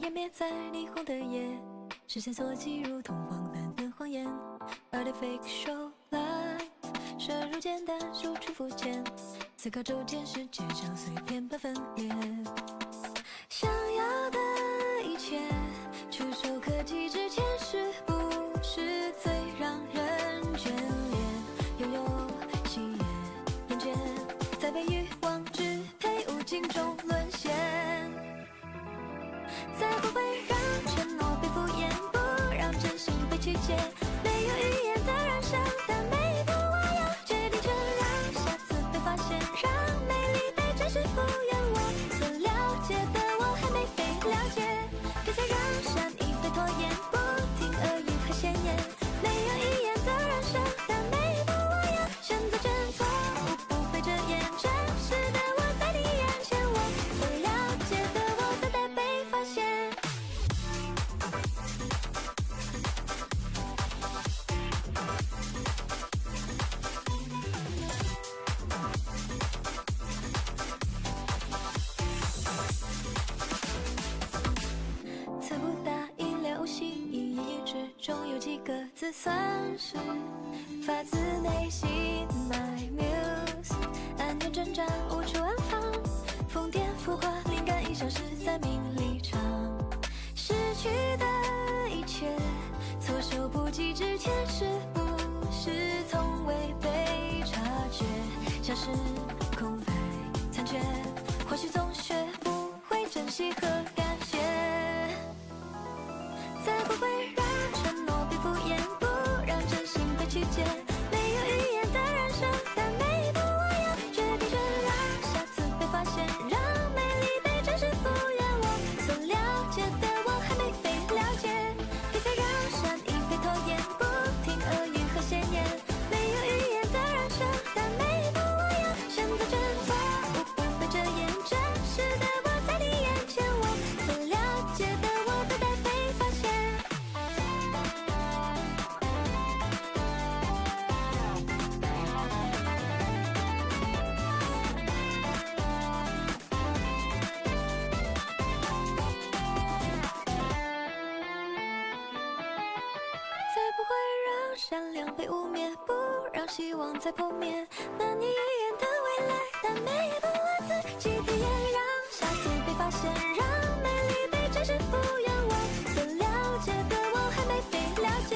湮灭在霓虹的夜，视线所及如同荒诞的谎言。Artificial life， 摄入简单，输出肤浅，思考周间世界像碎片般分裂。想要的一切，触手可及之前，是不是最让人眷恋？拥有喜悦，厌倦，在被欲望支配无尽中沦陷。才不会让承诺被敷衍，不让真心被曲解。没有语言的燃烧，但每一步我要决定权让下次被发现，让美丽被真实复原。我所了解的我还没被了解，别再让善意被拖延，不停恶语和宣言。没有语言的燃烧，但每一步我要选择真错误，不会遮掩真实的我在你眼前。我所了解的我等待被发现。词不达意流行，一言语之中有几个字算是发自内心。My muse， 安全挣扎无处安放，疯癫浮夸，灵感已消失在名利场。失去的一切，措手不及之前，是不是从未被察觉？像是空白残缺，或许总学不会珍惜和感谢。才不会让承诺被敷衍，不让真心被曲解。没有语言的燃烧，但每一步我要决定权让下次被发现，让美丽被真实复原。我所了解的我还没被了解，别再让善意被拖延，不停恶语和宣言。没有语言的燃烧，但每一步我要选择真错误，不会遮掩真实的我在你眼前。我所了解的我等待被发现。才不会让善良被污蔑，不让希望再破灭。难以预言的未来，但每一步我自己体验，让下次被发现，让美丽被真实复原。我所了解的我还没被了解，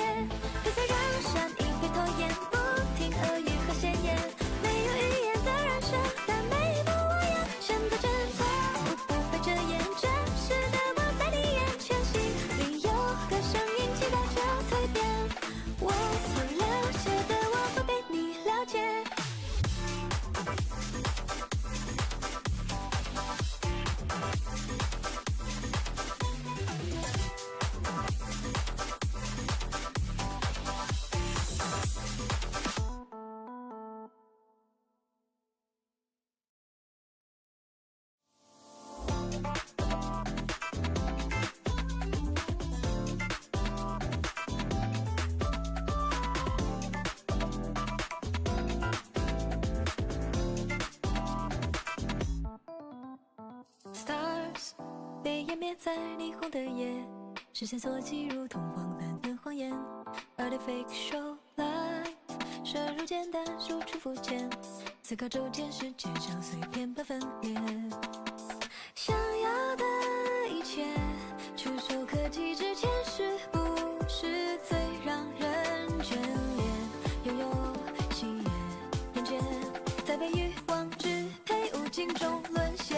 别再让善意被拖延，不停恶语和宣言。没有语言的燃烧，但每一步我要选择真错误，不会遮掩真实的我在你眼前。心里有个声音期待着蜕变，我所了解的我会被你了解。Stars 被湮灭在霓虹的夜，视线所及如同荒诞的谎言。Artificial life， 摄入简单，输出肤浅，思考周间世界像碎片般分裂。想要的一切，触手可及之前，是不是最让人眷恋？拥有喜悦，厌倦，在被欲望支配无尽中沦陷。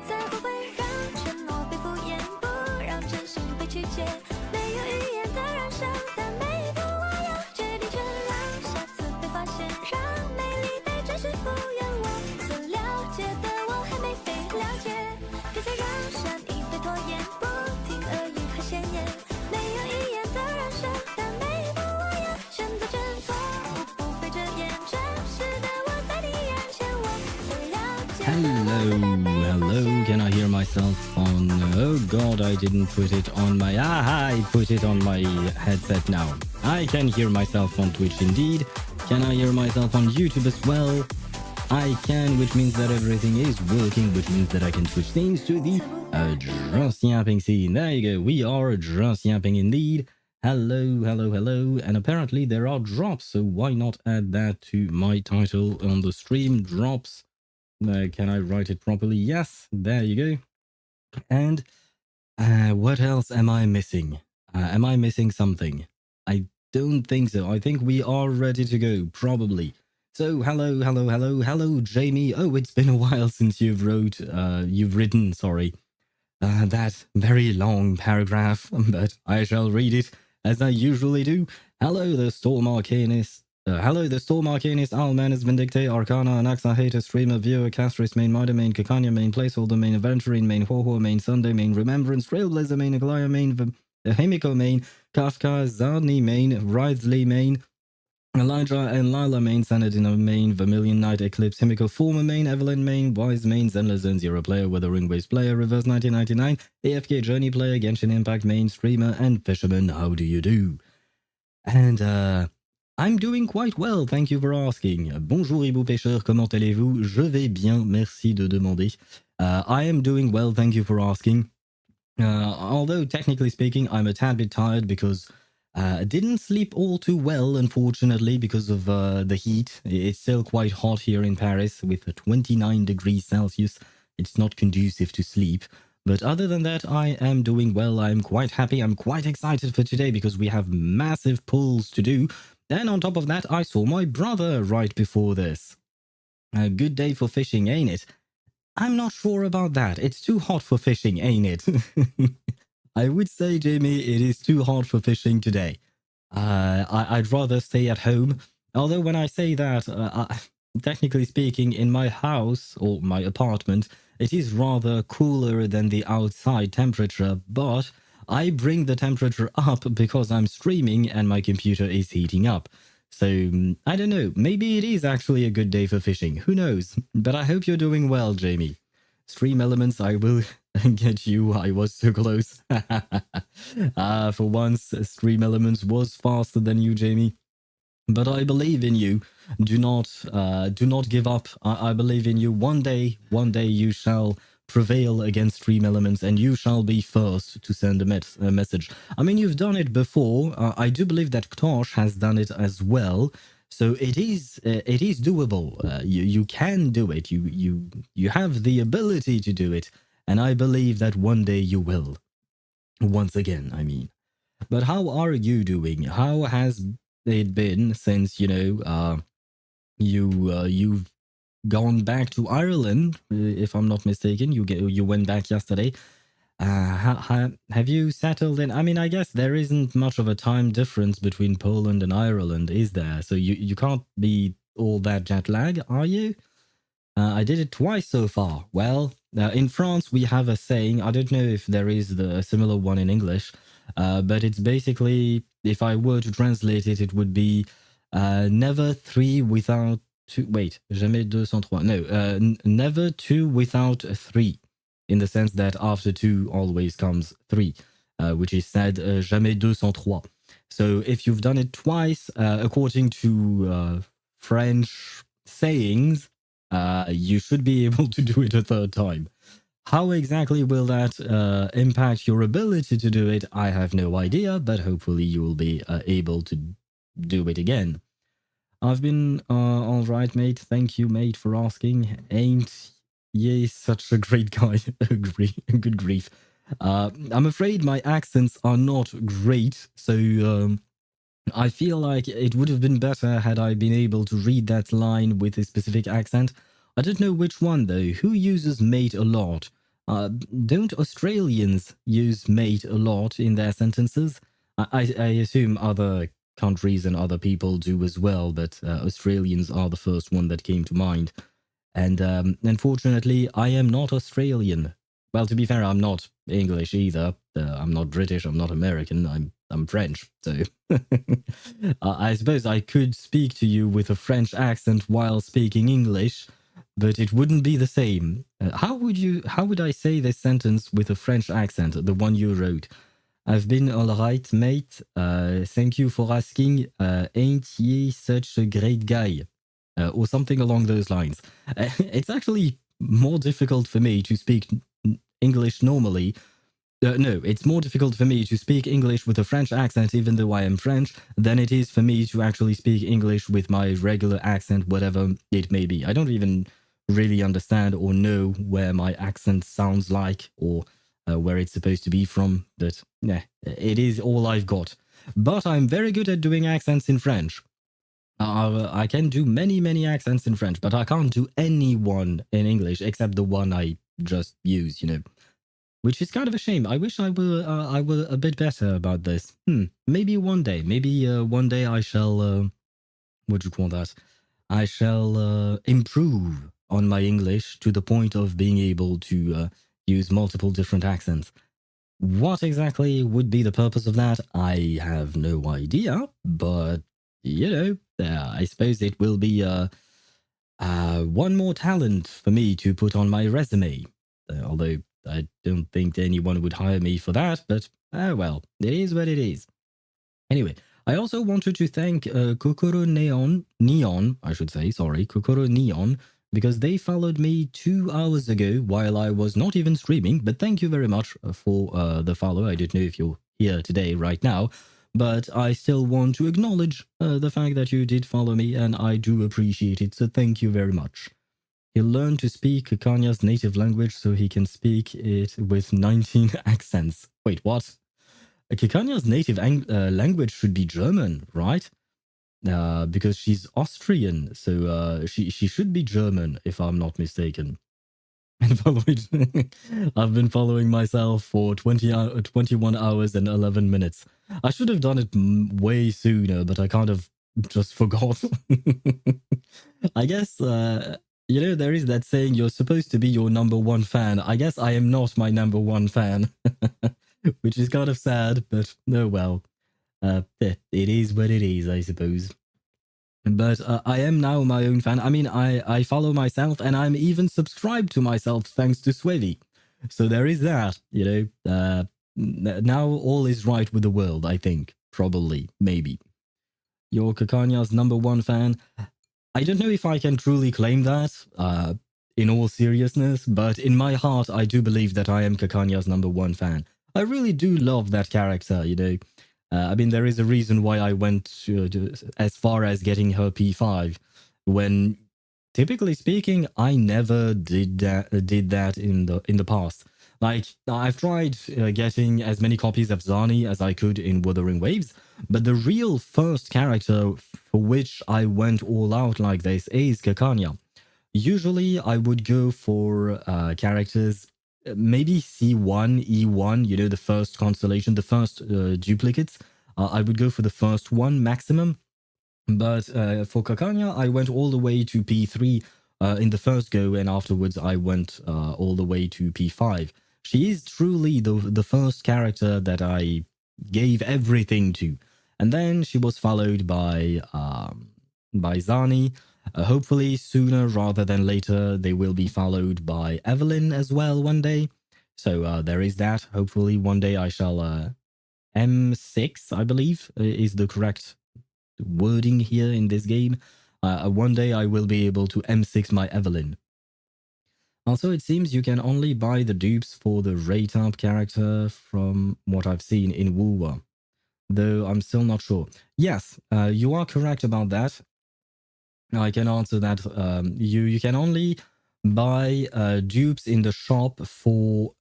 才不会让承诺被敷衍，不让真心被曲解。没有语言的燃烧，但每一步我要决定权让下次被发现，让美丽被真实复原。我所了解的我还没被了解，别再让善意被拖延，不停恶语和宣言。没有语言的燃烧，但每一步我要选择真错误，不会遮掩真实的我在你眼前。我所了解的我等待被发现。 Hello, can I hear myself on? Oh god, I didn't put it on my. I put it on my headset now. I can hear myself on Twitch indeed. Can I hear myself on YouTube as well? I can, which means that everything is working, which means that I can switch things to the just yapping scene. There you go. We are just yapping indeed. Hello, hello, hello. And apparently there are drops, so why not add that to my title on the stream? Drops. Can I write it properly? Yes, there you go. And what else am I missing? Am I missing something? I don't think so. I think we are ready to go, probably. So, hello, hello, hello, hello, Jamie. Oh, it's been a while since you've written, that very long paragraph, but I shall read it as I usually do. Hello, the Storm Arcanist. Hello, the Storm Arcanist, Almanus, Vindicte, Arcana, Anaxa, Hater, Streamer, Viewer, Castris, Main, Mider, Main, Kakanya, Main, Placeholder, Main, Aventurine, Main, Ho-Ho, Main, Sunday, Main, Remembrance, Trailblazer, Main, Aglaya, Main, Himiko, Main, Kafka, Zarni, Main, Writhely, Main, Elijah and Lila main, Sanadino main, Vermilion Knight Eclipse, Himiko Former main, Evelyn main, Wise main, Zenless Zone Zero player, Weathering Waves player, Reverse 1999, AFK Journey player, Genshin Impact main, streamer, and Fisherman. How do you do? And I'm doing quite well, thank you for asking. Bonjour Hibou Pêcheur, comment allez-vous? Je vais bien, merci de demander. I am doing well, thank you for asking. Although technically speaking, I'm a tad bit tired because I didn't sleep all too well, unfortunately, because of the heat. It's still quite hot here in Paris with 29 degrees Celsius. It's not conducive to sleep. But other than that, I am doing well. I'm quite happy. I'm quite excited for today because we have massive pulls to do. And on top of that, I saw my brother right before this. A good day for fishing, ain't it? I'm not sure about that. It's too hot for fishing, ain't it? I would say, Jamie, it is too hot for fishing today. I'd rather stay at home. Although when I say that, technically speaking, in my house or my apartment, it is rather cooler than the outside temperature, but I bring the temperature up because I'm streaming and my computer is heating up. So, I don't know, maybe it is actually a good day for fishing, who knows? But I hope you're doing well, Jamie. Stream Elements, I will get you, I was so close. For once, Stream Elements was faster than you, Jamie. But I believe in you. Do not give up. I believe in you. One day you shall prevail against Stream Elements and you shall be first to send a message. I mean, you've done it before. I do believe that Ktosh has done it as well. So it is doable. You can do it. You have the ability to do it. And I believe that one day you will. Once again, I mean. But how are you doing? How has it been since, you've gone back to Ireland, if I'm not mistaken? You went back yesterday. Have you settled in? I mean, I guess there isn't much of a time difference between Poland and Ireland, is there? So you can't be all that jet lag, are you? I did it twice so far. Well, in France, we have a saying. I don't know if there is a similar one in English, but it's basically, if I were to translate it, it would be never three without two. Wait, jamais deux sans trois. No, never two without three, in the sense that after two always comes three, which is said jamais deux sans trois. So if you've done it twice, according to French sayings, you should be able to do it a third time. How exactly will that impact your ability to do it? I have no idea, but hopefully you will be able to do it again. I've been all right, mate. Thank you, mate, for asking. Ain't ye such a great guy? Good grief. I'm afraid my accents are not great, so I feel like it would have been better had I been able to read that line with a specific accent. I don't know which one though. Who uses mate a lot? Don't Australians use mate a lot in their sentences? I assume other countries and other people do as well, but Australians are the first one that came to mind. And unfortunately, I am not Australian. Well, to be fair, I'm not English either. I'm not British. I'm not American. I'm French. So I suppose I could speak to you with a French accent while speaking English, but it wouldn't be the same. How would I say this sentence with a French accent, the one you wrote? I've been all right, mate. Thank you for asking. Ain't ye such a great guy? or something along those lines. It's actually more difficult for me to speak English normally. No, it's more difficult for me to speak English with a French accent, even though I am French, than it is for me to actually speak English with my regular accent, whatever it may be. I don't even really understand or know where my accent sounds like or where it's supposed to be from, but yeah, it is all I've got. But I'm very good at doing accents in French. I can do many, many accents in French, but I can't do any one in English except the one I just use, which is kind of a shame. I wish I were a bit better about this. Maybe one day. Maybe one day I shall. What do you call that? I shall improve on my English to the point of being able to use multiple different accents. What exactly would be the purpose of that? I have no idea, but I suppose it will be one more talent for me to put on my resume. Although I don't think anyone would hire me for that, but well, it is what it is. Anyway, I also wanted to thank Kokoro Neon, I should say, sorry, Kokoro Neon, because they followed me 2 hours ago while I was not even streaming. But thank you very much for the follow. I don't know if you're here today right now, but I still want to acknowledge the fact that you did follow me, and I do appreciate it. So thank you very much. He'll learn to speak Kanya's native language so he can speak it with 19 accents. Wait, what? Kanya's native language should be German, right? Because she's Austrian, so she should be German, if I'm not mistaken. And I've been following myself for 21 hours and 11 minutes. I should have done it way sooner, but I kind of just forgot. I guess, there is that saying, you're supposed to be your number one fan. I guess I am not my number one fan, which is kind of sad, but oh well. It is what it is, I suppose. But I am now my own fan. I mean, I follow myself, and I'm even subscribed to myself thanks to Swevy. So there is that, now all is right with the world, I think. Probably, maybe. You're Kakanya's number one fan. I don't know if I can truly claim that, in all seriousness, but in my heart, I do believe that I am Kakanya's number one fan. I really do love that character, I mean, there is a reason why I went as far as getting her P5, when, typically speaking, I never did that in the past. Like, I've tried getting as many copies of Zani as I could in Wuthering Waves, but the real first character for which I went all out like this is Kakanya. Usually, I would go for characters, maybe C1, E1, the first constellation, the first duplicates. I would go for the first one maximum. But for Kakanya, I went all the way to P3 in the first go, and afterwards I went all the way to P5. She is truly the first character that I gave everything to. And then she was followed by Zani. Hopefully sooner rather than later, they will be followed by Evelyn as well one day. So there is that. Hopefully one day I shall M6, I believe, is the correct wording here in this game. One day I will be able to M6 my Evelyn. Also, it seems you can only buy the dupes for the rate up character from what I've seen in Wuwa, though I'm still not sure. Yes, you are correct about that. I can answer that. You can only buy dupes in the shop for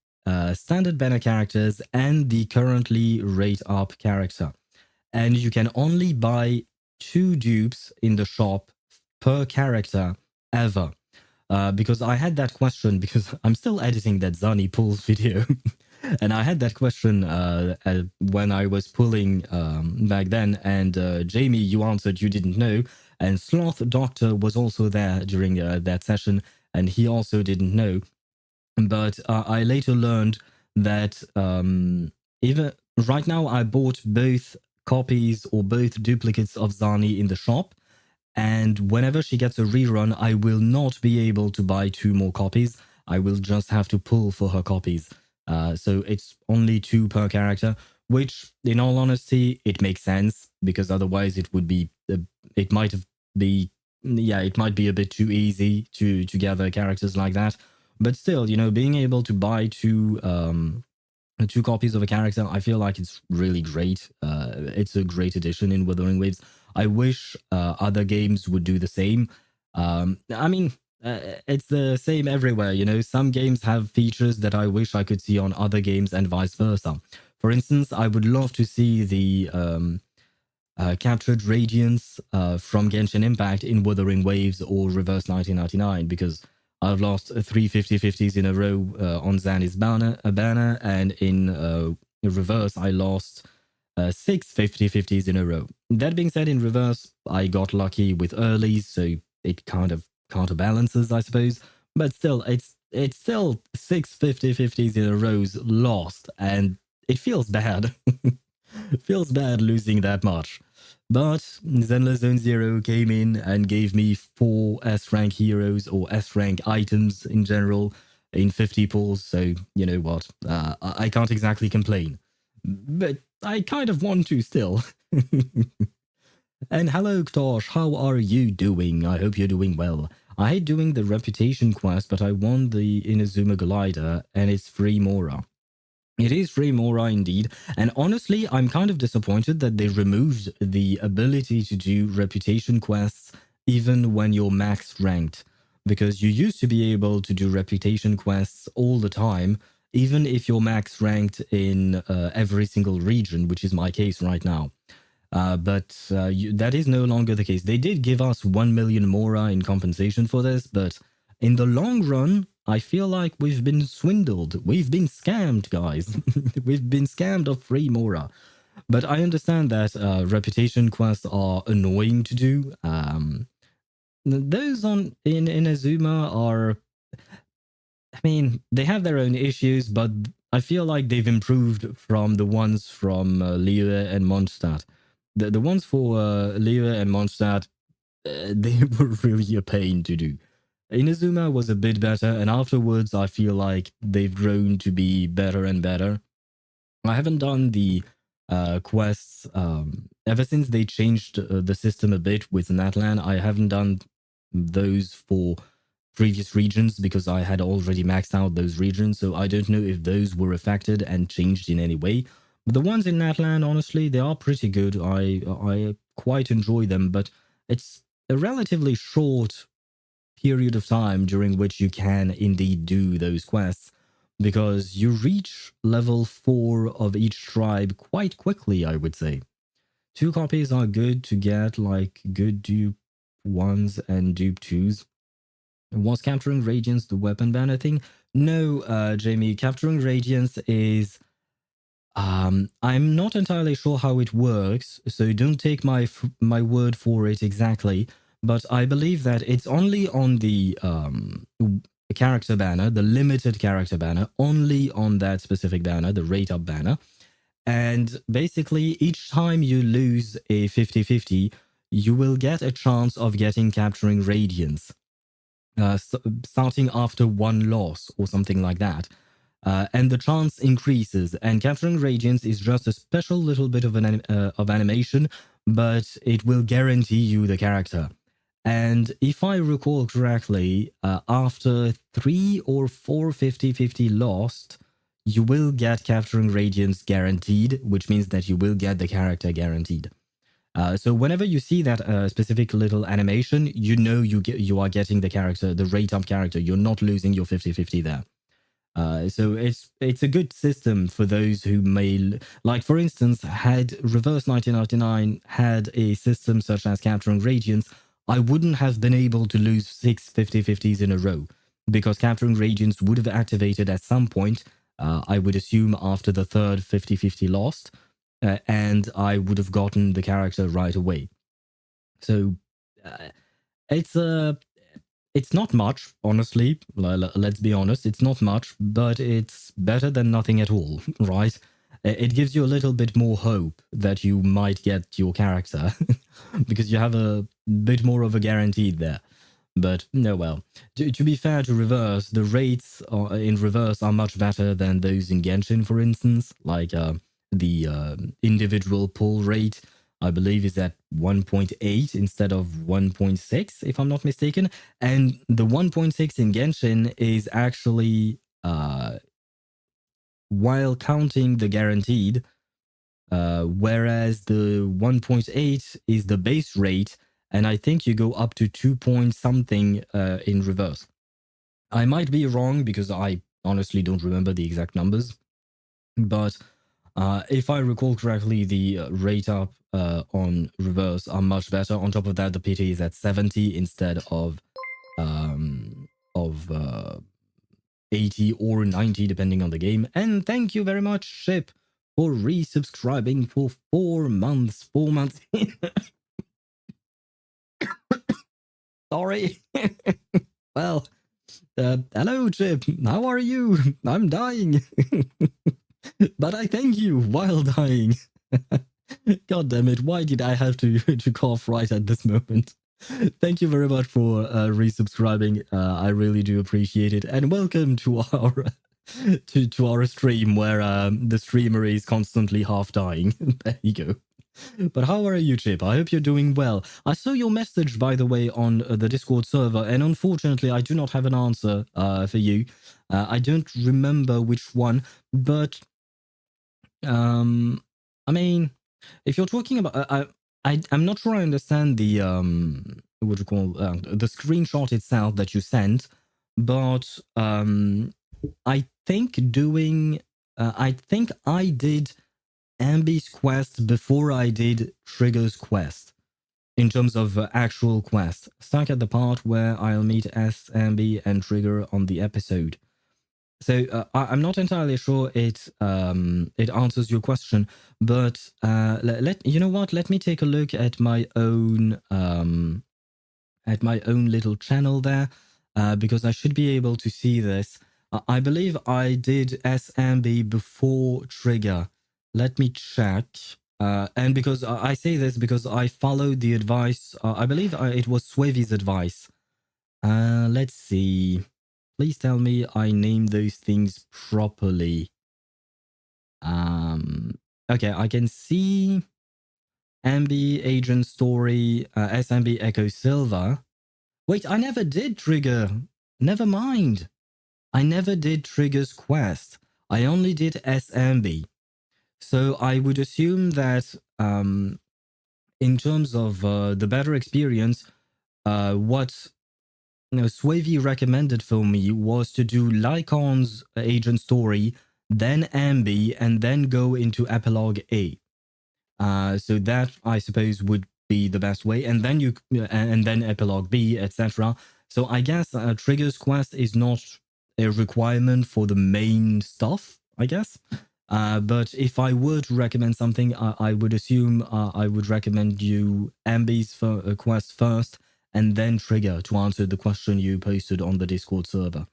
standard banner characters and the currently rate up character. And you can only buy 2 dupes in the shop per character ever. Because I had that question, because I'm still editing that Zani pulls video. And I had that question when I was pulling back then. And Jamie, you answered you didn't know. And Sloth Doctor was also there during that session. And he also didn't know. But I later learned that even right now I bought both copies or both duplicates of Zani in the shop, and whenever she gets a rerun, I will not be able to buy 2 more copies. I will just have to pull for her copies. So it's only 2 per character, which, in all honesty, it makes sense, because otherwise it would be it might be yeah, it might be a bit too easy to gather characters like that. But still, being able to buy two copies of a character, I feel like it's really great. It's a great addition in Wuthering Waves. I wish other games would do the same. I mean, it's the same everywhere. Some games have features that I wish I could see on other games and vice versa. For instance, I would love to see the captured radiance from Genshin Impact in Wuthering Waves or Reverse 1999, because I've lost three 50-50s in a row on Zanny's banner, and in Reverse, I lost six 50-50s in a row. That being said, in Reverse, I got lucky with earlies, so it kind of counterbalances, I suppose. But still, it's still six 50-50s in a row lost, and it feels bad. It feels bad losing that much. But Zenless Zone Zero came in and gave me 4 S-rank heroes or S-rank items in general in 50 pulls, so you know what, I can't exactly complain. But I kind of want to still. And hello, Ktosh, how are you doing? I hope you're doing well. I hate doing the reputation quest, but I won the Inazuma glider, and it's free Mora. It is free Mora indeed, and honestly, I'm kind of disappointed that they removed the ability to do reputation quests even when you're max ranked, because you used to be able to do reputation quests all the time, even if you're max ranked in every single region, which is my case right now. But that is no longer the case. They did give us 1 million Mora in compensation for this, but in the long run, I feel like we've been swindled. We've been scammed, guys. We've been scammed of free Mora. But I understand that reputation quests are annoying to do. Those in Azuma are, I mean, they have their own issues, but I feel like they've improved from the ones from Liyue and Mondstadt. The ones for Liyue and Mondstadt, they were really a pain to do. Inazuma was a bit better, and afterwards I feel like they've grown to be better and better. I haven't done the quests ever since they changed the system a bit with Natlan. I haven't done those for previous regions because I had already maxed out those regions, so I don't know if those were affected and changed in any way. But the ones in Natlan, honestly, they are pretty good. I quite enjoy them, but it's a relatively short period of time during which you can indeed do those quests, because you reach level 4 of each tribe quite quickly, I would say. 2 copies are good to get, like good dupe 1s and dupe 2s. Was capturing Radiance the weapon banner thing? No, Jamie, capturing Radiance is... I'm not entirely sure how it works, so don't take my word for it exactly, but I believe that it's only on the character banner, the limited character banner, only on that specific banner, the rate up banner. And basically, each time you lose a 50-50, you will get a chance of getting capturing Radiance, starting after 1 loss or something like that. And the chance increases, and capturing Radiance is just a special little bit of animation, but it will guarantee you the character. And if I recall correctly, after 3 or 4 50-50 lost, you will get capturing Radiance guaranteed, which means that you will get the character guaranteed. So whenever you see that specific little animation, you know you are getting the character, the rate up character. You're not losing your 50-50 there. So it's a good system for those who may, like for instance, had Reverse 1999 had a system such as capturing Radiance, I wouldn't have been able to lose 6 50-50s in a row, because capturing Radiance would have activated at some point, I would assume after the third 50-50 lost, and I would have gotten the character right away. So it's not much, honestly. Let's be honest, it's not much, but it's better than nothing at all, right? It gives you a little bit more hope that you might get your character, because you have a bit more of a guarantee there. But no, well, to be fair to Reverse, the rates in Reverse are much better than those in Genshin, for instance, like the individual pull rate. I believe, is at 1.8 instead of 1.6, if I'm not mistaken. And the 1.6 in Genshin is actually, while counting the guaranteed, whereas the 1.8 is the base rate, and I think you go up to 2 point something in reverse. I might be wrong because I honestly don't remember the exact numbers, but if I recall correctly, the rate up on reverse are much better. On top of that, the PT is at 70 instead of 80 or 90, depending on the game. And thank you very much, Ship, for resubscribing for 4 months. 4 months. Sorry. Well, hello, Chip. How are you? I'm dying. But I thank you while dying. God damn it, why did I have to cough right at this moment? Thank you very much for resubscribing. I really do appreciate it. And welcome to our to our stream where the streamer is constantly half dying. There you go. But how are you, Chip? I hope you're doing well. I saw your message, by the way, on the Discord server, and unfortunately, I do not have an answer for you. I don't remember which one, but I mean, if you're talking about, I'm not sure I understand the what you call the screenshot itself that you sent, but I think I think I did Ambi's quest before I did Trigger's quest in terms of actual quest. Stuck at the part where I'll meet S, Ambi, and Trigger on the episode. So I'm not entirely sure it answers your question, but you know what? Let me take a look at my own little channel there, because I should be able to see this. I believe I did SMB before Trigger. Let me check. And because I say this because I followed the advice. I believe it was Swavy's advice. Let's see. Please tell me I named those things properly. Okay, I can see Ambi Agent Story, SMB Echo Silver. Wait, I never did Trigger. Never mind. I never did Trigger's quest. I only did SMB. So I would assume that in terms of the better experience, what Swavy recommended for me was to do Lycon's Agent Story, then Ambi, and then go into Epilogue A. So that, I suppose, would be the best way, and then Epilogue B, etc. So I guess Trigger's quest is not a requirement for the main stuff, I guess. But if I were to recommend something, I would assume I would recommend you Ambi's quest first, and then Trigger to answer the question you posted on the Discord server.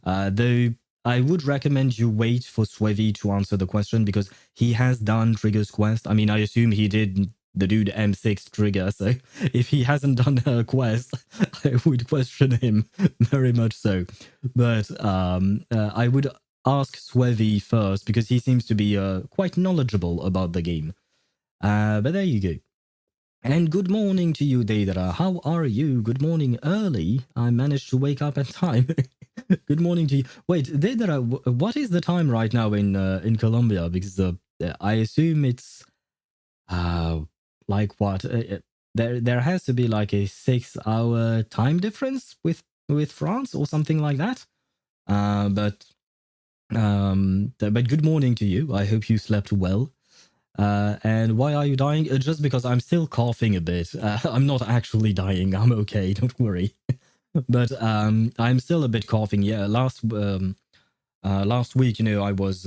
Though I would recommend you wait for Swevy to answer the question because he has done Trigger's quest. I mean, I assume he did the dude M6 Trigger, so if he hasn't done a quest, I would question him very much so. But I would ask Swevy first because he seems to be quite knowledgeable about the game. But there you go. And good morning to you, Deidara. How are you? Good morning early. I managed to wake up at time. Good morning to you. Wait, Deidara, what is the time right now in Colombia? Because I assume it's like what? There has to be like a 6-hour time difference with France or something like that. But good morning to you. I hope you slept well. And why are you dying? Just because I'm still coughing a bit. I'm not actually dying. I'm okay. Don't worry. But I'm still a bit coughing. Yeah, last week, I was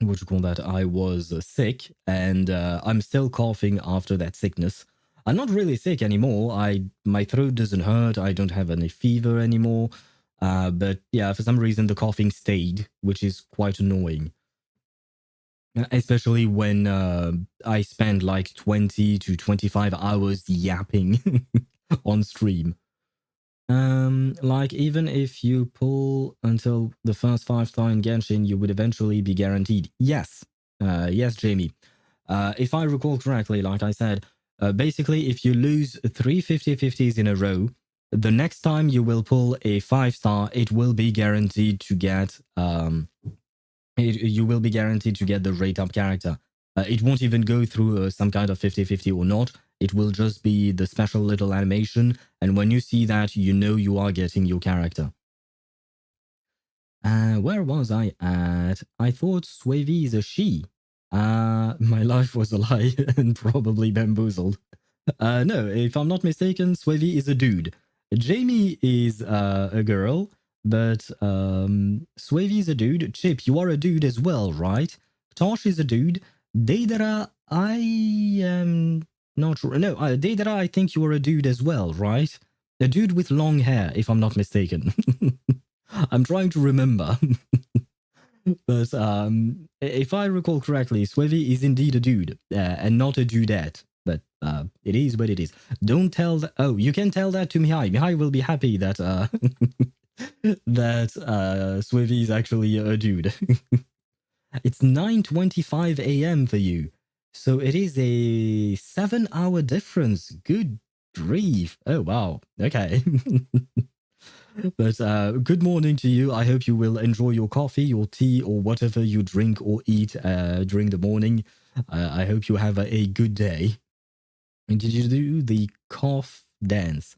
what you call that? I was sick, and I'm still coughing after that sickness. I'm not really sick anymore. My throat doesn't hurt. I don't have any fever anymore. But yeah, for some reason the coughing stayed, which is quite annoying. Especially when I spend like 20 to 25 hours yapping on stream. Like even if you pull until the first 5 star in Genshin, you would eventually be guaranteed. Yes. Yes, Jamie. If I recall correctly, like I said, basically, if you lose 3 50-50s in a row, the next time you will pull a 5-star, it will be guaranteed to get you will be guaranteed to get the rate up character. It won't even go through some kind of 50-50 or not. It will just be the special little animation, and when you see that, you know you are getting your character. Where was I at? I thought Swavy is a she. My life was a lie and probably bamboozled. No, if I'm not mistaken, Swavy is a dude. Jamie is a girl, but Swavy is a dude. Chip, you are a dude as well, right? Tosh is a dude. Daedra, I am not sure. No, Daedra, I think you are a dude as well, right? A dude with long hair, if I'm not mistaken. I'm trying to remember. But if I recall correctly, Swevy is indeed a dude and not a dudette. But it is what it is. Don't tell that. Oh, you can tell that to Mihai. Mihai will be happy that that Swevy is actually a dude. It's 9:25 a.m. for you, so it is a 7-hour difference. Good grief! Oh wow. Okay. But good morning to you. I hope you will enjoy your coffee, your tea, or whatever you drink or eat during the morning. I hope you have a good day. And did you do the cough dance?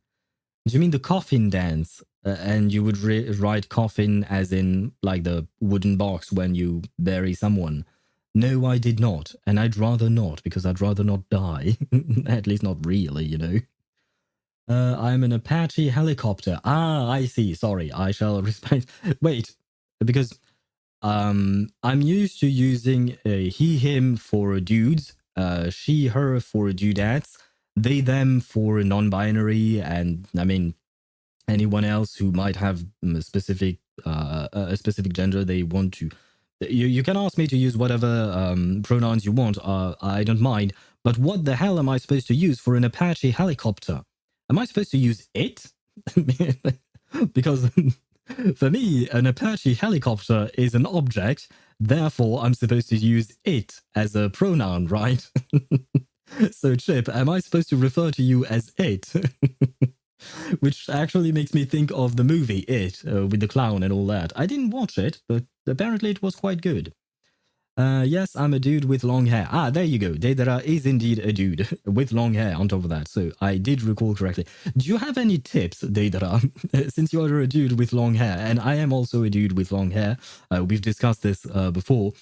Do you mean the coffin dance? And you would write coffin as in like the wooden box when you bury someone? No, I did not. And I'd rather not, because I'd rather not die. At least not really, you know. I'm an Apache helicopter. Ah, I see. Sorry, I shall respect. Wait, because I'm used to using he, him for dudes, she, her for dudettes, they, them for non-binary, and I mean anyone else who might have a specific gender they want to. You can ask me to use whatever pronouns you want. I don't mind. But what the hell am I supposed to use for an Apache helicopter? Am I supposed to use it? Because for me, an Apache helicopter is an object. Therefore, I'm supposed to use it as a pronoun, right? So, Chip, am I supposed to refer to you as it? Which actually makes me think of the movie It, with the clown and all that. I didn't watch it, but apparently it was quite good. Yes, I'm a dude with long hair. Ah, there you go. Daedra is indeed a dude with long hair on top of that. So I did recall correctly. Do you have any tips, Daedra? Since you are a dude with long hair, and I am also a dude with long hair. We've discussed this before.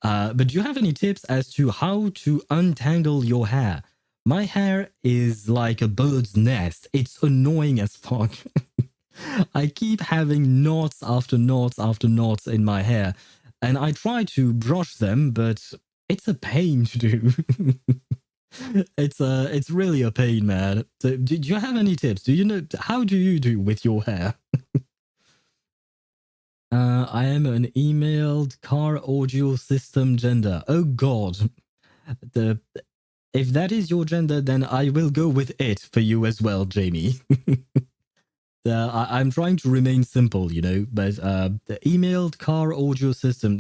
But do you have any tips as to how to untangle your hair? My hair is like a bird's nest. It's annoying as fuck. I keep having knots after knots after knots in my hair. And I try to brush them, but it's a pain to do. It's really a pain, man. So, do you have any tips? Do you know how do you do with your hair? I am an emailed car audio system gender. Oh God, if that is your gender, then I will go with it for you as well, Jamie. I'm trying to remain simple, you know, but the emailed car audio system.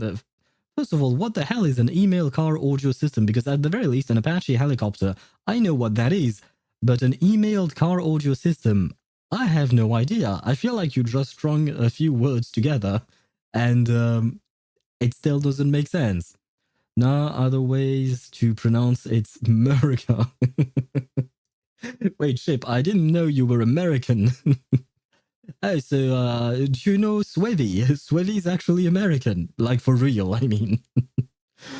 First of all, what the hell is an email car audio system? Because at the very least, an Apache helicopter, I know what that is. But an emailed car audio system, I have no idea. I feel like you just strung a few words together and it still doesn't make sense. No other ways to pronounce it's America. Wait, Chip, I didn't know you were American. Oh, so do you know Swevy? Swevy is actually American, like for real, I mean.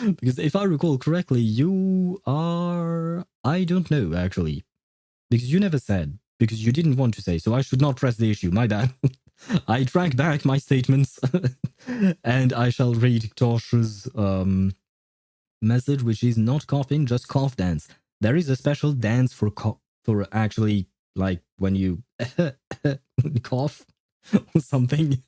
Because if I recall correctly, you are... I don't know, actually. Because you never said. Because you didn't want to say, so I should not press the issue, my bad. I track back my statements. And I shall read Tosh's message, which is not coughing, just cough dance. There is a special dance for actually, like, when you cough or something.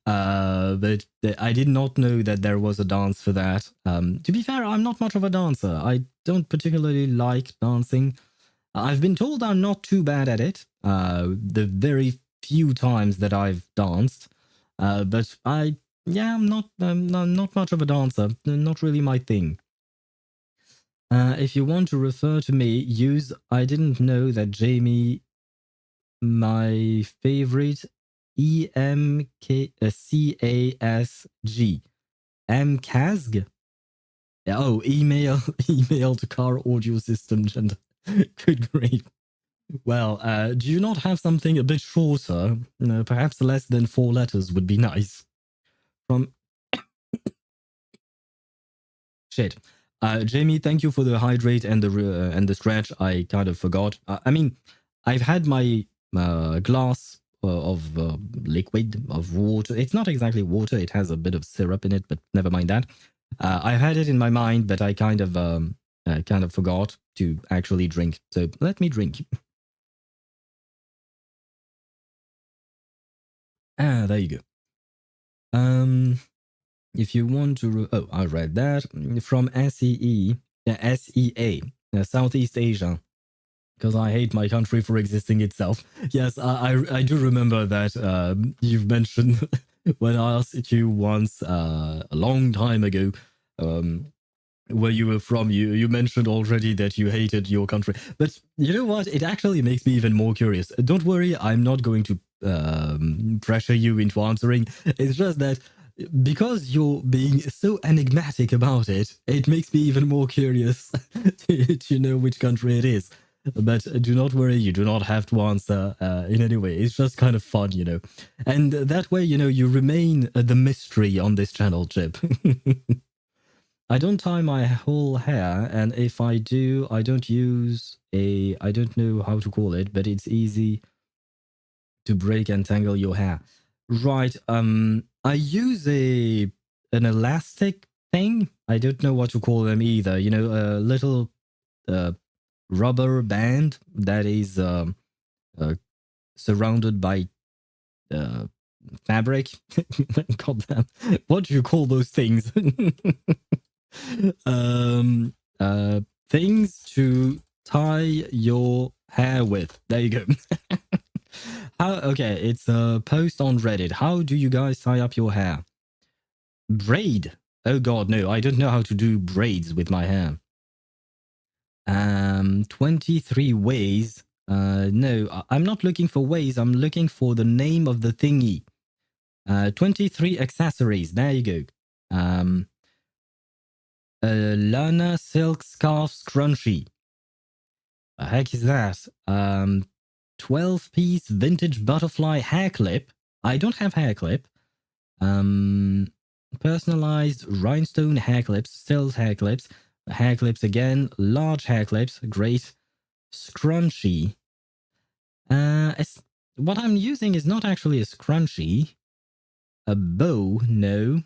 But I did not know that there was a dance for that. To be fair, I'm not much of a dancer. I don't particularly like dancing. I've been told I'm not too bad at it. The very few times that I've danced. But I'm not much of a dancer. Not really my thing. If you want to refer to me, use I didn't know that Jamie, my favorite, EMKCASG. MCASG? Oh, email to car audio system gender. Good grief. Well, do you not have something a bit shorter? Perhaps less than 4 letters would be nice. From shit. Jamie, thank you for the hydrate and the stretch. I kind of forgot. I mean, I've had my glass of liquid of water. It's not exactly water. It has a bit of syrup in it, but never mind that. I've had it in my mind, but I kind of forgot to actually drink. So let me drink. There you go. If you want to, I read that from SEA, Southeast Asia, because I hate my country for existing itself. Yes, I do remember that you've mentioned when I asked you once a long time ago where you were from. You mentioned already that you hated your country, but you know what? It actually makes me even more curious. Don't worry, I'm not going to pressure you into answering. It's just that because you're being so enigmatic about it, it makes me even more curious to know which country it is. But do not worry, you do not have to answer in any way. It's just kind of fun, you know. And that way, you know, you remain the mystery on this channel, Chip. I don't tie my whole hair, and if I do, I don't use I don't know how to call it, but it's easy to break and tangle your hair. Right, I use an elastic thing. I don't know what to call them either. You know, a little rubber band that is surrounded by fabric. God damn, what do you call those things? Things to tie your hair with. There you go. Okay, it's a post on Reddit. How do you guys tie up your hair? Braid. Oh god, no, I don't know how to do braids with my hair. 23 ways. No, I'm not looking for ways. I'm looking for the name of the thingy. 23 accessories. There you go. Lana silk scarf scrunchie. The heck is that? 12-piece vintage butterfly hair clip. I don't have hair clip. Personalized rhinestone hair clips, still hair clips again, large hair clips, great. Scrunchie. What I'm using is not actually a scrunchie. A bow, no.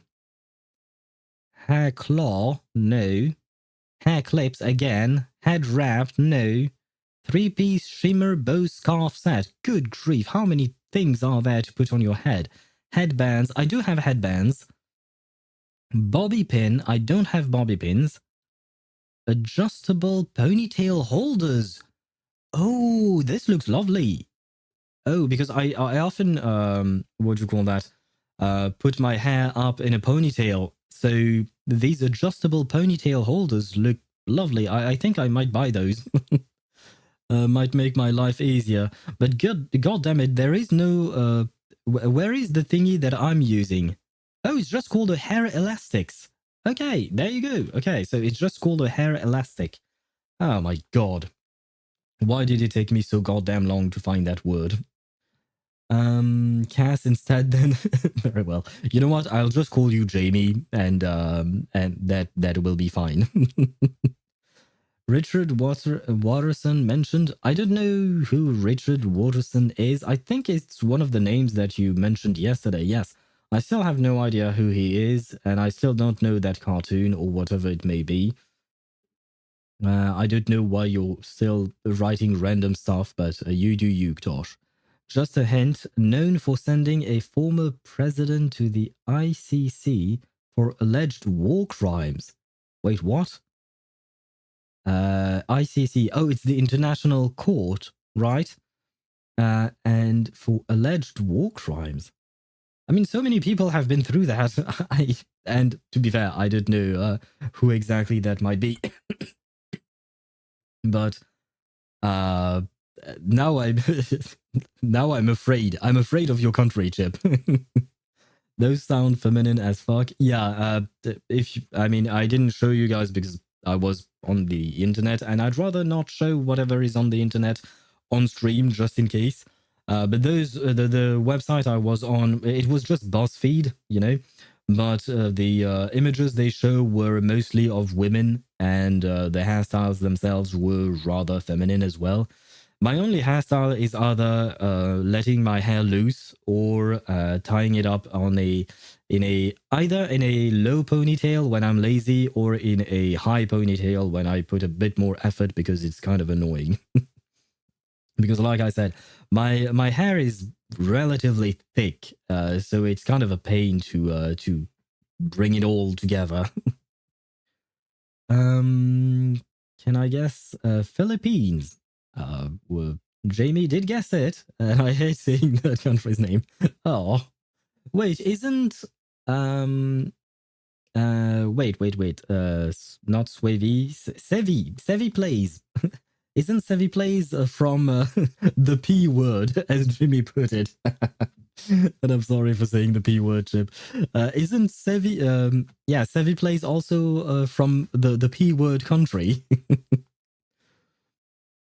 Hair claw, no. Hair clips again. Head wrap, no. 3-piece shimmer bow scarf set. Good grief, how many things are there to put on your head? Headbands, I do have headbands. Bobby pin, I don't have bobby pins. Adjustable ponytail holders. Oh, this looks lovely. Oh, because I often, what do you call that? Put my hair up in a ponytail. So these adjustable ponytail holders look lovely. I think I might buy those. Might make my life easier. But god damn it, there is no... where is the thingy that I'm using? Oh, it's just called a hair elastics. Okay, there you go. Okay, so it's just called a hair elastic. Oh my god. Why did it take me so goddamn long to find that word? Cass instead then. Very well. You know what? I'll just call you Jamie and that will be fine. Richard Watterson mentioned. I don't know who Richard Watterson is. I think it's one of the names that you mentioned yesterday. Yes. I still have no idea who he is, and I still don't know that cartoon or whatever it may be. I don't know why you're still writing random stuff, but you do you, Tosh. Just a hint, known for sending a former president to the ICC for alleged war crimes. Wait, what? ICC. Oh, it's the International Court, right? And for alleged war crimes. I mean, so many people have been through that. And to be fair, I don't know who exactly that might be. But now I'm now I'm afraid. I'm afraid of your country, Chip. Those sound feminine as fuck. Yeah. If I mean, I didn't show you guys because I was on the internet, and I'd rather not show whatever is on the internet on stream just in case. But those the website I was on, it was just BuzzFeed, you know. But the images they show were mostly of women, and the hairstyles themselves were rather feminine as well. My only hairstyle is either letting my hair loose or tying it up on either in a low ponytail when I'm lazy or in a high ponytail when I put a bit more effort because it's kind of annoying. Because like I said, my hair is relatively thick, so it's kind of a pain to bring it all together. Can I guess Philippines? Well, Jamie did guess it, and I hate saying that country's name. Oh, wait, isn't not Swavi, Sevi plays. Isn't Sevi plays from the P word, as Jimmy put it? And I'm sorry for saying the P word, Chip. Isn't Sevi? Yeah, Sevi plays also from the P word country.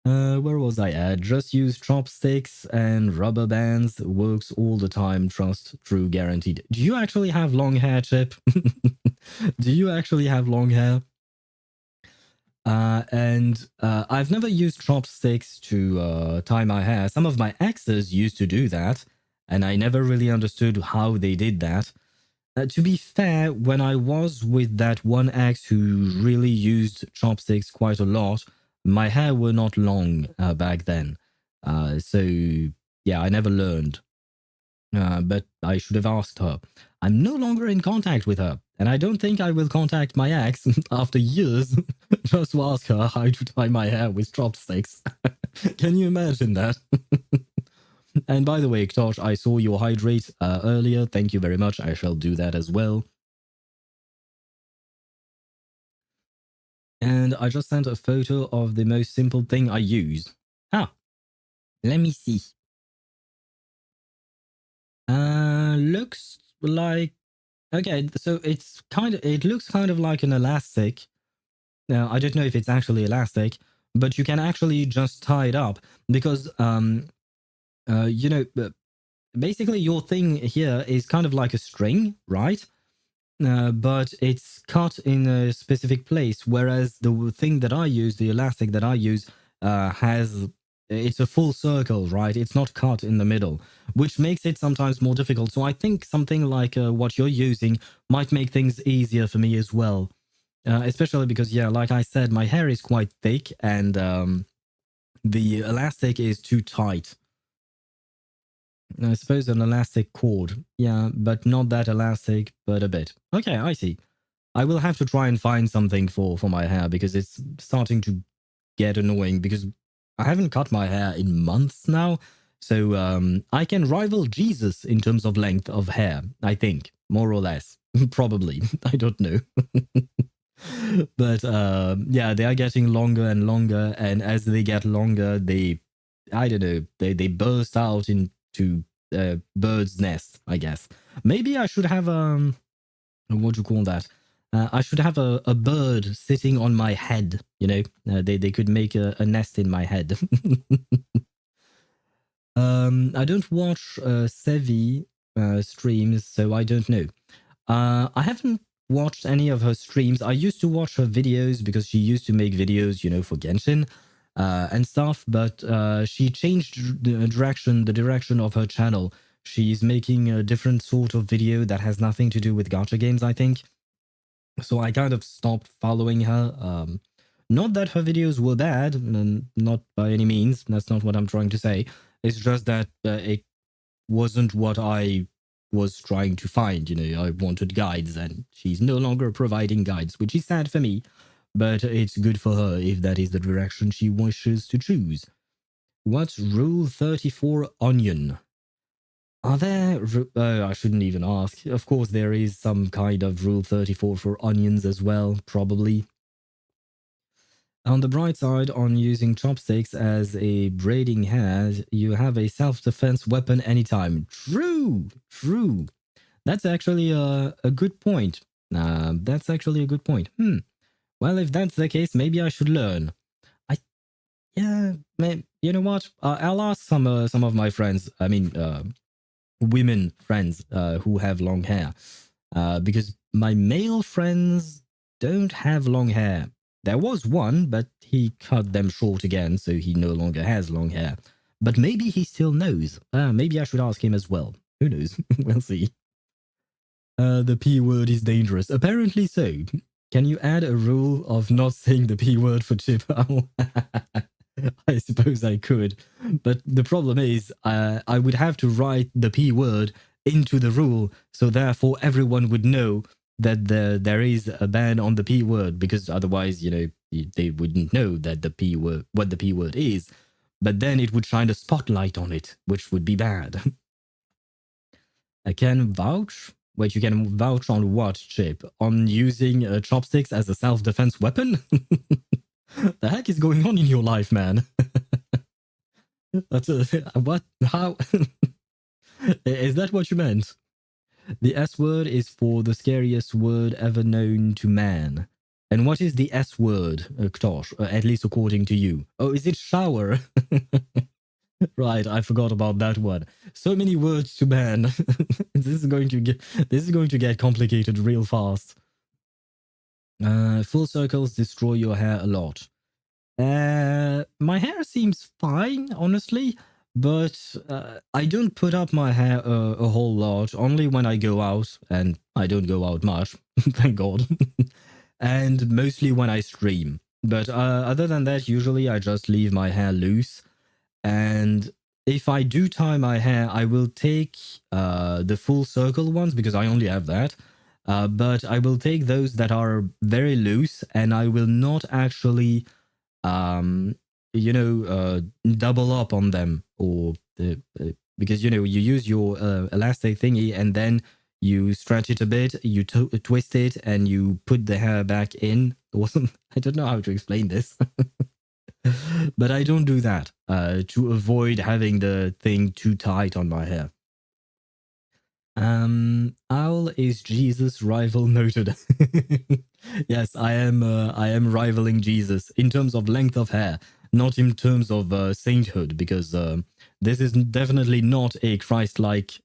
Where was I at? Just use chopsticks and rubber bands. Works all the time. Trust, true, guaranteed. Do you actually have long hair, Chip? Do you actually have long hair? And I've never used chopsticks to tie my hair. Some of my exes used to do that, and I never really understood how they did that. To be fair, when I was with that one ex who really used chopsticks quite a lot, my hair were not long back then. So yeah, I never learned. But I should have asked her. I'm no longer in contact with her, and I don't think I will contact my ex after years just to ask her how to tie my hair with chopsticks. Can you imagine that? And by the way, Ktosh, I saw your hydrate earlier. Thank you very much. I shall do that as well. And I just sent a photo of the most simple thing I use. Ah, let me see. Looks like, okay, so it looks kind of like an elastic. Now, I don't know if it's actually elastic, but you can actually just tie it up because, you know, basically your thing here is kind of like a string, right? But it's cut in a specific place, whereas the thing that I use, the elastic that I use, it's a full circle, right? It's not cut in the middle, which makes it sometimes more difficult. So I think something like what you're using might make things easier for me as well. Especially because, yeah, like I said, my hair is quite thick and the elastic is too tight. I suppose an elastic cord. Yeah, but not that elastic, but a bit. Okay, I see. I will have to try and find something for my hair because it's starting to get annoying because I haven't cut my hair in months now. So I can rival Jesus in terms of length of hair, I think, more or less. Probably. I don't know. But yeah, they are getting longer and longer, and as they get longer, I don't know, they burst out into bird's nest, I guess. Maybe I should have what do you call that? I should have a bird sitting on my head. You know, they could make a nest in my head. I don't watch Sevi streams, so I don't know. I haven't watched any of her streams. I used to watch her videos because she used to make videos, you know, for Genshin and stuff. But she changed the direction of her channel. She's making a different sort of video that has nothing to do with gacha games, I think. So I kind of stopped following her. Not that her videos were bad, not by any means. That's not what I'm trying to say. It's just that it wasn't what I was trying to find. You know, I wanted guides, and she's no longer providing guides, which is sad for me. But it's good for her if that is the direction she wishes to choose. What's Rule 34 Onion? Are there... I shouldn't even ask. Of course, there is some kind of Rule 34 for onions as well, probably. On the bright side, on using chopsticks as a braiding hair, you have a self-defense weapon anytime. True, true. That's actually a good point. That's actually a good point. Well, if that's the case, maybe I should learn. Yeah, man. You know what? I'll ask some of my friends. I mean, women friends who have long hair, because my male friends don't have long hair. There was one, but he cut them short again, so he no longer has long hair. But maybe he still knows. Maybe I should ask him as well. Who knows? We'll see. The P word is dangerous. Apparently so. Can you add a rule of not saying the P word for Chip? I suppose I could. But the problem is, I would have to write the P word into the rule, so therefore everyone would know that there is a ban on the P word, because otherwise, they wouldn't know that the P word, what the P word is. But then it would shine a spotlight on it, which would be bad. I can vouch. Wait, you can vouch on what, Chip? On using chopsticks as a self-defense weapon? The heck is going on in your life, man? That's what? How? Is that what you meant? The S word is for the scariest word ever known to man. And what is the S word, Ktosh? At least according to you. Oh, is it shower? Right, I forgot about that one. So many words to ban. This is going to get complicated real fast. Full circles destroy your hair a lot. My hair seems fine, honestly, but I don't put up my hair a whole lot. Only when I go out, and I don't go out much, thank God. And mostly when I stream. But other than that, usually I just leave my hair loose. And if I do tie my hair, I will take the full circle ones, because I only have that. But I will take those that are very loose, and I will not actually, double up on them, or because you use your elastic thingy, and then you stretch it a bit, you twist it, and you put the hair back in. I don't know how to explain this. But I don't do that to avoid having the thing too tight on my hair. Owl is Jesus' rival noted. Yes, I am rivaling Jesus in terms of length of hair, not in terms of sainthood, because this is definitely not a Christ-like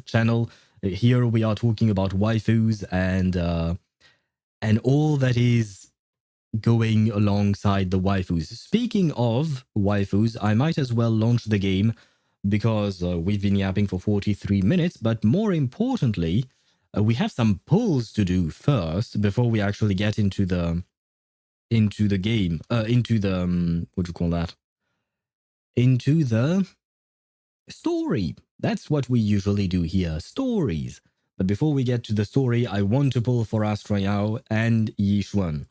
channel. Here we are talking about waifus and all that is going alongside the waifus. Speaking of waifus, I might as well launch the game, because we've been yapping for 43 minutes, but more importantly, we have some polls to do first before we actually get into the game, into the what do you call that? Into the story. That's what we usually do here, stories. But before we get to the story, I want to pull for Astra Yao and Yixuan.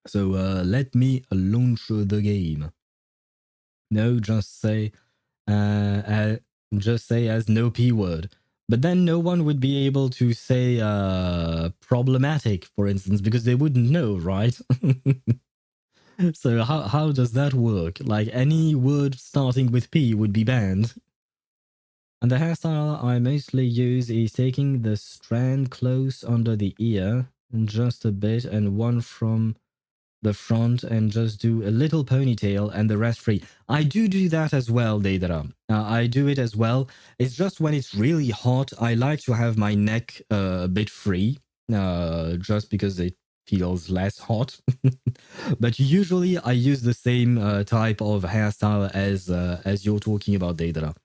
So let me launch the game. No, just say as no P word. But then no one would be able to say problematic, for instance, because they wouldn't know, right? So how does that work? Like, any word starting with P would be banned. And the hairstyle I mostly use is taking the strand close under the ear, and just a bit, and one from the front, and just do a little ponytail and the rest free. I do that as well, Deidara. I do it as well. It's just when it's really hot, I like to have my neck a bit free, just because it feels less hot. But usually I use the same type of hairstyle as you're talking about, Deidara.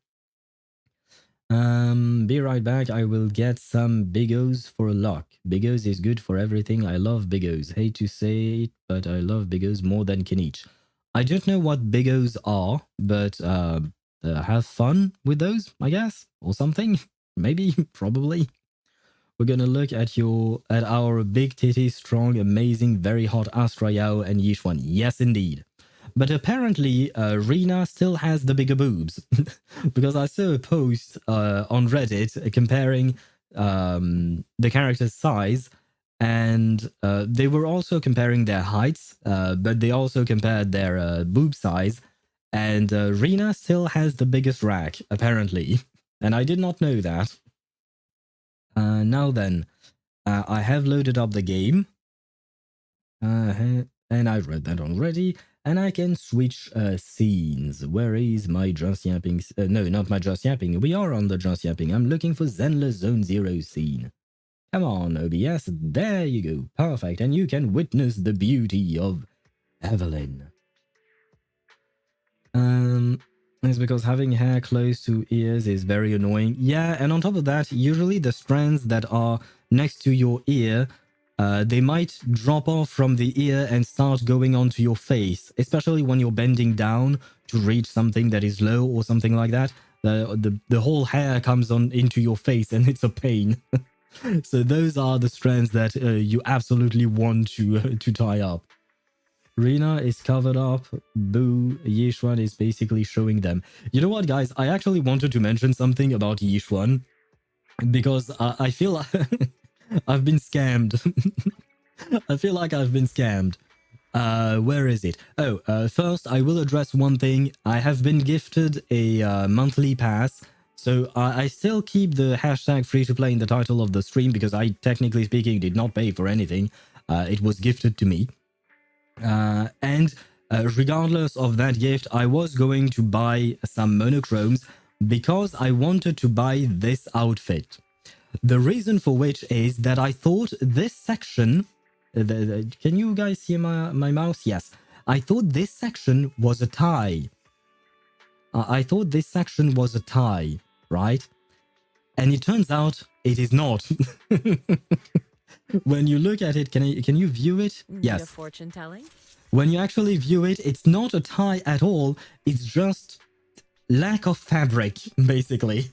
Be right back. I will get some Bigos for luck. Bigos is good for everything. I love Bigos. Hate to say it, but I love Bigos more than Kinich. I don't know what Bigos are, but have fun with those, I guess, or something. Maybe, probably. We're gonna look at our big titty, strong, amazing, very hot Astra Yao and Yixuan. Yes, indeed. But apparently, Rena still has the bigger boobs, because I saw a post on Reddit comparing the character's size, And they were also comparing their heights, but they also compared their boob size. And Rena still has the biggest rack, apparently. And I did not know that. Now then, I have loaded up the game. And I read that already. And I can switch scenes. Where is my just yapping? No, not my just yapping. We are on the just yapping. I'm looking for Zenless Zone Zero scene. Come on, OBS. There you go. Perfect. And you can witness the beauty of Evelyn. It's because having hair close to ears is very annoying. Yeah, and on top of that, usually the strands that are next to your ear, they might drop off from the ear and start going onto your face, especially when you're bending down to reach something that is low or something like that. The whole hair comes on into your face and it's a pain. So those are the strands that you absolutely want to tie up. Rena is covered up. Boo. Yixuan is basically showing them. You know what, guys? I actually wanted to mention something about Yixuan because I feel I've been scammed. I feel like I've been scammed. Where is it? Oh, first I will address one thing. I have been gifted a monthly pass. So I still keep the hashtag free to play in the title of the stream because I, technically speaking, did not pay for anything. It was gifted to me. And regardless of that gift, I was going to buy some monochromes because I wanted to buy this outfit. The reason for which is that I thought this section... can you guys see my mouse? Yes. I thought this section was a tie. I thought this section was a tie, right? And it turns out it is not. When you look at it, can you view it? Yes. Fortune telling? When you actually view it, it's not a tie at all. It's just lack of fabric, basically.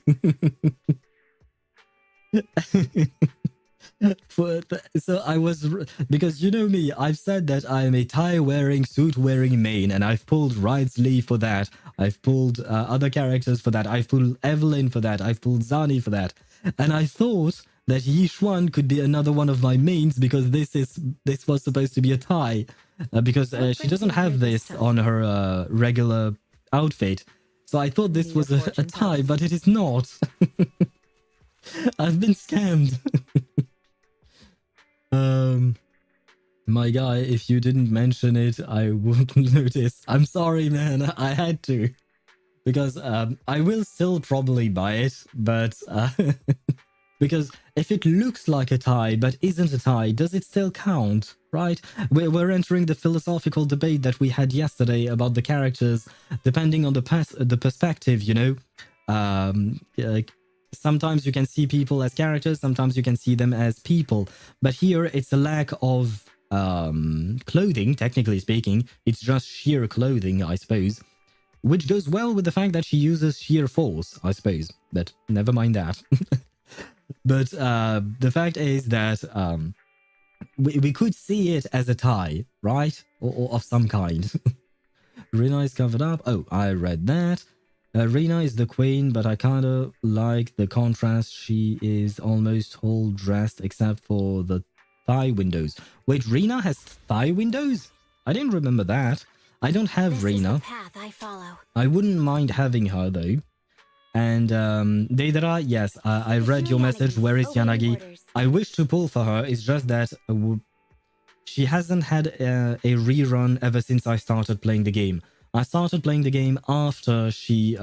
So I was, because you know me, I've said that I'm a tie-wearing, suit-wearing main, and I've pulled Rideslee for that. I've pulled other characters for that. I've pulled Evelyn for that. I've pulled Zani for that. And I thought that Yixuan could be another one of my mains because this was supposed to be a tie. Because she doesn't have this on her regular outfit. So I thought this was a tie, but it is not. I've been scammed. My guy, if you didn't mention it, I wouldn't notice. I'm sorry, man. I had to. Because I will still probably buy it, but... because if it looks like a tie but isn't a tie, does it still count, right? We're entering the philosophical debate that we had yesterday about the characters, depending on the perspective, you know? Like, sometimes you can see people as characters, sometimes you can see them as people. But here, it's a lack of clothing, technically speaking. It's just sheer clothing, I suppose. Which goes well with the fact that she uses sheer force, I suppose. But never mind that. But the fact is that we could see it as a tie, right? Or of some kind. Rena is covered up. Oh, I read that. Rena is the queen, but I kind of like the contrast. She is almost whole dressed except for the thigh windows. Wait, Rena has thigh windows? I didn't remember that. I don't have Rena. Is the path I follow. I wouldn't mind having her though. And Deidara, yes, I read your message. Where is Yanagi? I wish to pull for her. It's just that she hasn't had a rerun ever since I started playing the game. I started playing the game after she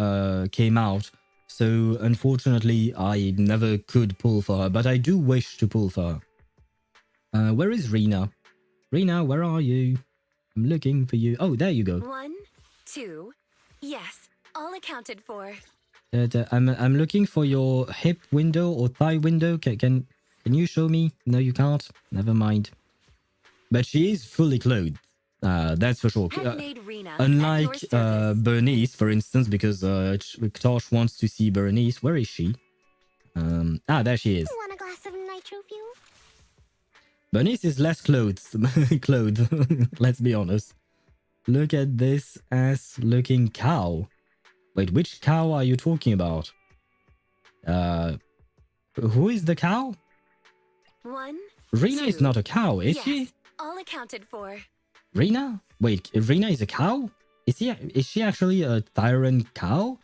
came out. So unfortunately, I never could pull for her. But I do wish to pull for her. Where is Rena? Rena, where are you? I'm looking for you. Oh, there you go. 1, 2, yes, all accounted for. I'm looking for your hip window or thigh window. Can you show me? No, you can't. Never mind. But she is fully clothed. That's for sure. Unlike Bernice, for instance, because Tosh wants to see Bernice. Where is she? There she is. Want a glass of nitro fuel? Bernice is less clothed. Let's be honest. Look at this ass-looking cow. Wait, which cow are you talking about? Who is the cow? 1, Rina is not a cow, is she? Yes, all accounted for. Rina? Wait, Rina is a cow? Is she actually a tyrant cow?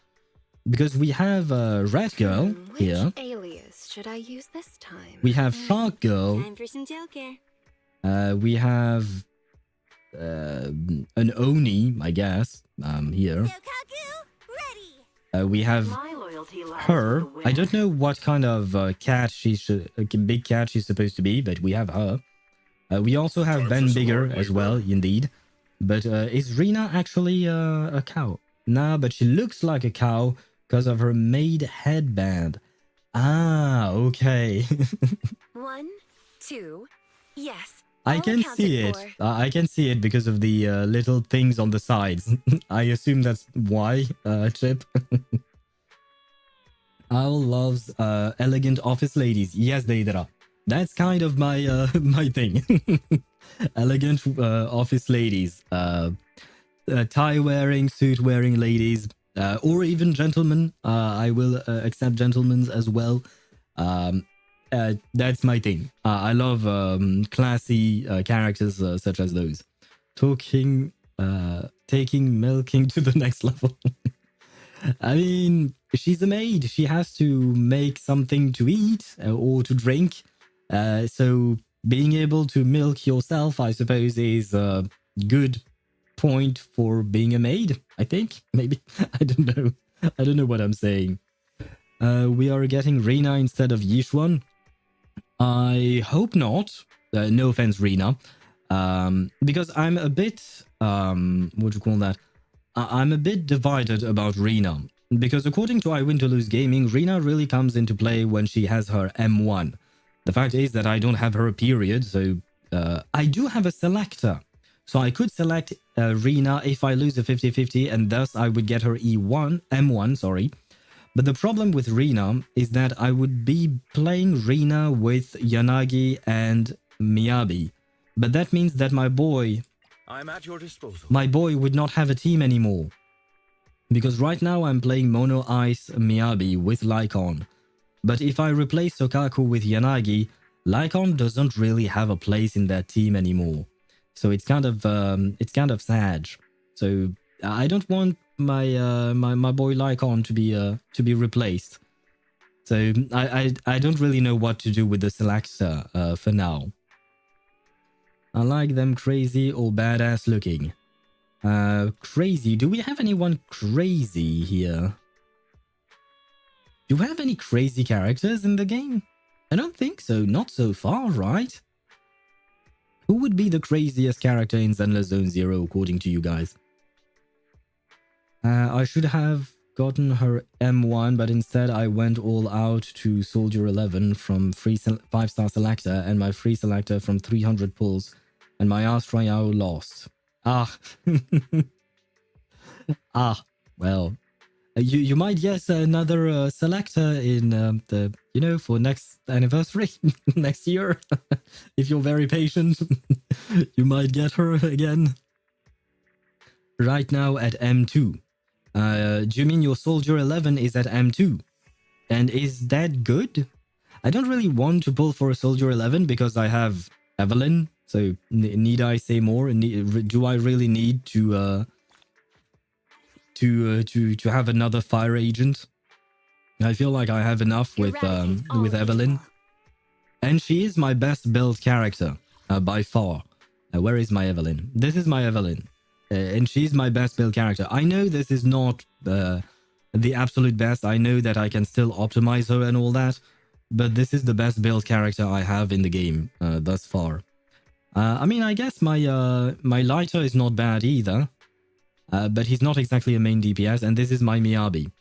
Because we have Rat Girl here. Which alias should I use this time? We have Shark Girl. Time for some Joker. We have an Oni, I guess, here. We have her. I don't know what kind of cat big cat she's supposed to be, but we have her. We also have Ben Bigger as well, indeed. But is Rina actually a cow? Nah, but she looks like a cow because of her maid headband. Ah, okay. 1, 2, yes. I can see it. I can see it because of the little things on the sides. I assume that's why, Chip. Owl loves elegant office ladies. Yes, Deidara. That's kind of my my thing. Elegant office ladies. Tie-wearing, suit-wearing ladies. Or even gentlemen. I will accept gentlemen as well. That's my thing. I love classy characters such as those. Taking milking to the next level. I mean, she's a maid. She has to make something to eat or to drink. So being able to milk yourself, I suppose, is a good point for being a maid, I think. Maybe. I don't know. I don't know what I'm saying. We are getting Rina instead of Yixuan. I hope not. No offense, Rina. Because I'm a bit... what do you call that? I'm a bit divided about Rina. Because according to I Win to Lose Gaming, Rina really comes into play when she has her M1. The fact is that I don't have her period, so... I do have a selector. So I could select Rina if I lose a 50-50, and thus I would get her M1, sorry. But the problem with Rina is that I would be playing Rina with Yanagi and Miyabi. But that means that my boy... I'm at your disposal. My boy would not have a team anymore. Because right now I'm playing Mono Ice Miyabi with Lycon. But if I replace Sokaku with Yanagi, Lycon doesn't really have a place in that team anymore. So it's kind of sad. So I don't want my my boy Lycon to be replaced. So I don't really know what to do with the selector for now. I like them crazy or badass looking. Crazy. Do we have anyone crazy here? Do we have any crazy characters in the game? I don't think so. Not so far, right? Who would be the craziest character in Zenless Zone Zero according to you guys? I should have gotten her M1, but instead I went all out to Soldier 11 from 5-star selector and my free selector from 300 pulls, and my Astra Yao lost. Ah. Ah, well. You might guess another selector in the, you know, for next anniversary, next year. If you're very patient, you might get her again. Right now at M2. Do you mean your Soldier 11 is at M2? And is that good? I don't really want to pull for a Soldier 11 because I have Evelyn. So need I say more? Do I really need to have another fire agent? I feel like I have enough with Evelyn. And she is my best built character by far. Where is my Evelyn? This is my Evelyn. And she's my best build character. I know this is not the absolute best. I know that I can still optimize her and all that. But this is the best build character I have in the game thus far. I mean, I guess my lighter is not bad either. But he's not exactly a main DPS. And this is my Miyabi.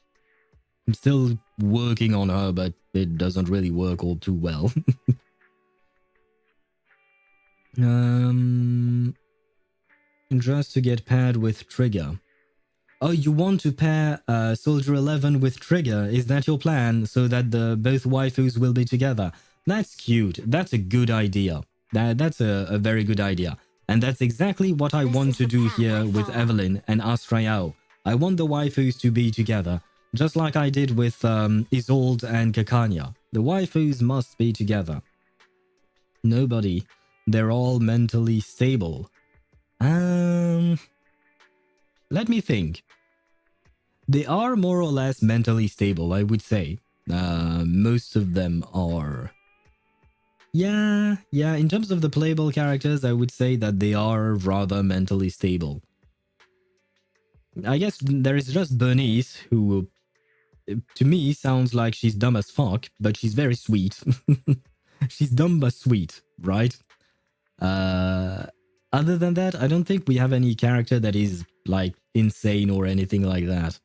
I'm still working on her, but it doesn't really work all too well. Just to get paired with Trigger. Oh, you want to pair Soldier 11 with Trigger? Is that your plan? So that both waifus will be together? That's cute. That's a good idea. That's a very good idea. And that's exactly what I want to do here with Evelyn and Astra Yao. I want the waifus to be together. Just like I did with Isolde and Kakanya. The waifus must be together. Nobody. They're all mentally stable. Let me think. They are more or less mentally stable, I would say. Most of them are. Yeah, in terms of the playable characters, I would say that they are rather mentally stable. I guess there is just Bernice, who to me sounds like she's dumb as fuck, but she's very sweet. She's dumb but sweet, right? Other than that, I don't think we have any character that is like insane or anything like that.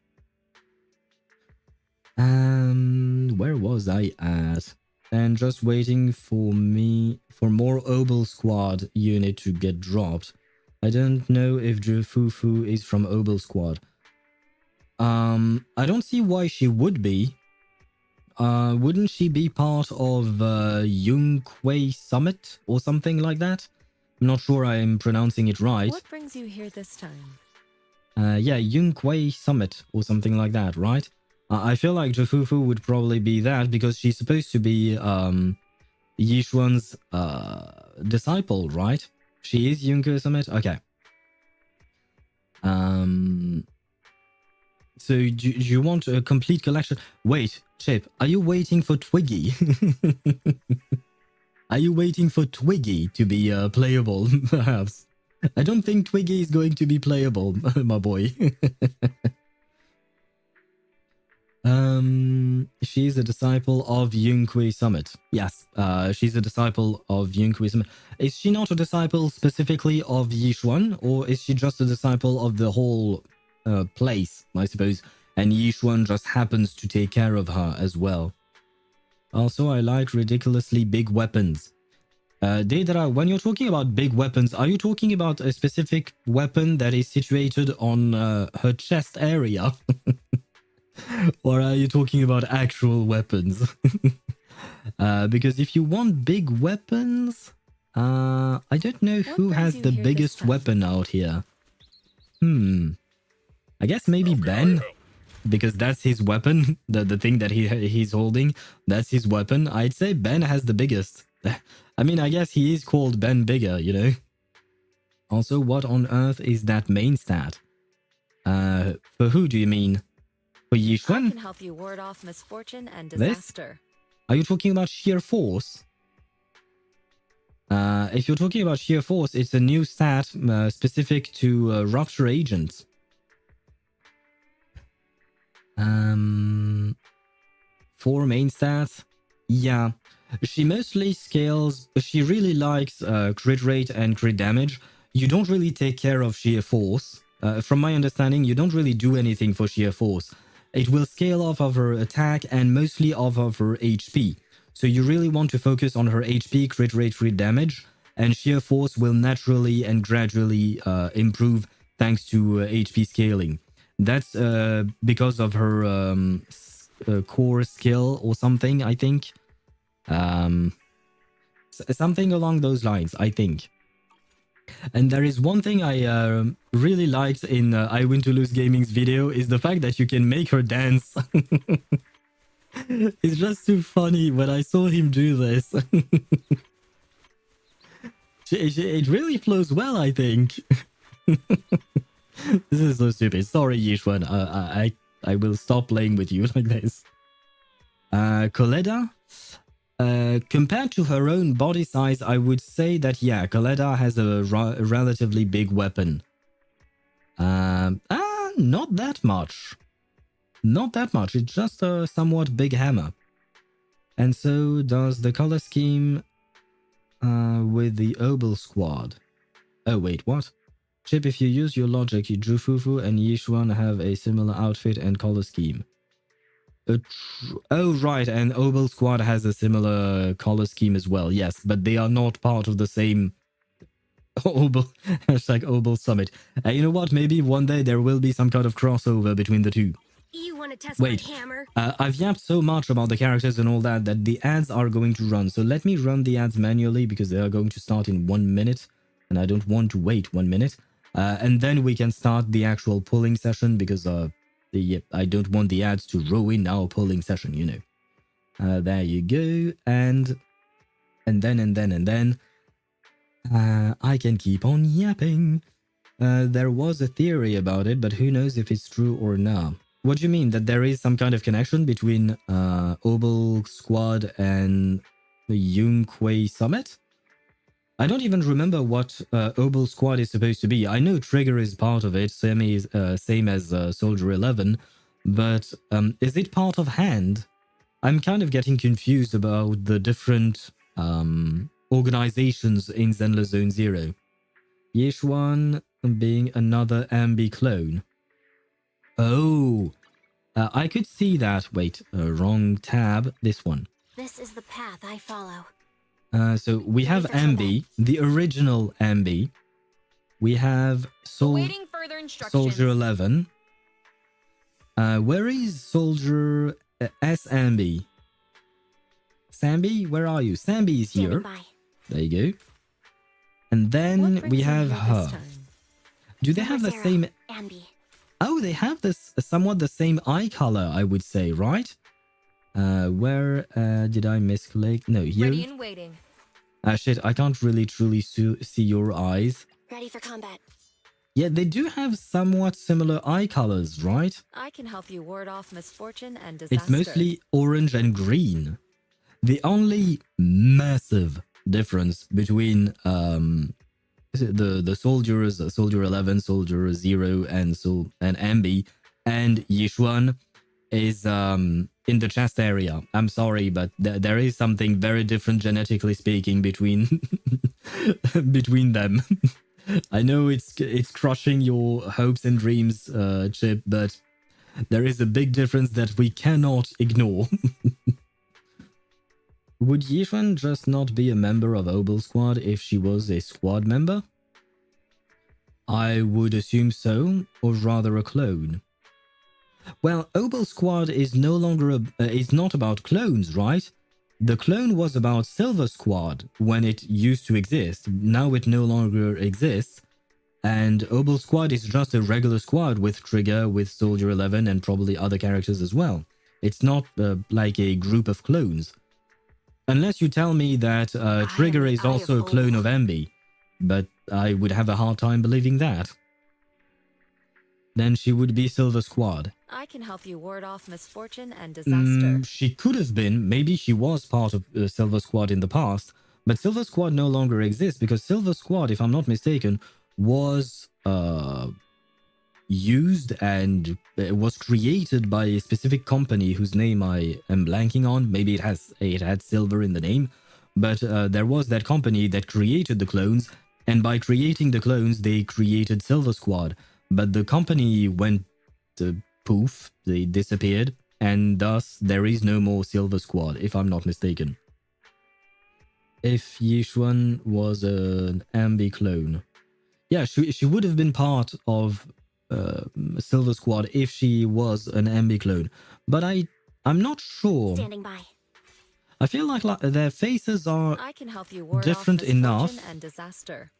Where was I at? And just waiting for more Obel Squad unit to get dropped. I don't know if Fufu is from Obel Squad. I don't see why she would be. Wouldn't she be part of Yunquei Summit or something like that? I'm not sure I'm pronouncing it right. What brings you here this time? Yeah, Yunquei Summit or something like that, right? I feel like Fufu would probably be that because she's supposed to be Yixuan's disciple, right? She is Yunquei Summit? Okay. So do you want a complete collection? Wait, Chip, are you waiting for Twiggy? Are you waiting for Twiggy to be playable, perhaps? I don't think Twiggy is going to be playable, my boy. She's a disciple of Yunquei Summit. Yes, she's a disciple of Yunquei Summit. Is she not a disciple specifically of Yixuan, or is she just a disciple of the whole place, I suppose? And Yixuan just happens to take care of her as well. Also, I like ridiculously big weapons. Deidara, when you're talking about big weapons, are you talking about a specific weapon that is situated on her chest area? Or are you talking about actual weapons? Because if you want big weapons, I don't know who has the biggest weapon out here. I guess maybe Ben, because that's his weapon. The thing that he's holding, that's his weapon. I'd say Ben has the biggest. I mean, I guess he is called Ben Bigger, you know? Also, what on earth is that main stat? For who do you mean? For Yixuan? I can help you ward off misfortune and disaster. This? Are you talking about sheer force? If you're talking about sheer force, it's a new stat specific to rupture agents. For main stats, yeah. She mostly scales, she really likes crit rate and crit damage. You don't really take care of sheer force. From my understanding, you don't really do anything for sheer force. It will scale off of her attack and mostly off of her HP. So you really want to focus on her HP, crit rate, crit damage, and sheer force will naturally and gradually improve thanks to HP scaling. That's because of her core skill or something, I think. Something along those lines, I think. And there is one thing I really liked in I Win to Lose Gaming's video is the fact that you can make her dance. It's just too funny when I saw him do this. It really flows well, I think. This is so stupid. Sorry, Yixuan. I will stop playing with you like this. Coletta? Compared to her own body size, I would say that, yeah, Coletta has a relatively big weapon. Not that much. Not that much. It's just a somewhat big hammer. And so does the color scheme with the Obel Squad. Oh, wait, what? Chip, if you use your logic, Fufu and Yixuan have a similar outfit and color scheme. Oh, right, and Obel Squad has a similar color scheme as well, yes, but they are not part of the same Obel, #Obel Summit. You know what, maybe one day there will be some kind of crossover between the two. You want to test Wait, my hammer? I've yapped so much about the characters and all that the ads are going to run, so let me run the ads manually because they are going to start in 1 minute, and I don't want to wait 1 minute. And then we can start the actual polling session because I don't want the ads to ruin our polling session, you know. There you go. And And then I can keep on yapping. There was a theory about it, but who knows if it's true or not. What do you mean? That there is some kind of connection between Obel Squad and the Yunquay Summit? I don't even remember what Obel Squad is supposed to be. I know Trigger is part of it, same as Soldier 11, but is it part of Hand? I'm kind of getting confused about the different organizations in Zenless Zone Zero. Yixuan being another Ambi clone. Oh, I could see that. Wait, wrong tab. This one. This is the path I follow. So we have Ambi, the original Ambi. We have Awaiting further instructions. Soldier 11. Where is Soldier S Ambi? Sambi, where are you? Sambi is here. By. There you go. And then we have her. Do they have the same? Ambi. Oh, they have this somewhat the same eye color, I would say, right? Where did I misclick? No, here. Ready and waiting. Shit, I can't really truly see your eyes. Ready for combat. Yeah, they do have somewhat similar eye colors, right? I can help you ward off misfortune and disaster. It's mostly orange and green. The only massive difference between the soldiers, Soldier 11, Soldier 0, and Ambi and Yixuan is in the chest area. I'm sorry, but there is something very different genetically speaking between between them. I know it's crushing your hopes and dreams, Chip, but there is a big difference that we cannot ignore. Would Yixuan just not be a member of Obel Squad if she was a squad member? I would assume so, or rather a clone. Well, Obel Squad is no longer is not about clones, right? The clone was about Silver Squad when it used to exist. Now it no longer exists. And Obel Squad is just a regular squad with Trigger, with Soldier 11, and probably other characters as well. It's not like a group of clones. Unless you tell me that Trigger is also a clone of Ambi. But I would have a hard time believing that. Then she would be Silver Squad. I can help you ward off misfortune and disaster. She could have been. Maybe she was part of Silver Squad in the past. But Silver Squad no longer exists because Silver Squad, if I'm not mistaken, was used and was created by a specific company whose name I am blanking on. Maybe it had silver in the name. But there was that company that created the clones. And by creating the clones, they created Silver Squad. But the company went poof, they disappeared, and thus there is no more Silver Squad, if I'm not mistaken. If Yixuan was an Ambi clone. Yeah, she would have been part of Silver Squad if she was an Ambi clone. But I'm not sure. Standing by. I feel like their faces are I can help you ward different off enough. and disaster.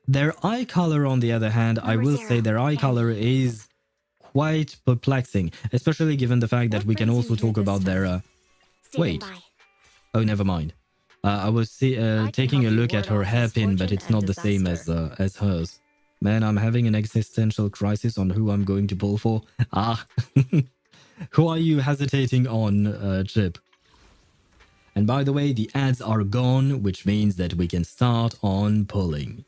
Their eye color, on the other hand, I will say their eye color is quite perplexing, especially given the fact that we can also talk about their... Wait. Oh, never mind. I was taking a look at her hairpin, but it's not the same as hers. Man, I'm having an existential crisis on who I'm going to pull for. Ah. Who are you hesitating on, Chip? And by the way, the ads are gone, which means that we can start on pulling.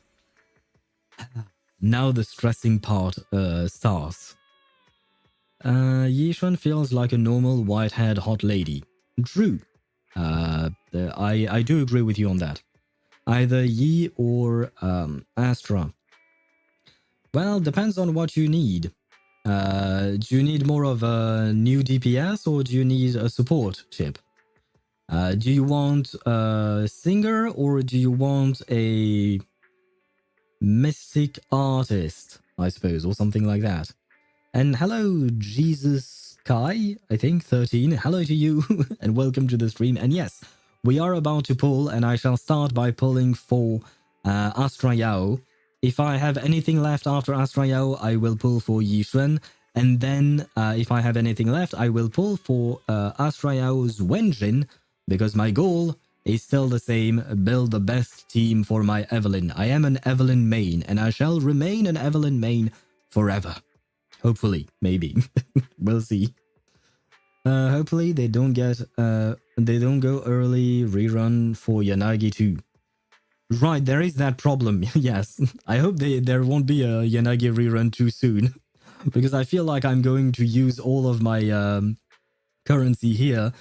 Now the stressing part starts. Yixuan feels like a normal white-haired hot lady. True. I do agree with you on that. Either Yi or Astra. Well, depends on what you need. Do you need more of a new DPS or do you need a support chip? Do you want a singer or do you want a mystic artist, I suppose, or something like that? And hello, Jesus Kai, I think, 13. Hello to you and welcome to the stream. And yes, we are about to pull and I shall start by pulling for Astra Yao. If I have anything left after Astra Yao, I will pull for Yixuan. And then if I have anything left, I will pull for Astra Yao's Wenjin, because my goal is still the same. Build the best team for my Evelyn. I am an Evelyn main, and I shall remain an Evelyn main forever. Hopefully, maybe. We'll see. Hopefully they don't go early rerun for Yanagi too. Right, there is that problem. Yes, I hope there won't be a Yanagi rerun too soon, because I feel like I'm going to use all of my currency here,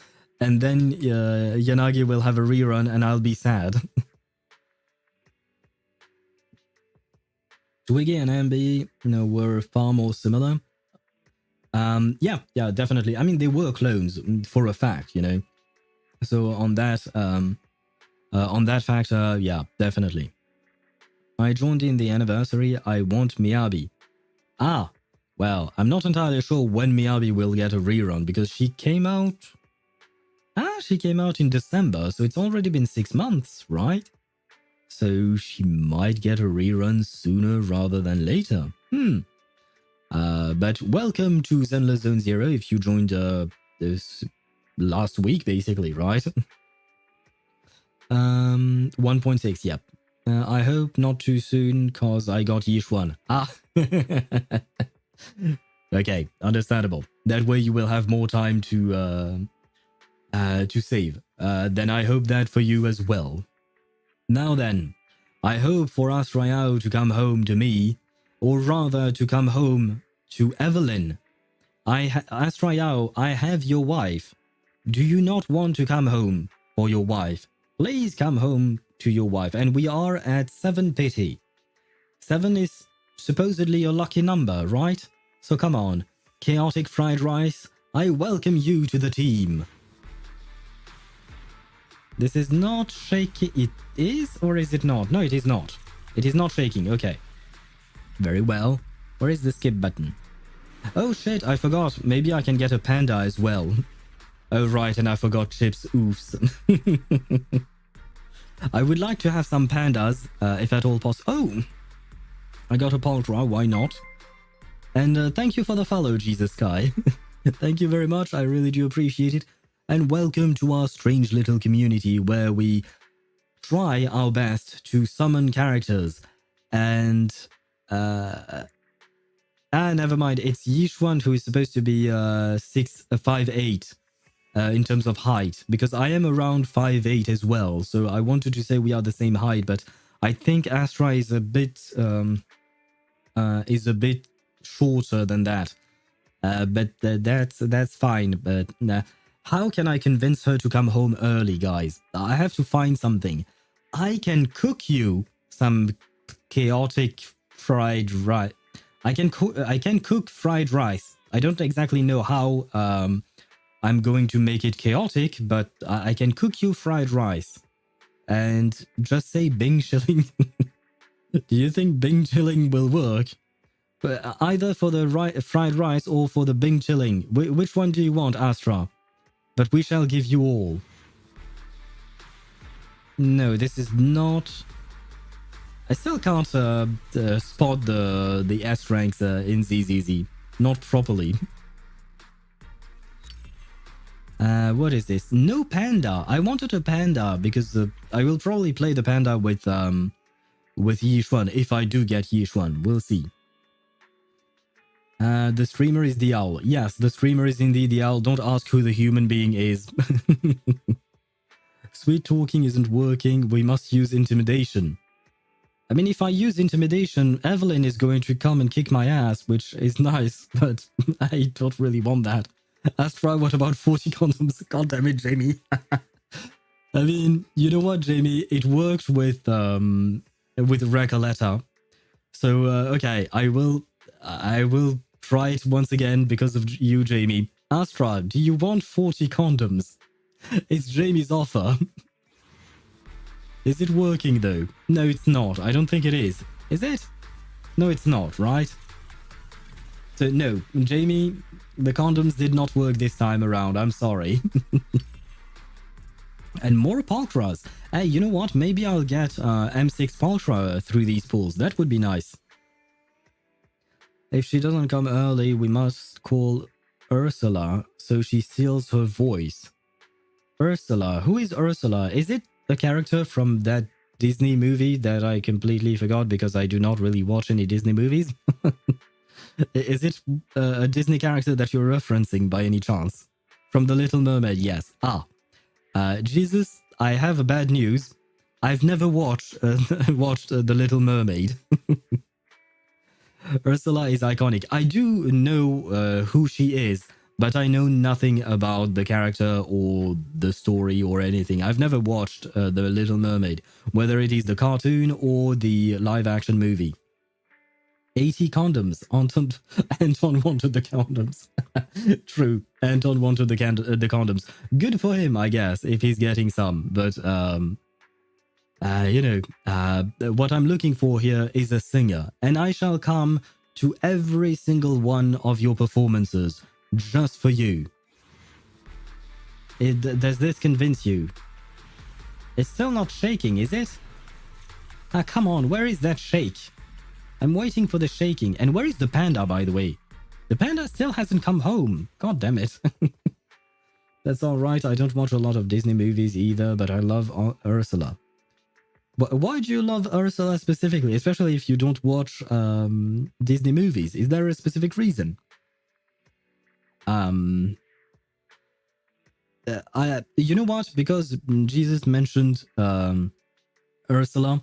and then Yanagi will have a rerun, and I'll be sad. Twiggy and Ambi, were far more similar. Yeah, definitely. I mean, they were clones for a fact, So on that factor, yeah, definitely. I joined in the anniversary. I want Miyabi. Ah, well, I'm not entirely sure when Miyabi will get a rerun because she came out. She came out in December, so it's already been 6 months, right? So she might get a rerun sooner rather than later. But welcome to Zenless Zone Zero if you joined this last week, basically, right? 1.6, yep. I hope not too soon, cause I got Yixuan. Ah! Okay, understandable. That way you will have more time to save. Then I hope that for you as well. Now then, I hope for Astra Yao to come home to me, or rather to come home to Evelyn. Astra Yao, I have your wife. Do you not want to come home for your wife? Please come home to your wife. And we are at 7 pity. 7 is supposedly a lucky number, right? So come on. Chaotic Fried Rice, I welcome you to the team. This is not shaking. It is, or is it not? No, it is not. It is not shaking. Okay. Very well. Where is the skip button? Oh shit, I forgot. Maybe I can get a panda as well. Oh right, and I forgot chips. Oofs. I would like to have some pandas, if at all possible. Oh! I got a Paltra, why not? And thank you for the follow, Jesus Sky. Thank you very much, I really do appreciate it. And welcome to our strange little community where we try our best to summon characters. And never mind, it's Yixuan who is supposed to be 5'8" in terms of height, because I am around 5'8" as well. So I wanted to say we are the same height, but I think Astra is a bit shorter than that. But that's fine. But how can I convince her to come home early, guys? I have to find something. I can cook you some chaotic fried rice. I can cook fried rice. I don't exactly know how I'm going to make it chaotic, but I can cook you fried rice. And just say Bing Shilling. Do you think Bing Chilling will work? But either for the fried rice or for the Bing Chilling. Which one do you want, Astra? But we shall give you all. No, this is not... I still can't spot the S ranks in ZZZ. Not properly. What is this? No panda. I wanted a panda because I will probably play the panda with Yixuan if I do get Yixuan. We'll see. The streamer is the owl. Yes, the streamer is indeed the owl. Don't ask who the human being is. Sweet talking isn't working. We must use intimidation. I mean, if I use intimidation, Evelyn is going to come and kick my ass, which is nice, but I don't really want that. Astra, what about 40 condoms? God damn it, Jamie. I mean, you know what, Jamie? It worked with Recoleta. So, okay, I will try it once again because of you, Jamie. Astra, do you want 40 condoms? It's Jamie's offer. Is it working though? No, it's not. I don't think it is. Is it? No, it's not, right? So, no, Jamie, the condoms did not work this time around. I'm sorry. And more Paltras. Hey, you know what? Maybe I'll get M6 Paltra through these pools. That would be nice. If she doesn't come early, we must call Ursula so she steals her voice. Ursula? Who is Ursula? Is it a character from that Disney movie that I completely forgot because I do not really watch any Disney movies? Is it a Disney character that you're referencing by any chance? From The Little Mermaid, yes. Jesus, I have a bad news. I've never watched The Little Mermaid. Ursula is iconic. I do know who she is, but I know nothing about the character or the story or anything. I've never watched The Little Mermaid, whether it is the cartoon or the live-action movie. 80 condoms. Anton wanted the condoms. True. Anton wanted the condoms. Good for him, I guess, if he's getting some. But, what I'm looking for here is a singer. And I shall come to every single one of your performances just for you. Does this convince you? It's still not shaking, is it? Come on, where is that shake? I'm waiting for the shaking. And where is the panda, by the way? The panda still hasn't come home. God damn it. That's all right. I don't watch a lot of Disney movies either, but I love Ursula. Why do you love Ursula specifically, especially if you don't watch Disney movies? Is there a specific reason? You know what? Because Jesus mentioned Ursula.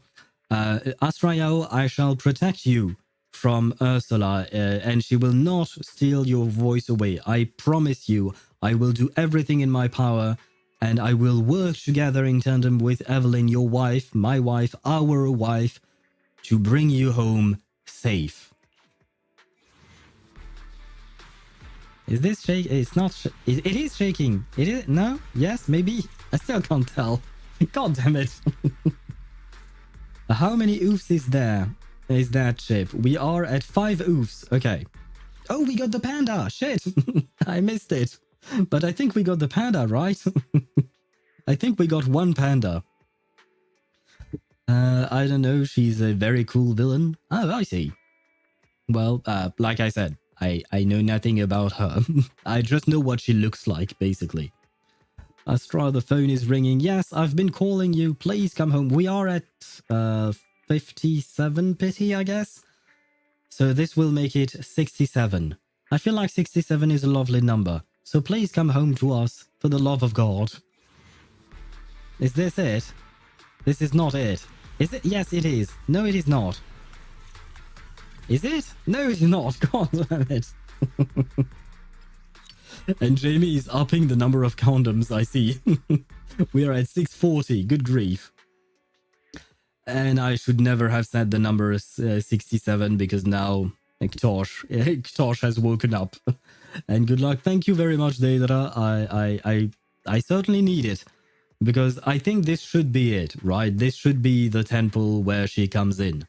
Astra Yao, I shall protect you from Ursula, and she will not steal your voice away. I promise you, I will do everything in my power, and I will work together in tandem with Evelyn, your wife, my wife, our wife, to bring you home safe. Is this shake? It's not. It is shaking. It is. No? Yes? Maybe? I still can't tell. God damn it. How many oofs is there? Is that chip? We are at 5 oofs. Okay. Oh, we got the panda. Shit. I missed it. But I think we got the panda, right? I think we got one panda. I don't know. She's a very cool villain. Oh, I see. Well, like I said, I know nothing about her. I just know what she looks like, basically. Astra, the phone is ringing. Yes, I've been calling you. Please come home. We are at 57 pity, I guess. So this will make it 67. I feel like 67 is a lovely number. So please come home to us, for the love of God. Is this it? This is not it. Is it? Yes, it is. No, it is not. Is it? No, it is not. God damn it. And Jamie is upping the number of condoms, I see. We are at 640. Good grief. And I should never have said the number is 67 because now Ktosh has woken up. And good luck. Thank you very much, Deidara. I certainly need it. Because I think this should be it, right? This should be the temple where she comes in.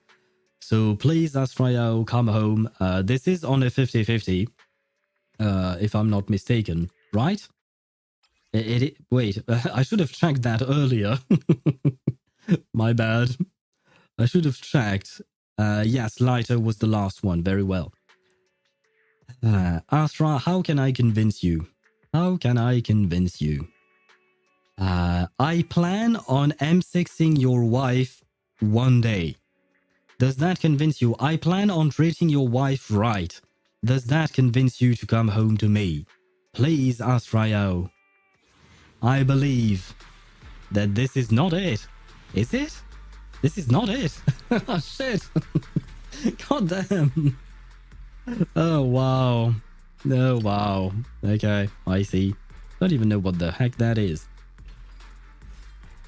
So please, Astra Yao, come home. This is on a 50-50. If I'm not mistaken, right? Wait, I should have checked that earlier. My bad. I should have checked. Yes, lighter was the last one. Very well. Astra, how can I convince you? How can I convince you? I plan on M6ing your wife one day. Does that convince you? I plan on treating your wife right. Does that convince you to come home to me? Please, Astra Yao. I believe that this is not it. Is it? This is not it. Oh, shit. God damn. Oh, wow. Oh, wow. Okay, I see. Don't even know what the heck that is.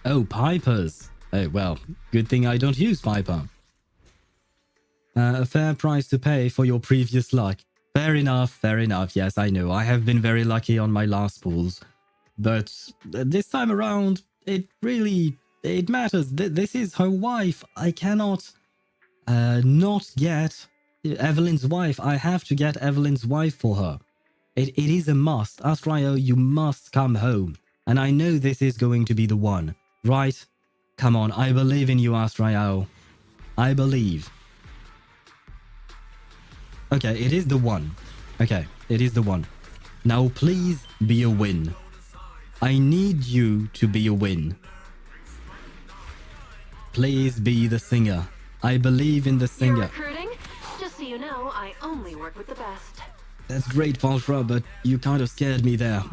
Oh, Pipers. Oh, well, good thing I don't use Piper. A fair price to pay for your previous luck. Fair enough, fair enough. Yes, I know. I have been very lucky on my last pulls. But this time around, it matters. This is her wife. I cannot not get Evelyn's wife. I have to get Evelyn's wife for her. It is a must. Astra Yao, you must come home. And I know this is going to be the one. Right? Come on, I believe in you, Astra Yao. I believe. Okay, it is the one. Okay, it is the one. Now please be a win. I need you to be a win. please be the singer. I believe in the You're singer. recruiting? Just so you know, I only work with the best. That's great, Paltra, but you kind of scared me there.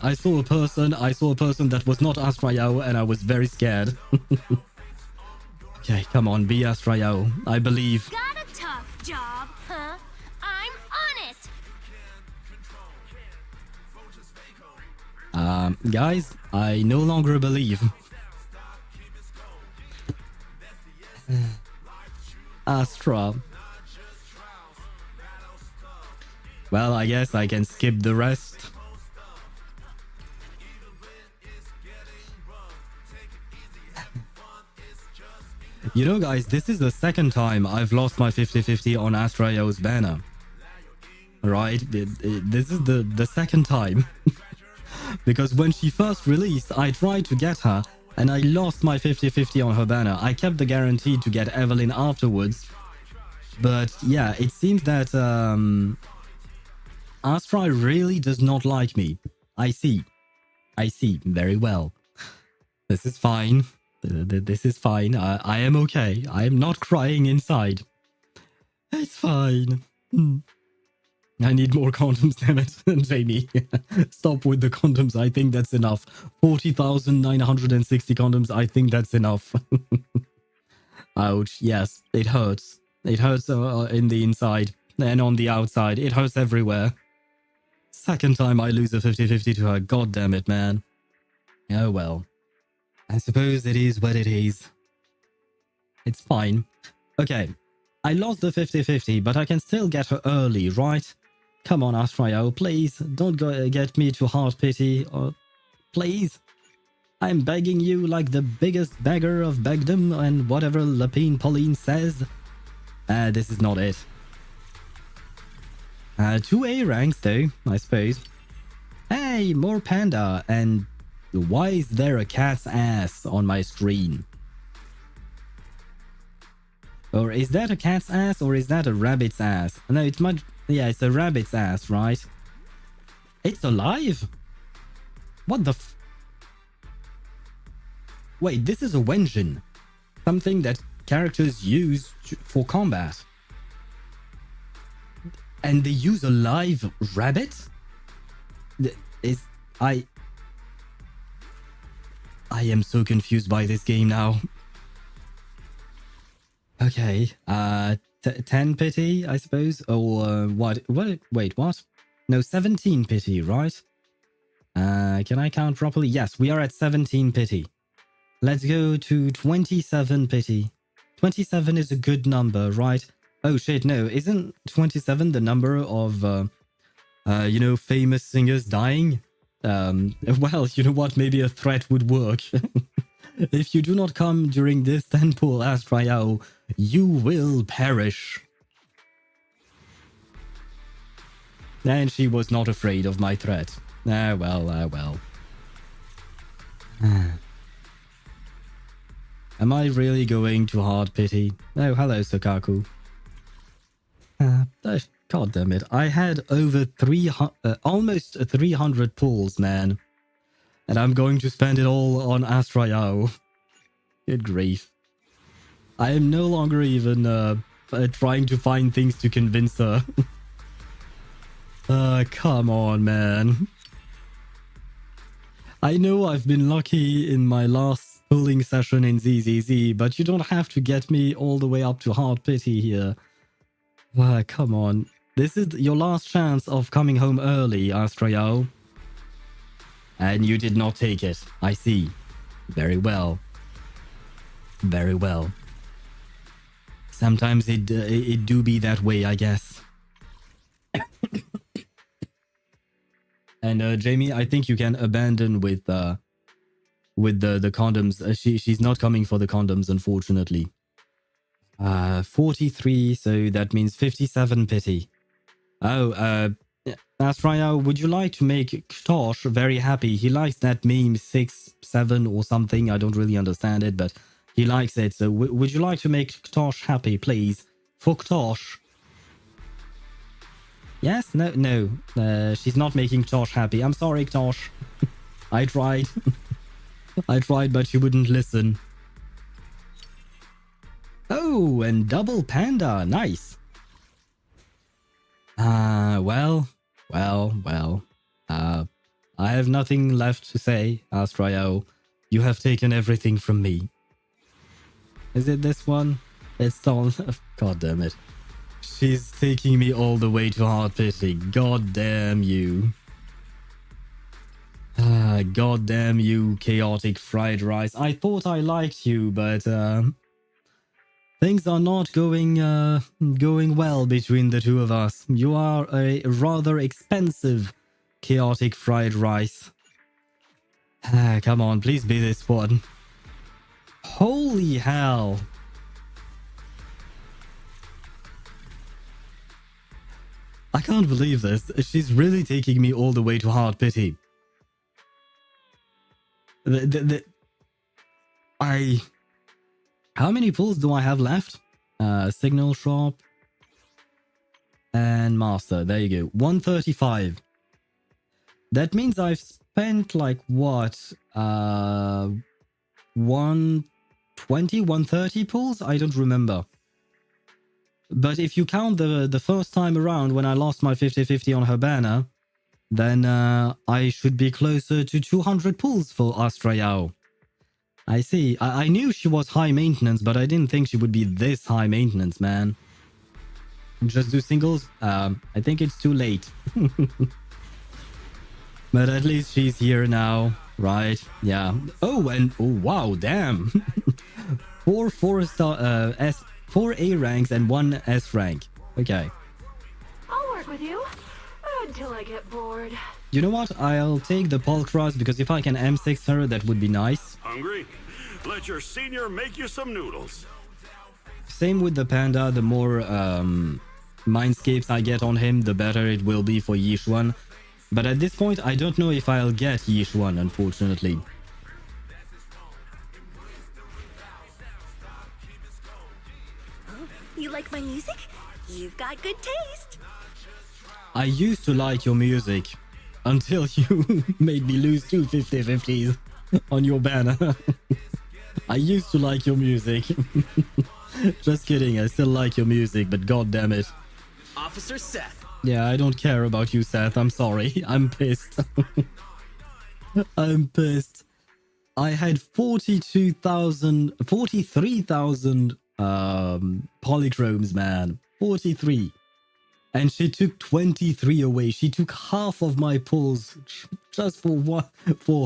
I saw a person that was not Astra Yao, and I was very scared. Okay, come on, be Astra Yao. I believe. Got a tough job, huh? I'm on it. Guys, I no longer believe. Astra. Well, I guess I can skip the rest. You know, guys, this is the second time I've lost my 50-50 on Astra Yao's banner. Right? This is the second time. Because when she first released, I tried to get her, and I lost my 50-50 on her banner. I kept the guarantee to get Evelyn afterwards. But yeah, it seems that Astra really does not like me. I see. Very well. This is fine. This is fine. I am okay. I am not crying inside. It's fine. I need more condoms, damn it. Jamie, stop with the condoms. I think that's enough. 40,960 condoms. I think that's enough. Ouch. Yes, it hurts. It hurts in the inside and on the outside. It hurts everywhere. Second time I lose a 50-50 to her. God damn it, man. Oh well. I suppose it is what it is. It's fine. Okay. I lost the 50-50, but I can still get her early, right? Come on, Astra Yao, please. Don't get me to hard pity. Please. I'm begging you like the biggest beggar of begdom and whatever Lapine Pauline says. This is not it. 2 A ranks though, I suppose. Hey, more panda. And why is there a cat's ass on my screen? Or is that a cat's ass or is that a rabbit's ass? No, it's much... Yeah, it's a rabbit's ass, right? It's alive? What the f... Wait, this is a Wenjin. Something that characters use for combat. And they use a live rabbit? I am so confused by this game now. Okay, 10 pity, I suppose, or what? Wait, what? No, 17 pity, right? Can I count properly? Yes, we are at 17 pity. Let's go to 27 pity. 27 is a good number, right? Oh shit, no, isn't 27 the number of, you know, famous singers dying? Well, you know what? Maybe a threat would work. If you do not come during this temple, Astra Yao, you will perish. And she was not afraid of my threat. Ah, well, ah, well. Am I really going to hard pity? Oh, hello, Sokaku. God damn it. I had over 300, almost 300 pulls, man. And I'm going to spend it all on Astra Yao. Good grief. I am no longer even trying to find things to convince her. Come on, man. I know I've been lucky in my last pulling session in ZZZ, but you don't have to get me all the way up to hard pity here. Come on. This is your last chance of coming home early, Astra Yao. And you did not take it. I see. Very well. Very well. Sometimes it do be that way, I guess. And Jamie, I think you can abandon with the condoms. She's not coming for the condoms, unfortunately. 43, so that means 57 pity. Oh, Astra Yao, would you like to make Ktosh very happy? He likes that meme 6, 7 or something. I don't really understand it, but he likes it. So would you like to make Ktosh happy, please? For Ktosh. Yes? No. She's not making Ktosh happy. I'm sorry, Ktosh. I tried. I tried, but she wouldn't listen. Oh, and double panda. Nice. Well. I have nothing left to say, Astra Yao. You have taken everything from me. Is it this one? It's all... God damn it. She's taking me all the way to Heart Pity. God damn you. God damn you, chaotic fried rice. I thought I liked you, but things are not going well between the two of us. You are a rather expensive chaotic fried rice. Come on, please be this one. Holy hell. I can't believe this. She's really taking me all the way to Heart Pity. How many pulls do I have left? Signal shop and master. There you go. 135. That means I've spent like what? 120, 130 pulls? I don't remember. But if you count the first time around when I lost my 50-50 on her banner, then I should be closer to 200 pulls for Astra Yao. I see. I knew she was high maintenance, but I didn't think she would be this high maintenance, man. Just do singles? I think it's too late. But at least she's here now, right? Yeah. Oh, and oh wow, damn. 4 A ranks and 1 S rank. Okay. I'll work with you until I get bored. You know what? I'll take the Pulcras because if I can M6 her, that would be nice. Hungry? Let your senior make you some noodles. Same with the panda. The more mindscapes I get on him, the better it will be for Yixuan. But at this point, I don't know if I'll get Yixuan, unfortunately. You like my music? You've got good taste. I used to like your music until you made me lose 2 50-50s on your banner. I used to like your music. Just kidding, I still like your music, but god damn it. Officer Seth. Yeah, I don't care about you, Seth. I'm sorry. I'm pissed. I'm pissed. I had 43,000 polychromes, man. 43. And she took 23 away. She took half of my pulls just for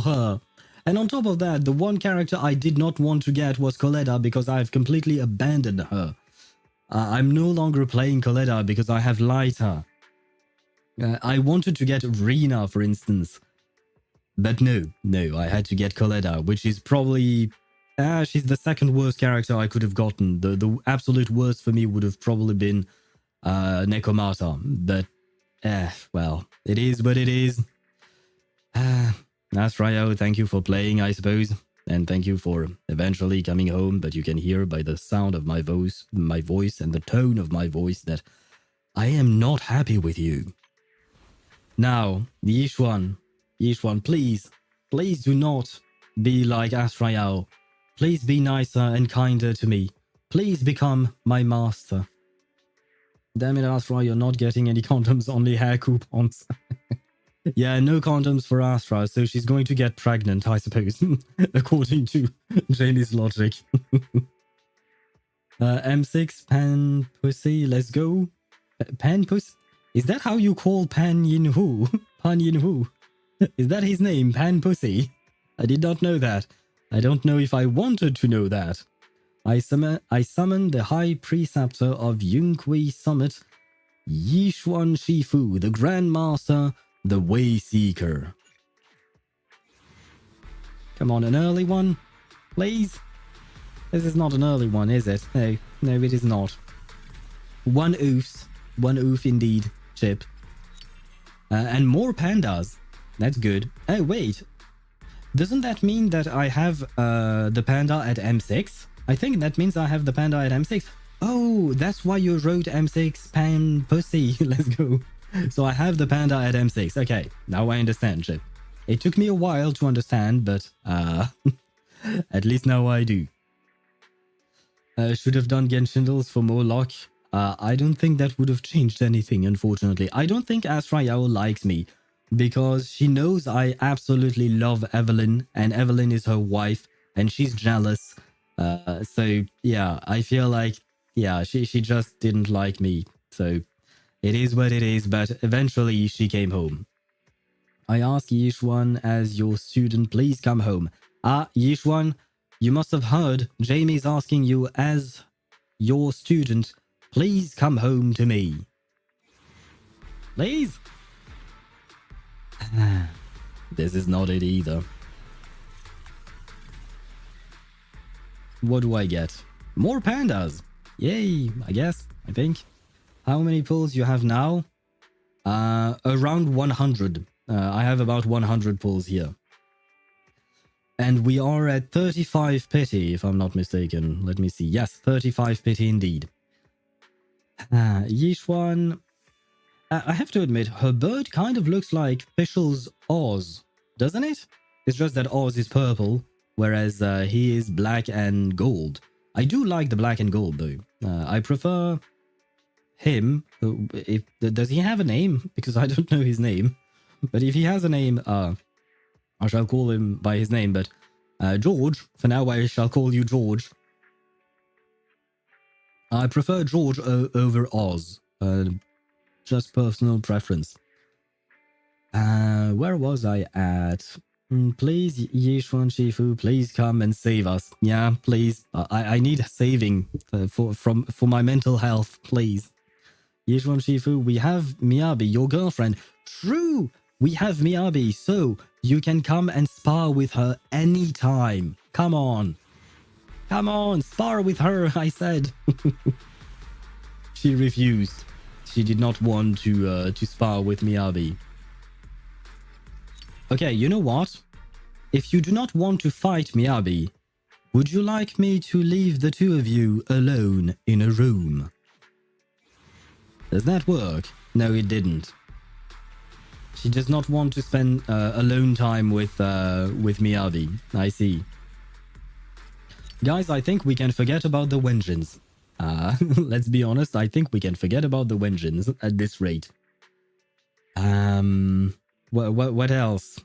her. And on top of that, the one character I did not want to get was Coletta because I've completely abandoned her. I'm no longer playing Coletta because I have Lighter. I wanted to get Rena, for instance. But no, I had to get Coletta, which is probably... she's the second worst character I could have gotten. The absolute worst for me would have probably been Nekomata. But, well, it is what it is. Astra Yao, thank you for playing, I suppose. And thank you for eventually coming home. But you can hear by the sound of my voice and the tone of my voice that I am not happy with you. Now, Yixuan, please do not be like Astra Yao. Please be nicer and kinder to me. Please become my master. Damn it, Astra, you're not getting any condoms, only hair coupons. Yeah, no condoms for Astra, so she's going to get pregnant, I suppose, according to Jamie's logic. M6, Pan Pussy, let's go. Pan Pussy? Is that how you call Pan Yin-Hu? Pan Yin-Hu? Is that his name, Pan Pussy? I did not know that. I don't know if I wanted to know that. I summon the High Preceptor of Yunqui Summit, Yixuan Shifu, the Grand Master, the Way Seeker. Come on, an early one, please? This is not an early one, is it? No, it is not. One oof indeed, Chip. And more pandas. That's good. Oh, wait. Doesn't that mean that I have the panda at M6? I think that means I have the panda at M6. Oh, that's why you wrote M6 Pan Pussy. Let's go. So I have the panda at M6. Okay, now I understand, Chip. It took me a while to understand, but at least now I do. should have done Genshin Duels for more luck. I don't think that would have changed anything, unfortunately. I don't think Astra Yao likes me because she knows I absolutely love Evelyn, and Evelyn is her wife, and she's jealous. So yeah, I feel like, yeah, she just didn't like me. So it is what it is, but eventually she came home. I ask Yixuan as your student, please come home. Yixuan, you must have heard Jamie's asking you as your student, please come home to me. Please? This is not it either. What do I get? More pandas! Yay, I guess, I think. How many pulls you have now? Around 100. I have about 100 pulls here. And we are at 35 pity, if I'm not mistaken. Let me see. Yes, 35 pity indeed. Yixuan, I have to admit, her bird kind of looks like Fischl's Oz, doesn't it? It's just that Oz is purple, whereas he is black and gold. I do like the black and gold, though. I prefer him. Does he have a name? Because I don't know his name. But if he has a name, I shall call him by his name, but George, for now I shall call you George. I prefer George over Oz. Just personal preference. Where was I at? Please, Yixuan Shifu, please come and save us. Yeah, please. I need saving for my mental health, please. Yixuan Shifu, we have Miyabi, your girlfriend. True! We have Miyabi, so you can come and spar with her anytime. Come on. Come on, spar with her, I said. She refused. She did not want to spar with Miyabi. Okay, you know what? If you do not want to fight Miyabi, would you like me to leave the two of you alone in a room? Does that work? No, it didn't. She does not want to spend alone time with Miyabi. I see. Guys, I think we can forget about the vengeance. Let's be honest, I think we can forget about the vengeance at this rate. What else?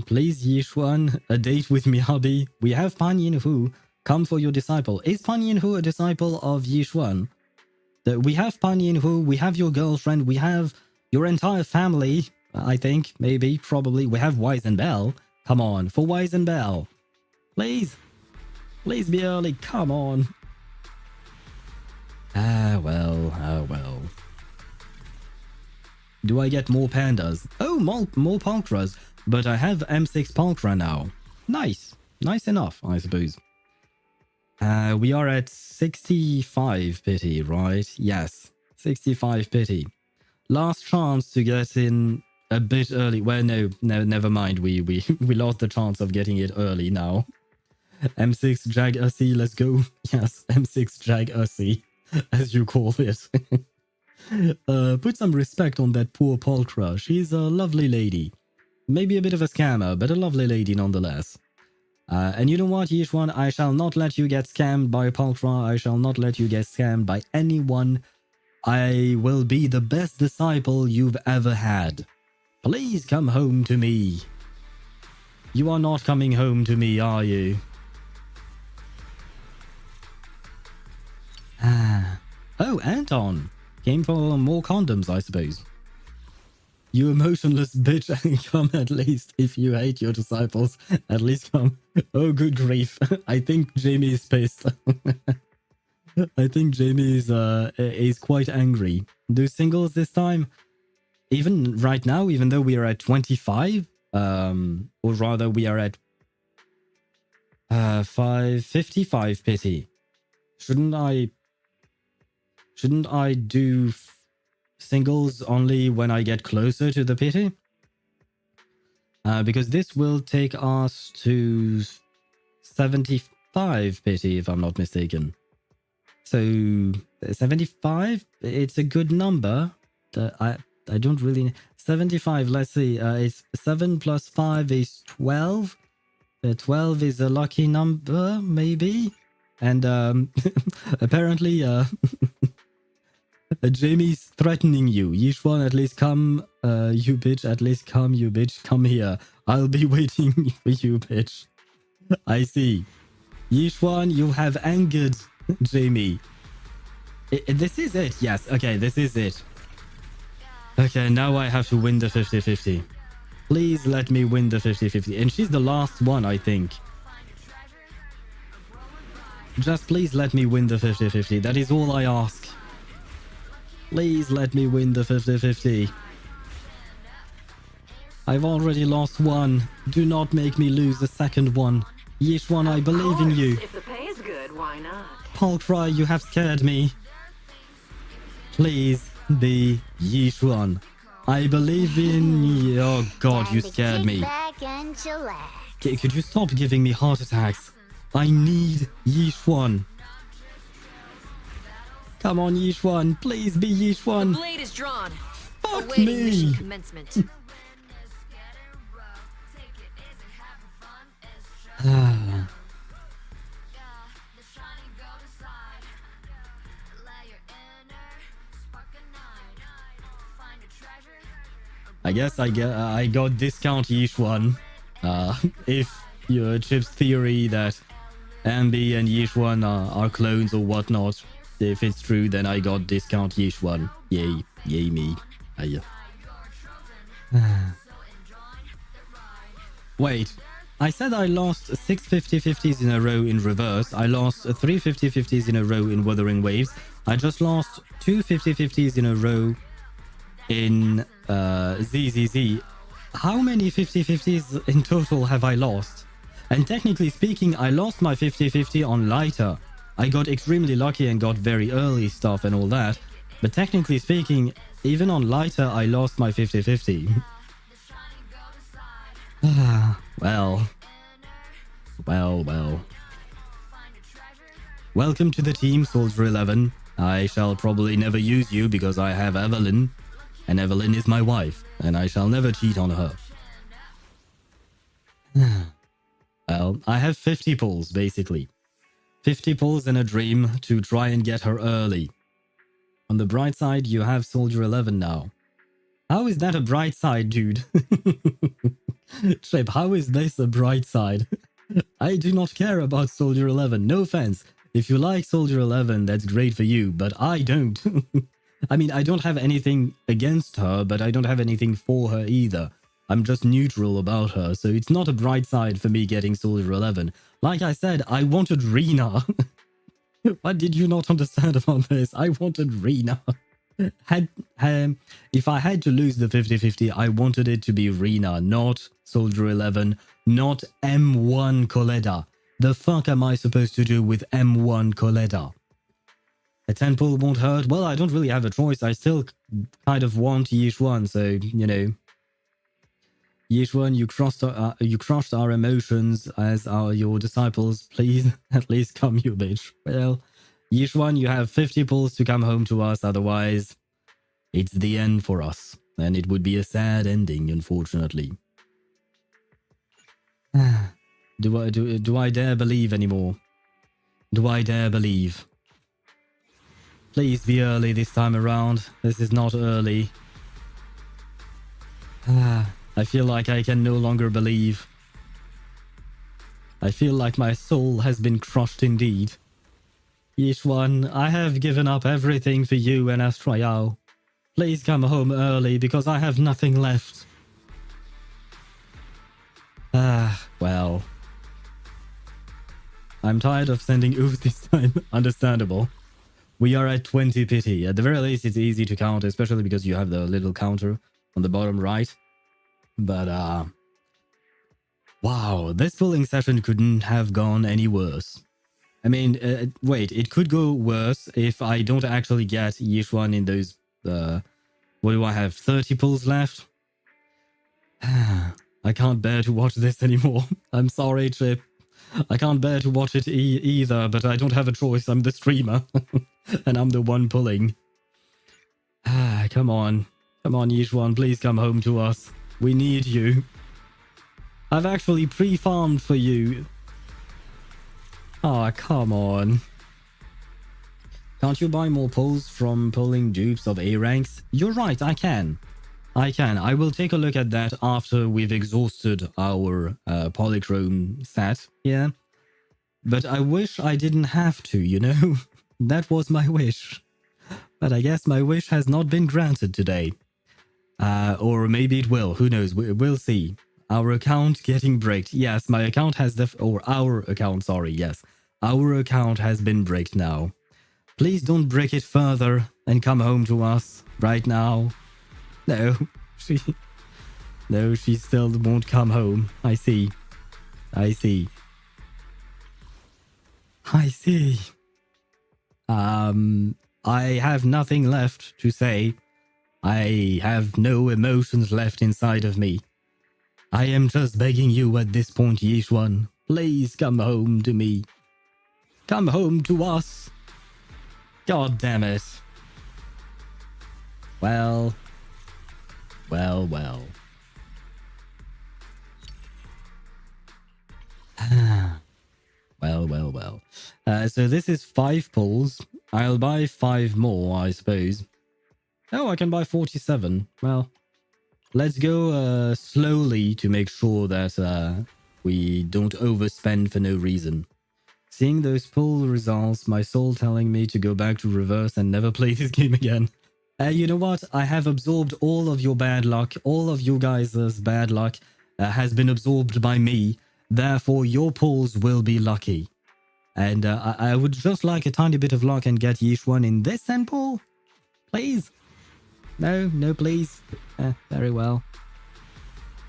Please, Yixuan, a date with Miyabi. We have Pan Yinhu. Come for your disciple. Is Pan Yinhu a disciple of Yixuan? We have Pan Yinhu, we have your girlfriend, we have your entire family, I think, maybe, probably. We have Wise and Belle. Come on, for Wise and Belle. Please. Please be early, come on. Well. Do I get more pandas? Oh, more Pulchras. But I have M6 Pulchra now. Nice. Nice enough, I suppose. We are at 65 pity, right? Yes, 65 pity. Last chance to get in a bit early. Well, no, never mind. We lost the chance of getting it early now. M6 Jag Ussie, let's go. Yes, M6 Jag Ussie, as you call it. Put some respect on that poor Pulchra. She's a lovely lady. Maybe a bit of a scammer, but a lovely lady nonetheless. And you know what, Yixuan? I shall not let you get scammed by Pulchra. I shall not let you get scammed by anyone. I will be the best disciple you've ever had. Please come home to me. You are not coming home to me, are you? Oh, Anton. Came for more condoms, I suppose. You emotionless bitch, come at least. If you hate your disciples, at least come. Oh, good grief. I think Jamie is pissed. I think Jamie is quite angry. Do singles this time? Even right now, even though we are at 25, or rather we are at 55 pity. Shouldn't I do singles only when I get closer to the pity? Because this will take us to 75 pity, if I'm not mistaken. So 75, it's a good number. I don't really... 75, let's see. It's 7 plus 5 is 12. 12 is a lucky number, maybe? And apparently Jamie's threatening you. Yixuan, at least come, you bitch. At least come, you bitch. Come here. I'll be waiting for you, bitch. I see. Yixuan, you have angered Jamie. This is it. Yes. Okay, this is it. Okay, now I have to win the 50-50. Please let me win the 50-50. And she's the last one, I think. Just please let me win the 50-50. That is all I ask. Please let me win the 50-50. I've already lost one. Do not make me lose the second one. Yixuan, I believe in you. If the pay is good, why not? Paltry, you have scared me. Please be Yixuan. I believe in you. Oh god, you scared me. Could you stop giving me heart attacks? I need Yixuan. Come on, Yixuan. Please be Yixuan. The blade is drawn. Fuck Awaiting me. mission commencement. I guess I got discount Yixuan. If your Chip's theory that Ambi and Yixuan are clones or whatnot, if it's true, then I got discount Yixuan. Yay, yay me. Wait, I said I lost 6 50-50s in a row in reverse. I lost 3 50-50s in a row in Wuthering Waves. I just lost 2 50-50s in a row in ZZZ. How many 50-50s in total have I lost? And technically speaking, I lost my 50-50 on Lighter. I got extremely lucky and got very early stuff and all that. But technically speaking, even on Lighter, I lost my 50-50. Well. Welcome to the team, Soldier 11. I shall probably never use you because I have Evelyn. And Evelyn is my wife, and I shall never cheat on her. Well, I have 50 pulls, basically. 50 pulls in a dream to try and get her early. On the bright side, you have Soldier 11 now. How is that a bright side, dude? Trip, how is this a bright side? I do not care about Soldier 11, no offense. If you like Soldier 11, that's great for you, but I don't. I mean, I don't have anything against her, but I don't have anything for her either. I'm just neutral about her, so it's not a bright side for me getting Soldier 11. Like I said, I wanted Rena. What did you not understand about this? I wanted Rena. If I had to lose the 50-50, I wanted it to be Rena, not Soldier 11, not M1 Coletta. The fuck am I supposed to do with M1 Coletta? A 10 pull won't hurt. Well, I don't really have a choice. I still kind of want Yixuan, so, you know. Yixuan, you crushed our emotions as are your disciples. Please, at least come, you bitch. Well, Yixuan, you have 50 pulls to come home to us. Otherwise, it's the end for us. And it would be a sad ending, unfortunately. Do I dare believe anymore? Do I dare believe? Please be early this time around. This is not early. I feel like I can no longer believe. I feel like my soul has been crushed indeed. Yixuan, I have given up everything for you and Astra Yao. Please come home early because I have nothing left. Well. I'm tired of sending oof this time. Understandable. We are at 20 pity. At the very least, it's easy to count, especially because you have the little counter on the bottom right. But, wow, this pulling session couldn't have gone any worse. I mean, wait, it could go worse if I don't actually get Yixuan in those, what do I have, 30 pulls left? I can't bear to watch this anymore. I'm sorry, Chip. I can't bear to watch it either, but I don't have a choice. I'm the streamer. And I'm the one pulling. Come on. Come on, Yixuan, please come home to us. We need you. I've actually pre-farmed for you. Oh, come on. Can't you buy more pulls from pulling dupes of A ranks? You're right, I can. I will take a look at that after we've exhausted our polychrome stat. Yeah. But I wish I didn't have to, you know? That was my wish. But I guess my wish has not been granted today. Or maybe it will. Who knows? We'll see. Our account getting bricked. Yes, my account has our account, sorry, yes. Our account has been bricked now. Please don't break it further and come home to us right now. No, she still won't come home. I see. I see. I have nothing left to say. I have no emotions left inside of me. I am just begging you at this point, Yixuan. Please come home to me. Come home to us. God damn it. Well. Well. Well. So this is 5 pulls. I'll buy 5 more, I suppose. Oh, I can buy 47. Well, let's go slowly to make sure that we don't overspend for no reason. Seeing those pull results, my soul telling me to go back to reverse and never play this game again. You know what? I have absorbed all of your bad luck. All of you guys' bad luck has been absorbed by me. Therefore, your pulls will be lucky. And I would just like a tiny bit of luck and get Yixuan in this end pull. Please. No, please. Very well.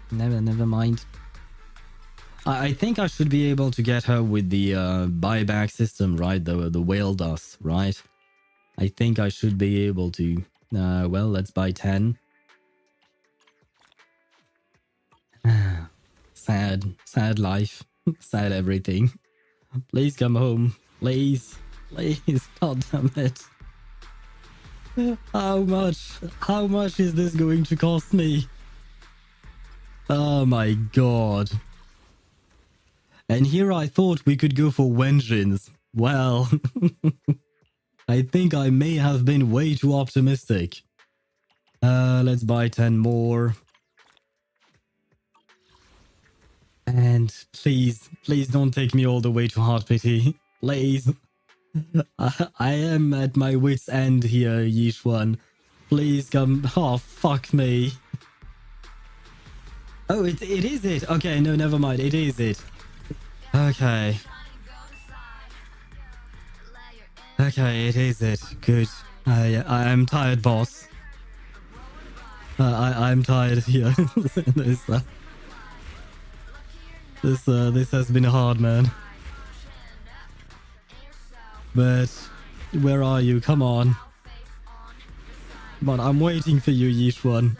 Never mind. I think I should be able to get her with the buyback system, right? The whale dust, right? I think I should be able to. Well, let's buy 10. Sad life. Sad everything. Please come home. Please. God damn it. How much is this going to cost me? Oh my god. And here I thought we could go for vengeance. Well, I think I may have been way too optimistic. Let's buy 10 more. And please don't take me all the way to Heart Pity. Please. I am at my wit's end here, Yixuan. Please come. Oh, fuck me. Oh, it is it. Okay, no, never mind. It is it. Okay. Okay, it is it. Good. I am tired, boss. I'm tired here. This has been hard, man. But where are you? Come on. Come on, I'm waiting for you, Yixuan.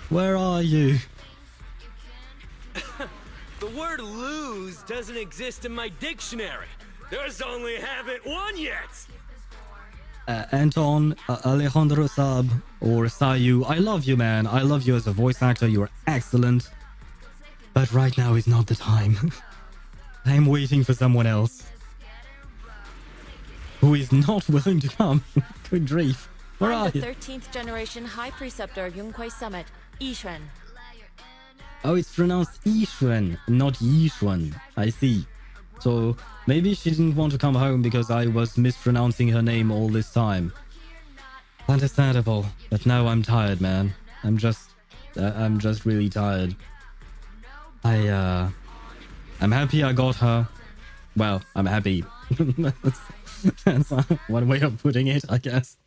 Where are you? The word lose doesn't exist in my dictionary. There's only haven't won yet. Anton, Alejandro Saab, or Sayu, I love you, man. I love you as a voice actor. You're excellent. But right now is not the time. I'm waiting for someone else who is not willing to come. Good grief. Where are the you? 13th generation High Preceptor Yunquai Summit, Yixuan. Oh, it's pronounced Yixuan, not Yixuan. I see. So maybe she didn't want to come home because I was mispronouncing her name all this time. Understandable. But now I'm tired, man. I'm just really tired. I'm happy I got her. Well, I'm happy. That's one way of putting it, I guess.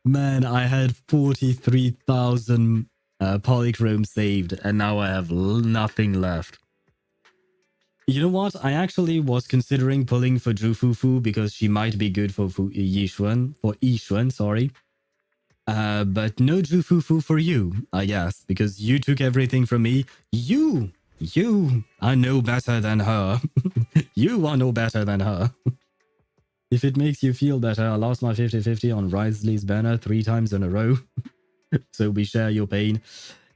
Man, I had 43,000 polychrome saved, and now I have nothing left. You know what? I actually was considering pulling for Fufu because she might be good for Yixuan, sorry. But no Fufu for you, I guess, because you took everything from me. You are no better than her. You are no better than her. If it makes you feel better, I lost my 50-50 on Risley's banner 3 times in a row. So we share your pain.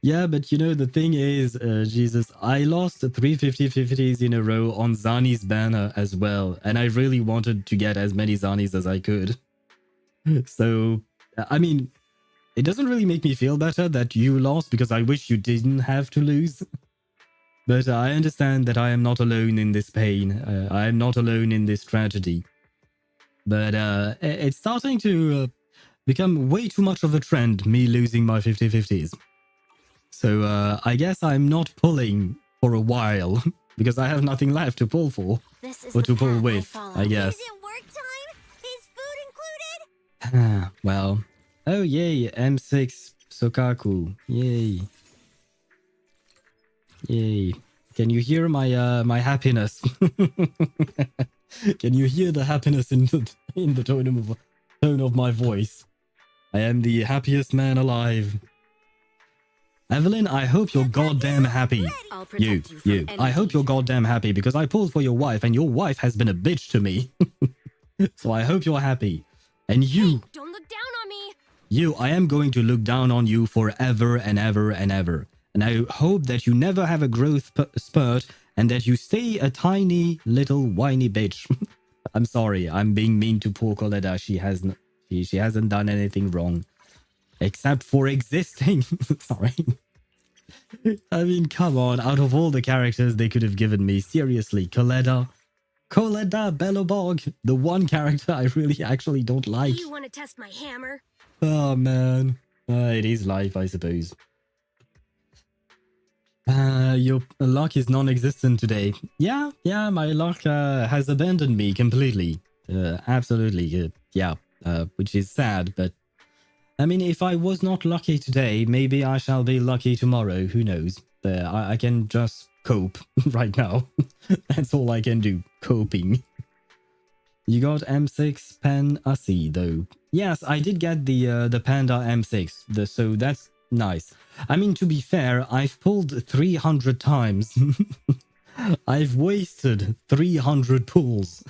Yeah, but you know, the thing is, Jesus, I lost 3 50-50s in a row on Zani's banner as well. And I really wanted to get as many Zanis as I could. So, I mean, it doesn't really make me feel better that you lost because I wish you didn't have to lose. But I understand that I am not alone in this pain. I am not alone in this tragedy. But it's starting to become way too much of a trend, me losing my 50-50s. So I guess I'm not pulling for a while because I have nothing left to pull for. This is Or the to pull path with, follow. I guess. Is it work time? Is food included? Well. Oh, yay. M6 Sokaku. Yay. Yay. Can you hear my happiness? Can you hear the happiness in the tone of my voice? I am the happiest man alive. Evelyn, I hope you're goddamn happy. I'll protect you from You. any I hope you're goddamn happy because I pulled for your wife and your wife has been a bitch to me. So I hope you're happy. And you, Don't look down on me. you, I am going to look down on you forever and ever and ever. And I hope that you never have a growth spurt and that you stay a tiny little whiny bitch. I'm sorry, I'm being mean to poor Coletta. She hasn't done anything wrong. Except for existing. Sorry. I mean, come on. Out of all the characters they could have given me, seriously, Coletta Bellobog, the one character I really actually don't like. You want to test my hammer? Oh, man. It is life, I suppose. Your luck is non-existent today. Yeah, my luck has abandoned me completely. Absolutely. Which is sad, but I mean, if I was not lucky today, maybe I shall be lucky tomorrow. Who knows? I can just cope right now. That's all I can do. Coping. You got M6 Pen Ussie, though. Yes, I did get the Panda M6, so that's nice. I mean, to be fair, I've pulled 300 times. I've wasted 300 pulls.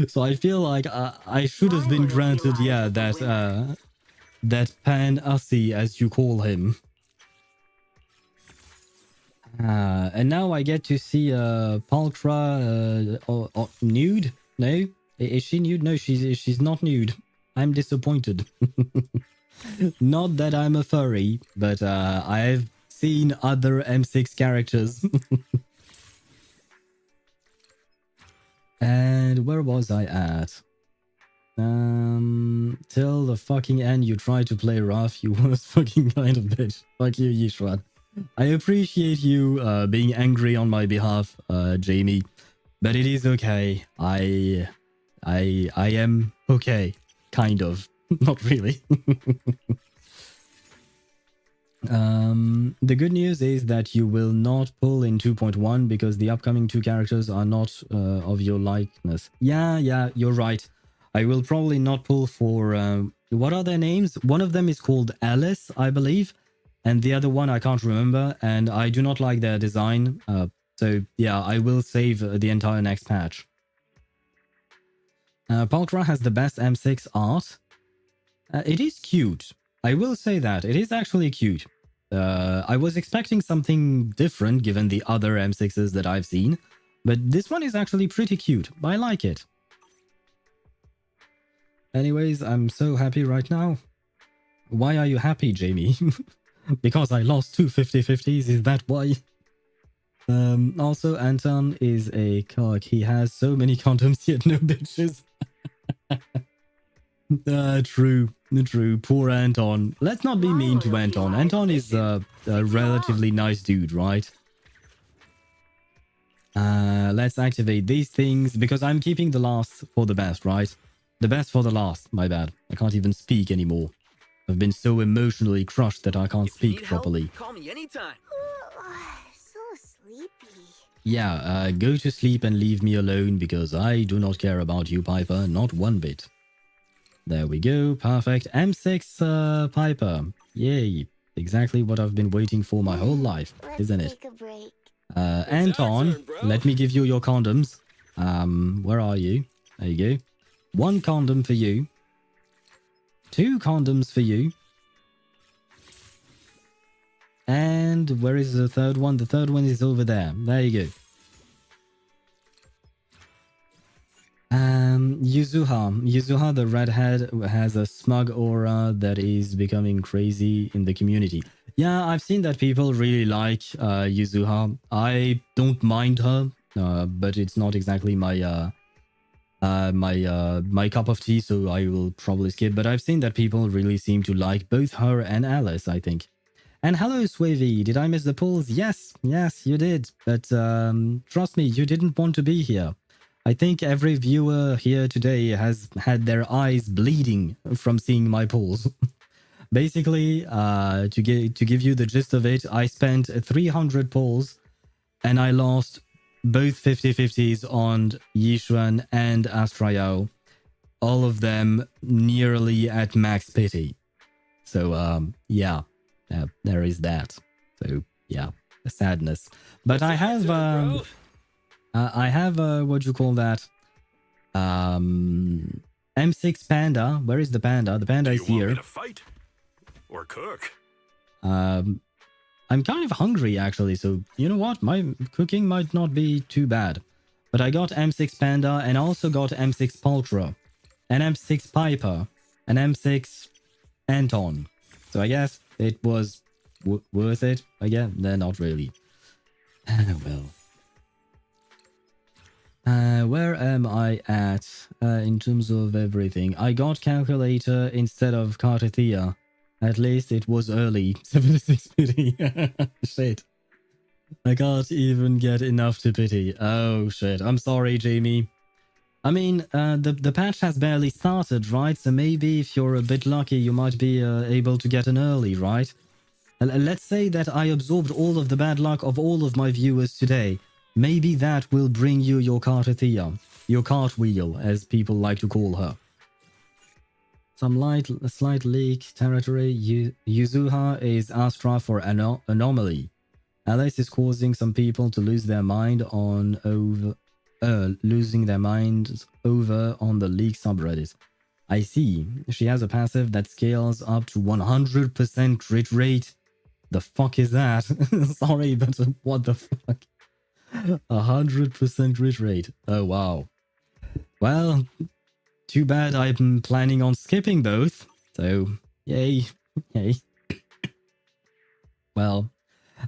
So I feel like I should have been granted, that Pan Ussie, as you call him. And now I get to see Paltra nude? No? Is she nude? No, she's not nude. I'm disappointed. Not that I'm a furry, but I've seen other M6 characters. And where was I at? Till the fucking end you try to play rough, you worst fucking kind of bitch. Fuck you, Yixuan. I appreciate you being angry on my behalf, Jamie. But it is okay. I am okay. Kind of. Not really. The good news is that you will not pull in 2.1 because the upcoming two characters are not of your likeness. Yeah, you're right. I will probably not pull for... what are their names? One of them is called Alice, I believe. And the other one I can't remember. And I do not like their design. So yeah, I will save the entire next patch. Paltra has the best M6 art. It is cute. I will say that. It is actually cute. I was expecting something different given the other M6s that I've seen. But this one is actually pretty cute. I like it. Anyways, I'm so happy right now. Why are you happy, Jamie? Because I lost two 50-50s, is that why? Also, Anton is a cock. He has so many condoms yet no bitches. True. Poor Anton. Let's not be mean to Anton. Anton is a relatively nice dude, right? Let's activate these things because I'm keeping the last for the best, right? The best for the last. My bad. I can't even speak anymore. I've been so emotionally crushed that I can't speak properly. Call me anytime. So sleepy. Yeah, go to sleep and leave me alone because I do not care about you, Piper. Not one bit. There we go. Perfect. M6 Piper. Yay. Exactly what I've been waiting for my whole life, isn't it? Take a break. Anton, turn, bro. let me give you your condoms. Where are you? There you go. 1 condom for you. 2 condoms for you. And where is the third one? The third one is over there. There you go. Yuzuha the redhead has a smug aura that is becoming crazy in the community. Yeah, I've seen that people really like Yuzuha. I don't mind her, but it's not exactly my my cup of tea, so I will probably skip. But I've seen that people really seem to like both her and Alice, I think. And hello, Swavy. Did I miss the polls? Yes, you did. But trust me, you didn't want to be here. I think every viewer here today has had their eyes bleeding from seeing my polls. Basically, to give you the gist of it, I spent 300 polls and I lost both 50-50s on Yixuan and Astra Yao. All of them nearly at max pity. So, yeah, there is that. So, yeah, sadness. But I have... what you call that? M6 Panda. Where is the panda? The panda is here. Do you want me to fight? Or cook? I'm kind of hungry, actually, so you know what? My cooking might not be too bad. But I got M6 Panda and also got M6 Pultra, an M6 Piper, an M6 Anton. So I guess it was worth it. I guess they're not really. Well. Where am I at in terms of everything? I got calculator instead of Cartethia. At least it was early. 76 pity. Shit. I can't even get enough to pity. Oh shit. I'm sorry, Jamie. I mean, the patch has barely started, right? So maybe if you're a bit lucky, you might be able to get an early, right? Let's say that I absorbed all of the bad luck of all of my viewers today. Maybe that will bring you your Cartethia. Your cartwheel, as people like to call her. Some slight leak territory. Yuzuha is Astra for anomaly. Alice is causing some people to lose their mind on losing their minds over on the leak subreddit. I see. She has a passive that scales up to 100% crit rate. The fuck is that? Sorry, but what the fuck? 100% crit rate. Oh wow. Well, too bad I'm planning on skipping both. So, yay. Yay. Well,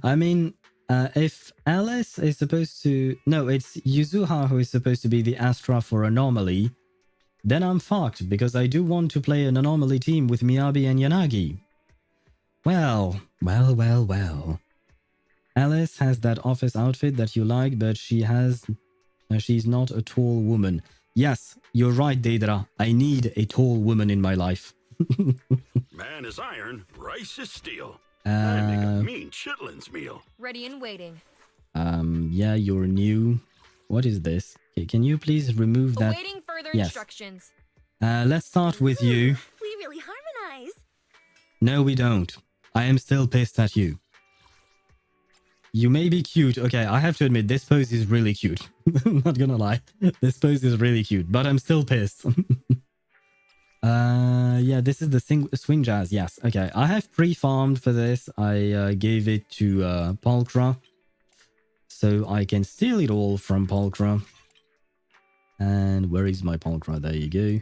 I mean, if Alice is supposed to... No, it's Yuzuha who is supposed to be the Astra for anomaly. Then I'm fucked, because I do want to play an anomaly team with Miyabi and Yanagi. Well. Alice has that office outfit that you like, but she's not a tall woman. Yes, you're right, Daedra. I need a tall woman in my life. Man is iron, rice is steel. I make a mean chitlins meal. Ready and waiting. Yeah, you're new. What is this? Okay, can you please remove that? Awaiting further yes. instructions. Let's start with you. We really harmonize. No, we don't. I am still pissed at you. You may be cute. Okay, I have to admit, this pose is really cute. Not gonna lie. This pose is really cute, but I'm still pissed. Yeah, this is the swing jazz. Yes, okay. I have pre-farmed for this. I gave it to Pulcra. So I can steal it all from Pulcra. And where is my Pulcra? There you go.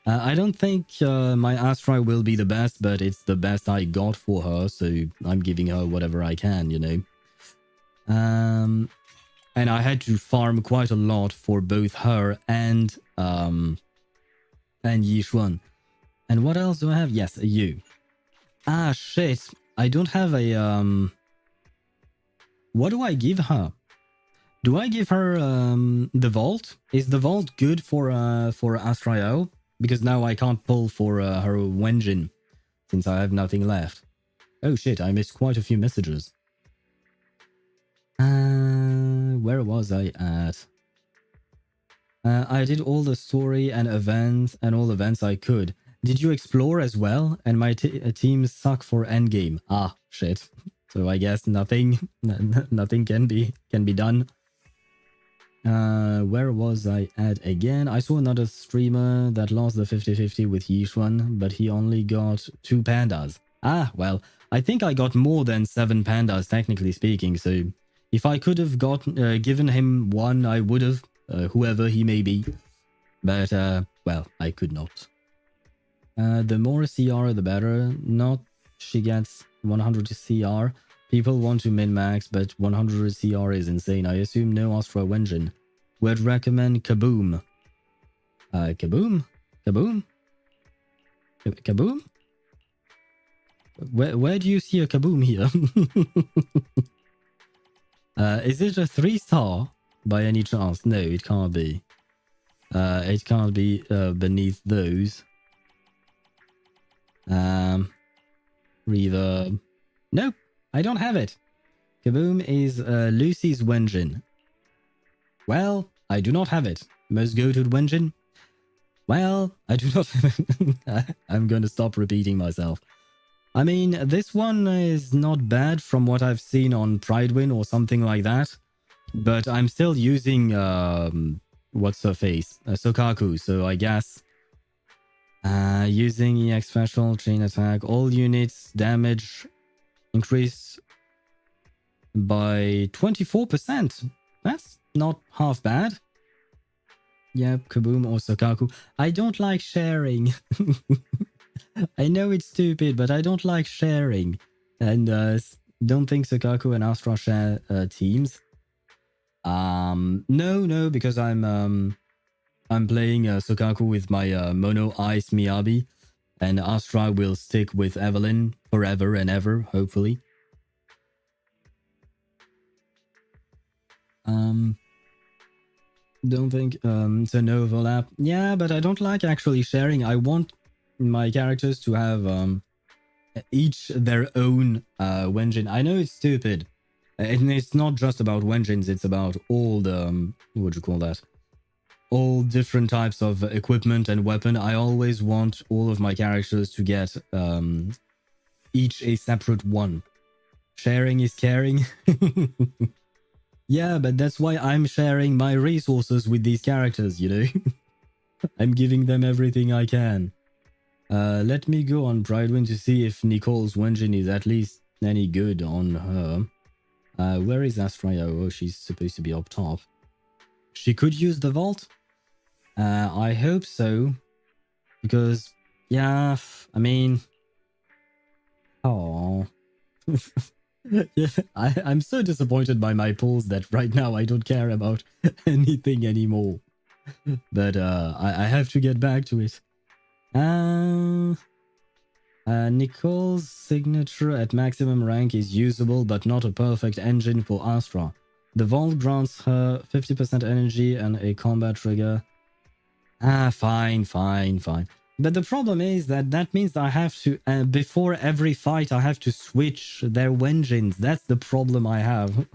I don't think my Astra will be the best, but it's the best I got for her. So I'm giving her whatever I can, you know. And I had to farm quite a lot for both her and Yixuan. And what else do I have? Yes, a U. Ah, shit. I don't have a what do I give her? Do I give her the vault? Is the vault good for Astra Yao? Because now I can't pull for her Wenjin since I have nothing left. Oh shit, I missed quite a few messages. Where was I at? I did all the story and events and all events I could. Did you explore as well? And my teams suck for endgame. Ah, shit. So I guess nothing can be done. Where was I at again? I saw another streamer that lost the 50-50 with Yixuan, but he only got 2 pandas. Ah, well, I think I got more than 7 pandas, technically speaking. So if I could have given him one, I would have, whoever he may be. But, well, I could not. The more CR, the better. Not she gets 100 CR. People want to min-max, but 100 CR is insane. I assume no Astra Wenjin. Would recommend Kaboom. Kaboom? Kaboom? Kaboom? Where do you see a Kaboom here? Is it a 3-star by any chance? No, it can't be. It can't be beneath those. Reverb. Nope, I don't have it. Kaboom is Lucy's Wenjin. Well, I do not have it. Most goated Wenjin. Well, I do not have it. I'm going to stop repeating myself. I mean, this one is not bad from what I've seen on Pridewin or something like that. But I'm still using, what's her face? Sokaku, so I guess... using EX special, chain attack, all units damage increase by 24%. That's not half bad. Yep, Kaboom or Sokaku. I don't like sharing. I know it's stupid, but I don't like sharing. And don't think Sokaku and Astra share teams. No, because I'm playing Sokaku with my Mono Ice Miyabi, and Astra will stick with Evelyn forever and ever, hopefully. Don't think so. No overlap. Yeah, but I don't like actually sharing. I want my characters to have each their own Wenjin. I know it's stupid. And it's not just about Wenjins, it's about all the what do you call that? All different types of equipment and weapon. I always want all of my characters to get each a separate one. Sharing is caring. Yeah, but that's why I'm sharing my resources with these characters, you know? I'm giving them everything I can. Let me go on Pridewin to see if Nicole's Wenjin is at least any good on her. Where is Astra Yao? Oh, she's supposed to be up top. She could use the vault? I hope so. Because, yeah, I mean... Oh. Yeah, I'm so disappointed by my polls that right now I don't care about anything anymore. But I have to get back to it. Nicole's signature at maximum rank is usable, but not a perfect engine for Astra. The vault grants her 50% energy and a combat trigger. Fine. But the problem is that means I have to, before every fight, I have to switch their Wenjins. That's the problem I have.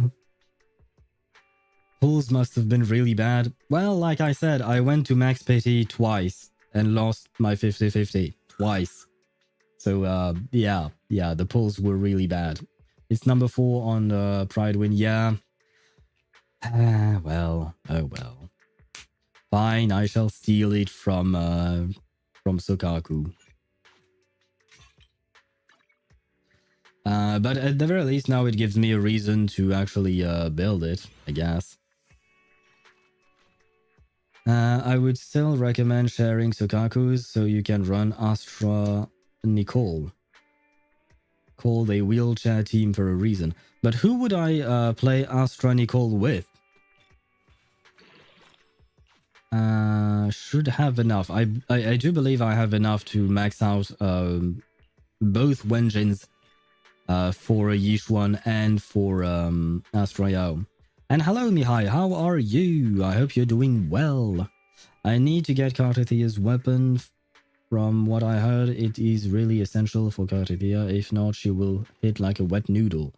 Pulls must have been really bad. Well, like I said, I went to max pity twice and lost my 50-50 twice. So, yeah, the pulls were really bad. It's number 4 on Pridewin, yeah. Well, oh well. Fine, I shall steal it from Sokaku. But at the very least, now it gives me a reason to actually build it, I guess. I would still recommend sharing Sokaku's so you can run Astra Nicole. Called a wheelchair team for a reason. But who would I play Astra Nicole with? Should have enough. I do believe I have enough to max out both Wenjins for Yixuan and for Astra Yao. And hello Mihai, how are you? I hope you're doing well. I need to get Kartathia's weapon. From what I heard, it is really essential for Kartathia. If not, she will hit like a wet noodle.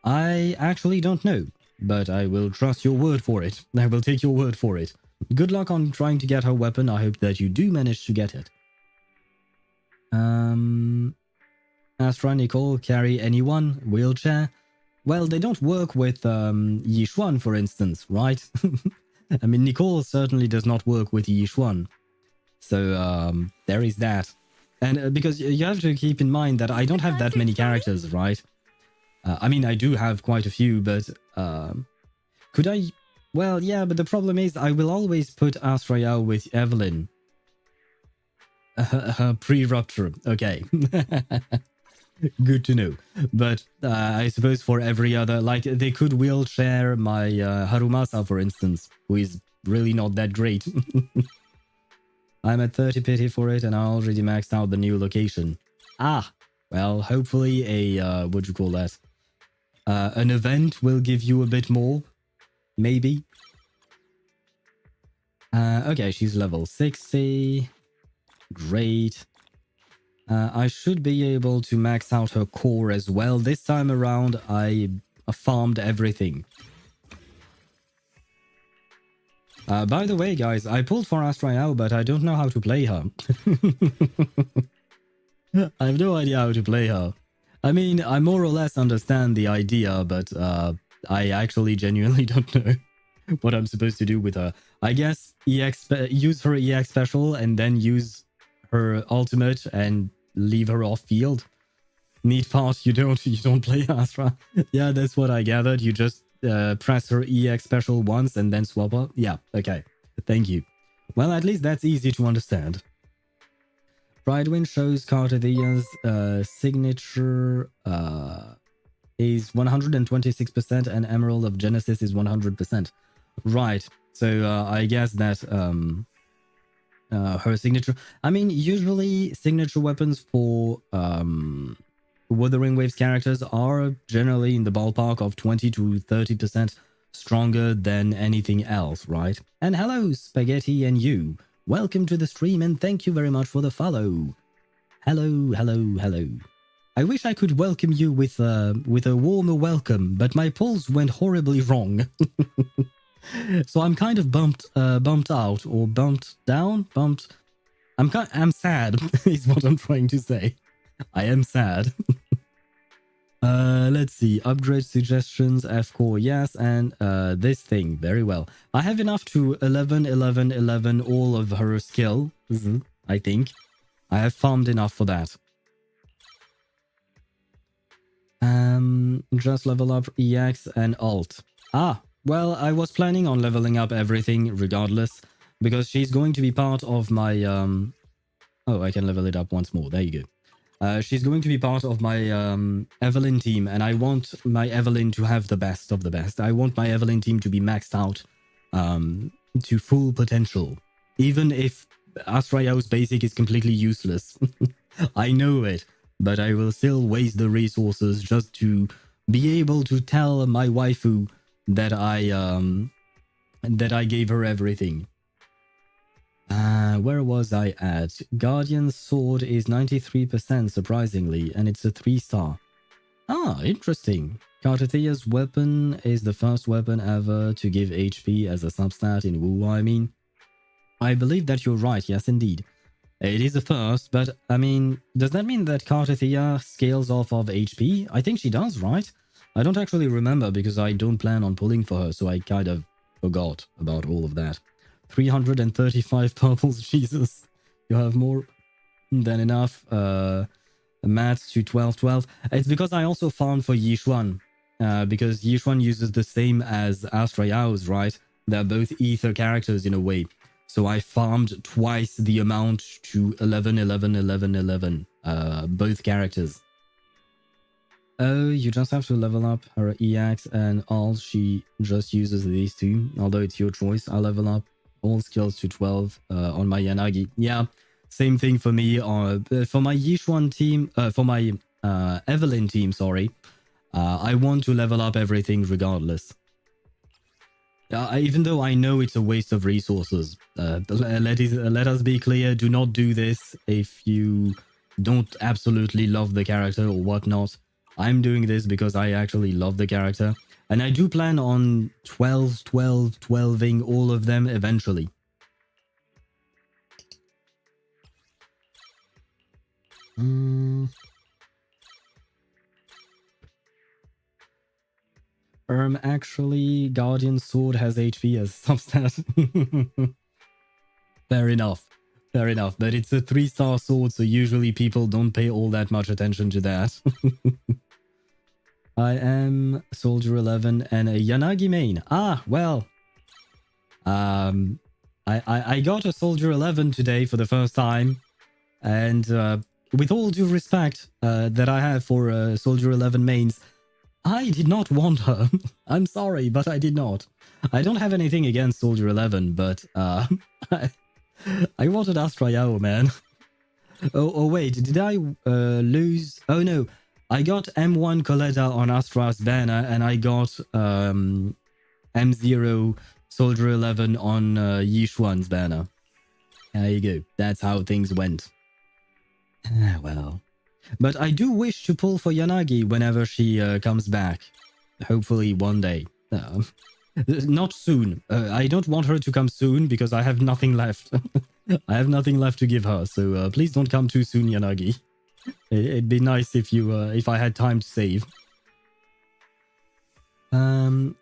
I actually don't know, but I will trust your word for it. I will take your word for it. Good luck on trying to get her weapon. I hope that you do manage to get it. Astra, Nicole, carry anyone? Wheelchair? Well, they don't work with Yixuan, for instance, right? I mean, Nicole certainly does not work with Yixuan. So, there is that. And because you have to keep in mind that I don't have that many characters, right? I mean, I do have quite a few, but could I? Well, yeah, but the problem is I will always put Astra Yao with Evelyn. Pre-rupture. Okay. Good to know. But I suppose for every other, like, they could wheelchair my Harumasa, for instance, who is really not that great. I'm at 30 pity for it, and I already maxed out the new location. Ah, well, hopefully a, what do you call that? An event will give you a bit more, maybe. Okay, she's level 60. Great. I should be able to max out her core as well. This time around, I farmed everything. By the way, guys, I pulled for Astra Yao, but I don't know how to play her. I have no idea how to play her. I mean, I more or less understand the idea, but I actually genuinely don't know what I'm supposed to do with her. I guess use her EX special and then use her ultimate and leave her off field. Neat part, you don't play Astra. Yeah, that's what I gathered. You just press her EX special once and then swap her. Yeah, okay. Thank you. Well, at least that's easy to understand. Bridewind shows Cartadia's signature is 126% and Emerald of Genesis is 100%. Right. So I guess that her signature... I mean, usually signature weapons for Wuthering Waves characters are generally in the ballpark of 20 to 30% stronger than anything else, right? And hello, Spaghetti and you. Welcome to the stream and thank you very much for the follow. Hello, hello, hello. I wish I could welcome you with a warmer welcome, but my polls went horribly wrong. So I'm kind of bumped out or bumped down, I'm sad is what I'm trying to say. I am sad. Let's see. Upgrade suggestions, F-core, yes, and this thing, very well. I have enough to 11, 11, 11, all of her skill, I think. I have farmed enough for that. Just level up EX and alt. Ah, well, I was planning on leveling up everything regardless, because she's going to be part of my... Oh, I can level it up once more. There you go. She's going to be part of my Evelyn team, and I want my Evelyn to have the best of the best. I want my Evelyn team to be maxed out to full potential, even if Astra Yao's basic is completely useless. I know it, but I will still waste the resources just to be able to tell my waifu that I gave her everything. Where was I at? Guardian's sword is 93% surprisingly, and it's a 3-star. Ah, interesting. Cartadia's weapon is the first weapon ever to give HP as a substat in Wu. I mean, I believe that you're right, yes indeed. It is a first, but I mean, does that mean that Cartadia scales off of HP? I think she does, right? I don't actually remember because I don't plan on pulling for her, so I kind of forgot about all of that. 335 purples, Jesus. You have more than enough. Mats to 1212. It's because I also farmed for Yixuan. Because Yixuan uses the same as Astra Yao's, right? They're both ether characters in a way. So I farmed twice the amount to 11, 11, 11, 11. Both characters. Oh, you just have to level up her EX and all. She just uses these two. Although it's your choice. I'll level up all skills to 12 on my Yanagi. Yeah, same thing for me. For my Yixuan team, for my Evelyn team, sorry. I want to level up everything regardless. Even though I know it's a waste of resources. Let us be clear, do not do this if you don't absolutely love the character or whatnot. I'm doing this because I actually love the character. And I do plan on 12-ing all of them eventually. Actually, Guardian Sword has HP as substat. Fair enough. Fair enough, but it's a 3-star sword, so usually people don't pay all that much attention to that. I am Soldier 11 and a Yanagi main. Ah, well. I got a Soldier 11 today for the first time. And with all due respect that I have for Soldier 11 mains, I did not want her. I'm sorry, but I did not. I don't have anything against Soldier 11, but I wanted Astra Yao, man. Oh, wait, did I lose? Oh, no. I got M1 Coletta on Astra's banner, and I got M0 Soldier 11 on Yixuan's banner. There you go. That's how things went. Ah, well. But I do wish to pull for Yanagi whenever she comes back. Hopefully one day. Not soon. I don't want her to come soon because I have nothing left. I have nothing left to give her, so please don't come too soon, Yanagi. It'd be nice if I had time to save.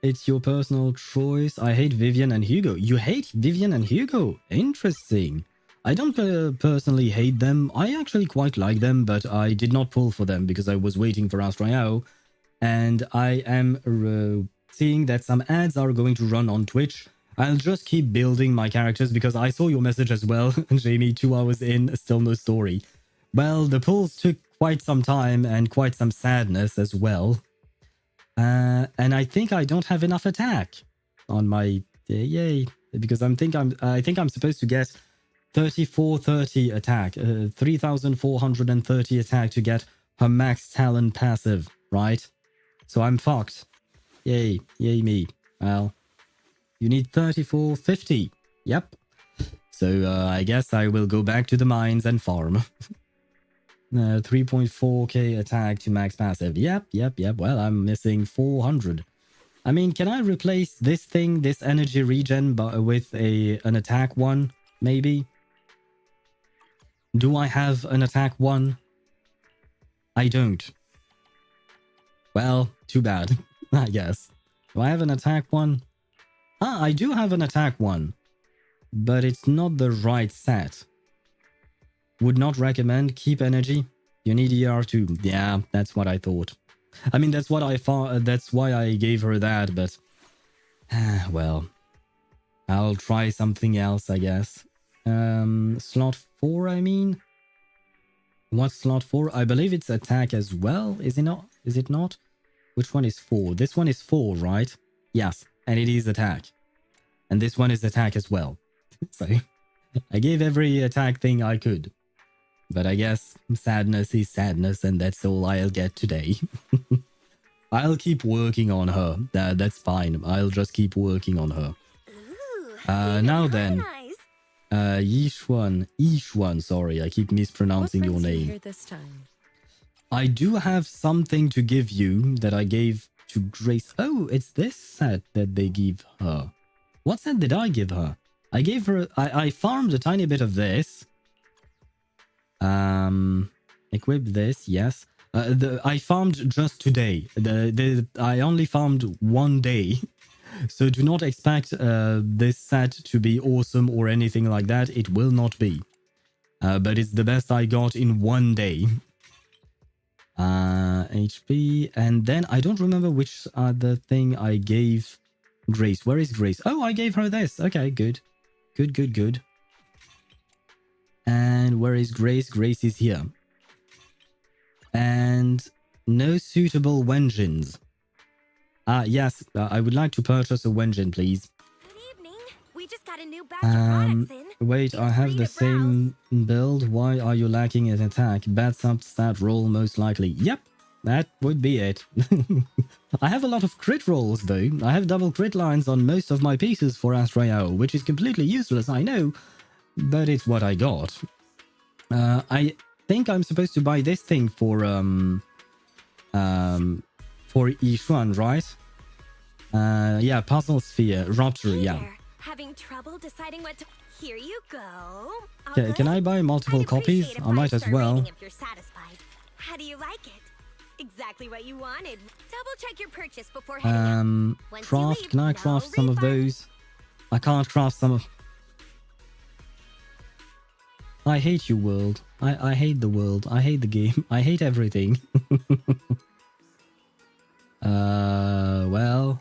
It's your personal choice. I hate Vivian and Hugo. You hate Vivian and Hugo? Interesting. I don't personally hate them. I actually quite like them, but I did not pull for them because I was waiting for Astra Yao. And I am seeing that some ads are going to run on Twitch. I'll just keep building my characters because I saw your message as well. Jamie, 2 hours in, still no story. Well, the pulls took quite some time and quite some sadness as well. And I think I don't have enough attack on my... yay. Because I think I'm supposed to get 3430 attack. 3430 attack to get her max talent passive, right? So I'm fucked. Yay. Yay me. Well, you need 3450. Yep. So I guess I will go back to the mines and farm. 3.4k attack to max passive. Yep. Well, I'm missing 400. I mean, can I replace this thing, this energy regen, with an attack one, maybe? Do I have an attack one? I don't. Well, too bad, I guess. Do I have an attack one? Ah, I do have an attack one. But it's not the right set. Would not recommend. Keep energy. You need ER2. Yeah, that's what I thought. I mean, that's what I thought. That's why I gave her that, but... well. I'll try something else, I guess. Slot 4, I mean? What's slot 4? I believe it's attack as well. Is it not? Is it not? Which one is 4? This one is 4, right? Yes, and it is attack. And this one is attack as well. So, I gave every attack thing I could. But I guess sadness is sadness, and that's all I'll get today. I'll keep working on her. That's fine. I'll just keep working on her. Now then. Yixuan, sorry, I keep mispronouncing your name. Here this time? I do have something to give you that I gave to Grace. Oh, it's this set that they give her. What set did I give her? I gave her... I farmed a tiny bit of this. Equip this, yes. I farmed just today. I only farmed one day. So do not expect this set to be awesome or anything like that. It will not be. But it's the best I got in one day. HP. And then I don't remember which other thing I gave Grace. Where is Grace? Oh, I gave her this. Okay, good. Good. And where is Grace? Grace is here. And no suitable Wenjins. Yes, I would like to purchase a Wenjin, please. Good evening. We just got a new batch of products in. Wait, I have the same build. Why are you lacking in attack? Bad stat roll, most likely. Yep, that would be it. I have a lot of crit rolls, though. I have double crit lines on most of my pieces for Astra Yao, which is completely useless, I know. But it's what I got. I think I'm supposed to buy this thing for Yixuan, right? Yeah, puzzle sphere, rupture, yeah. Having trouble deciding what to... Here you go. Okay, can I buy multiple copies? I might as well. If you're satisfied. How do you like it? Exactly what you wanted. Double check your purchase before heading out. Craft, can I craft some of those? I can't craft some of... I hate you, world. I hate the world. I hate the game. I hate everything. Well...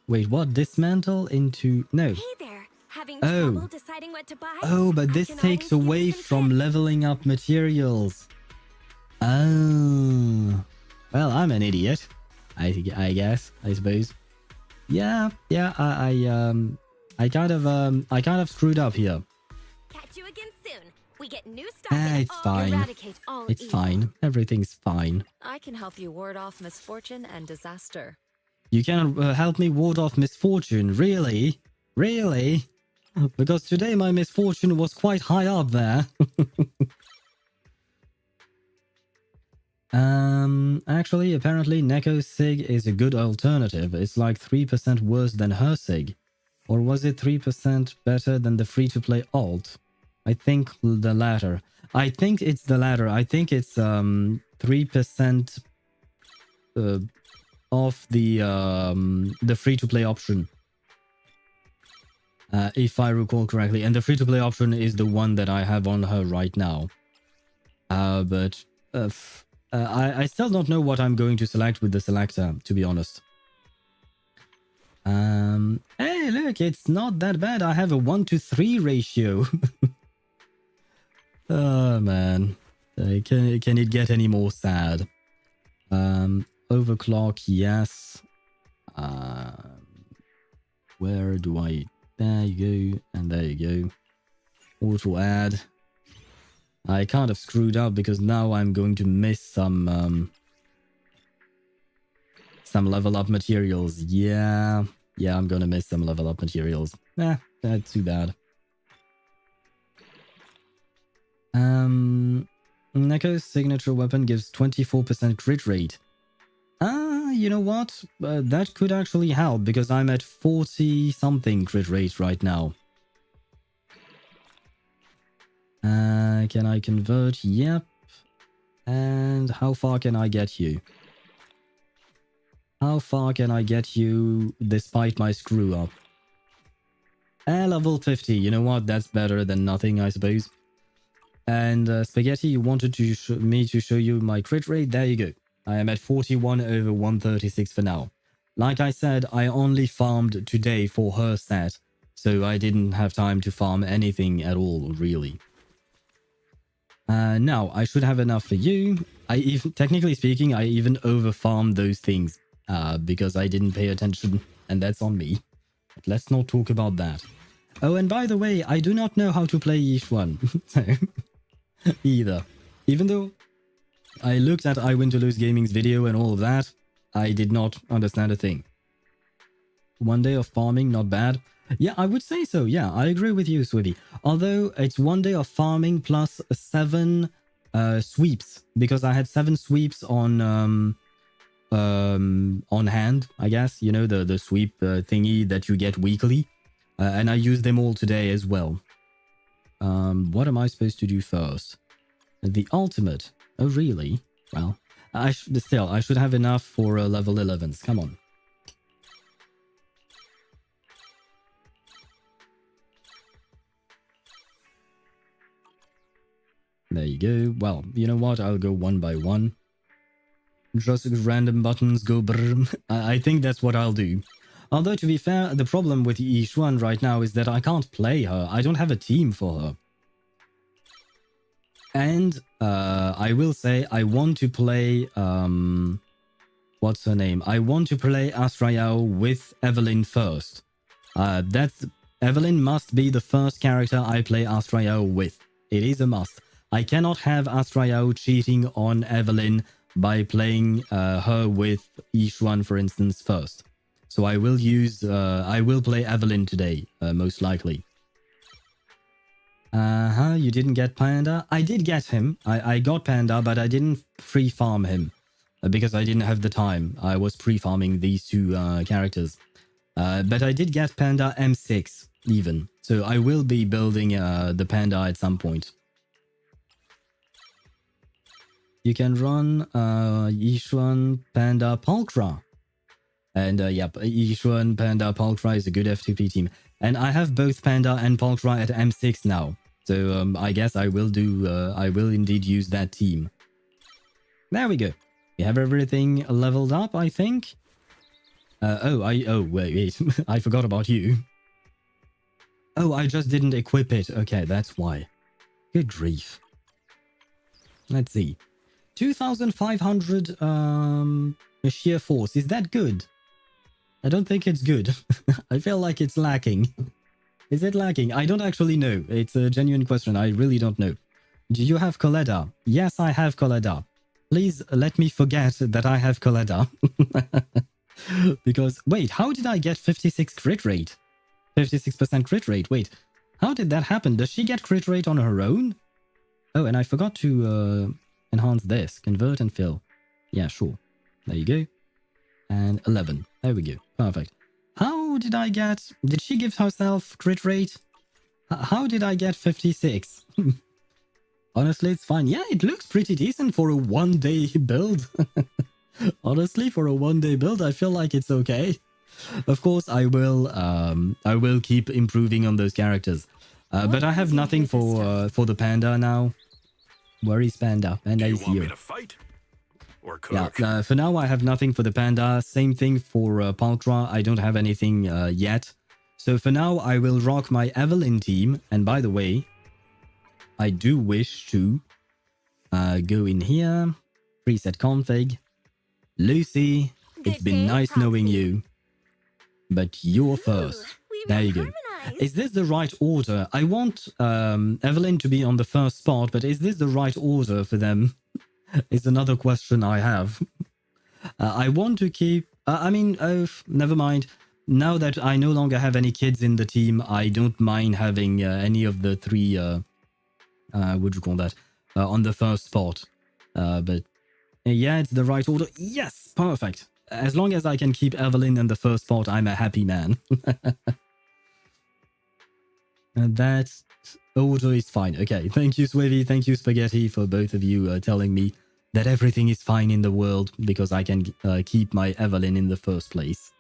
Wait, what? Dismantle into... No. Hey there. Having Oh. trouble deciding what to buy? Oh, but I this can takes always give away you some from tips. leveling up materials. Oh. Well, I'm an idiot. I guess, I suppose. Yeah, I kind of screwed up here. Catch you again soon. We get new stuff in It's all- fine. Eradicate all It's evil. fine. Everything's fine. I can help you ward off misfortune and disaster. You can help me ward off misfortune, really? Really? Because today my misfortune was quite high up there. Actually, apparently Neko's SIG is a good alternative. It's like 3% worse than her SIG. Or was it 3% better than the free-to-play alt? I think the latter. I think it's the latter. I think it's 3% off the free-to-play option. If I recall correctly. And the free-to-play option is the one that I have on her right now. But I still don't know what I'm going to select with the selector, to be honest. Hey, look, it's not that bad. I have a 1-to-3 ratio. Oh, man. Can it get any more sad? Overclock, yes. Where do I... There you go, and there you go. Auto add. I kind of screwed up because now I'm going to miss some level up materials. Yeah, I'm gonna miss some level up materials. That's too bad. Neko's signature weapon gives 24% crit rate. You know what? That could actually help because I'm at 40 something crit rate right now. Can I convert? Yep. And how far can I get you? How far can I get you despite my screw up? Level 50. You know what? That's better than nothing, I suppose. And Spaghetti, you wanted to me to show you my crit rate? There you go. I am at 41 over 136 for now. Like I said, I only farmed today for her set, so I didn't have time to farm anything at all, really. Now, I should have enough for you. Technically speaking, I even over-farmed those things, because I didn't pay attention, and that's on me. But let's not talk about that. Oh, and by the way, I do not know how to play Yixuan, so, either. Even though I looked at I Win to Lose Gaming's video and all of that, I did not understand a thing. 1 day of farming, not bad. Yeah, I would say so. Yeah, I agree with you, Swivy. Although it's 1 day of farming plus 7 sweeps, because I had 7 sweeps on hand, I guess. You know, the sweep thingy that you get weekly, and I used them all today as well. What am I supposed to do first? The ultimate. Oh, really? Well, I should have enough for level 11s. Come on. There you go. Well, you know what? I'll go one by one. Just random buttons go brrrm. I think that's what I'll do. Although, to be fair, the problem with Yixuan right now is that I can't play her. I don't have a team for her. And I will say I want to play... what's her name? I want to play Astra Yao with Evelyn first. Evelyn must be the first character I play Astra Yao with. It is a must. I cannot have Astra Yao cheating on Evelyn by playing her with Yixuan, for instance, first. So I will play Evelyn today, most likely. You didn't get Panda? I did get him. I got Panda, but I didn't pre-farm him because I didn't have the time. I was pre-farming these two characters. But I did get Panda M6 even. So I will be building the Panda at some point. You can run Yixuan, Panda, Pulchra. And yep, Yixuan, Panda, Pulchra is a good F2P team. And I have both Panda and Pulchra at M6 now. So I guess I will indeed use that team. There we go. We have everything leveled up, I think. Wait. I forgot about you. Oh, I just didn't equip it. Okay, that's why. Good grief. Let's see. 2,500 sheer force. Is that good? I don't think it's good. I feel like it's lacking. Is it lacking? I don't actually know. It's a genuine question. I really don't know. Do you have Coletta? Yes, I have Coletta. Please let me forget that I have Coletta. Because, wait, how did I get 56 crit rate? 56% crit rate. Wait, how did that happen? Does she get crit rate on her own? Oh, and I forgot to enhance this. Convert and fill. Yeah, sure. There you go. And 11. There we go. Perfect. How did I get... Did she give herself crit rate? How did I get 56? Honestly, it's fine. Yeah, it looks pretty decent for a one-day build. Honestly, for a one-day build, I feel like it's okay. Of course, I will keep improving on those characters. But I have nothing for the panda now. Where is panda? Panda is here. Do you want me to fight? Or cook? Yeah, for now I have nothing for the panda. Same thing for Paltra. I don't have anything yet. So for now, I will rock my Evelyn team. And by the way, I do wish to go in here. Preset config. Lucy, it's been nice knowing you. But you're first. There you go. Is this the right order? I want Evelyn to be on the first spot, but is this the right order for them? Is another question I have. I want to keep... never mind. Now that I no longer have any kids in the team, I don't mind having any of the three... what do you call that? On the first spot. But yeah, it's the right order. Yes! Perfect. As long as I can keep Evelyn in the first spot, I'm a happy man. And that order is fine. Okay, thank you, Swivy. Thank you, Spaghetti, for both of you telling me that everything is fine in the world because I can keep my Evelyn in the first place.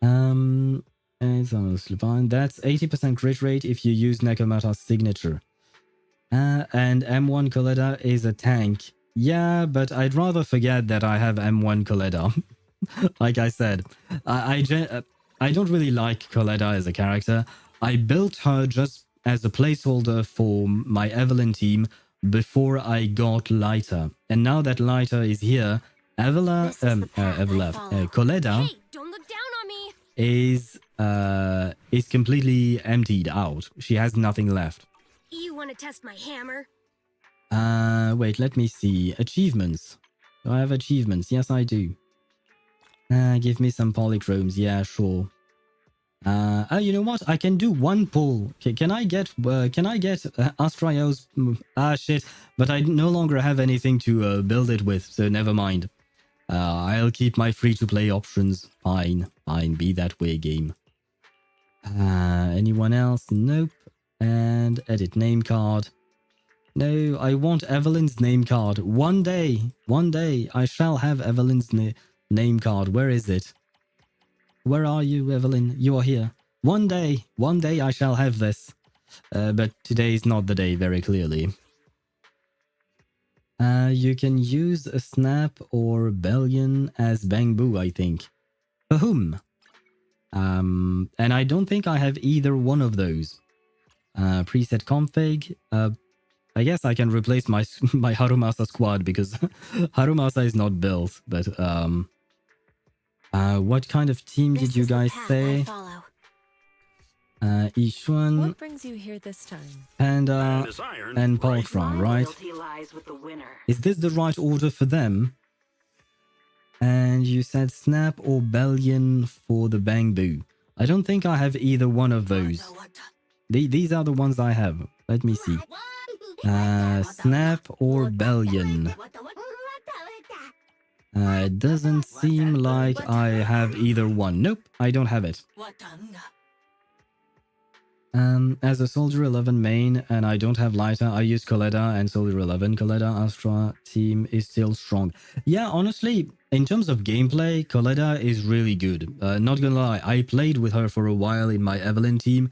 It's honestly fine. That's 80% crit rate if you use Nekomata's signature. And M1 Coletta is a tank. Yeah, but I'd rather forget that I have M1 Coletta. Like I said, I don't really like Coletta as a character. I built her just as a placeholder for my Evelyn team before I got Lighter. And now that Lighter is here, Coletta Hey, don't look down on me. is completely emptied out. She has nothing left. You want to test my hammer? Wait, let me see. Achievements. Do I have achievements? Yes, I do. Give me some polychromes. Yeah, sure. You know what? I can do one pull. Can I get Astra Yao's... shit. But I no longer have anything to build it with, so never mind. I'll keep my free-to-play options. Fine. Fine, be that way, game. Anyone else? Nope. And edit name card. No, I want Evelyn's name card. One day, I shall have Evelyn's name card. Where is it? Where are you, Evelyn? You are here. One day I shall have this. But today is not the day, very clearly. You can use a Snap or Bellion as Bangbu, I think. For whom? And I don't think I have either one of those. Preset config. I guess I can replace my Harumasa squad because Harumasa is not built. But what kind of team did you guys say? Yixuan, What brings you here this time? Panda, and Paltron, right? Is this the right order for them? And you said Snap or Bellion for the Bangbu. I don't think I have either one of those. These are the ones I have. Let me see. Snap or Bellion. It doesn't seem like I have either one. Nope, I don't have it. As a Soldier 11 main and I don't have Lighter, I use Coletta and Soldier 11. Coletta Astra team is still strong. Yeah, honestly, in terms of gameplay, Coletta is really good. Not gonna lie, I played with her for a while in my Evelyn team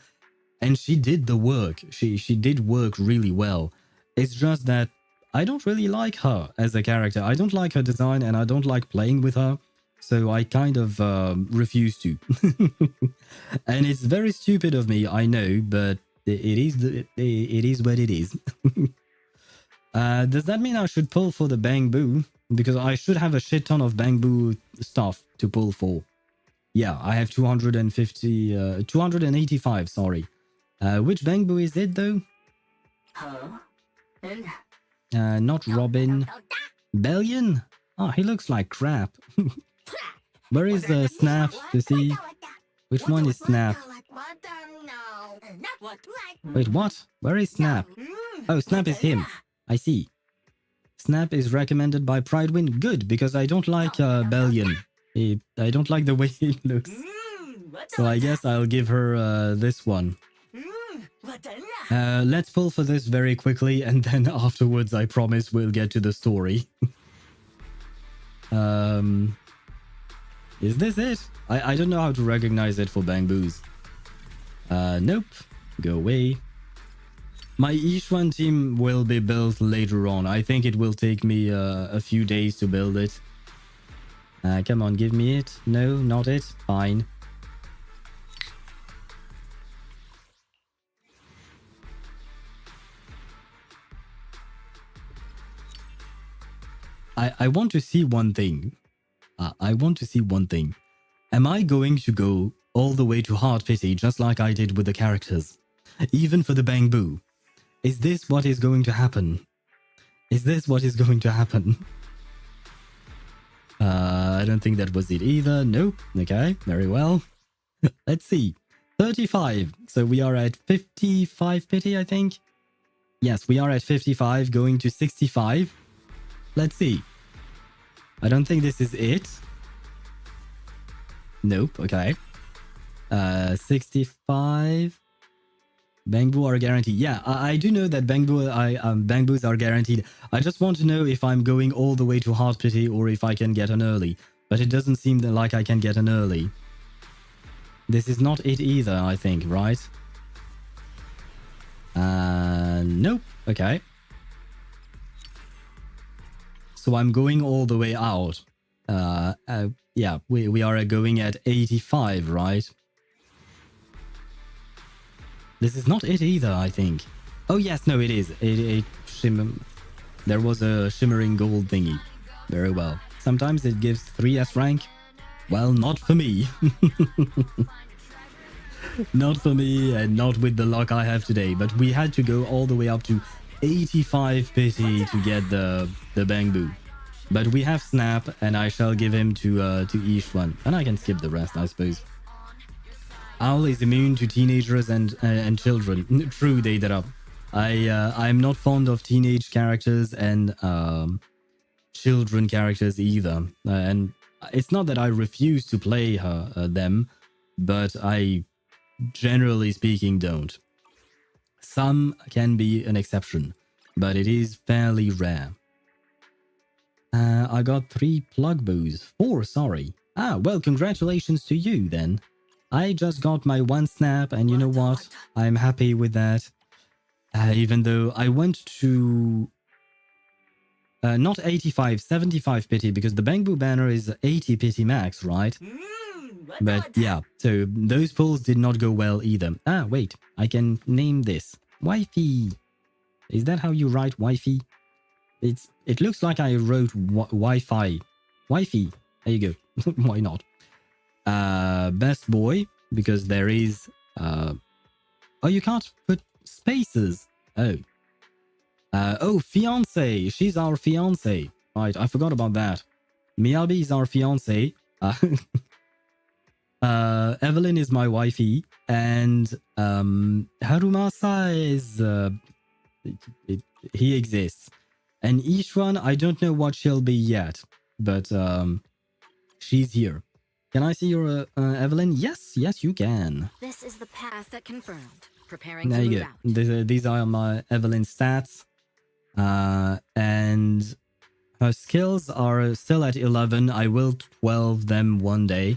And she did the work. She did work really well. It's just that I don't really like her as a character. I don't like her design and I don't like playing with her. So I kind of refuse to. And it's very stupid of me, I know, but it is what it is. Does that mean I should pull for the bamboo? Because I should have a shit ton of bamboo stuff to pull for. Yeah, I have 285, sorry. Which bamboo is it though? Not Robin. Bellion? Oh, he looks like crap. Where is Snap to see? Which one is Snap? Wait, what? Where is Snap? Oh, Snap is him. I see. Snap is recommended by Pridewind. Good, because I don't like Bellion. I don't like the way he looks. So I guess I'll give her this one. Let's pull for this very quickly, and then afterwards I promise we'll get to the story. Is this it? I don't know how to recognize it for bamboos. Nope. Go away. My Yixuan team will be built later on. I think it will take me a few days to build it. Come on, give me it. No, not it. Fine. I want to see one thing. I want to see one thing. Am I going to go all the way to hard pity just like I did with the characters? Even for the bamboo? Is this what is going to happen? Is this what is going to happen? I don't think that was it either. Nope. Okay, very well. Let's see. 35. So we are at 55 pity, I think. Yes, we are at 55, going to 65. Let's see. I don't think this is it. Nope, okay. 65. Bamboo are guaranteed. Yeah, I do know that bamboos are guaranteed. I just want to know if I'm going all the way to hard pity or if I can get an early. But it doesn't seem like I can get an early. This is not it either, I think, right? Nope. Okay. So I'm going all the way out. Yeah, we are going at 85, right? This is not it either, I think. Oh yes, no, it is. There was a shimmering gold thingy. Very well. Sometimes it gives 3S rank. Well, not for me. Not for me, and not with the luck I have today. But we had to go all the way up to 85 pity to get the bamboo. But we have Snap, and I shall give him to Yixuan. And I can skip the rest, I suppose. Owl is immune to teenagers and children. True, Deidara. I'm not fond of teenage characters and children characters either. And it's not that I refuse to play them, but I, generally speaking, don't. Some can be an exception, but it is fairly rare. I got 3 plug bows. 4, sorry. Ah, well, congratulations to you then. I just got my 1 snap, and you know what? I'm happy with that. Even though I went to... not 85, 75 pity, because the bamboo banner is 80 pity max, right? But yeah, so those pulls did not go well either. Ah, wait, I can name this. Wifey. Is that how you write wifey? It looks like I wrote Wi-Fi. Wifey. There you go. Why not? Best boy, because there is... oh, you can't put spaces. Oh. Oh, fiance. She's our fiance. Right, I forgot about that. Miyabi is our fiance. Evelyn is my wifey. And Harumasa is... he exists. And Yixuan, I don't know what she'll be yet. But she's here. Can I see your Evelyn? Yes, yes, you can. This is the path that confirmed. Preparing there to you move go. out. These are my Evelyn stats. And her skills are still at 11. I will 12 them one day.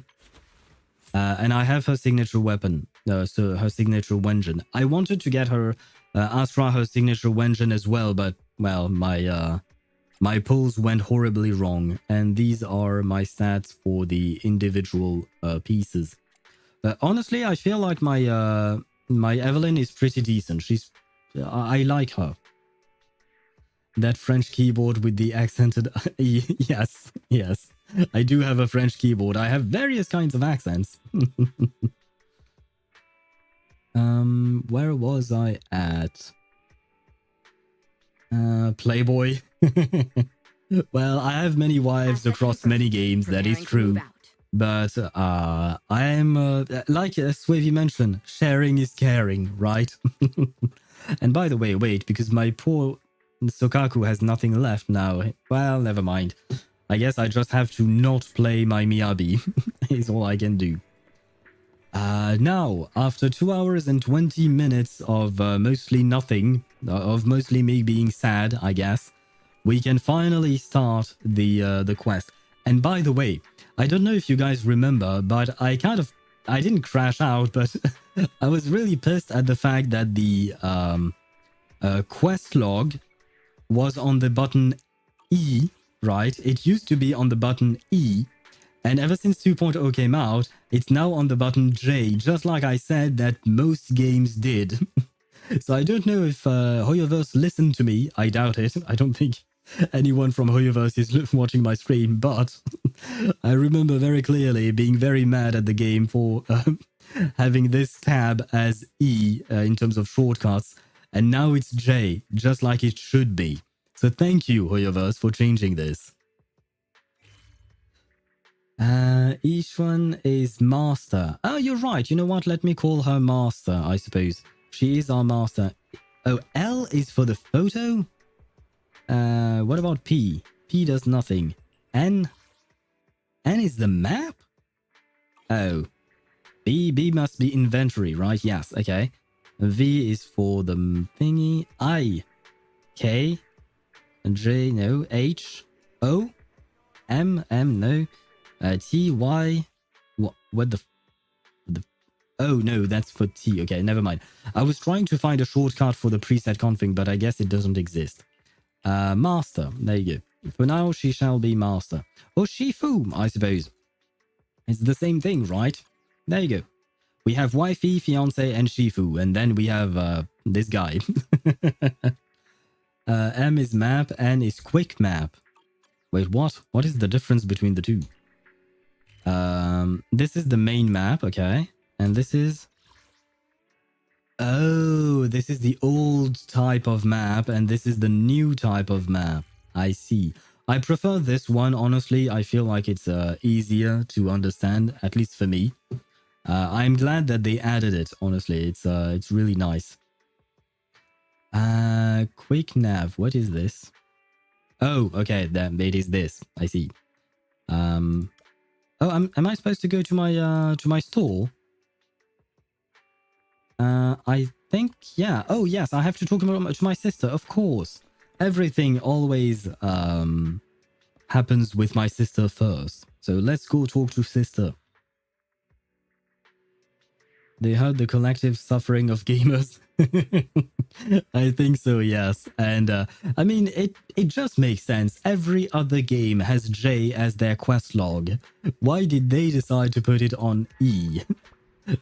And I have her signature weapon. so her signature Wenjin. I wanted to get her Astra her signature Wenjin as well, but well, my polls went horribly wrong, and these are my stats for the individual pieces. Honestly, I feel like my Evelyn is pretty decent. I like her. That French keyboard with the accented yes, yes. I do have a French keyboard. I have various kinds of accents. Where was I at? Playboy. Well, I have many wives across many games, that is true. But I'm like Swavy mentioned, sharing is caring, right? And by the way, wait, because my poor Sokaku has nothing left now. Well, never mind. I guess I just have to not play my Miyabi. Is all I can do. Now, after 2 hours and 20 minutes of mostly nothing, of mostly me being sad, I guess, we can finally start the quest. And by the way, I don't know if you guys remember, but I didn't crash out, but I was really pissed at the fact that the quest log was on the button E, right? It used to be on the button E, and ever since 2.0 came out, it's now on the button J, just like I said that most games did. So I don't know if HoYoVerse listened to me. I doubt it. I don't think anyone from HoYoVerse is watching my stream, but I remember very clearly being very mad at the game for having this tab as E in terms of shortcuts, and now it's J, just like it should be. So thank you, HoYoVerse, for changing this. Yixuan is master. Oh, you're right. You know what? Let me call her master, I suppose. She is our master. Oh, L is for the photo? What about P? P does nothing. N? N is the map? Oh. B must be inventory, right? Yes, okay. V is for the thingy. I. K. J, no. H. O. M, no. T, Y. What the... Oh, no, that's for T. Okay, never mind. I was trying to find a shortcut for the preset config, but I guess it doesn't exist. Master. There you go. For now, she shall be master. Or Shifu, I suppose. It's the same thing, right? There you go. We have wifey, fiance, and Shifu, and then we have this guy. M is map, N is quick map. Wait, what? What is the difference between the two? This is the main map, okay. And this is... Oh, this is the old type of map, and this is the new type of map. I see. I prefer this one, honestly. I feel like it's easier to understand, at least for me. I'm glad that they added it, honestly. It's really nice. Quick nav, what is this? Oh, okay, then it is this. I see. Oh, am I supposed to go to my store? I think, yeah. Oh, yes, I have to talk to my sister, of course. Everything always happens with my sister first. So let's go talk to sister. They heard the collective suffering of gamers. I think so, yes. And I mean, it just makes sense. Every other game has J as their quest log. Why did they decide to put it on E?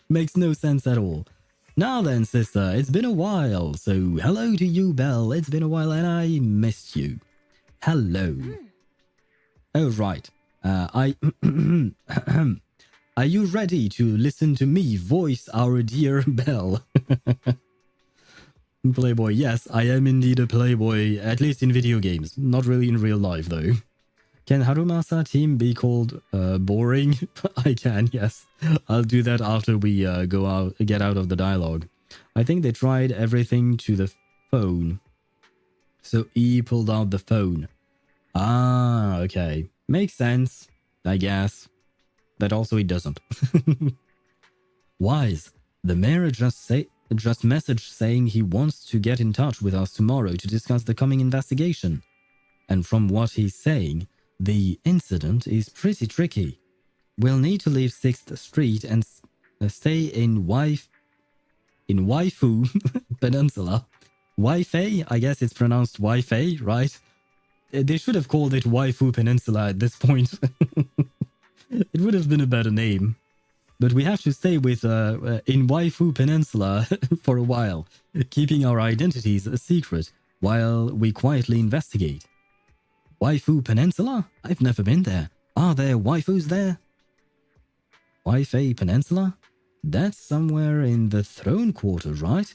Makes no sense at all. Now then, sister, it's been a while. So hello to you, Belle. It's been a while and I missed you. Hello. Oh, right. Are you ready to listen to me voice our dear Belle? Playboy, yes, I am indeed a playboy, at least in video games. Not really in real life, though. Can Harumasa team be called boring? I can, yes. I'll do that after we get out of the dialogue. I think they tried everything to the phone. So E pulled out the phone. Ah, okay. Makes sense, I guess. But also it doesn't. Wise, the mayor just messaged saying he wants to get in touch with us tomorrow to discuss the coming investigation. And from what he's saying, the incident is pretty tricky. We'll need to leave 6th Street and stay in in Waifu Peninsula. Waifei, I guess it's pronounced Waifei, right? They should have called it Waifu Peninsula at this point. It would have been a better name. But we have to stay with in Waifu Peninsula for a while, keeping our identities a secret while we quietly investigate. Waifu Peninsula? I've never been there. Are there waifus there? Waifei Peninsula? That's somewhere in the Throne Quarter, right?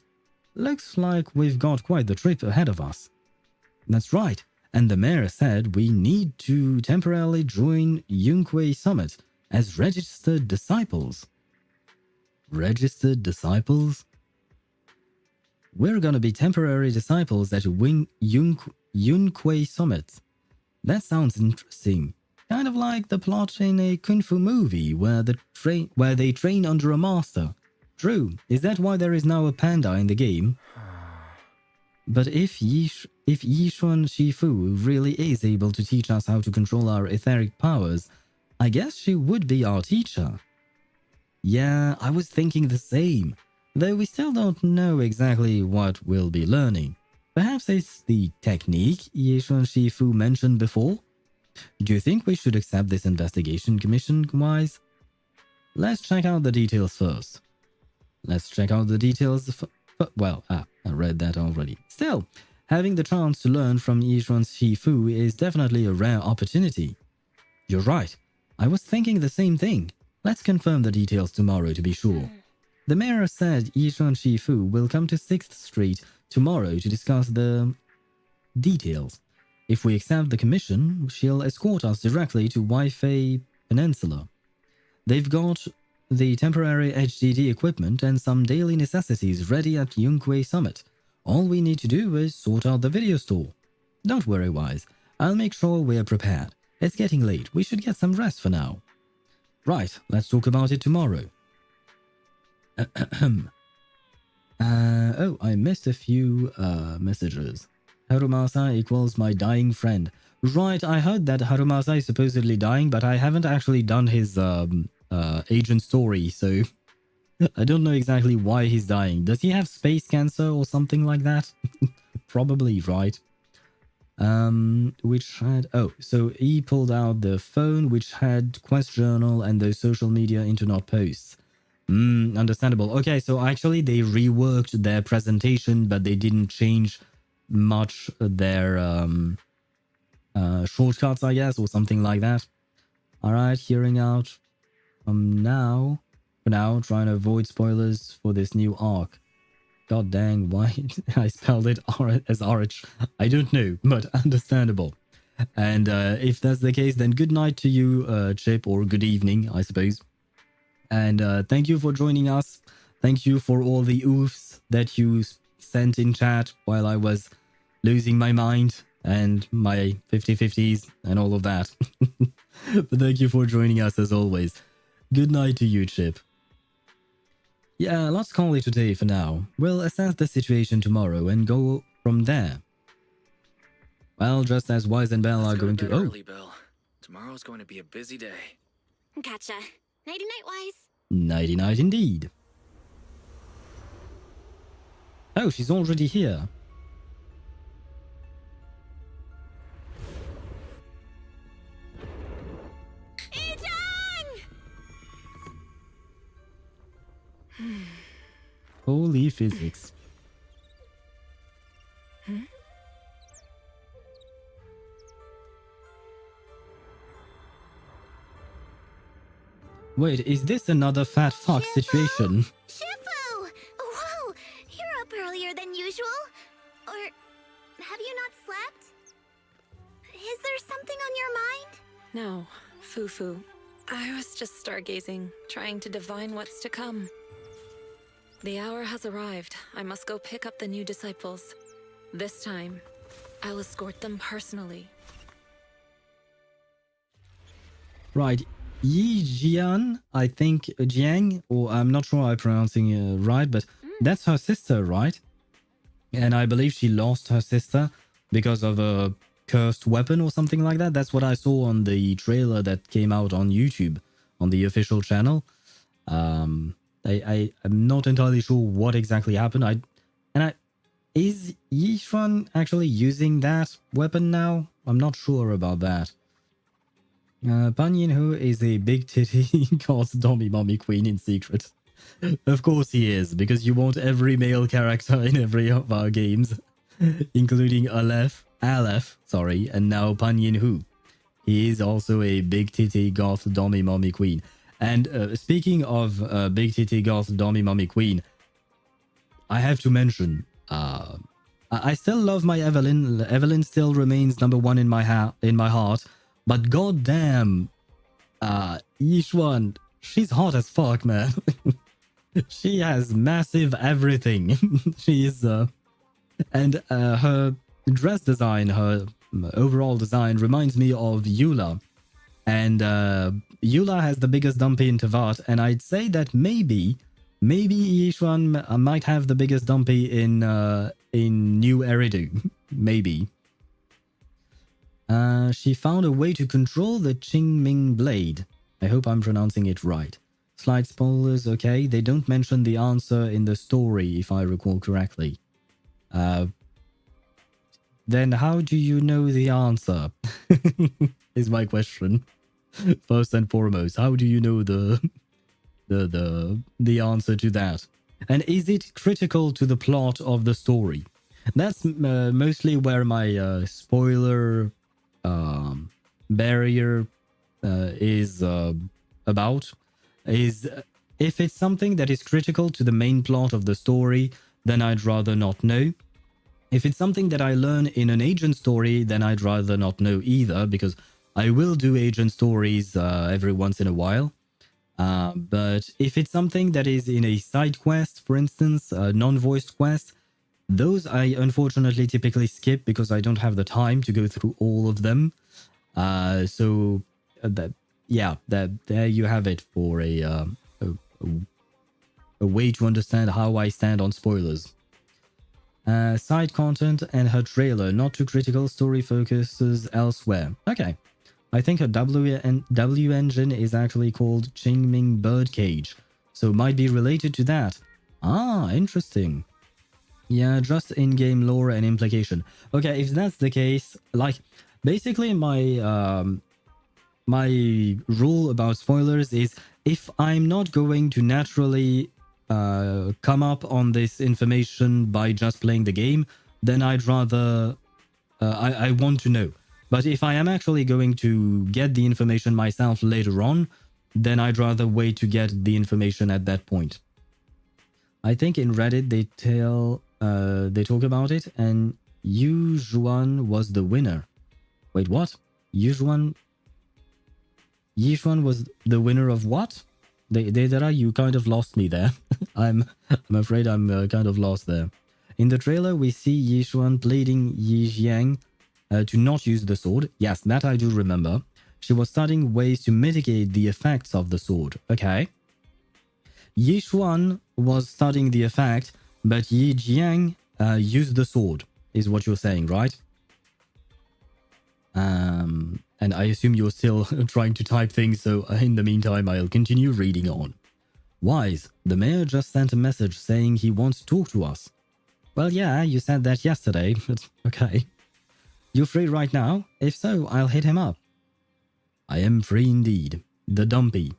Looks like we've got quite the trip ahead of us. That's right, and the mayor said we need to temporarily join Yunque Summit as registered disciples. Registered disciples? We're gonna be temporary disciples at Yunque Summit. That sounds interesting. Kind of like the plot in a kung fu movie where they train under a master. True. Is that why there is now a panda in the game? But if Yixuan Shifu really is able to teach us how to control our etheric powers, I guess she would be our teacher. Yeah, I was thinking the same, though we still don't know exactly what we'll be learning. Perhaps it's the technique Yixuan Shifu mentioned before? Do you think we should accept this investigation commission, Wise? Let's check out the details first. I read that already. Still, having the chance to learn from Yixuan Shifu is definitely a rare opportunity. You're right. I was thinking the same thing. Let's confirm the details tomorrow to be sure. The mayor said Yixuan Shifu will come to 6th Street tomorrow to discuss the details. If we accept the commission, she'll escort us directly to Waifei Peninsula. They've got the temporary HDD equipment and some daily necessities ready at Yunque Summit. All we need to do is sort out the video store. Don't worry, Wise. I'll make sure we're prepared. It's getting late. We should get some rest for now. Right, let's talk about it tomorrow. Oh, I missed a few messages. Harumasa equals my dying friend. Right, I heard that Harumasa is supposedly dying, but I haven't actually done his agent story, so I don't know exactly why he's dying. Does he have space cancer or something like that? Probably, right? Which had... Oh, so he pulled out the phone, which had Quest Journal and those social media internet posts. Understandable. Okay, so actually they reworked their presentation, but they didn't change much their shortcuts, I guess, or something like that. Alright, hearing out now. For now, trying to avoid spoilers for this new arc. God dang, why I spelled it as RH. I don't know, but understandable. And if that's the case, then good night to you, Chip, or good evening, I suppose. And thank you for joining us. Thank you for all the oofs that you sent in chat while I was losing my mind and my 50-50s and all of that. But thank you for joining us as always. Good night to you, Chip. Yeah, let's call it a day for now. We'll assess the situation tomorrow and go from there. Well, just as Wise and Belle are going to... Oh, early, Belle. Tomorrow's going to be a busy day. Gotcha. Nighty-night, Wise. nighty-night indeed. Oh, she's already here. Holy physics. Wait, is this another fat fuck situation? Shifu! Whoa! You're up earlier than usual? Or have you not slept? Is there something on your mind? No, Fufu. I was just stargazing, trying to divine what's to come. The hour has arrived. I must go pick up the new disciples. This time, I'll escort them personally. Right. Yi Jian, I think Jiang, or I'm not sure I'm pronouncing it right, but that's her sister, right? And I believe she lost her sister because of a cursed weapon or something like that. That's what I saw on the trailer that came out on YouTube, on the official channel. I'm not entirely sure what exactly happened. Is Yixuan actually using that weapon now? I'm not sure about that. Pan Yinhu is a big titty goth Dommy Mommy Queen in secret. Of course he is, because you want every male character in every of our games, including Aleph, and now Pan Yinhu. He is also a big titty goth Dommy Mommy Queen. And speaking of big titty goth Dommy Mommy Queen, I have to mention, I still love my Evelyn. Evelyn still remains number one in my heart. But goddamn, Yixuan, she's hot as fuck, man. She has massive everything. She is, and her dress design, her overall design reminds me of Eula. And Eula has the biggest dumpy in Tevat, and I'd say that maybe Yixuan might have the biggest dumpy in New Eridu. Maybe. She found a way to control the Qingming blade. I hope I'm pronouncing it right. Slight spoilers, okay. They don't mention the answer in the story, if I recall correctly. Then how do you know the answer? Is my question. First and foremost, how do you know the answer to that? And is it critical to the plot of the story? That's mostly where my spoiler barrier is about. Is if it's something that is critical to the main plot of the story, then I'd rather not know. If it's something that I learn in an agent story, then I'd rather not know either, because I will do agent stories every once in a while. But if it's something that is in a side quest, for instance, a non-voiced quest, those I unfortunately typically skip because I don't have the time to go through all of them. There you have it for a way to understand how I stand on spoilers. Side content and her trailer, not too critical, story focuses elsewhere. Okay. I think her W engine is actually called Qingming Birdcage, so might be related to that. Ah, interesting. Yeah, just in-game lore and implication. Okay, if that's the case, like, basically my my rule about spoilers is if I'm not going to naturally come up on this information by just playing the game, then I'd rather I want to know. But if I am actually going to get the information myself later on, then I'd rather wait to get the information at that point. I think in Reddit they talk about it, and Yixuan was the winner. Wait, what? Yixuan was the winner of what? Deidara, you kind of lost me there. I'm afraid I'm kind of lost there. In the trailer, we see Yixuan pleading Yi Jiang to not use the sword. Yes, that I do remember. She was studying ways to mitigate the effects of the sword. Okay. Yixuan was studying the effect, but Yi Jiang used the sword, is what you're saying, right? And I assume you're still trying to type things, so in the meantime, I'll continue reading on. Wise, the mayor just sent a message saying he wants to talk to us. Well, yeah, you said that yesterday, but okay. You free right now? If so, I'll hit him up. I am free indeed. The dumpy.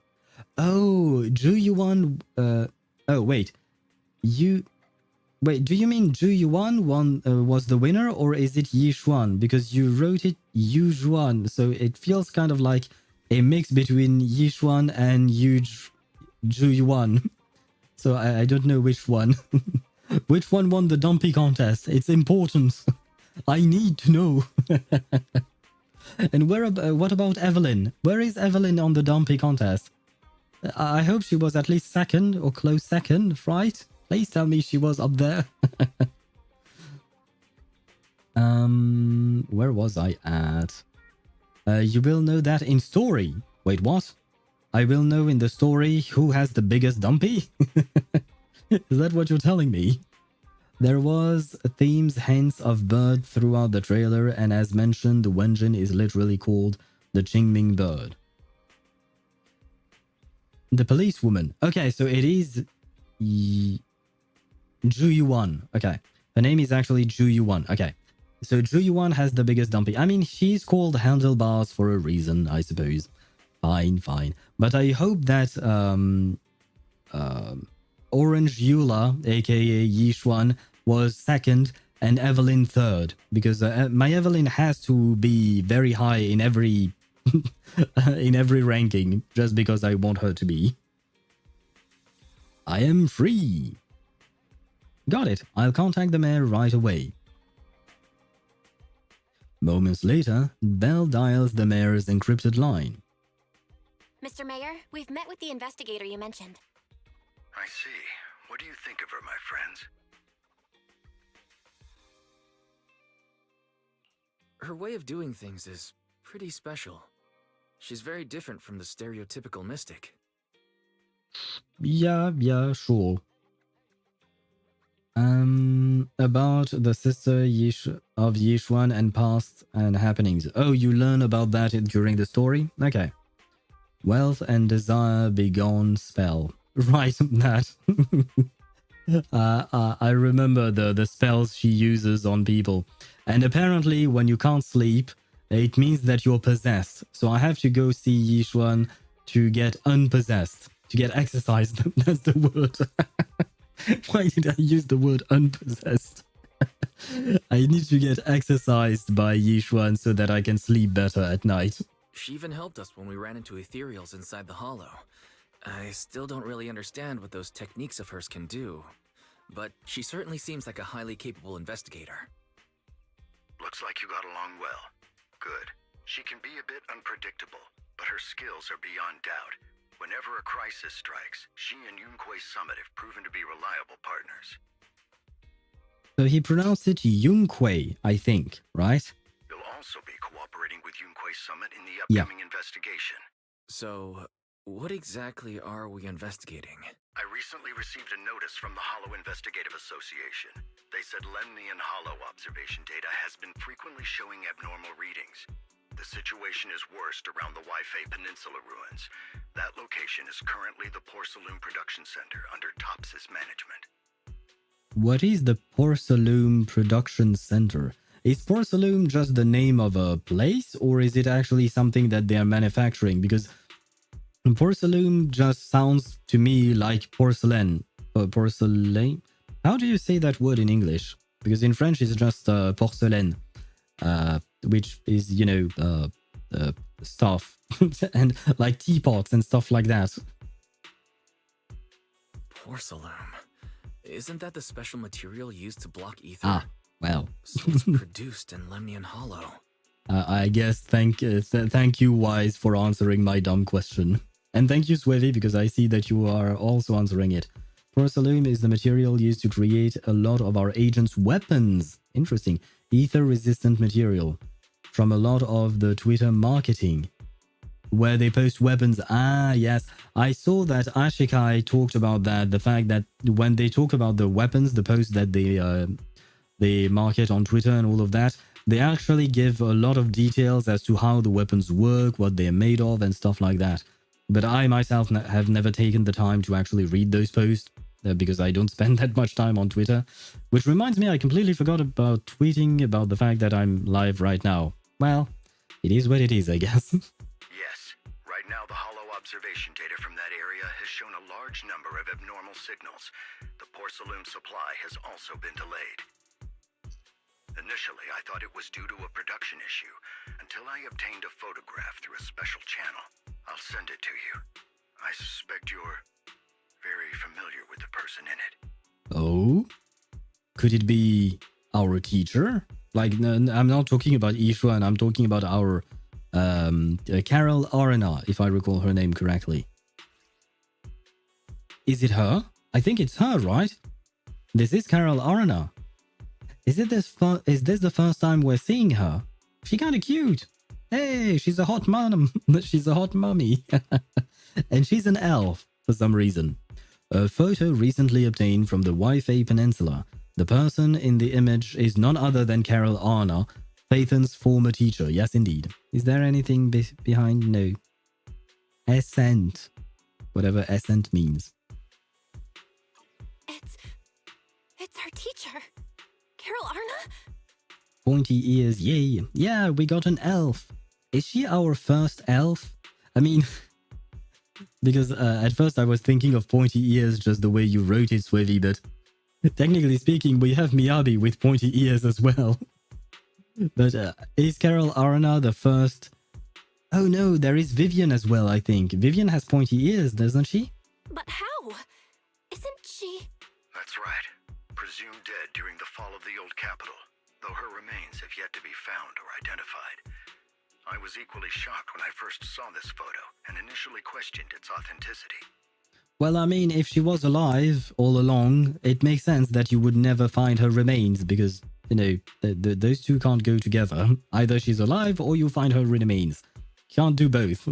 Oh, Zhu Yuan... oh, wait. Wait, do you mean Zhu Yuan was the winner, or is it Yixuan? Because you wrote it Yixuan, so it feels kind of like a mix between Yixuan and Zhu Yuan. So I don't know which one. Which one won the dumpy contest? It's important. I need to know. And what about Evelyn? Where is Evelyn on the dumpy contest? I hope she was at least second or close second, right? Please tell me she was up there. Where was I at? You will know that in story. Wait, what? I will know in the story who has the biggest dumpy? Is that what you're telling me? There was themes, hints of bird throughout the trailer, and as mentioned, the Wenjin is literally called the Qingming bird. The policewoman. Okay, so it is Yuan. Okay. Her name is actually Zhu Yuan. Okay. So Zhu Yuan has the biggest dumpy. I mean, she's called handlebars for a reason, I suppose. Fine, fine. But I hope that Orange Eula, aka Yixuan, was second and Evelyn third. Because my Evelyn has to be very high in every in every ranking, just because I want her to be. I am free. Got it. I'll contact the mayor right away. Moments later, Belle dials the mayor's encrypted line. Mr. Mayor, we've met with the investigator you mentioned. I see. What do you think of her, my friends? Her way of doing things is pretty special. She's very different from the stereotypical mystic. Yeah, sure. About the sister of Yixuan and past and happenings. Oh, you learn about that during the story? Okay. Wealth and desire begone spell. Right, that. I remember the spells she uses on people. And apparently when you can't sleep, it means that you're possessed. So I have to go see Yixuan to get unpossessed. To get exercised. That's the word. Why did I use the word unpossessed? I need to get exercised by Yixuan so that I can sleep better at night. She even helped us when we ran into Ethereals inside the Hollow. I still don't really understand what those techniques of hers can do, but she certainly seems like a highly capable investigator. Looks like you got along well. Good. She can be a bit unpredictable, but her skills are beyond doubt. Whenever a crisis strikes, she and Yunque's summit have proven to be reliable partners. So he pronounced it Yunque, I think, right? You'll also be cooperating with Yunque's summit in the upcoming investigation. So, what exactly are we investigating? I recently received a notice from the Hollow Investigative Association. They said Lemnian Hollow observation data has been frequently showing abnormal readings. The situation is worst around the Waifei Peninsula ruins. That location is currently the Porcelain Production Center under Topsys management. What is the Porcelain Production Center? Is Porcelain just the name of a place, or is it actually something that they are manufacturing? Because porcelain just sounds to me like porcelain. Porcelain? How do you say that word in English? Because in French it's just porcelain. Which is, you know, stuff. And like teapots and stuff like that. Porcelain. Isn't that the special material used to block ether? Ah, well. So it's produced in Lemnian Hollow. I guess thank you, Wise, for answering my dumb question. And thank you, Swevy, because I see that you are also answering it. Porcelain is the material used to create a lot of our agents' weapons. Interesting. Ether-resistant material. From a lot of the Twitter marketing. Where they post weapons. Ah, yes. I saw that Ashikai talked about that. The fact that when they talk about the weapons, the posts that they market on Twitter and all of that, they actually give a lot of details as to how the weapons work, what they're made of, and stuff like that. But I myself have never taken the time to actually read those posts because I don't spend that much time on Twitter. Which reminds me, I completely forgot about tweeting about the fact that I'm live right now. Well, it is what it is, I guess. Yes. Right now, the Hollow observation data from that area has shown a large number of abnormal signals. The porcelain supply has also been delayed. Initially, I thought it was due to a production issue, until I obtained a photograph through a special channel. I'll send it to you. I suspect you're very familiar with the person in it. Oh? Could it be our teacher? Like, I'm not talking about Yixuan, I'm talking about our Carol Arena, if I recall her name correctly. Is it her? I think it's her, right? This is Carol Arena. Is this the first time we're seeing her? She kinda cute. Hey, she's a hot mom. She's a hot mommy. And she's an elf for some reason. A photo recently obtained from the Waifei Peninsula. The person in the image is none other than Carol Arna, Phaethon's former teacher. Yes, indeed. Is there anything behind? No. Ascent. Whatever ascent means. It's our teacher. Carol Arna? Pointy ears, yay. Yeah, we got an elf. Is she our first elf? I mean, because at first I was thinking of pointy ears just the way you wrote it, Swivy, but technically speaking, we have Miyabi with pointy ears as well. But is Carol Arna the first? Oh no, there is Vivian as well, I think. Vivian has pointy ears, doesn't she? But how? Isn't she... That's right. Presumed dead during the fall of the old capital, though her remains have yet to be found or identified. I was equally shocked when I first saw this photo and initially questioned its authenticity. Well, I mean, if she was alive all along, it makes sense that you would never find her remains because, you know, those two can't go together. Either she's alive or you find her remains. Can't do both.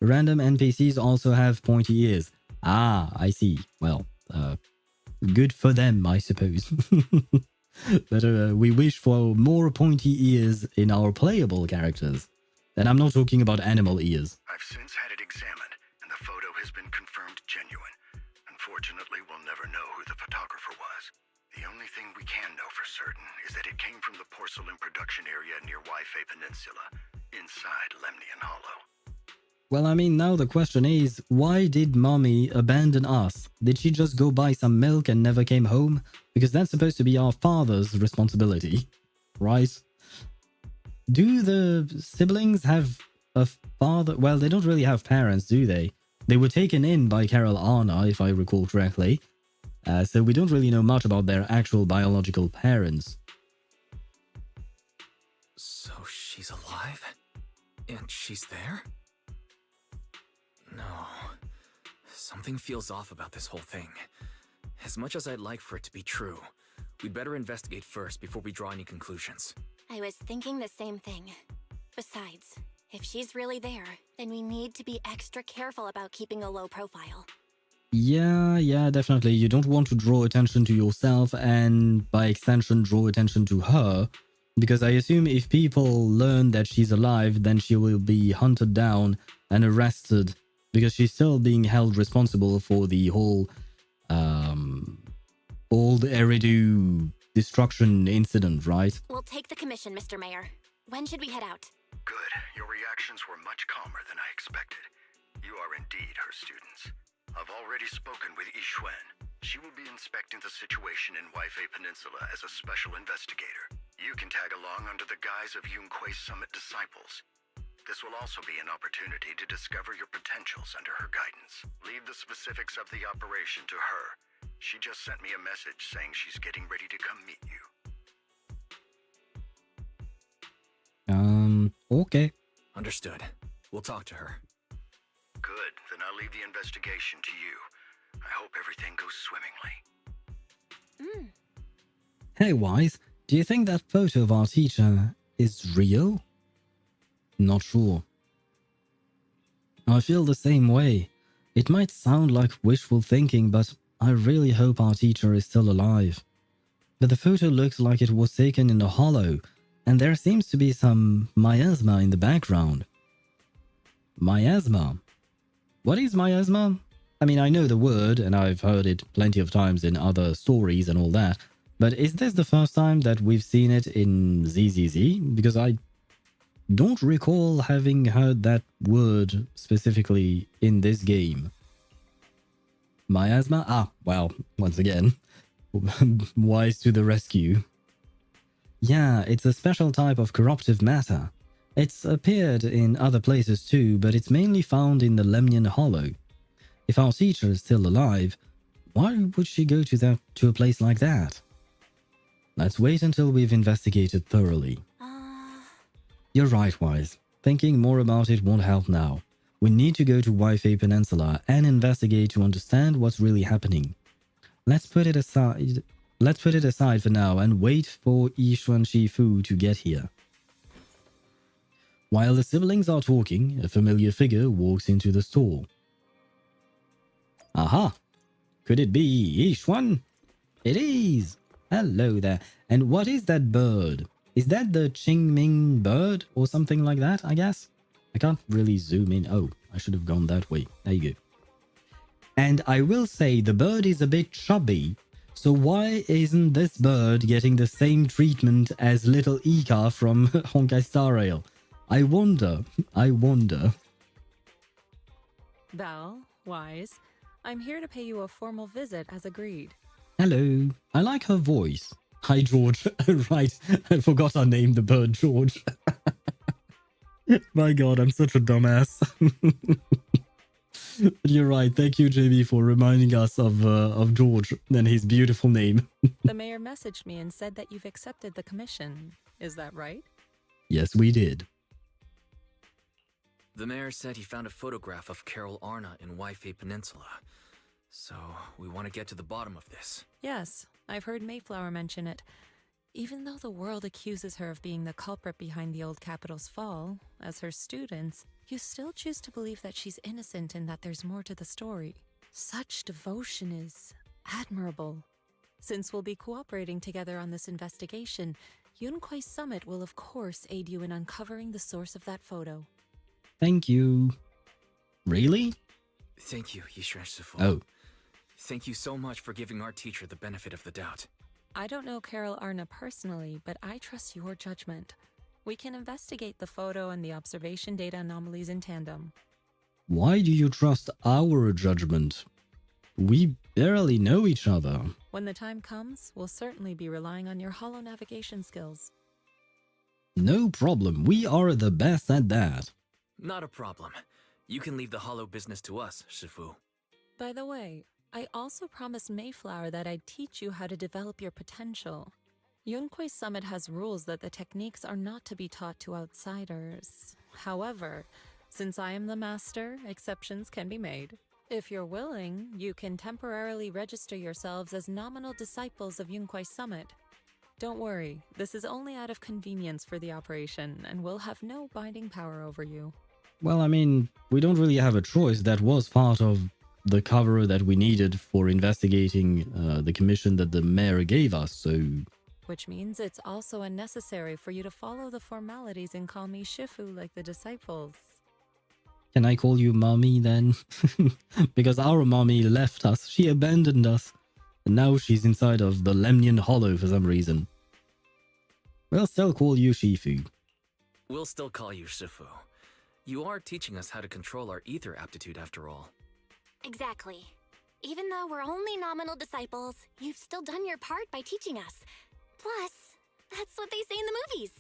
Random NPCs also have pointy ears. Ah, I see. Well, good for them, I suppose. But we wish for more pointy ears in our playable characters. And I'm not talking about animal ears. I've since had it examined, and the photo has been confirmed genuine. Unfortunately, we'll never know who the photographer was. The only thing we can know for certain is that it came from the porcelain production area near Waifei Peninsula, inside Lemnian Hollow. Well, I mean, now the question is, why did Mommy abandon us? Did she just go buy some milk and never came home? Because that's supposed to be our father's responsibility, right? Do the siblings have a father? Well, they don't really have parents, do they? They were taken in by Carol Arna, if I recall correctly. So we don't really know much about their actual biological parents. So she's alive? And she's there? No. Something feels off about this whole thing. As much as I'd like for it to be true, we'd better investigate first before we draw any conclusions. I was thinking the same thing. Besides, if she's really there, then we need to be extra careful about keeping a low profile. Yeah, definitely. You don't want to draw attention to yourself and, by extension, draw attention to her. Because I assume if people learn that she's alive, then she will be hunted down and arrested. Because she's still being held responsible for the whole old Eridu destruction incident, right? We'll take the commission, Mr. Mayor. When should we head out? Good. Your reactions were much calmer than I expected. You are indeed her students. I've already spoken with Yixuan. She will be inspecting the situation in Waifei Peninsula as a special investigator. You can tag along under the guise of Yunque's Summit disciples. This will also be an opportunity to discover your potentials under her guidance. Leave the specifics of the operation to her. She just sent me a message saying she's getting ready to come meet you. Okay. Understood. We'll talk to her. Good. Then I'll leave the investigation to you. I hope everything goes swimmingly. Hey, Wise, do you think that photo of our teacher is real? Not sure. I feel the same way. It might sound like wishful thinking, but I really hope our teacher is still alive. But the photo looks like it was taken in a hollow, and there seems to be some miasma in the background. Miasma? What is miasma? I mean, I know the word, and I've heard it plenty of times in other stories and all that, but is this the first time that we've seen it in ZZZ? Because I don't recall having heard that word specifically in this game. Miasma? Ah, well, once again, Wise to the rescue. Yeah, it's a special type of corruptive matter. It's appeared in other places too, but it's mainly found in the Lemnian Hollow. If our teacher is still alive, why would she go to a place like that? Let's wait until we've investigated thoroughly. You're right, Wise. Thinking more about it won't help now. We need to go to Waifei Peninsula and investigate to understand what's really happening. Let's put it aside for now and wait for Yixuan Shifu to get here. While the siblings are talking, a familiar figure walks into the store. Aha! Could it be Yixuan? It is! Hello there. And what is that bird? Is that the Qingming bird or something like that, I guess? I can't really zoom in. Oh, I should have gone that way. There you go. And I will say the bird is a bit chubby, So why isn't this bird getting the same treatment as little Ika from Honkai Star Rail? I wonder. Belle, Wise, I'm here to pay you a formal visit as agreed. Hello. I like her voice. Hi, George. Right, I forgot I named the bird George. My god, I'm such a dumbass. You're right. Thank you, JB, for reminding us of George and his beautiful name. The mayor messaged me and said that you've accepted the commission. Is that right? Yes, we did. The mayor said he found a photograph of Carol Arna in Waifei Peninsula. So, we want to get to the bottom of this. Yes, I've heard Mayflower mention it. Even though the world accuses her of being the culprit behind the old capital's fall, as her students, you still choose to believe that she's innocent and that there's more to the story. Such devotion is admirable. Since we'll be cooperating together on this investigation, Yunquai Summit will of course aid you in uncovering the source of that photo. Thank you. Really? Thank you, Yixuan Shifu. Oh. Thank you so much for giving our teacher the benefit of the doubt. I don't know Carol Arna personally, but I trust your judgment. We can investigate the photo and the observation data anomalies in tandem. Why do you trust our judgment? We barely know each other. When the time comes, we'll certainly be relying on your holo navigation skills. No problem. We are the best at that. Not a problem. You can leave the hollow business to us, Shifu. By the way, I also promised Mayflower that I'd teach you how to develop your potential. Yunquai Summit has rules that the techniques are not to be taught to outsiders. However, since I am the master, exceptions can be made. If you're willing, you can temporarily register yourselves as nominal disciples of Yunquai Summit. Don't worry, this is only out of convenience for the operation and will have no binding power over you. Well, I mean, we don't really have a choice. That was part of the cover that we needed for investigating the commission that the mayor gave us, so... Which means it's also unnecessary for you to follow the formalities and call me Shifu like the disciples. Can I call you Mommy then? Because our mommy left us, she abandoned us, and now she's inside of the Lemnian Hollow for some reason. We'll still call you Shifu. We'll still call you Shifu. You are teaching us how to control our ether aptitude after all. Exactly. Even though we're only nominal disciples, you've still done your part by teaching us. Plus, that's what they say in the movies.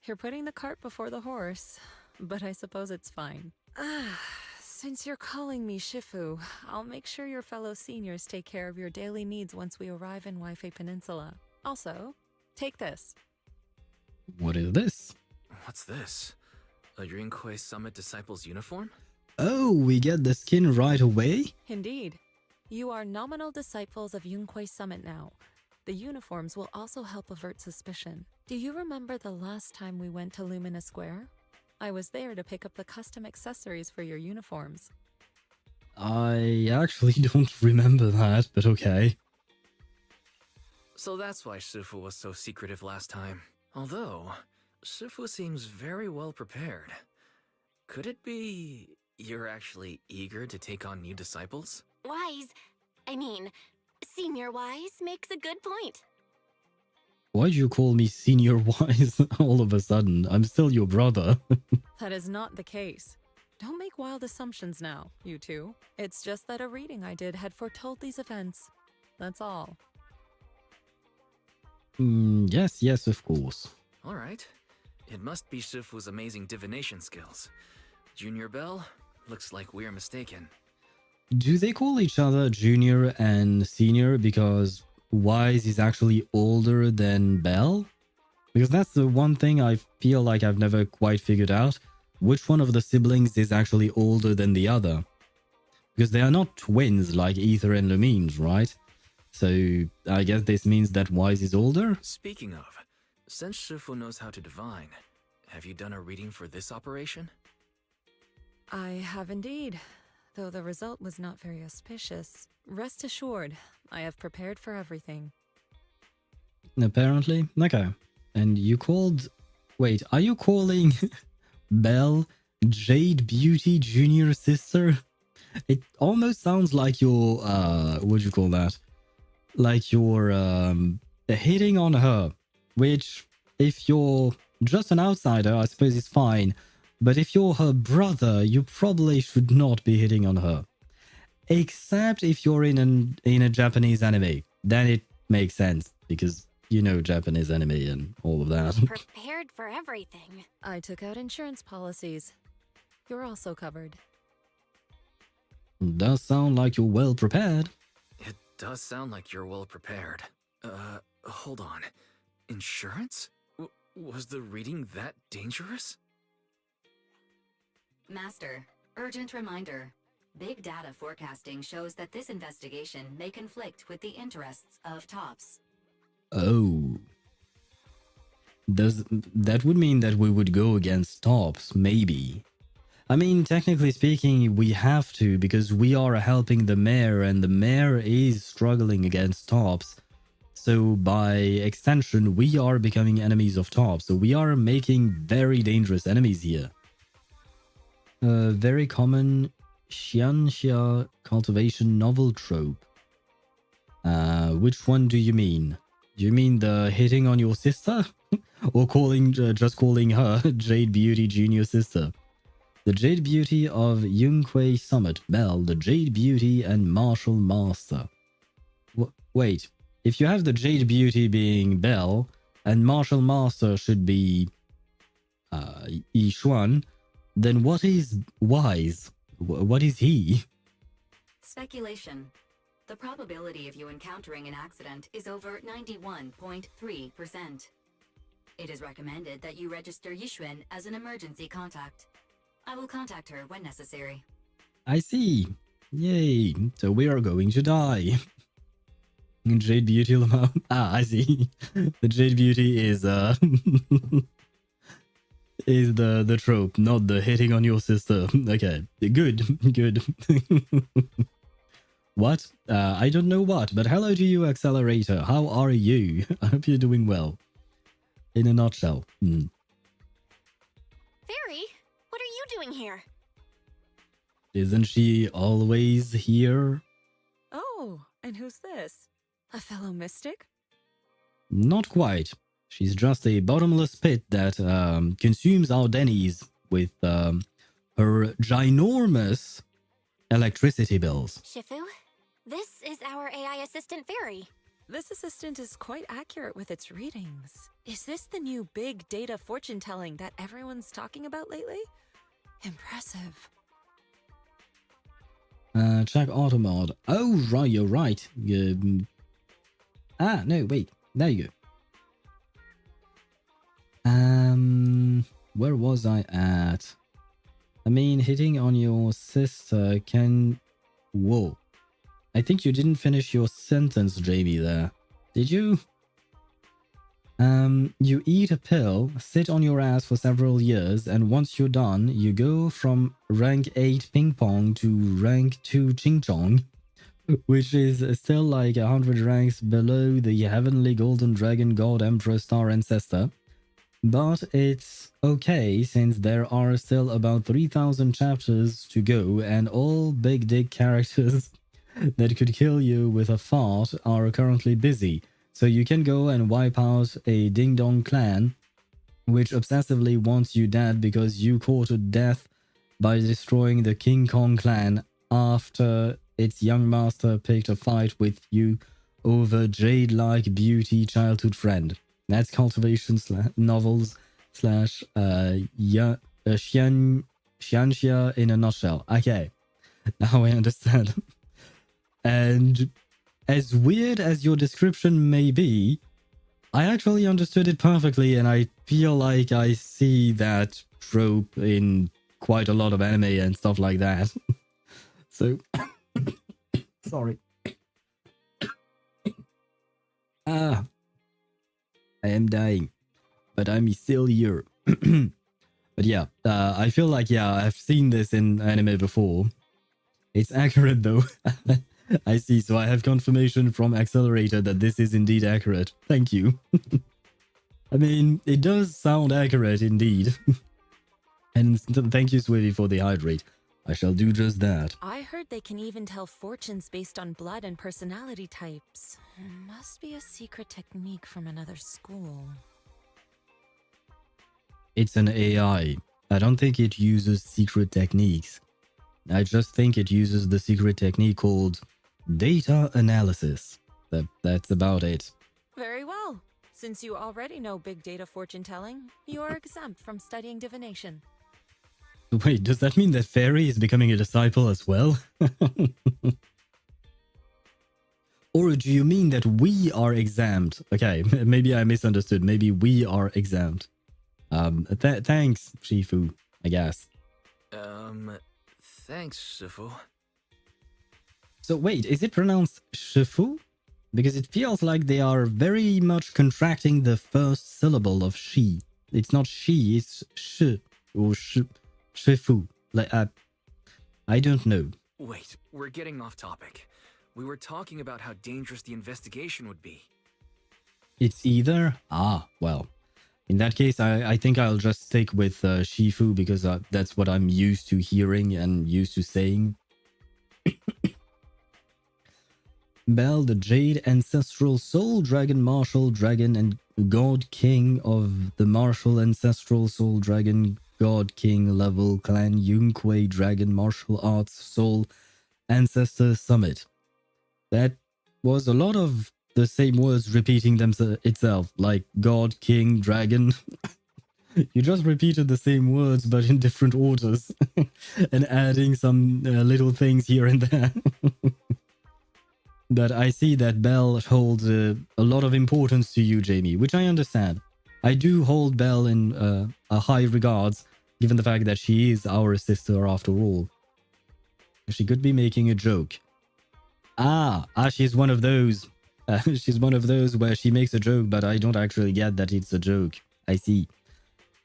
You're putting the cart before the horse, but I suppose it's fine. Since you're calling me Shifu, I'll make sure your fellow seniors take care of your daily needs once we arrive in Waifei Peninsula. Also, take this. What is this? What's this? A Yunquai Summit Disciples uniform? Oh, we get the skin right away? Indeed. You are nominal disciples of Yunquai Summit now. The uniforms will also help avert suspicion. Do you remember the last time we went to Lumina Square? I was there to pick up the custom accessories for your uniforms. I actually don't remember that, but okay. So that's why Shifu was so secretive last time. Although, Shifu seems very well prepared. Could it be you're actually eager to take on new disciples? Senior Wise makes a good point. Why'd you call me Senior Wise all of a sudden? I'm still your brother. That is not the case. Don't make wild assumptions now, you two. It's just that a reading I did had foretold these events. That's all. Yes, of course. Alright. It must be Shifu's amazing divination skills. Junior Belle, looks like we're mistaken. Do they call each other Junior and Senior because Wise is actually older than Belle? Because that's the one thing I feel like I've never quite figured out. Which one of the siblings is actually older than the other? Because they are not twins like Ether and Lumines, right? So I guess this means that Wise is older? Speaking of, since Shifu knows how to divine, have you done a reading for this operation? I have indeed. Though the result was not very auspicious. Rest assured, I have prepared for everything. Apparently. Okay. And you called... Wait, are you calling Belle Jade Beauty Junior Sister? It almost sounds like your, what do you call that? like you're hitting on her, which if you're just an outsider, I suppose it's fine. But if you're her brother, you probably should not be hitting on her. Except if you're in a Japanese anime, then it makes sense because you know Japanese anime and all of that. Prepared for everything. I took out insurance policies. You're also covered. Does sound like you're well prepared. It does sound like you're well prepared. Hold on. Insurance? Was the reading that dangerous? Master, urgent reminder. Big data forecasting shows that this investigation may conflict with the interests of TOPS. Oh. That would mean that we would go against TOPS, maybe. I mean, technically speaking, we have to because we are helping the mayor and the mayor is struggling against TOPS. So by extension, we are becoming enemies of TOPS. So we are making very dangerous enemies here. Very common Xianxia cultivation novel trope. Which one do you mean? Do you mean the hitting on your sister? Or just calling her Jade Beauty Junior Sister? The Jade Beauty of Yunquei Summit, Belle, the Jade Beauty and Martial Master. Wait, if you have the Jade Beauty being Belle and Martial Master should be Yixuan, then what is Wise? What is he? Speculation. The probability of you encountering an accident is over 91.3%. It is recommended that you register Yixuan as an emergency contact. I will contact her when necessary. I see. Yay. So we are going to die. Jade Beauty Lamau. Ah, I see. The Jade Beauty is is the trope, not the hitting on your sister. Okay. Good. Good. What? I don't know what, but hello to you, Accelerator. How are you? I hope you're doing well. In a nutshell. Fairy, what are you doing here? Isn't she always here? Oh, and who's this? A fellow mystic? Not quite. She's just a bottomless pit that consumes our dennies with her ginormous electricity bills. Shifu, this is our AI assistant Fairy. This assistant is quite accurate with its readings. Is this the new big data fortune telling that everyone's talking about lately? Impressive. Check automod. Oh, right, you're right. No, wait. There you go. Where was I at? I mean, hitting on your sister can... Whoa. I think you didn't finish your sentence, Jamie, there. Did you? You eat a pill, sit on your ass for several years, and once you're done, you go from rank 8 ping pong to rank 2 ching chong, which is still like 100 ranks below the heavenly golden dragon god emperor star ancestor. But it's okay since there are still about 3,000 chapters to go and all big dick characters that could kill you with a fart are currently busy. So you can go and wipe out a Ding Dong clan which obsessively wants you dead because you courted death by destroying the King Kong clan after its young master picked a fight with you over jade-like beauty childhood friend. That's cultivation novels / Xianxia in a nutshell. Okay, now I understand. And as weird as your description may be, I actually understood it perfectly, and I feel like I see that trope in quite a lot of anime and stuff like that. So, sorry. I am dying, but I'm still here. But yeah, I feel like, yeah, I've seen this in anime before. It's accurate though. I see, so I have confirmation from Accelerator that this is indeed accurate. Thank you. I mean, it does sound accurate indeed. And thank you, Sweetie, for the hydrate. I shall do just that. I heard they can even tell fortunes based on blood and personality types. Must be a secret technique from another school. It's an AI. I don't think it uses secret techniques. I just think it uses the secret technique called data analysis. That's about it. Very well. Since you already know big data fortune telling, you are exempt from studying divination. Wait, does that mean that Fairy is becoming a disciple as well? Or do you mean that we are exempt? Okay, maybe I misunderstood. Maybe we are exempt. Thanks, Shifu, I guess. Thanks, Shifu. So wait, is it pronounced Shifu? Because it feels like they are very much contracting the first syllable of she. It's not she, it's sh or Shifu. Like, I don't know. Wait, we're getting off topic. We were talking about how dangerous the investigation would be. It's either... well. In that case, I think I'll just stick with Shifu because that's what I'm used to hearing and used to saying. Belle, the Jade Ancestral Soul Dragon, Martial Dragon, and God King of the Martial Ancestral Soul Dragon, God King level clan Yunquei Dragon Martial Arts Soul Ancestor Summit. That was a lot of the same words repeating itself, like God, King, Dragon. You just repeated the same words but in different orders and adding some little things here and there. But I see that Belle holds a lot of importance to you, Jamie, which I understand. I do hold Belle in a high regards, given the fact that she is our sister after all. She could be making a joke. She's one of those. She's one of those where she makes a joke, but I don't actually get that it's a joke. I see.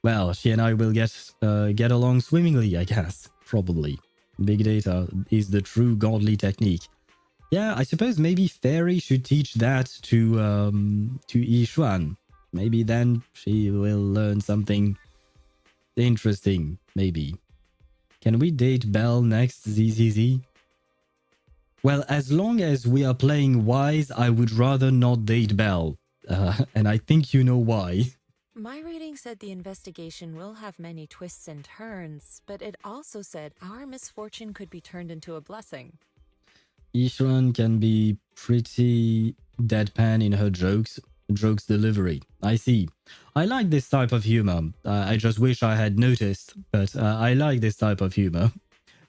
Well, she and I will get along swimmingly, I guess. Probably. Big data is the true godly technique. Yeah, I suppose maybe Fairy should teach that to Yixuan. Maybe then she will learn something interesting, maybe. Can we date Belle next, ZZZ? Well, as long as we are playing Wise, I would rather not date Belle. And I think you know why. My reading said the investigation will have many twists and turns, but it also said our misfortune could be turned into a blessing. Yixuan can be pretty deadpan in her jokes delivery. I see. I like this type of humor. I just wish I had noticed, but I like this type of humor.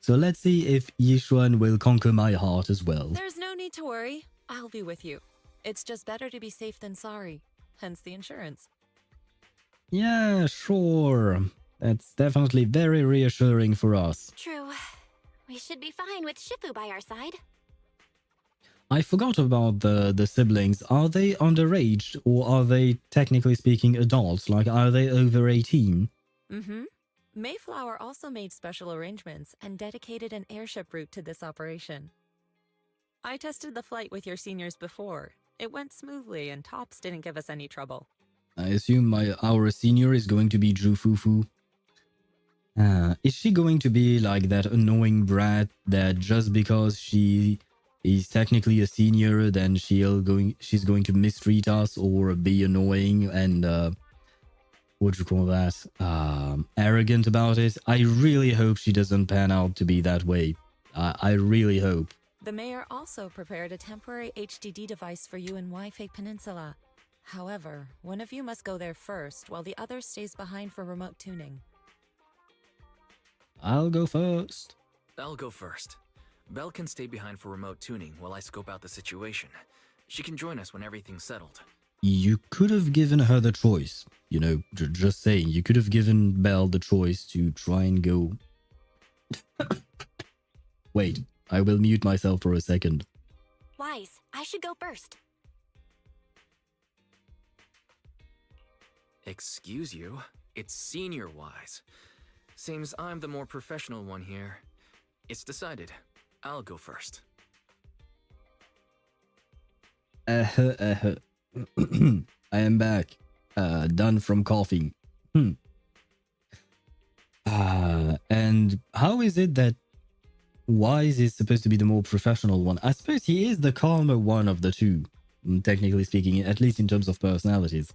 So let's see if Yixuan will conquer my heart as well. There's no need to worry. I'll be with you. It's just better to be safe than sorry. Hence the insurance. Yeah, sure. That's definitely very reassuring for us. True. We should be fine with Shifu by our side. I forgot about the siblings. Are they underage or are they technically speaking adults? Like, are they over 18? Mm-hmm. Mayflower also made special arrangements and dedicated an airship route to this operation. I tested the flight with your seniors before. It went smoothly and Tops didn't give us any trouble. I assume our senior is going to be Fufu. Is she going to be like that annoying brat that just because she is technically a senior, then she's going to mistreat us or be annoying and what do you call that? Arrogant about it? I really hope she doesn't pan out to be that way. I really hope. The mayor also prepared a temporary HDD device for you in Wi-Fi Peninsula. However, one of you must go there first, while the other stays behind for remote tuning. I'll go first. I'll go first. Belle can stay behind for remote tuning while I scope out the situation. She can join us when everything's settled. You could have given her the choice. You know, just saying, you could have given Belle the choice to try and go... Wait, I will mute myself for a second. Wise, I should go first. Excuse you? It's Senior Wise. Seems I'm the more professional one here. It's decided. I'll go first. I am back. Done from coughing. And how is it that Wise is supposed to be the more professional one. I suppose he is the calmer one of the two, technically speaking, at least in terms of personalities.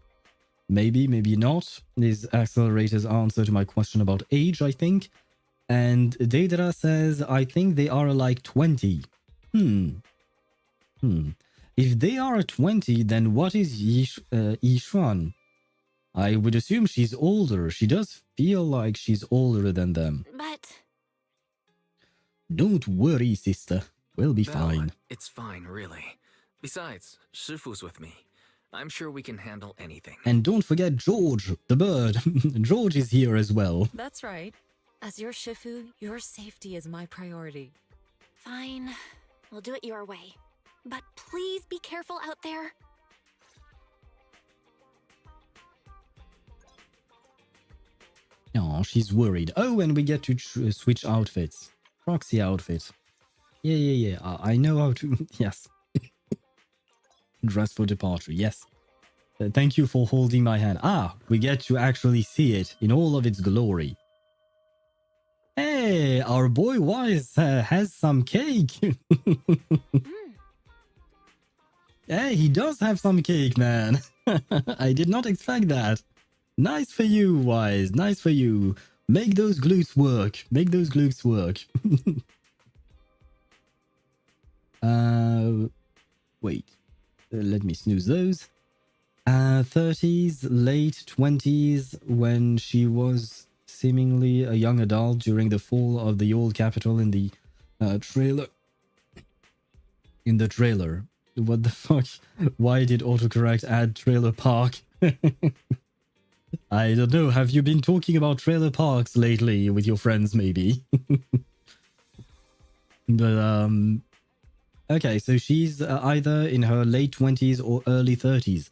Maybe, maybe not, is Accelerator's answer to my question about age, I think. And Deidara says, I think they are like 20. If they are 20, then what is Yixuan? I would assume she's older. She does feel like she's older than them. But Don't worry, sister. We'll be Belle, fine. It's fine, really. Besides, Shifu's with me. I'm sure we can handle anything. And don't forget George, the bird. George is here as well. That's right. As your Shifu, your safety is my priority. fine, we'll do it your way. But please be careful out there. Oh, she's worried. Oh, and we get to switch outfits. Proxy outfit. Yeah. I know how to... Yes. Dress for departure. Yes. Thank you for holding my hand. Ah, we get to actually see it in all of its glory. Hey, our boy Wise has some cake. Hey, he does have some cake, man. I did not expect that. Nice for you, Wise. Nice for you. Make those glutes work. Make those glutes work. Wait. Let me snooze those. 30s, late 20s, when she was seemingly a young adult during the fall of the old capital in the trailer. In the trailer. What the fuck? Why did autocorrect add trailer park? I don't know. Have you been talking about trailer parks lately with your friends, maybe? But, okay, so she's either in her late 20s or early 30s.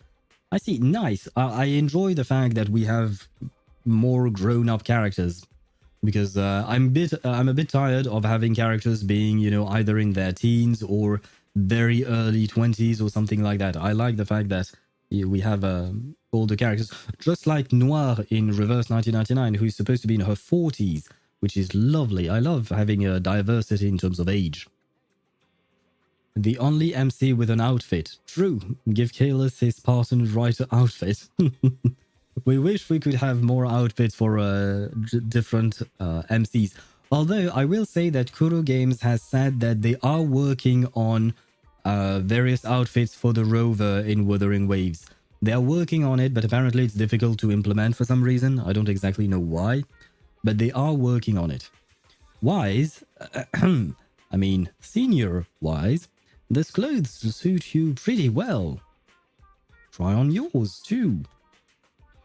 I see. Nice. I enjoy the fact that we have more grown-up characters. Because I'm a bit tired of having characters being, you know, either in their teens or very early 20s or something like that. I like the fact that we have older characters, just like Noir in Reverse 1999, who's supposed to be in her 40s, which is lovely. I love having a diversity in terms of age. The only MC with an outfit. True. Give Kalis his Spartan writer outfit. We wish we could have more outfits for different MCs. Although I will say that Kuro Games has said that they are working on various outfits for the rover in Wuthering Waves. They are working on it, but apparently it's difficult to implement for some reason. I don't exactly know why, but they are working on it. Wise, I mean, Senior Wise, this clothes suit you pretty well. Try on yours too.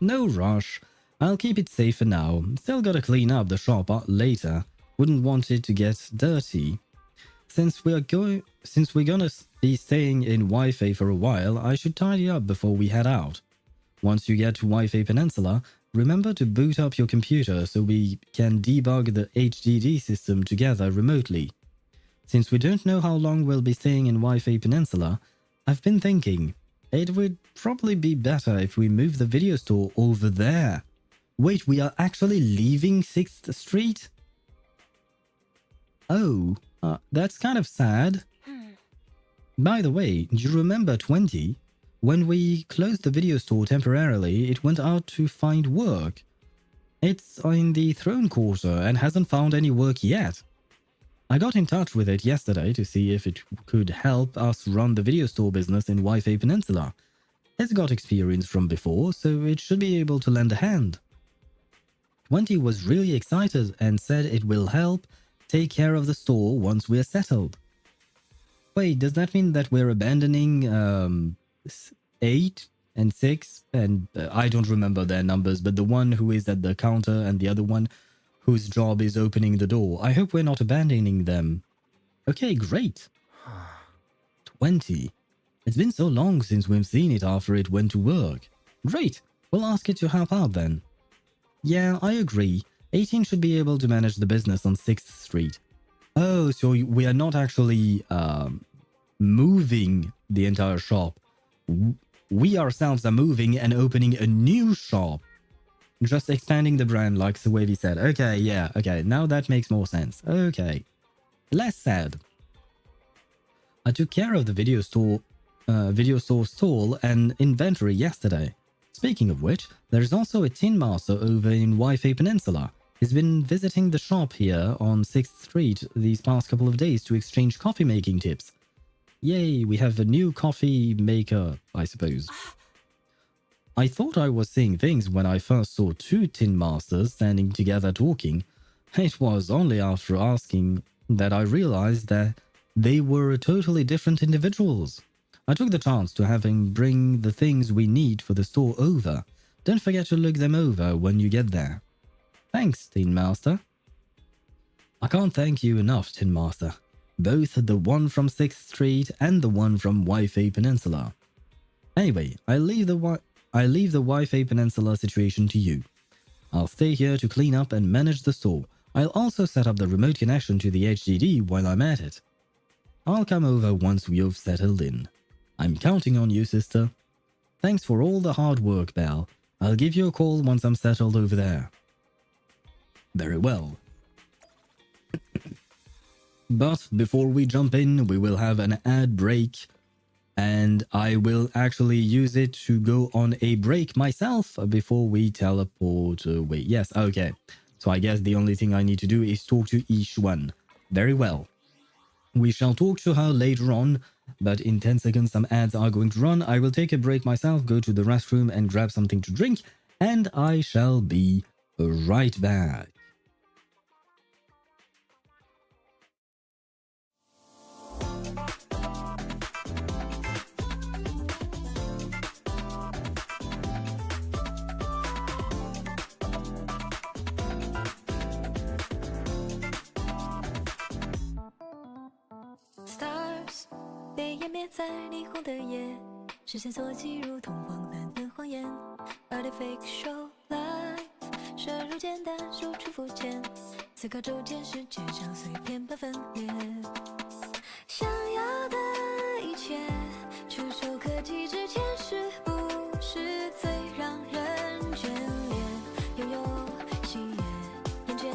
No rush. I'll keep it safe for now. Still gotta clean up the shop later. Wouldn't want it to get dirty. Since we're gonna be staying in Wi-Fi for a while, I should tidy up before we head out. Once you get to Wi-Fi Peninsula, remember to boot up your computer so we can debug the HDD system together remotely. Since we don't know how long we'll be staying in Wi-Fi Peninsula, I've been thinking it would probably be better if we move the video store over there. Wait, we are actually leaving 6th Street? Oh, that's kind of sad. By the way, do you remember 20? When we closed the video store temporarily, it went out to find work. It's in the Throne Quarter and hasn't found any work yet. I got in touch with it yesterday to see if it could help us run the video store business in Wi-Fi Peninsula. It's got experience from before, so it should be able to lend a hand. 20 was really excited and said it will help take care of the store once we're settled. Wait, does that mean that we're abandoning 8 and 6 and I don't remember their numbers, but the one who is at the counter and the other one whose job is opening the door? I hope we're not abandoning them. Okay, great. 20. It's been so long since we've seen it after it went to work. Great, we'll ask it to help out then. Yeah, I agree. 18 should be able to manage the business on 6th Street. Oh, so we are not actually moving the entire shop. We ourselves are moving and opening a new shop. Just expanding the brand like Suevi said. Okay, yeah, okay. Now that makes more sense. Okay. less sad. I took care of the video store stall and inventory yesterday. Speaking of which, there's also a tin master over in Wi-Fi Peninsula. He's been visiting the shop here on 6th Street these past couple of days to exchange coffee making tips. Yay, we have a new coffee maker, I suppose. I thought I was seeing things when I first saw two tin masters standing together talking. It was only after asking that I realized that they were totally different individuals. I took the chance to have him bring the things we need for the store over. Don't forget to look them over when you get there. Thanks, Tin Master. I can't thank you enough, Tin Master. Both the one from 6th Street and the one from Wi-Fi Peninsula. Anyway, I leave the Wi-Fi Peninsula situation to you. I'll stay here to clean up and manage the store. I'll also set up the remote connection to the HDD while I'm at it. I'll come over once you've settled in. I'm counting on you, sister. Thanks for all the hard work, Belle. I'll give you a call once I'm settled over there. Very well. But before we jump in, we will have an ad break. And I will actually use it to go on a break myself before we teleport away. Yes, okay. So I guess the only thing I need to do is talk to Yixuan. Very well. We shall talk to her later on, but in 10 seconds some ads are going to run. I will take a break myself, go to the restroom and grab something to drink, and I shall be right back. Stars 被湮灭在霓虹的夜，视线所及如同荒诞的谎言。Artificial life 深入简单，输出肤浅，思考周间世界像碎片般分裂。想要的一切，触手可及之前，是不是最让人眷恋？拥有喜悦，厌倦，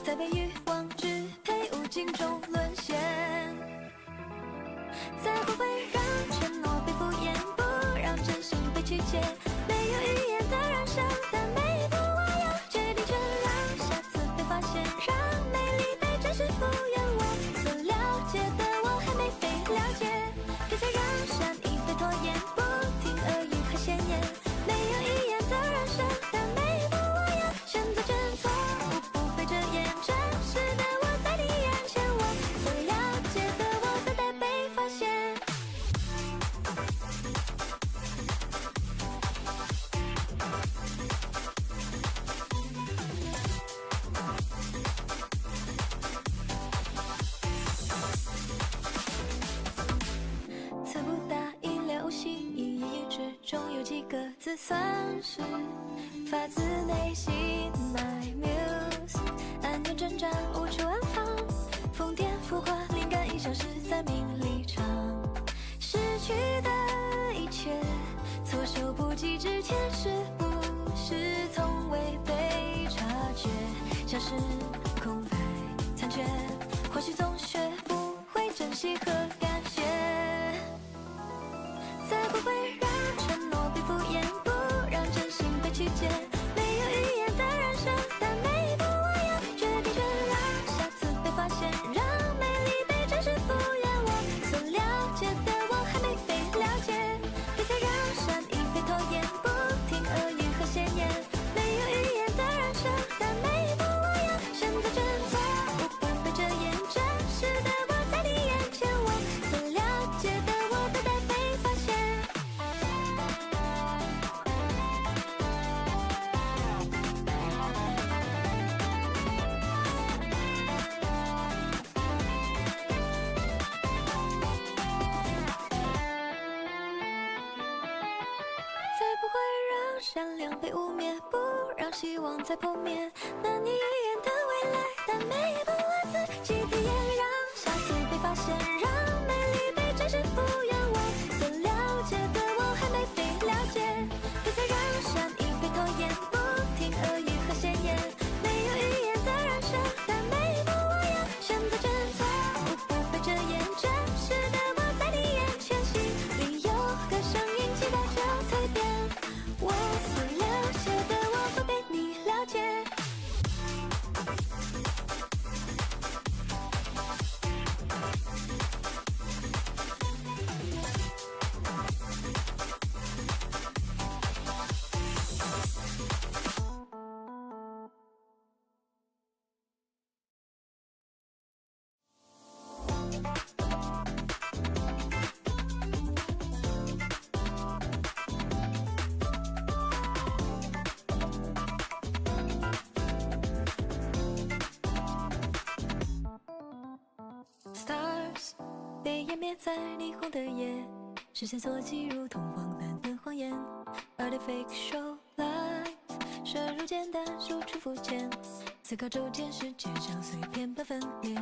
在被欲望支配，无尽中沦陷。才不会让承诺被敷衍，不让真心被曲解。没有语言的燃烧，但每一步我要决定权让下次被发现，让美丽被真实敷衍。我所了解的我还没被了解，别再让善意被拖延，不停恶意和显眼。没有语言的燃烧，但每一步我要选择真错误，不被遮掩。真实的我在你眼前，我所了解的我等待被发现。词不达意流行，意义之中有几个字算是发自内心。My muse 安静挣扎，无处安放，疯癫浮夸，灵感已消失在名利场。失去的一切，措手不及之前，是不是从未被察觉？像是空白残缺，或许总学不会珍惜和感谢。才不会让承诺被敷衍，不让真心被曲解。没有语言的燃烧，但每一步我要决定权让下次被发现，让美丽被真实敷衍。我所了解的我还没被了解，别再让善意被拖延，不停恶语和显眼。没有语言的燃烧，但每一步我要选择真错误，不被遮掩。真实的我在你眼前，我所了解的我等待被发现。才不会让善良被污蔑，不让希望再破灭。难以预言的未来，但每一步我自己体验，让下次被发现，让美丽被真实敷衍。我所了解的我还没被了解，别再让善意被拖延，不停恶语和显眼。没有语言的燃烧，但每一步我要选择真错误，湮灭在霓虹的夜，视线所及如同荒诞的谎言。Artifact show life， 深入简单，输出肤浅，思考周天世界上碎片般分裂。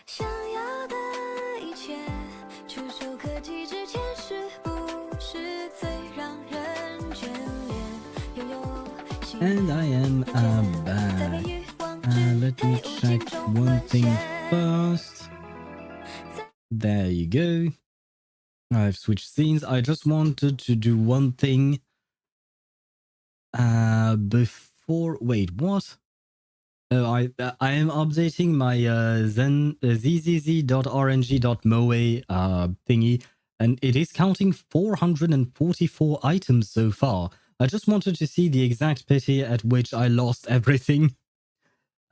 想要的一切，触手可及之前，是不是最让人眷恋？拥有。And I am back. Let me check one thing first. There you go. I've switched scenes. I just wanted to do one thing before. Wait, what? Oh, I am updating my ZZZ.RNG.moe thingy, and it is counting 444 items so far. I just wanted to see the exact pity at which I lost everything.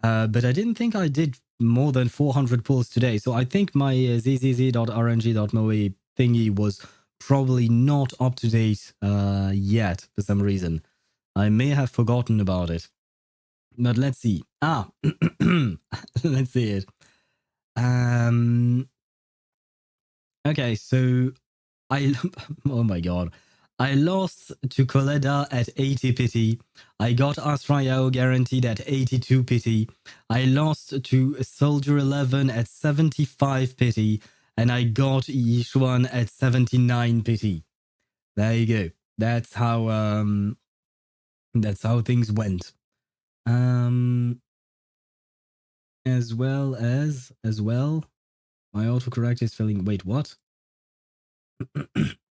But I didn't think I did more than 400 pulls today, so I think my ZZZ.RNG.moe thingy was probably not up to date yet for some reason. I may have forgotten about it. But let's see. Let's see it. Okay, so oh my god. I lost to Coleda at 80 pity. I got Astra Yao guaranteed at 82 pity. I lost to Soldier 11 at 75 pity. And I got Yixuan at 79 pity. There you go. That's how things went. As well, my autocorrect is filling. Wait, what?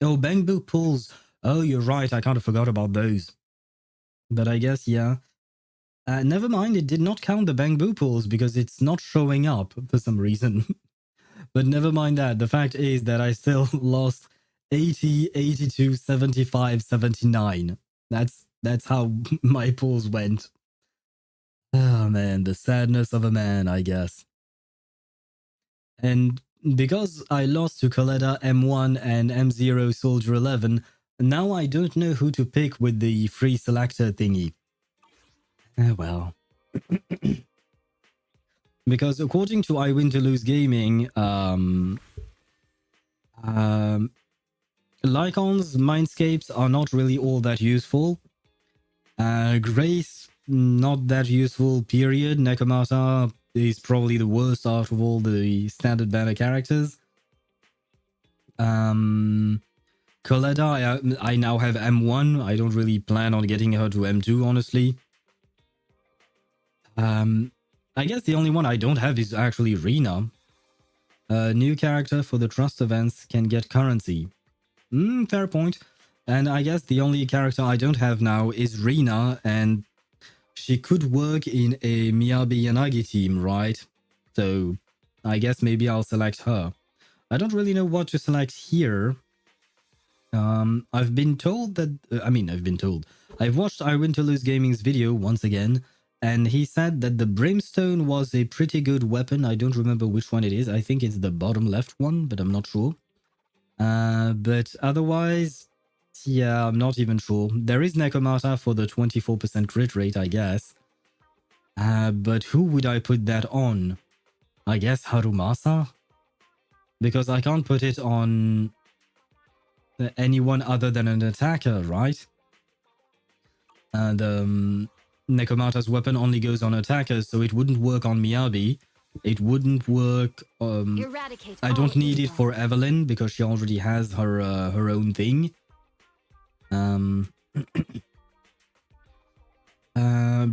Oh, Bangbu pulls. Oh, you're right. I kind of forgot about those. But I guess, yeah. Never mind. It did not count the Bangbu pulls because it's not showing up for some reason. But never mind that. The fact is that I still lost 80, 82, 75, 79. That's how my pulls went. Oh man, the sadness of a man, I guess. And because I lost to Coleda M1 and M0 Soldier 11, now I don't know who to pick with the free selector thingy. Oh well. Because according to I Win to Lose Gaming, Lycon's Mindscapes are not really all that useful. Grace, not that useful, period. Nekomata is probably the worst out of all the standard banner characters. Coleda, I now have M1. I don't really plan on getting her to M2, honestly. I guess the only one I don't have is actually Rena. New character for the trust events can get currency. Fair point. And I guess the only character I don't have now is Rena, and she could work in a Miyabi Yanagi team, right? So I guess maybe I'll select her. I don't really know what to select here. I've been told that... I've watched I Win to Lose Gaming's video once again, and he said that the Brimstone was a pretty good weapon. I don't remember which one it is. I think it's the bottom left one, but I'm not sure. But otherwise... yeah, I'm not even sure. There is Nekomata for the 24% crit rate, I guess. But who would I put that on? I guess Harumasa? Because I can't put it on anyone other than an attacker, right? And Nekomata's weapon only goes on attackers, so it wouldn't work on Miyabi. It wouldn't work... I don't need it for Evelyn, because she already has her own thing.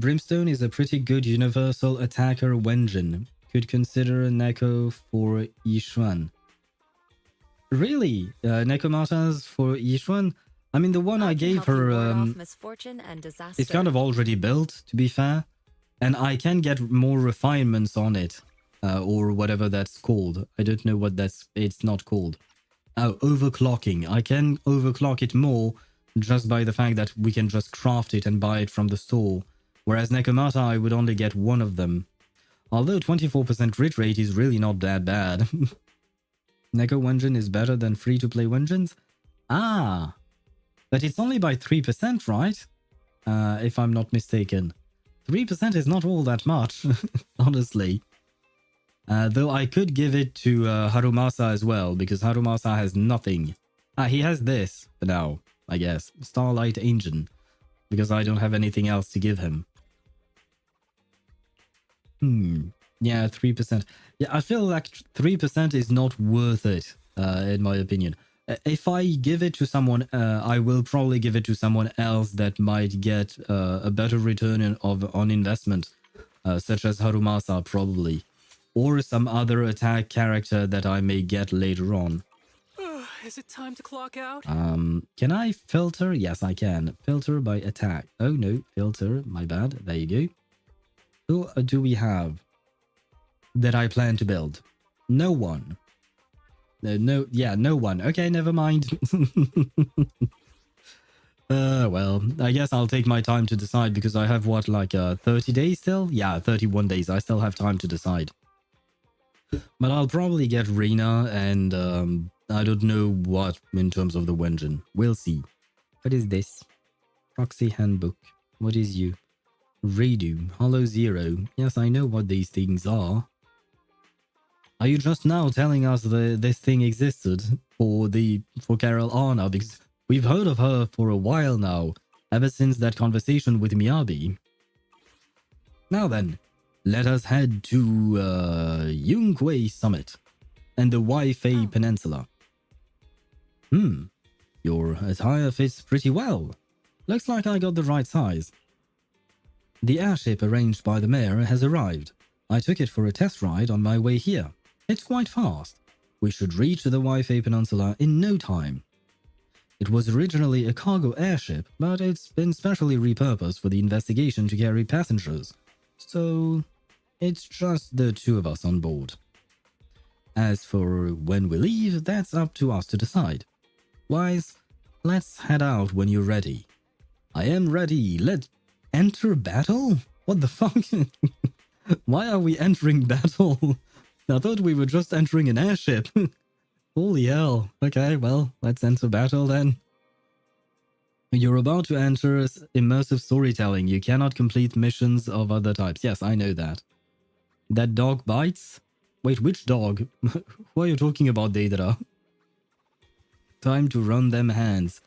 Brimstone is a pretty good universal attacker Wenjin. Could consider Neko for Yixuan. Really? Nekomata's for Yixuan? I mean, the one I gave her is kind of already built, to be fair. And I can get more refinements on it. Or whatever that's called. I don't know what it's not called. Oh, overclocking. I can overclock it more just by the fact that we can just craft it and buy it from the store. Whereas Nekomata, I would only get one of them. Although 24% crit rate is really not that bad. Neko Wenjin is better than free-to-play Wenjins? Ah! But it's only by 3%, right? If I'm not mistaken. 3% is not all that much, honestly. Though I could give it to Harumasa as well, because Harumasa has nothing. He has this for now, I guess. Starlight Engine, because I don't have anything else to give him. Yeah, 3%. Yeah, I feel like 3% is not worth it, in my opinion. If I give it to someone, I will probably give it to someone else that might get a better return on investment, such as Harumasa, probably. Or some other attack character that I may get later on. Is it time to clock out? Can I filter? Yes, I can. Filter by attack. Oh, no. Filter. My bad. There you go. Who do we have that I plan to build? No one. No one. Okay, never mind. Well, I guess I'll take my time to decide because I have what, like 30 days still? Yeah, 31 days. I still have time to decide. But I'll probably get Rena and I don't know what in terms of the engine. We'll see. What is this? Proxy handbook. What is you? Eridu. Hollow Zero. Yes, I know what these things are. Are you just now telling us that this thing existed for Carol Arna? Because we've heard of her for a while now, ever since that conversation with Miyabi. Now then, let us head to Yunquei Summit and the Waifei Peninsula. Your attire fits pretty well. Looks like I got the right size. The airship arranged by the mayor has arrived. I took it for a test ride on my way here. It's quite fast. We should reach the Waifei Peninsula in no time. It was originally a cargo airship, but it's been specially repurposed for the investigation to carry passengers. So, it's just the two of us on board. As for when we leave, that's up to us to decide. Wise, let's head out when you're ready. I am ready. Let's enter battle? What the fuck? Why are we entering battle? I thought we were just entering an airship. Holy hell. Okay, well, let's enter battle then. You're about to enter immersive storytelling. You cannot complete missions of other types. Yes, I know that. That dog bites? Wait, which dog? Who are you talking about, Deidara? Time to run them hands.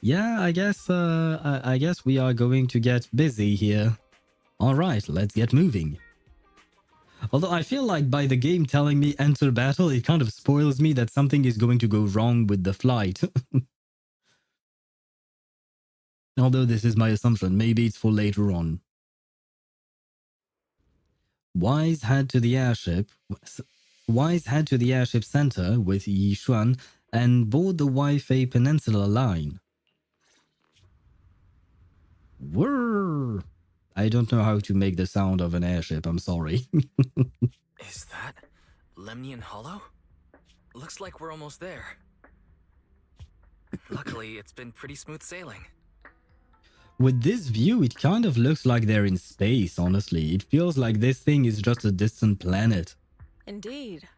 Yeah, I guess we are going to get busy here. Alright, let's get moving. Although I feel like by the game telling me enter battle, it kind of spoils me that something is going to go wrong with the flight. Although this is my assumption, maybe it's for later on. Wise head to the airship center with Yixuan and board the Waifei Peninsula line. Whirr! I don't know how to make the sound of an airship, I'm sorry. Is that Lemnian Hollow? Looks like we're almost there. Luckily, it's been pretty smooth sailing. With this view, it kind of looks like they're in space, honestly. It feels like this thing is just a distant planet. Indeed.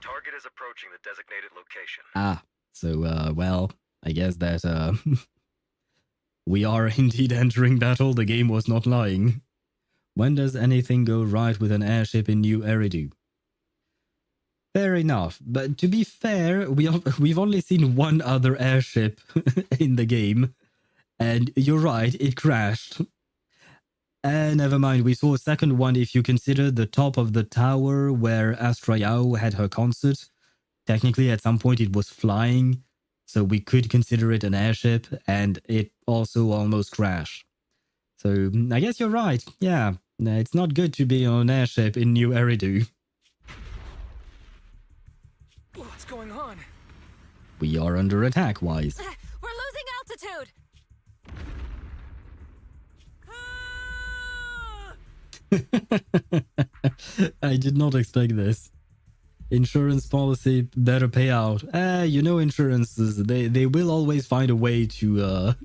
Target is approaching the designated location. So, well, I guess that, we are indeed entering battle. The game was not lying. When does anything go right with an airship in New Eridu? Fair enough, but to be fair, we've only seen one other airship in the game. And you're right, it crashed. Never mind, we saw a second one if you consider the top of the tower where Astra Yao had her concert. Technically, at some point it was flying, so we could consider it an airship, and it also almost crashed. So, I guess you're right. Yeah, it's not good to be on an airship in New Eridu. What's going on? We are under attack, Wise. We're losing altitude! I did not expect this. Insurance policy better pay out. You know insurances, they will always find a way to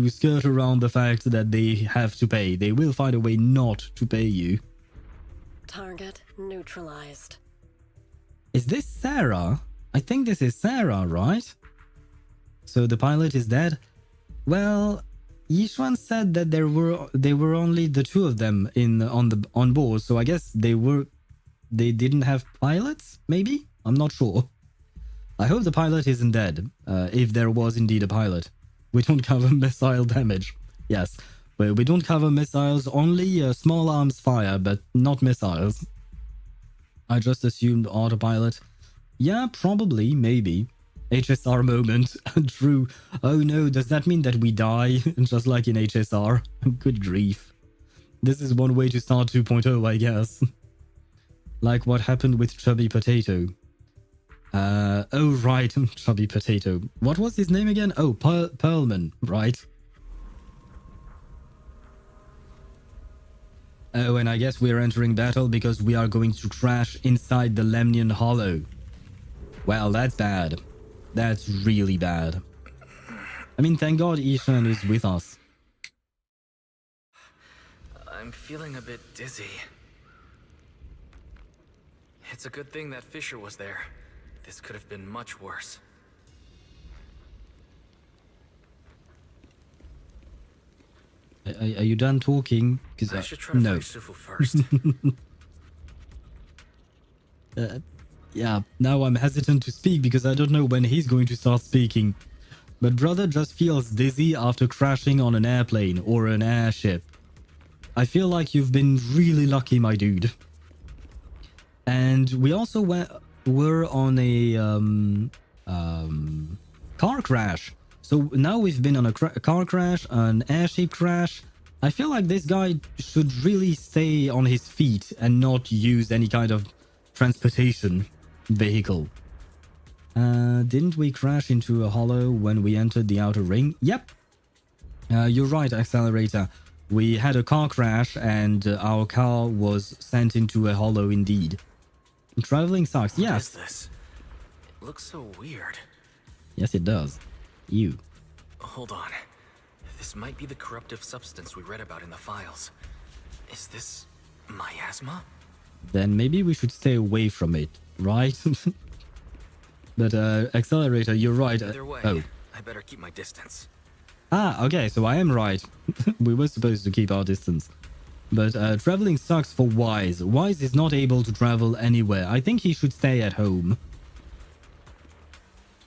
skirt around the fact that they have to pay. They will find a way not to pay you. Target neutralized. Is this Sarah? I think this is Sarah, right? So the pilot is dead? Well, Yixuan said that there were only the two of them on board, so I guess they didn't have pilots, maybe? I'm not sure. I hope the pilot isn't dead, if there was indeed a pilot. We don't cover missile damage. Yes, we don't cover missiles, only small arms fire, but not missiles. I just assumed autopilot. Yeah, probably, maybe. HSR moment. True. Oh no, does that mean that we die? Just like in HSR? Good grief. This is one way to start 2.0, I guess. Like what happened with Chubby Potato. Oh right, Chubby Potato. What was his name again? Oh, Perlman, right? Oh, and I guess we're entering battle because we are going to crash inside the Lemnian Hollow. Well, that's bad. That's really bad. I mean, thank God Ishan is with us. I'm feeling a bit dizzy. It's a good thing that Fisher was there. This could have been much worse. Are you done talking? Because I should try to find Fufu first. Yeah, now I'm hesitant to speak because I don't know when he's going to start speaking. But brother just feels dizzy after crashing on an airplane or an airship. I feel like you've been really lucky, my dude. And we also were on a car crash. So now we've been on a car crash, an airship crash. I feel like this guy should really stay on his feet and not use any kind of transportation vehicle. Didn't we crash into a hollow when we entered the outer ring? Yep. You're right, Accelerator. We had a car crash and our car was sent into a hollow indeed. Traveling sucks, yes. What is this? It looks so weird. Yes, it does. You. Hold on. This might be the corruptive substance we read about in the files. Is this miasma? Then maybe we should stay away from it, right? But Accelerator, you're right. Either way, oh. I better keep my distance. Ah, okay, so I am right. We were supposed to keep our distance. But traveling sucks for Wise. Wise is not able to travel anywhere. I think he should stay at home.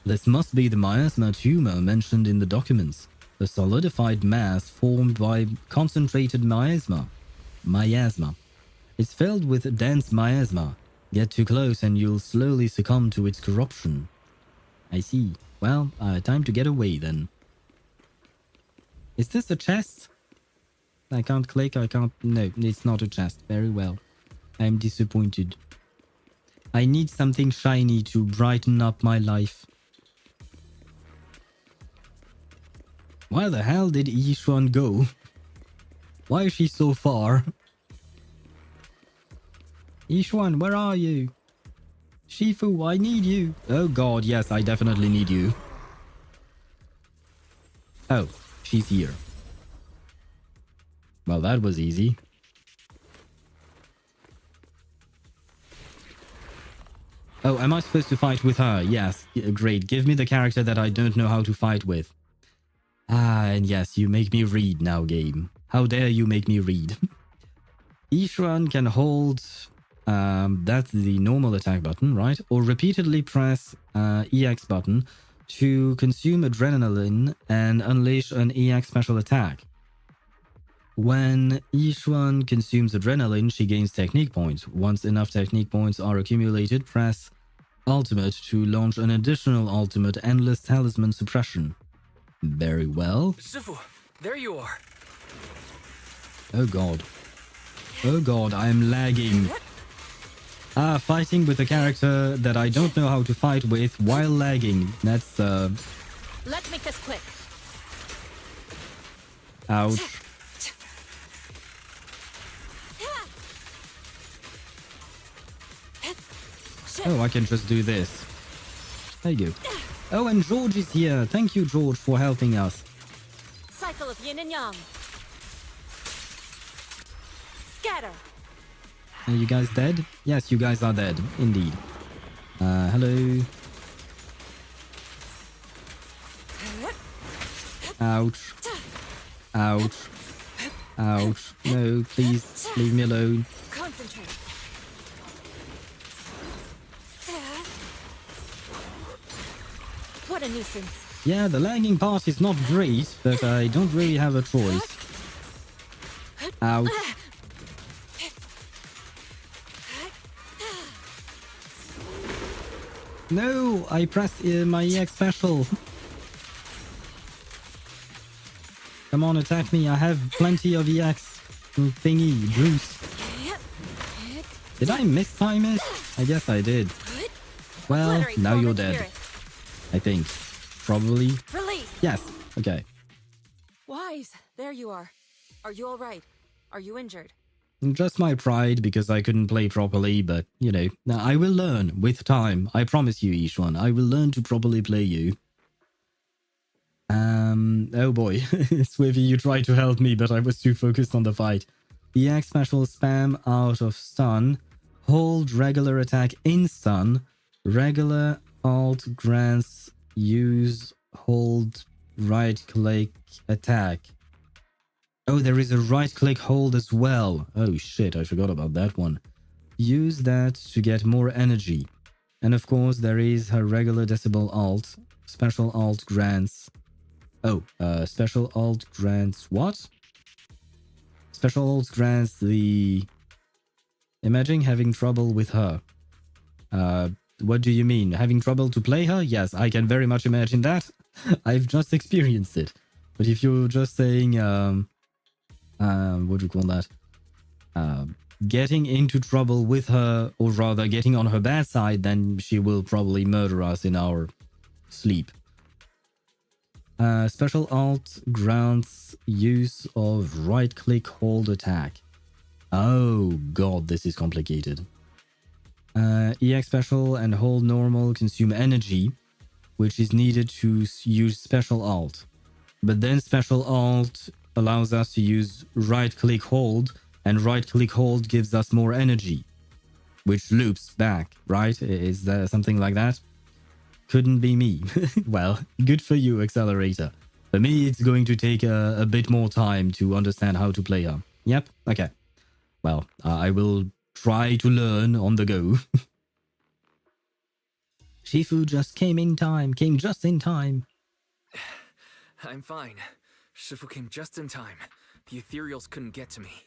This must be the miasma tumor mentioned in the documents. A solidified mass formed by concentrated miasma. It's filled with dense miasma. Get too close and you'll slowly succumb to its corruption. I see. Well, time to get away then. Is this a chest? I can't click, I can't... No, it's not a chest. Very well. I'm disappointed. I need something shiny to brighten up my life. Where the hell did Yixuan go? Why is she so far? Yixuan, where are you? Shifu, I need you. Oh god, yes, I definitely need you. Oh, she's here. Well, that was easy. Oh, am I supposed to fight with her? Yes, great. Give me the character that I don't know how to fight with. Ah, and yes, you make me read now, game. How dare you make me read? Yixuan can hold... that's the normal attack button, right? Or repeatedly press EX button to consume adrenaline and unleash an EX special attack. When Yixuan consumes adrenaline, she gains technique points. Once enough technique points are accumulated, press Ultimate to launch an additional ultimate Endless Talisman Suppression. Very well. Sifu, there you are. Oh god. Oh god, I am lagging. Ah, fighting with a character that I don't know how to fight with while lagging. That's Let's make this quick. Ouch. Oh, I can just do this. There you go. Oh, and George is here. Thank you, George, for helping us. Cycle of yin and yang. Scatter. Are you guys dead? Yes, you guys are dead. Indeed. Hello. Ouch. Ouch. Ouch. No, please leave me alone. Concentrate. What a nuisance. Yeah, the lagging part is not great, but I don't really have a choice. Ouch. No, I pressed my EX special. Come on, attack me. I have plenty of EX thingy, juice. Did I mistime it? I guess I did. Well, now you're dead. I think. Probably. Release. Yes. Okay. Wise, there you are. Are you all right? Are you injured? Just my pride because I couldn't play properly, but, you know, I will learn with time. I promise you, Yixuan. I will learn to properly play you. Oh boy. Swivy, you tried to help me, but I was too focused on the fight. EX special spam out of stun. Hold regular attack in stun. Regular alt grants use hold right click attack. Oh, there is a right click hold as well. Oh shit, I forgot about that one. Use that to get more energy. And of course there is her regular decibel alt. Special alt grants. Oh, special alt grants what? Special alt grants the... Imagine having trouble with her. What do you mean? Having trouble to play her? Yes, I can very much imagine that. I've just experienced it. But if you're just saying, what do you call that? Getting into trouble with her, or rather getting on her bad side, then she will probably murder us in our sleep. Special alt grants use of right-click hold attack. Oh god, this is complicated. EX special and hold normal consume energy, which is needed to use special alt. But then special alt allows us to use right-click hold, and right-click hold gives us more energy, which loops back, right? Is there something like that? Couldn't be me. Well, good for you, Accelerator. For me, it's going to take a bit more time to understand how to play her. Yep, okay. Well, I will try to learn on the go. Shifu just came just in time. I'm fine. Shifu came just in time. The Ethereals couldn't get to me.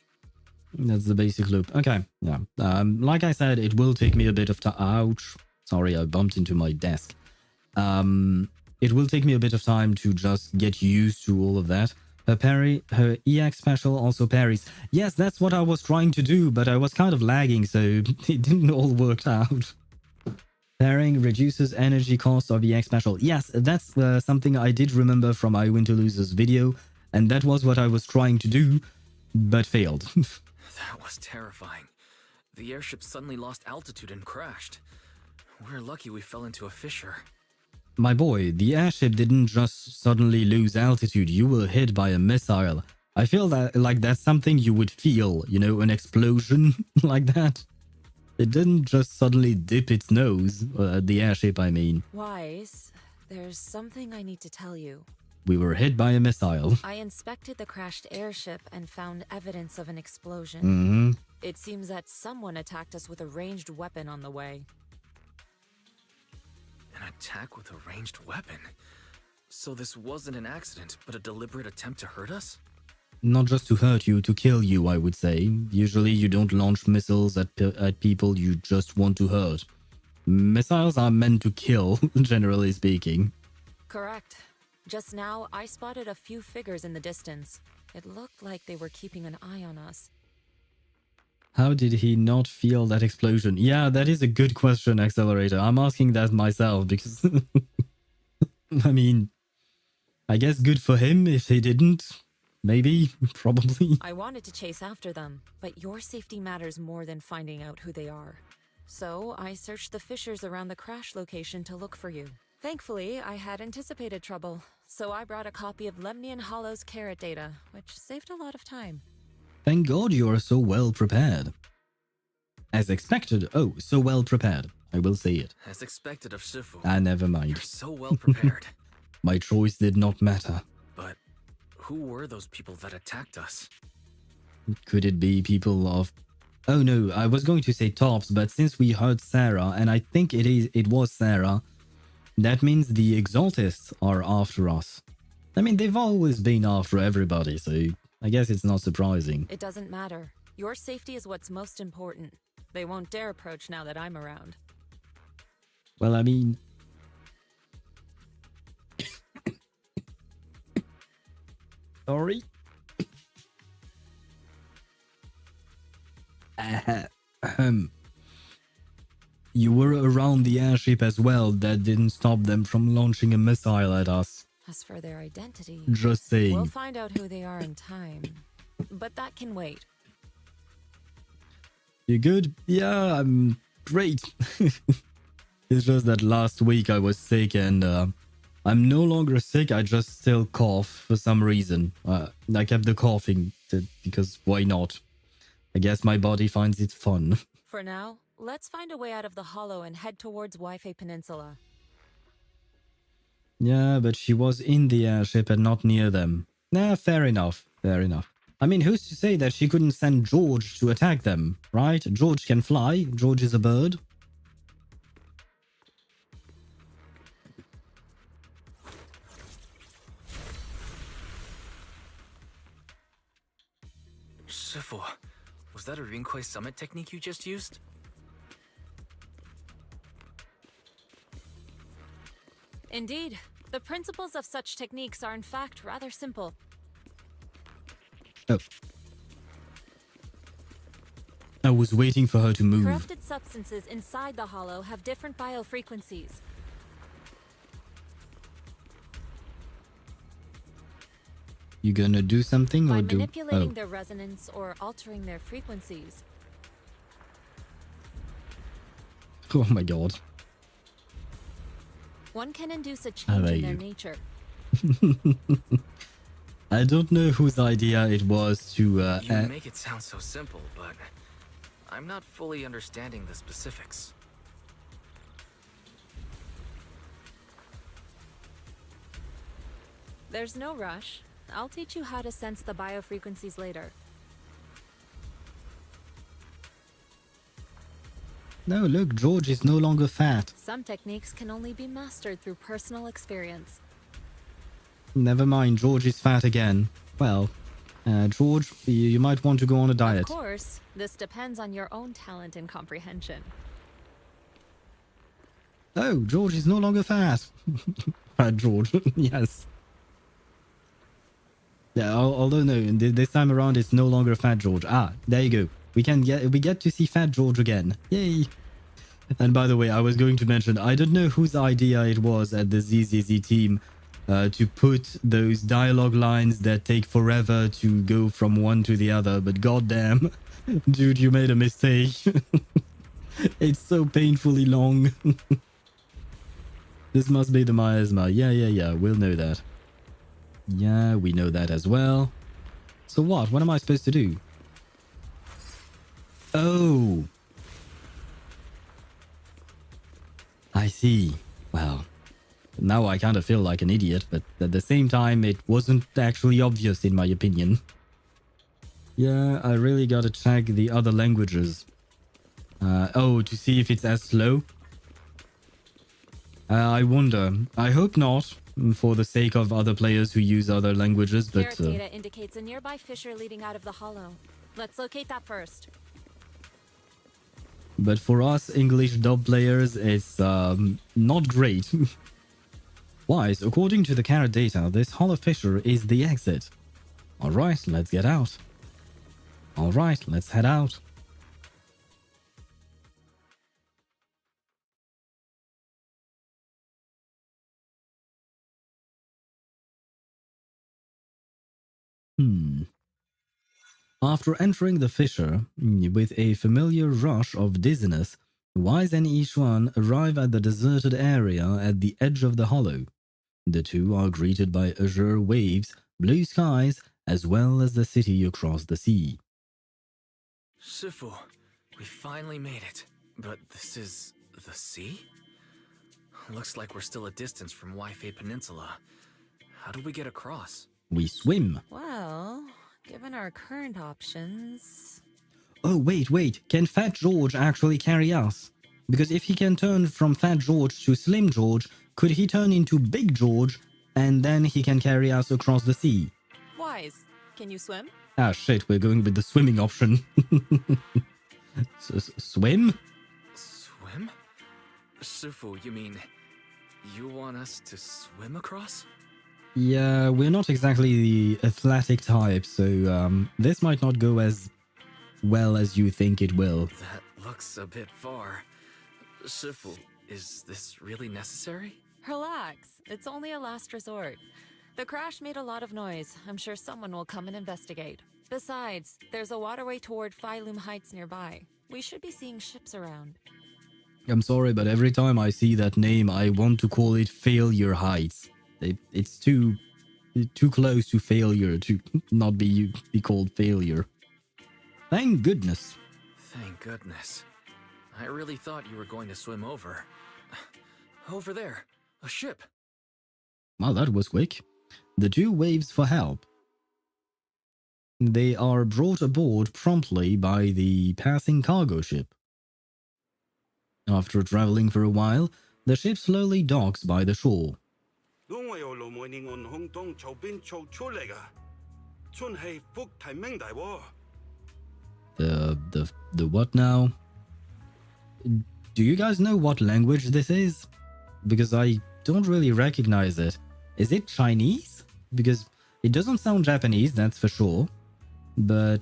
That's the basic loop. Okay, yeah. Like I said, it will take me a bit of time. Ouch. Sorry, I bumped into my desk. It will take me a bit of time to just get used to all of that. Her EX special also parries. Yes, that's what I was trying to do, but I was kind of lagging, so it didn't all work out. Parrying reduces energy cost of EX special. Yes, that's something I did remember from my Winter Losers video, and that was what I was trying to do, but failed. That was terrifying. The airship suddenly lost altitude and crashed. We're lucky we fell into a fissure. My boy, the airship didn't just suddenly lose altitude, you were hit by a missile. I feel that like that's something you would feel, you know, an explosion like that. It didn't just suddenly dip its nose, the airship I mean. Wise, there's something I need to tell you. We were hit by a missile. I inspected the crashed airship and found evidence of an explosion. Mm-hmm. It seems that someone attacked us with a ranged weapon on the way. An attack with a ranged weapon? So this wasn't an accident, but a deliberate attempt to hurt us? Not just to hurt you, to kill you, I would say. Usually you don't launch missiles at people you just want to hurt. Missiles are meant to kill, generally speaking. Correct. Just now, I spotted a few figures in the distance. It looked like they were keeping an eye on us. How did he not feel that explosion? Yeah, that is a good question, Accelerator. I'm asking that myself because... I mean, I guess good for him if he didn't. Maybe, probably. I wanted to chase after them, but your safety matters more than finding out who they are. So I searched the fissures around the crash location to look for you. Thankfully, I had anticipated trouble, so I brought a copy of Lemnian Hollow's carrot data, which saved a lot of time. Thank God you are so well prepared. As expected. Oh, so well prepared. I will say it. As expected of Shifu. Ah, never mind. You're so well prepared. My choice did not matter. But who were those people that attacked us? Could it be people of... Oh no, I was going to say tops, but since we heard Sarah, and I think it was Sarah, that means the Exaltists are after us. I mean, they've always been after everybody, so I guess it's not surprising. It doesn't matter. Your safety is what's most important. They won't dare approach now that I'm around. Well, I mean... Sorry? You were around the airship as well. That didn't stop them from launching a missile at us. As for their identity, Just saying. we'll find out who they are in time. But that can wait. You good? Yeah, I'm great. It's just that last week I was sick and I'm no longer sick. I just still cough for some reason. I kept the coughing because why not? I guess my body finds it fun. For now, let's find a way out of the hollow and head towards Wi-Fi Peninsula. Yeah, but she was in the airship and not near them. Nah, fair enough. Fair enough. I mean, who's to say that she couldn't send George to attack them, right? George can fly. George is a bird. Shifu, was that a Rinkwei summit technique you just used? Indeed. The principles of such techniques are in fact rather simple. Oh. I was waiting for her to move. Corrupted substances inside the hollow have different biofrequencies. You gonna do something or By do... manipulating their resonance or altering their frequencies. Oh my god. One can induce a change in their nature. I don't know whose idea it was to... You make it sound so simple, but I'm not fully understanding the specifics. There's no rush. I'll teach you how to sense the biofrequencies later. No, look, George is no longer fat. Some techniques can only be mastered through personal experience. Never mind, George is fat again. Well, George, you might want to go on a diet. Of course, this depends on your own talent and comprehension. Oh, George is no longer fat. Fat George, yes. Yeah, although no, this time around it's no longer Fat George. Ah, there you go. We get to see Fat George again. Yay! And by the way, I was going to mention, I don't know whose idea it was at the ZZZ team to put those dialogue lines that take forever to go from one to the other, but goddamn, dude, you made a mistake. It's so painfully long. This must be the miasma. Yeah, we'll know that. Yeah, we know that as well. So what? What am I supposed to do? Oh. I see. Well, now I kind of feel like an idiot, but at the same time, it wasn't actually obvious in my opinion. Yeah, I really gotta check the other languages. Oh, to see if it's as slow? I wonder. I hope not, for the sake of other players who use other languages, but... data indicates a nearby fissure leading out of the hollow. Let's locate that first. But for us English dub players, it's not great. Wise, according to the carrot data, this hollow fissure is the exit. Alright, let's get out. Alright, let's head out. After entering the fissure, with a familiar rush of dizziness, Wise and Yixuan arrive at the deserted area at the edge of the hollow. The two are greeted by azure waves, blue skies, as well as the city across the sea. Shifu, we finally made it. But this is... the sea? Looks like we're still a distance from Wi-Fi Peninsula. How do we get across? We swim. Well, given our current options... Oh, wait. Can Fat George actually carry us? Because if he can turn from Fat George to Slim George, could he turn into Big George and then he can carry us across the sea? Wise, can you swim? Ah, shit, we're going with the swimming option. Swim? Swim? Shifu, you mean you want us to swim across? Yeah, we're not exactly the athletic type, so this might not go as well as you think it will. That looks a bit far. Shifu, is this really necessary? Relax, it's only a last resort. The crash made a lot of noise. I'm sure someone will come and investigate. Besides, there's a waterway toward Phylum Heights nearby. We should be seeing ships around. I'm sorry, but every time I see that name, I want to call it Failure Heights. It's too close to failure to not be called failure. Thank goodness. Thank goodness. I really thought you were going to swim over. Over there, a ship. Well, that was quick. The two waves for help. They are brought aboard promptly by the passing cargo ship. After traveling for a while, the ship slowly docks by the shore. The what now? Do you guys know what language this is? Because I don't really recognize it. Is it Chinese? Because it doesn't sound Japanese, that's for sure. But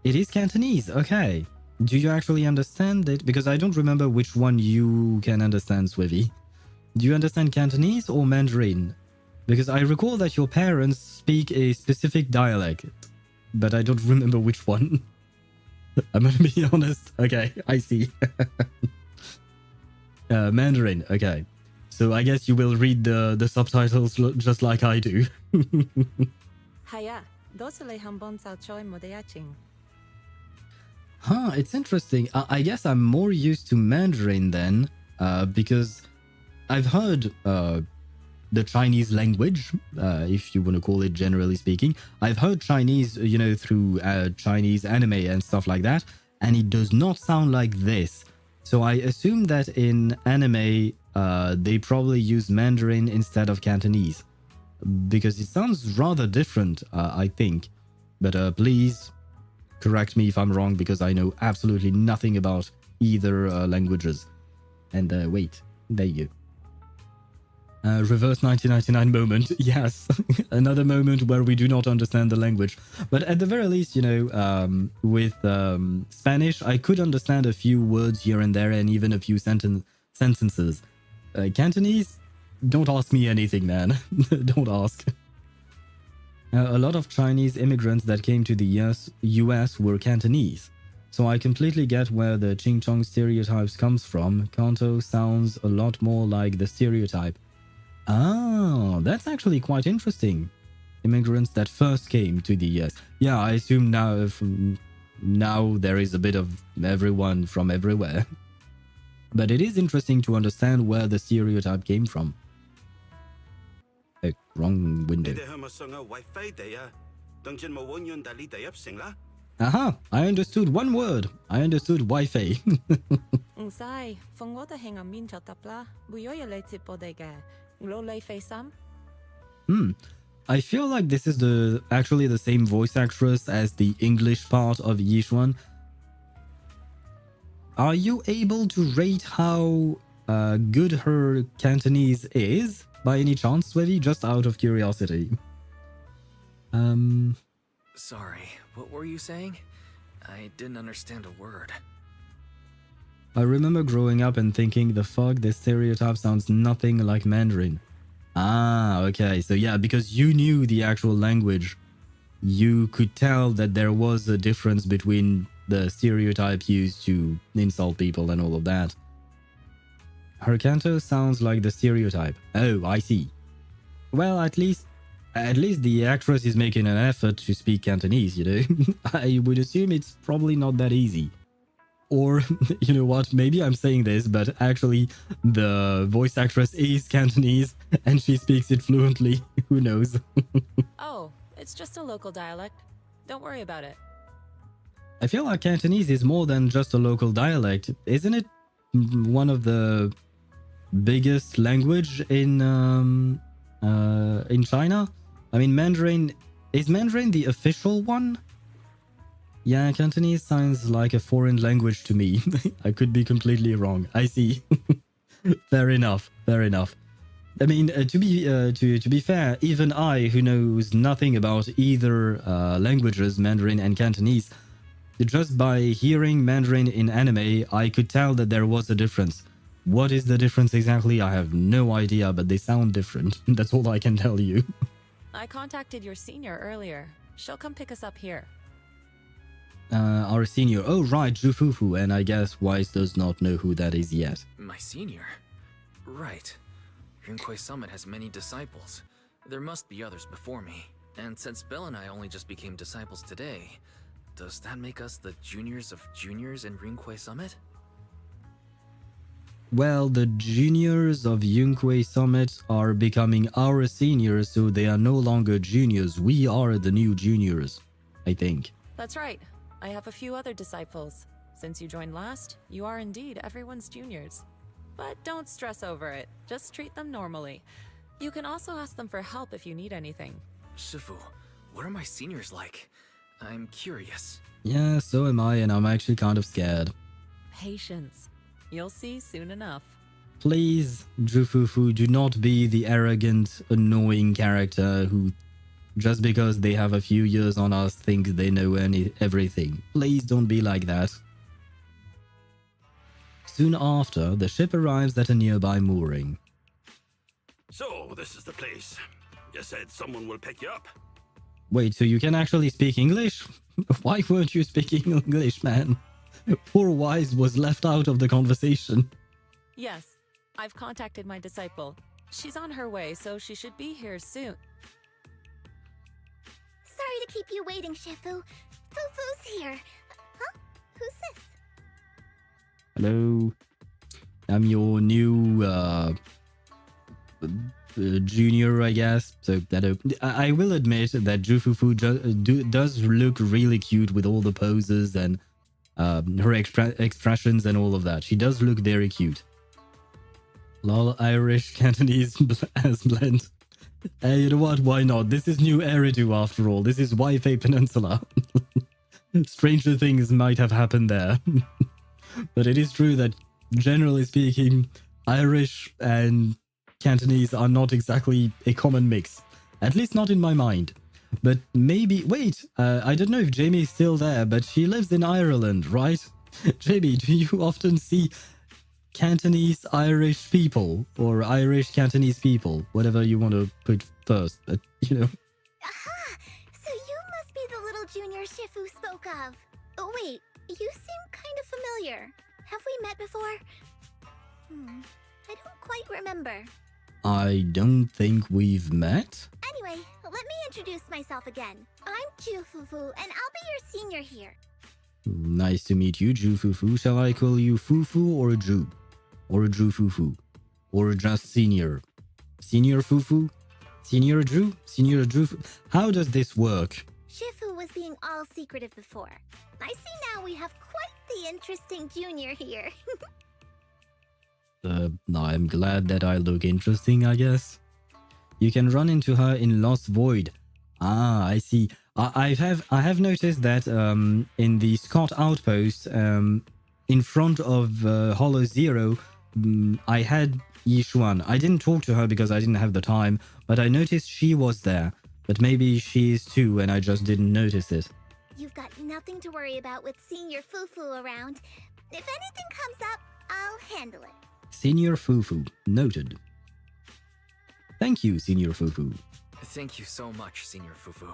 it is Cantonese, okay. Do you actually understand it? Because I don't remember which one you can understand, Swivy. Do you understand Cantonese or Mandarin? Because I recall that your parents speak a specific dialect, but I don't remember which one. I'm gonna be honest. Okay, I see. Mandarin, okay. So I guess you will read the subtitles just like I do. Huh, it's interesting. I guess I'm more used to Mandarin then, because I've heard the Chinese language, if you want to call it generally speaking. I've heard Chinese, you know, through Chinese anime and stuff like that, and it does not sound like this. So I assume that in anime, they probably use Mandarin instead of Cantonese, because it sounds rather different, I think. But please correct me if I'm wrong, because I know absolutely nothing about either languages. And wait, there you go. Reverse 1999 moment. Yes, another moment where we do not understand the language. But at the very least, you know, with Spanish, I could understand a few words here and there and even a few sentences. Cantonese, don't ask me anything, man. Don't ask. A lot of Chinese immigrants that came to the US were Cantonese. So I completely get where the Ching Chong stereotypes comes from. Kanto sounds a lot more like the stereotype. Oh, that's actually quite interesting. Immigrants that first came to the US. Yeah, I assume now there is a bit of everyone from everywhere. But it is interesting to understand where the stereotype came from. Wrong window. Aha, I understood one word. I understood Wi-Fi. I feel like this is actually the same voice actress as the English part of Yixuan. Are you able to rate how good her Cantonese is, by any chance, Swevy? Just out of curiosity. Sorry, what were you saying? I didn't understand a word. I remember growing up and thinking, the fuck, this stereotype sounds nothing like Mandarin. Ah, okay. So yeah, because you knew the actual language, you could tell that there was a difference between the stereotype used to insult people and all of that. Her canto sounds like the stereotype. Oh, I see. Well, at least the actress is making an effort to speak Cantonese, you know? I would assume it's probably not that easy. Or, you know what, maybe I'm saying this, but actually the voice actress is Cantonese and she speaks it fluently. Who knows? Oh, it's just a local dialect. Don't worry about it. I feel like Cantonese is more than just a local dialect. Isn't it one of the biggest language in China? I mean, Mandarin... Is Mandarin the official one? Yeah, Cantonese sounds like a foreign language to me. I could be completely wrong. I see. Fair enough. Fair enough. I mean, to be fair, even I, who knows nothing about either languages, Mandarin and Cantonese, just by hearing Mandarin in anime, I could tell that there was a difference. What is the difference exactly? I have no idea, but they sound different. That's all I can tell you. I contacted your senior earlier. She'll come pick us up here. Our senior. Oh, right, Fufu, and I guess Wise does not know who that is yet. My senior? Right. Rinquei Summit has many disciples. There must be others before me. And since Belle and I only just became disciples today, does that make us the juniors of juniors in Rinquei Summit? Well, the juniors of Rinquei Summit are becoming our seniors, so they are no longer juniors. We are the new juniors, I think. That's right. I have a few other disciples. Since you joined last, you are indeed everyone's juniors. But don't stress over it. Just treat them normally. You can also ask them for help if you need anything. Shifu, what are my seniors like? I'm curious. Yeah, so am I, and I'm actually kind of scared. Patience. You'll see soon enough. Please, Fufu, do not be the arrogant, annoying character who, just because they have a few years on us, thinks they know everything. Please don't be like that. Soon after, the ship arrives at a nearby mooring. So, this is the place. You said someone will pick you up. Wait, so you can actually speak English? Why weren't you speaking English, man? Poor Wise was left out of the conversation. Yes, I've contacted my disciple. She's on her way, so she should be here soon. Sorry to keep you waiting, Shifu. Fufu's here. Huh? Who's this? Hello. I'm your new junior, I guess. So that I will admit that Fufu does look really cute with all the poses and her expressions and all of that. She does look very cute. Lol, Irish, Cantonese as blend. Hey, you know what? Why not? This is new Eridu after all. This is Waifei Peninsula. Stranger things might have happened there. But it is true that, generally speaking, Irish and Cantonese are not exactly a common mix. At least not in my mind. But maybe... Wait, I don't know if Jamie is still there, but she lives in Ireland, right? Jamie, do you often see Cantonese Irish people? Or Irish Cantonese people? Whatever you want to put first, but, you know. Aha! So you must be the little junior Shifu spoke of. Oh, wait, you seem kind of familiar. Have we met before? I don't quite remember. I don't think we've met. Anyway, let me introduce myself again. I'm Fufu, and I'll be your senior here. Nice to meet you, Fufu. Shall I call you Fufu or Ju? Or Fufu? Or just senior? Senior Fufu? Senior Ju? Senior Ju? How does this work? Shifu was being all secretive before. I see now we have quite the interesting junior here. I'm glad that I look interesting, I guess. You can run into her in Lost Void. Ah, I see. I have noticed that in the Scott Outpost, in front of Hollow Zero, I had Yixuan. I didn't talk to her because I didn't have the time, but I noticed she was there. But maybe she is too, and I just didn't notice it. You've got nothing to worry about with Senior Fufu around. If anything comes up, I'll handle it. Senior Fufu. Noted. Thank you, Senior Fufu. Thank you so much, Senior Fufu.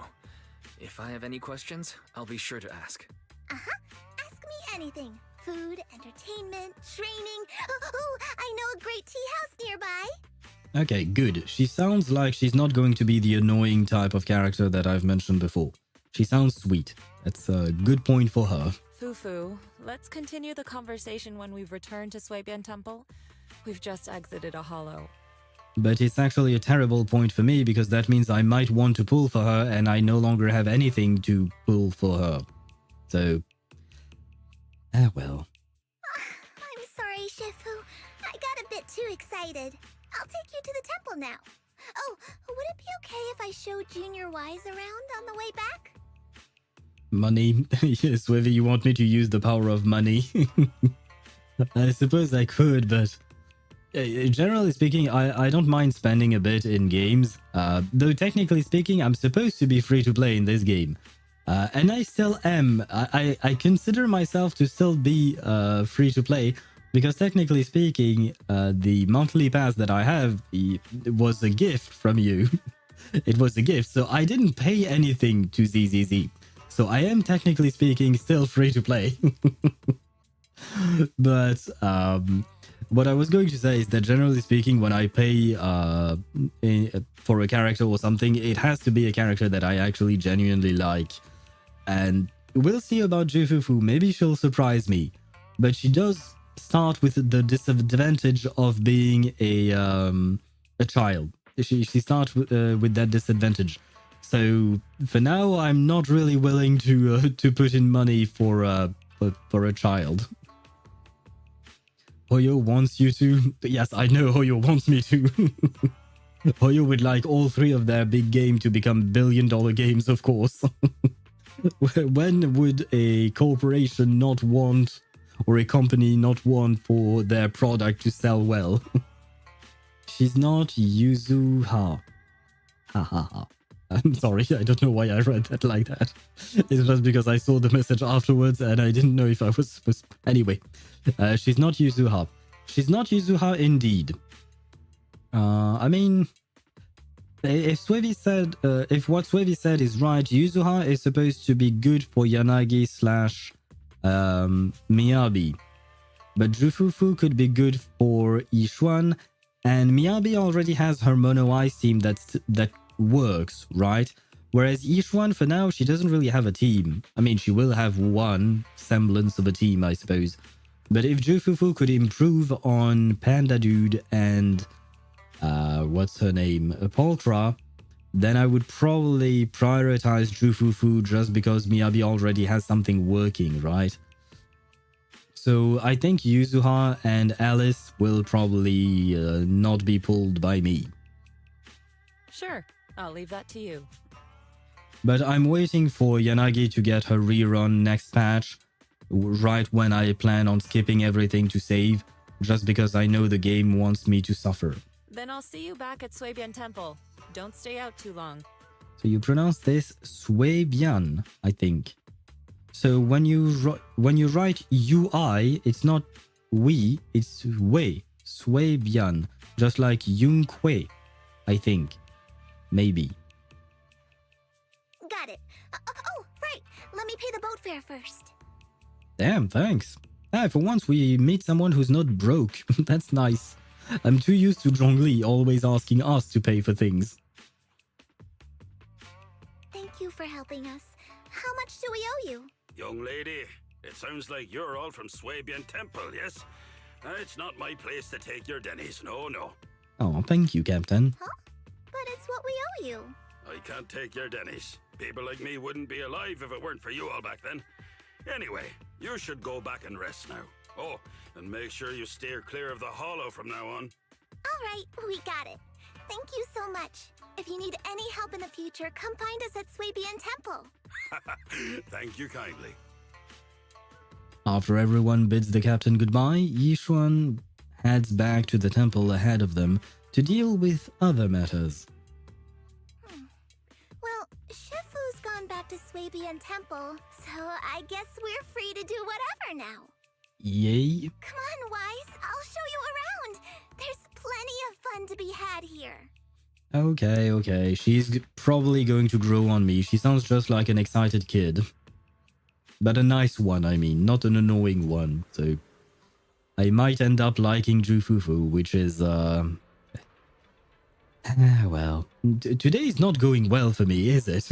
If I have any questions, I'll be sure to ask. Ask me anything. Food, entertainment, training. Oh, I know a great tea house nearby. Okay, good. She sounds like she's not going to be the annoying type of character that I've mentioned before. She sounds sweet. That's a good point for her. Fufu, let's continue the conversation when we've returned to Suibian Temple. We've just exited a hollow. But it's actually a terrible point for me because that means I might want to pull for her and I no longer have anything to pull for her. So, well. I'm sorry, Shifu. I got a bit too excited. I'll take you to the temple now. Oh, would it be okay if I showed Junior Wise around on the way back? Money? Yes, whether you want me to use the power of money. I suppose I could, but generally speaking, I don't mind spending a bit in games. Though technically speaking, I'm supposed to be free to play in this game. And I still am. I consider myself to still be free to play because technically speaking, the monthly pass that I have was a gift from you. It was a gift, so I didn't pay anything to ZZZ. So I am technically speaking still free to play. But what I was going to say is that generally speaking, when I pay for a character or something, it has to be a character that I actually genuinely like. And we'll see about Fufu. Maybe she'll surprise me. But she does start with the disadvantage of being a child. She starts with that disadvantage. So for now, I'm not really willing to put in money for a child. Hoyo wants you to. Yes, I know Hoyo wants me to. Hoyo would like all three of their big games to become billion-dollar games, of course. When would a corporation not want, or a company not want for their product to sell well? She's not Yuzuha. Ha ha ha. I'm sorry, I don't know why I read that like that. It's just because I saw the message afterwards and I didn't know if I was supposed... Anyway, she's not Yuzuha. She's not Yuzuha indeed. I mean, if Suevi said, if what Suevi said is right, Yuzuha is supposed to be good for Yanagi / Miyabi. But Jufufu could be good for Yixuan, and Miyabi already has her Mono Eyes team that works, right? Whereas Yixuan, for now, she doesn't really have a team. I mean, she will have one semblance of a team, I suppose. But if Jufufu could improve on Panda Dude and what's her name, Poltra, then I would probably prioritize Jufufu just because Miyabi already has something working, right? So I think Yuzuha and Alice will probably not be pulled by me. Sure, I'll leave that to you. But I'm waiting for Yanagi to get her rerun next patch, right when I plan on skipping everything to save, just because I know the game wants me to suffer. Then I'll see you back at Suibian Temple. Don't stay out too long. So you pronounce this Suibian, I think. So when you write UI, it's not we, it's Wei, Suibian, just like Yung Kui, I think. Maybe. Got it. Oh, right. Let me pay the boat fare first. Damn, thanks. For once we meet someone who's not broke. That's nice. I'm too used to Zhongli always asking us to pay for things. Thank you for helping us. How much do we owe you? Young lady, it sounds like you're all from Suibian Temple, yes? It's not my place to take your dennies, no. Oh, thank you, Captain. Huh? But it's what we owe you. I can't take your dennies. People like me wouldn't be alive if it weren't for you all back then. Anyway, you should go back and rest now. Oh, and make sure you steer clear of the hollow from now on. All right, we got it. Thank you so much. If you need any help in the future, come find us at Suibian Temple. Thank you kindly. After everyone bids the captain goodbye, Yixuan heads back to the temple ahead of them to deal with other matters. Well, Shifu's gone back to Suibian Temple, so I guess we're free to do whatever now. Yay. Come on, Wise. I'll show you around. There's plenty of fun to be had here. Okay. She's probably going to grow on me. She sounds just like an excited kid. But a nice one, I mean, not an annoying one. So I might end up liking Jufufu, which is, well, today's not going well for me, is it?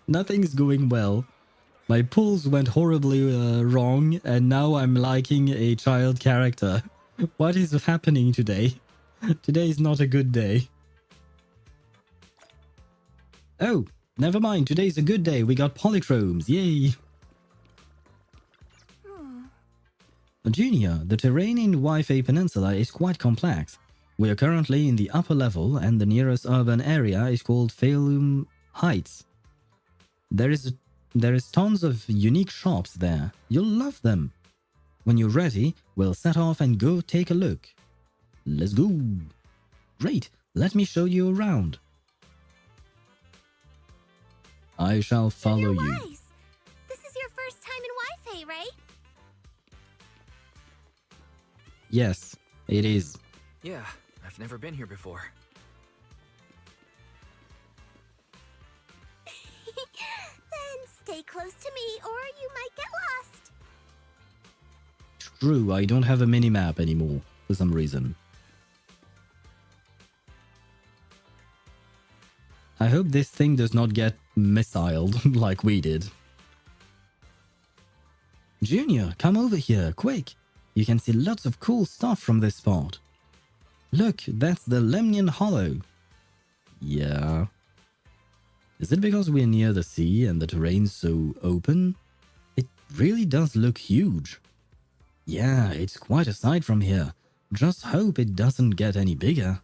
Nothing's going well. My pulls went horribly wrong, and now I'm liking a child character. What is happening today? Today is not a good day. Oh, never mind. Today's a good day. We got polychromes. Yay! Junior, the terrain in Wi-Fi Peninsula is quite complex. We are currently in the upper level, and the nearest urban area is called Phaethon Heights. There is tons of unique shops there. You'll love them. When you're ready, we'll set off and go take a look. Let's go. Great, let me show you around. I shall follow you. Wise. This is your first time in Wi-Fi, right? Yes, it is. Yeah, I've never been here before. Then stay close to me or you might get lost. True, I don't have a mini-map anymore, for some reason. I hope this thing does not get missiled like we did. Junior, come over here, quick! You can see lots of cool stuff from this spot. Look, that's the Lemnian Hollow. Yeah. Is it because we're near the sea and the terrain's so open? It really does look huge. Yeah, it's quite a sight from here. Just hope it doesn't get any bigger.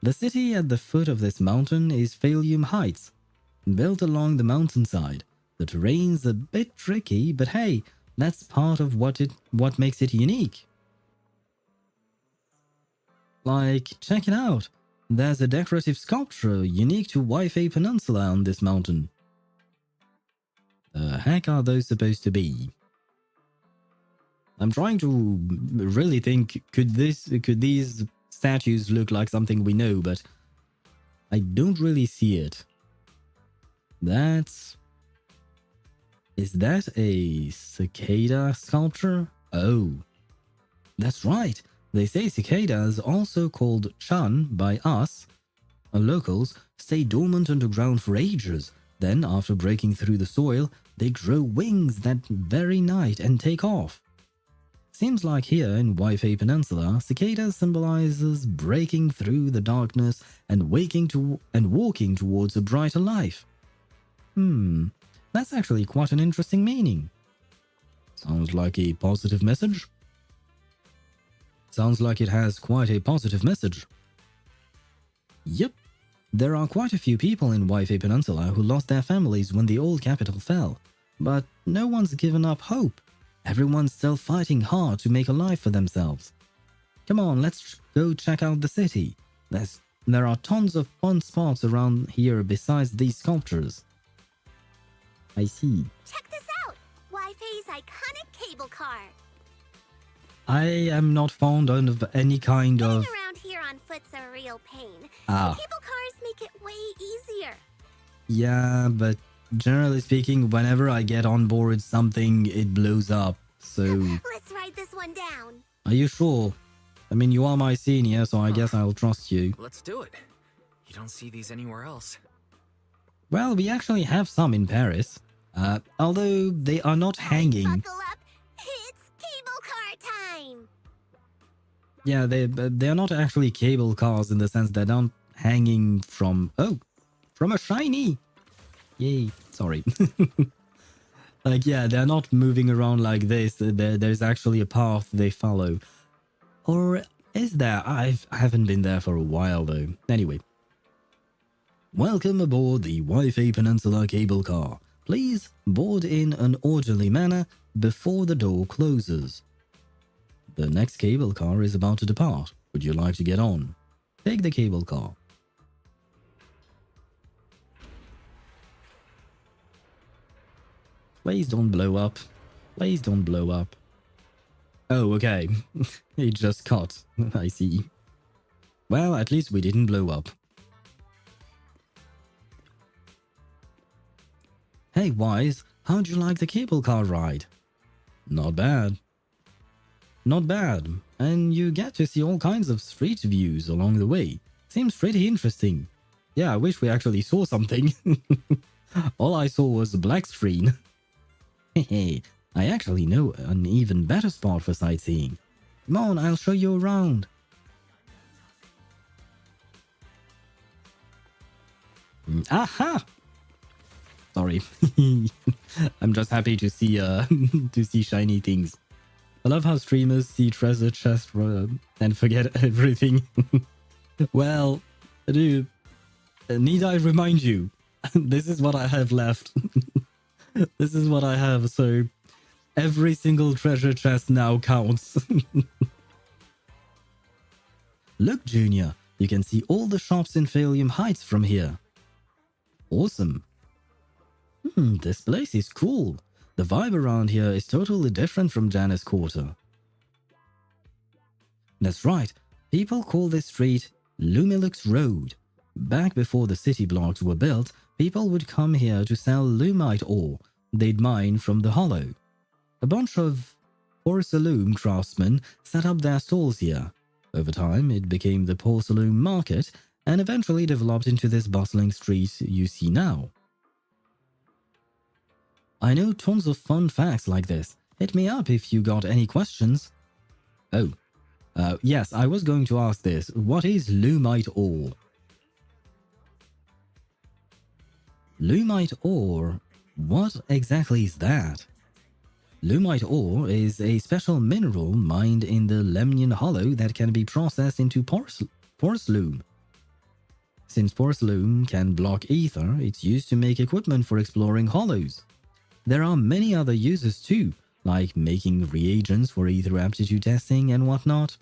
The city at the foot of this mountain is Phaethon Heights, built along the mountainside. The terrain's a bit tricky, but hey, that's part of what makes it unique. Like, check it out. There's a decorative sculpture unique to Wi-Fi Peninsula on this mountain. The heck are those supposed to be? I'm trying to really think, could these statues look like something we know, but I don't really see it. Is that a cicada sculpture? Oh, that's right. They say cicadas, also called chan by us, locals, stay dormant underground for ages. Then, after breaking through the soil, they grow wings that very night and take off. Seems like here in Wi-Fi Peninsula, cicadas symbolizes breaking through the darkness and walking towards a brighter life. That's actually quite an interesting meaning. Sounds like a positive message. Sounds like it has quite a positive message. Yep. There are quite a few people in Wi-Fi Peninsula who lost their families when the old capital fell. But no one's given up hope. Everyone's still fighting hard to make a life for themselves. Come on, let's go check out the city. There are tons of fun spots around here besides these sculptures. I see. Check this out! Wi-Fi's iconic cable car. I am not fond of any kind of... Getting around here on foot's a real pain. Ah. The cable cars make it way easier. Yeah, but generally speaking, whenever I get on board something, it blows up, so... Let's ride this one down. Are you sure? I mean, you are my senior, so I guess I'll trust you. Let's do it. You don't see these anywhere else. Well, we actually have some in Paris. Although they are not hanging. Buckle up. It's cable car time. Yeah, they're not actually cable cars in the sense they're not hanging from... Oh, from a shiny! Yay, sorry. Like, yeah, they're not moving around like this. There's actually a path they follow. Or is there? I haven't been there for a while, though. Anyway. Welcome aboard the Wi-Fi Peninsula cable car. Please board in an orderly manner before the door closes. The next cable car is about to depart. Would you like to get on? Take the cable car. Please don't blow up. Please don't blow up. Oh, okay. It just caught. I see. Well, at least we didn't blow up. Hey, Wise, how'd you like the cable car ride? Not bad. Not bad. And you get to see all kinds of street views along the way. Seems pretty interesting. Yeah, I wish we actually saw something. All I saw was a black screen. Hey, I actually know an even better spot for sightseeing. Come on, I'll show you around. Aha! Sorry. I'm just happy to see to see shiny things. I love how streamers see treasure chest and forget everything. Well, dude, need I remind you? This is what I have left. This is what I have, so every single treasure chest now counts. Look, Junior, you can see all the shops in Phalium Heights from here. Awesome. This place is cool. The vibe around here is totally different from Janus Quarter. That's right, people call this street Lumilux Road. Back before the city blocks were built, people would come here to sell lumite ore they'd mine from the hollow. A bunch of porcelain craftsmen set up their stalls here. Over time, it became the porcelain market and eventually developed into this bustling street you see now. I know tons of fun facts like this. Hit me up if you got any questions. Oh, yes, I was going to ask this. What is lumite ore? Lumite ore? What exactly is that? Lumite ore is a special mineral mined in the Lemnian Hollow that can be processed into porcelain. Since porcelain can block ether, it's used to make equipment for exploring hollows. There are many other uses too, like making reagents for ether aptitude testing and whatnot.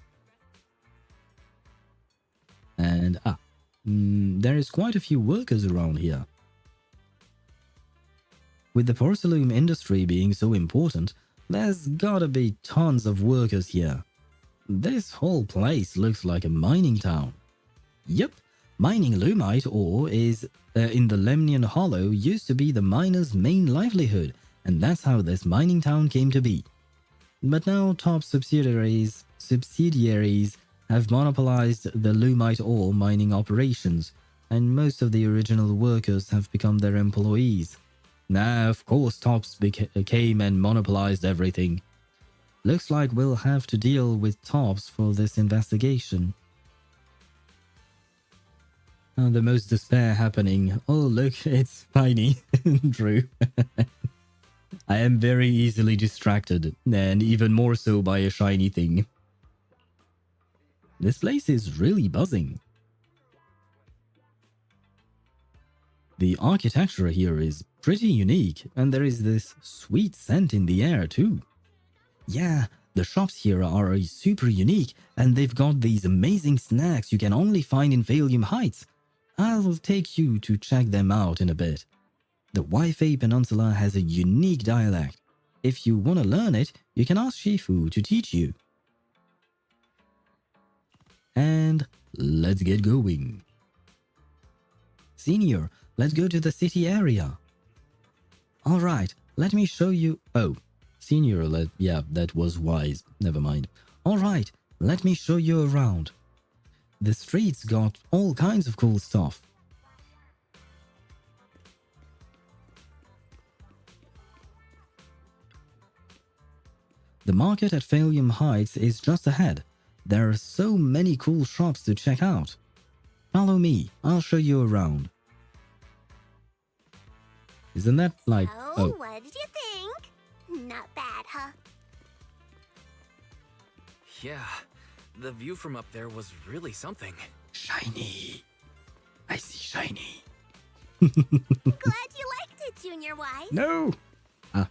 And there is quite a few workers around here. With the porcelain industry being so important, there's gotta be tons of workers here. This whole place looks like a mining town. Yep, mining lumite ore is in the Lemnian Hollow used to be the miners' main livelihood, and that's how this mining town came to be. But now top subsidiaries have monopolized the lumite ore mining operations, and most of the original workers have become their employees. Now, of course, Tops came and monopolized everything. Looks like we'll have to deal with Tops for this investigation. The most despair happening. Oh, look, it's Tiny. True. I am very easily distracted, and even more so by a shiny thing. This place is really buzzing. The architecture here is pretty unique, and there is this sweet scent in the air too. Yeah, the shops here are super unique, and they've got these amazing snacks you can only find in Phalium Heights. I'll take you to check them out in a bit. The Wi-Fi Peninsula has a unique dialect. If you want to learn it, you can ask Shifu to teach you. And let's get going. Senior, let's go to the city area. Alright, let me show you... Oh, Senior, yeah, that was Wise. Never mind. Alright, let me show you around. The streets got all kinds of cool stuff. The market at Phalium Heights is just ahead. There are so many cool shops to check out. Follow me, I'll show you around. Isn't that like... Oh, what did you think? Not bad, huh? Yeah, the view from up there was really something. Shiny. I see shiny. Glad you liked it, Junior Wise. No! The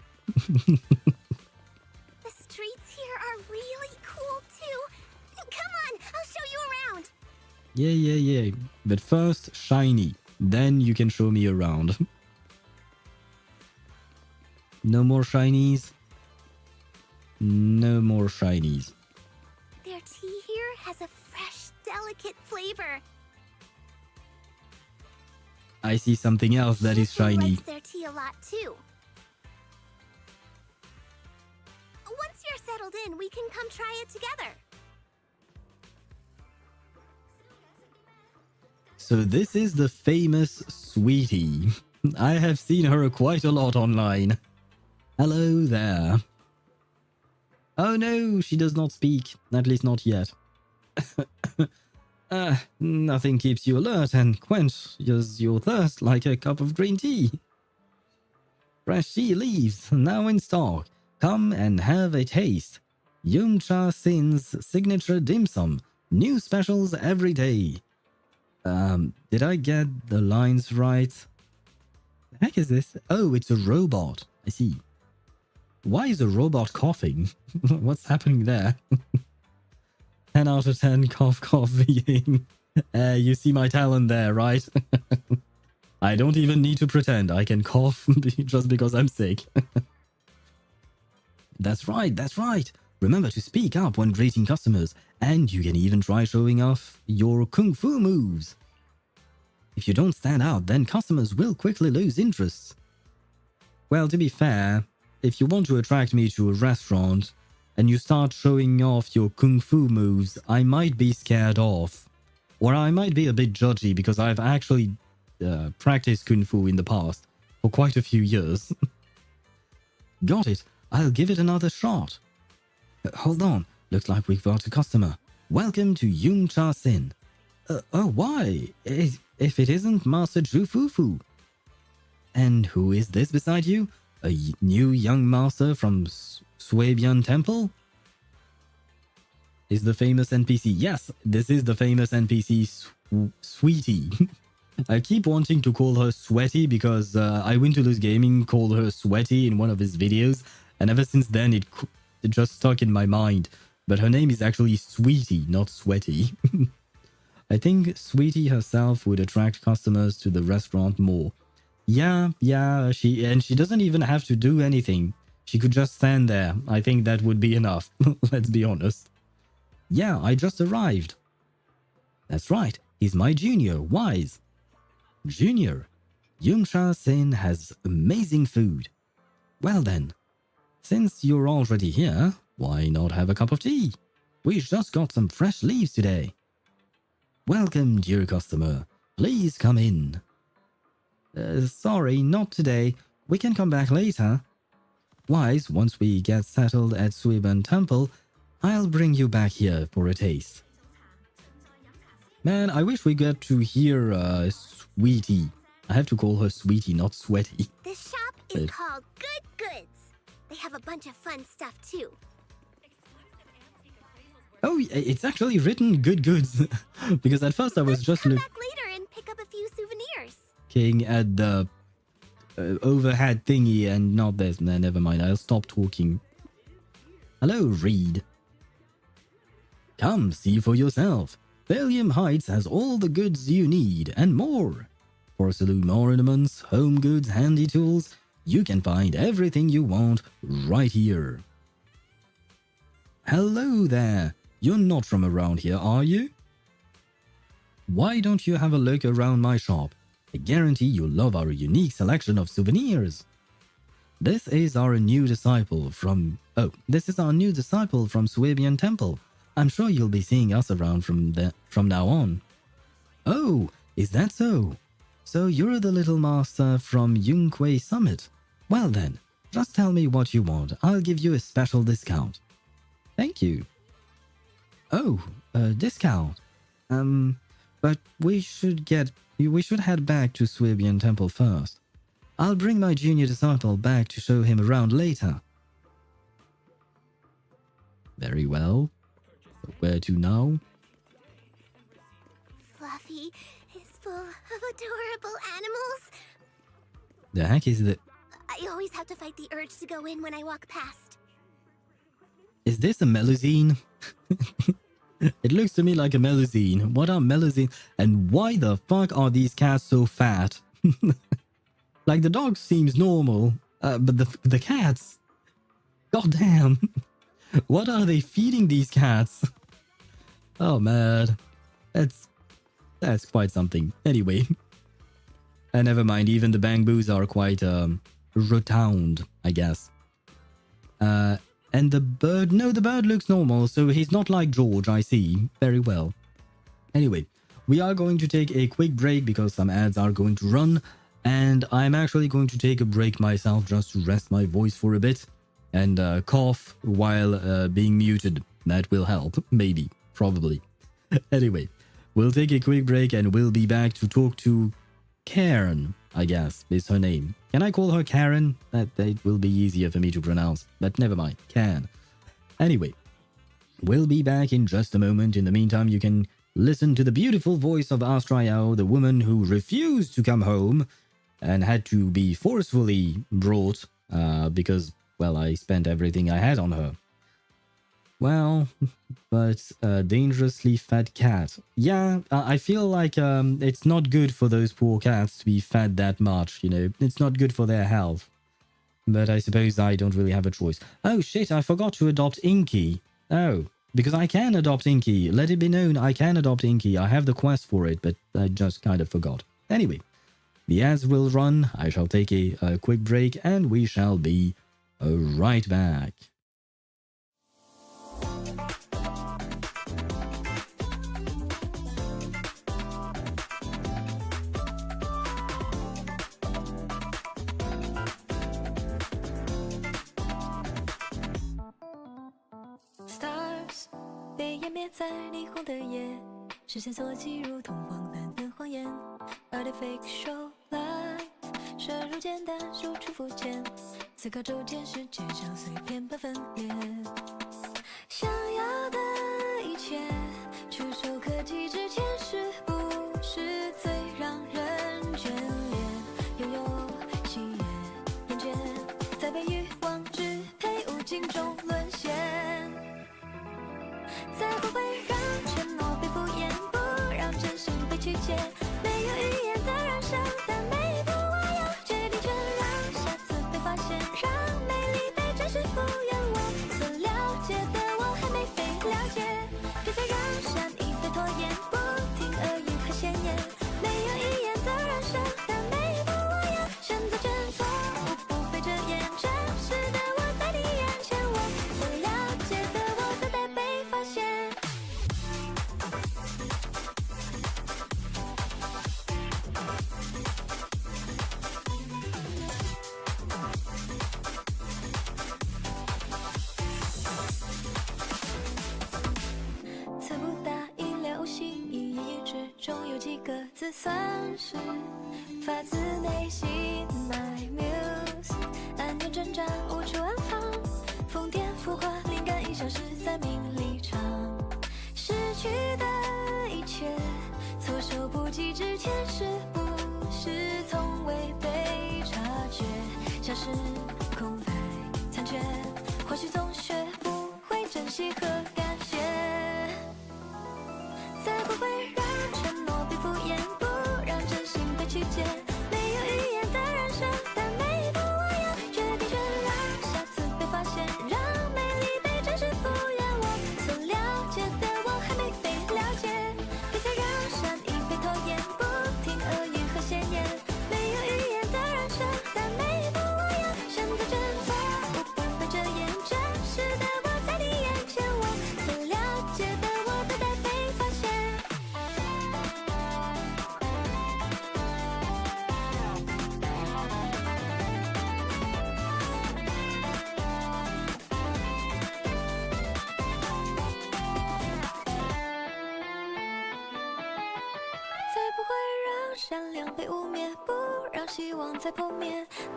streets here are really cool too. Come on, I'll show you around. Yeah. But first, shiny. Then you can show me around. No more shinies. No more shinies. Their tea here has a fresh, delicate flavor. I see something else that is shiny. Likes their tea a lot too. Once you're settled in, we can come try it together. So this is the famous sweetie. I have seen her quite a lot online. Hello there. Oh no, she does not speak. At least not yet. Nothing keeps you alert and quenches your thirst like a cup of green tea. Fresh tea leaves, now in stock. Come and have a taste. Yumcha Sin's signature dim sum. New specials every day. Did I get the lines right? The heck is this? Oh, it's a robot. I see. Why is a robot coughing? What's happening there? 10 out of 10 cough coughing. You see my talent there, right? I don't even need to pretend. I can cough just because I'm sick. That's right, that's right. Remember to speak up when greeting customers, and you can even try showing off your kung fu moves. If you don't stand out, then customers will quickly lose interest. Well, to be fair, if you want to attract me to a restaurant and you start showing off your kung fu moves, I might be scared off. Or I might be a bit judgy because I've actually practiced kung fu in the past for quite a few years. Got it. I'll give it another shot. Hold on. Looks like we've got a customer. Welcome to Yumcha Sin. Oh, why? If it isn't Master Zhu Fufu. And who is this beside you? A new young master from Swabian Temple? Is the famous NPC? Yes, this is the famous NPC Sweetie. I keep wanting to call her Sweaty because I Win to Lose Gaming called her Sweaty in one of his videos, and ever since then it just stuck in my mind. But her name is actually Sweetie, not Sweaty. I think Sweetie herself would attract customers to the restaurant more. Yeah, she doesn't even have to do anything. She could just stand there. I think that would be enough. Let's be honest. Yeah, I just arrived. That's right. He's my junior, Wise. Junior, Yumcha Sin has amazing food. Well then, since you're already here, why not have a cup of tea? We just got some fresh leaves today. Welcome, dear customer. Please come in. Sorry, not today. We can come back later. Wise, once we get settled at Swabian Temple, I'll bring you back here for a taste. Man, I wish we get to hear Sweetie. I have to call her Sweetie, not Sweaty. This shop is called Good Goods. They have a bunch of fun stuff too. Oh, it's actually written Good Goods. Because at first I was just come back later and pick up a few souvenirs. Looking at the overhead thingy and not this. Nah, never mind. I'll stop talking. Hello, Reed. Come see for yourself. Belgium Heights has all the goods you need and more. For saloon ornaments, home goods, handy tools, you can find everything you want right here. Hello there. You're not from around here, are you? Why don't you have a look around my shop? I guarantee you'll love our unique selection of souvenirs. This is our new disciple from Swabian Temple. I'm sure you'll be seeing us around from now on. Oh, is that so? So you're the little master from Yunquei Summit. Well then, just tell me what you want. I'll give you a special discount. Thank you. Oh, a discount. But we should head back to Swabian Temple first. I'll bring my junior disciple back to show him around later. Very well. Where to now? Fluffy is full of adorable animals. The heck is that? I always have to fight the urge to go in when I walk past. Is this a melusine? It looks to me like a melusine. What are melusine? And why the fuck are these cats so fat? Like the dog seems normal, but the cats... God damn. What are they feeding these cats? Oh man. That's quite something. Anyway. Never mind, even the bangbus are quite rotund, I guess. And the bird... No, the bird looks normal, so he's not like George, I see. Very well. Anyway, we are going to take a quick break because some ads are going to run. And I'm actually going to take a break myself just to rest my voice for a bit and cough while being muted. That will help, maybe, probably. Anyway, we'll take a quick break and we'll be back to talk to Karen, I guess is her name. Can I call her Karen? That will be easier for me to pronounce, but never mind, can. Anyway, we'll be back in just a moment. In the meantime, you can listen to the beautiful voice of Astra Yao, the woman who refused to come home and had to be forcefully brought because, well, I spent everything I had on her. Well, but a dangerously fat cat. Yeah, I feel like it's not good for those poor cats to be fed that much, you know. It's not good for their health. But I suppose I don't really have a choice. Oh shit, I forgot to adopt Inky. Oh, because I can adopt Inky. Let it be known, I can adopt Inky. I have the quest for it, but I just kind of forgot. Anyway, the ads will run. I shall take a quick break and we shall be right back. Stars 被湮灭在霓虹的夜，视线所及如同荒诞的谎言。Artificial life 摄入简单，输出肤浅，思考周间世界上碎片般分裂。想要的一切，触手可及之前，是不是最让人眷恋？拥有喜悦，厌倦，在被欲望支配无尽中沦陷。再不会让承诺被敷衍，不让真心被曲解，没有语言的燃烧，但每一步我要决定权，让下次被发现，让美丽被真实复原。我所了解的我还没被了解，别再让善意被拖延，不停恶语和闲言，没有语言的燃烧，但每一步我要选择真错误，不被遮掩，真实的我在你眼前，我所了解的我都得被发现。词不达意流行，意义之中有几个字算是发自内心。My muse， 暗恋挣扎无处安放，疯癫浮夸，灵感已消失在名利场。失去的一切，措手不及之前，是不是从未被察觉？像是空白残缺，或许总学不会珍惜和感谢。再不会让承诺被敷衍，不让真心被曲解，没有语言的燃烧，但每一步我要决定权，让下次被发现，让美丽被真实复原。我所了解的我还没被了解，别再让善意被拖延，不停恶语和闲言，没有语言的燃烧，但每一步我要选择真错误，不被遮掩，真实的我在你眼前，我所了解的我都得被发现。再不会让善良被污蔑，不让希望再破灭，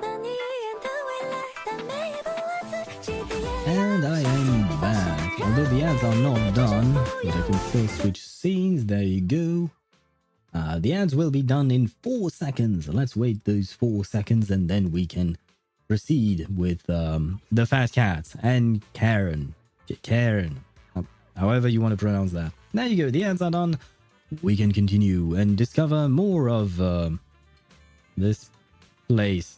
难以预言的未来，但每一步我自己体验。 And I am back. Although the ads are not done, but I can still switch scenes. There you go. The ads will be done in 4 seconds. Let's wait those 4 seconds and then we can proceed with the fat cat and Karen. Karen. However you want to pronounce that. There you go. The ads are done. We can continue and discover more of this place.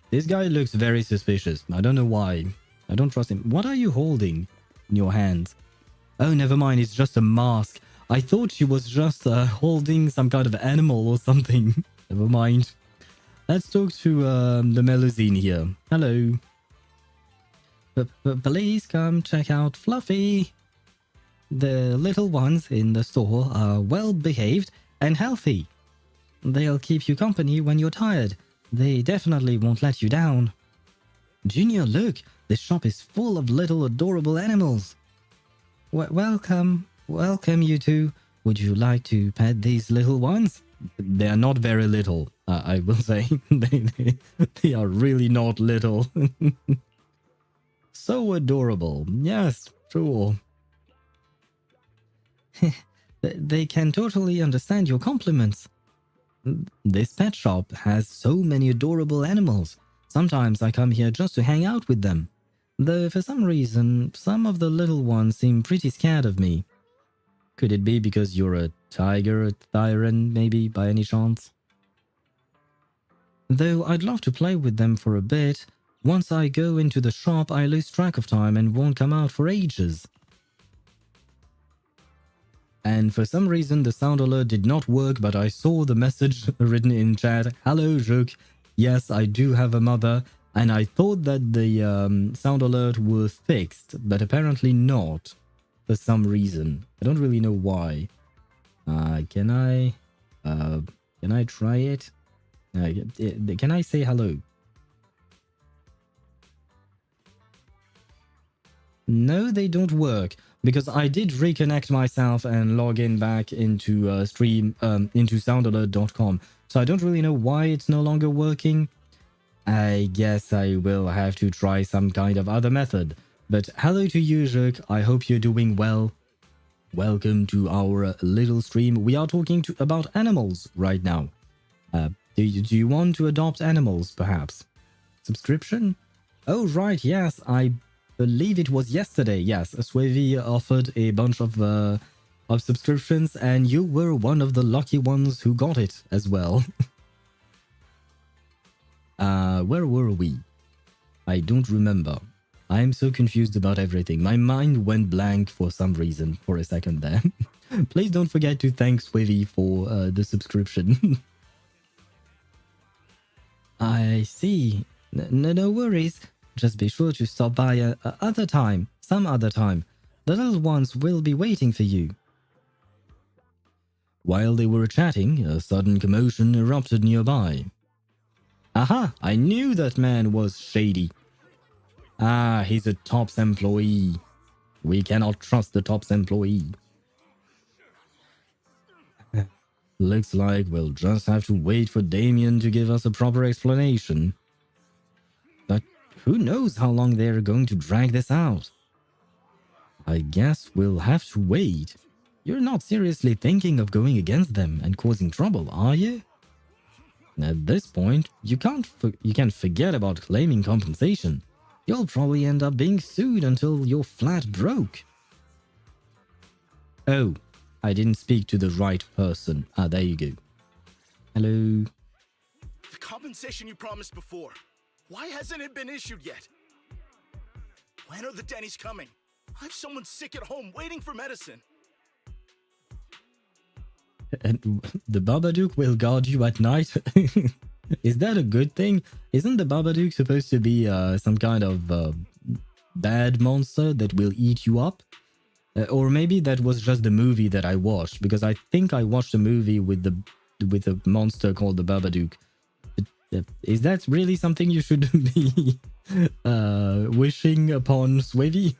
This guy looks very suspicious. I don't know why. I don't trust him. What are you holding in your hands? Oh, never mind. It's just a mask. I thought she was just holding some kind of animal or something. Never mind. Let's talk to the Melusine here. Hello. Please come check out Fluffy. The little ones in the store are well behaved and healthy. They'll keep you company when you're tired. They definitely won't let you down. Junior, look! This shop is full of little adorable animals. Welcome, you two. Would you like to pet these little ones? They are not very little, I will say. they are really not little. So adorable. Yes, sure. They can totally understand your compliments. This pet shop has so many adorable animals. Sometimes I come here just to hang out with them. Though for some reason, some of the little ones seem pretty scared of me. Could it be because you're a tiger, a tyrant, maybe, by any chance? Though I'd love to play with them for a bit, once I go into the shop I lose track of time and won't come out for ages. And for some reason the sound alert did not work, but I saw the message written in chat. Hello, Juk. Yes, I do have a mother, and I thought that the sound alert was fixed, but apparently not. For some reason. I don't really know why. Can I try it? Can I say hello? No, they don't work, because I did reconnect myself and log in back into stream into soundalert.com. So I don't really know why it's no longer working. I guess I will have to try some kind of other method. But hello to you, Juk. I hope you're doing well. Welcome to our little stream. We are talking about animals right now. Do you want to adopt animals, perhaps? Subscription? Oh, right, yes. I believe it was yesterday. Yes, Swavy offered a bunch of subscriptions, and you were one of the lucky ones who got it as well. Where were we? I don't remember. I'm so confused about everything. My mind went blank for some reason for a second there. Please don't forget to thank Swavy for the subscription. I see. No worries. Just be sure to stop by some other time. The little ones will be waiting for you. While they were chatting, a sudden commotion erupted nearby. Aha! I knew that man was shady. Ah, he's a TOPS employee. We cannot trust the TOPS employee. Looks like we'll just have to wait for Damien to give us a proper explanation. But who knows how long they're going to drag this out? I guess we'll have to wait. You're not seriously thinking of going against them and causing trouble, are you? At this point, you can't forget about claiming compensation. You'll probably end up being sued until you're flat broke. Oh, I didn't speak to the right person. Ah, there you go. Hello. The compensation you promised before. Why hasn't it been issued yet? When are the Denny's coming? I have someone sick at home waiting for medicine. And the Babadook will guard you at night? Is that a good thing? Isn't the Babadook supposed to be some kind of bad monster that will eat you up? Or maybe that was just the movie that I watched, because I think I watched a movie with a monster called the Babadook. Is that really something you should be wishing upon, Swavy?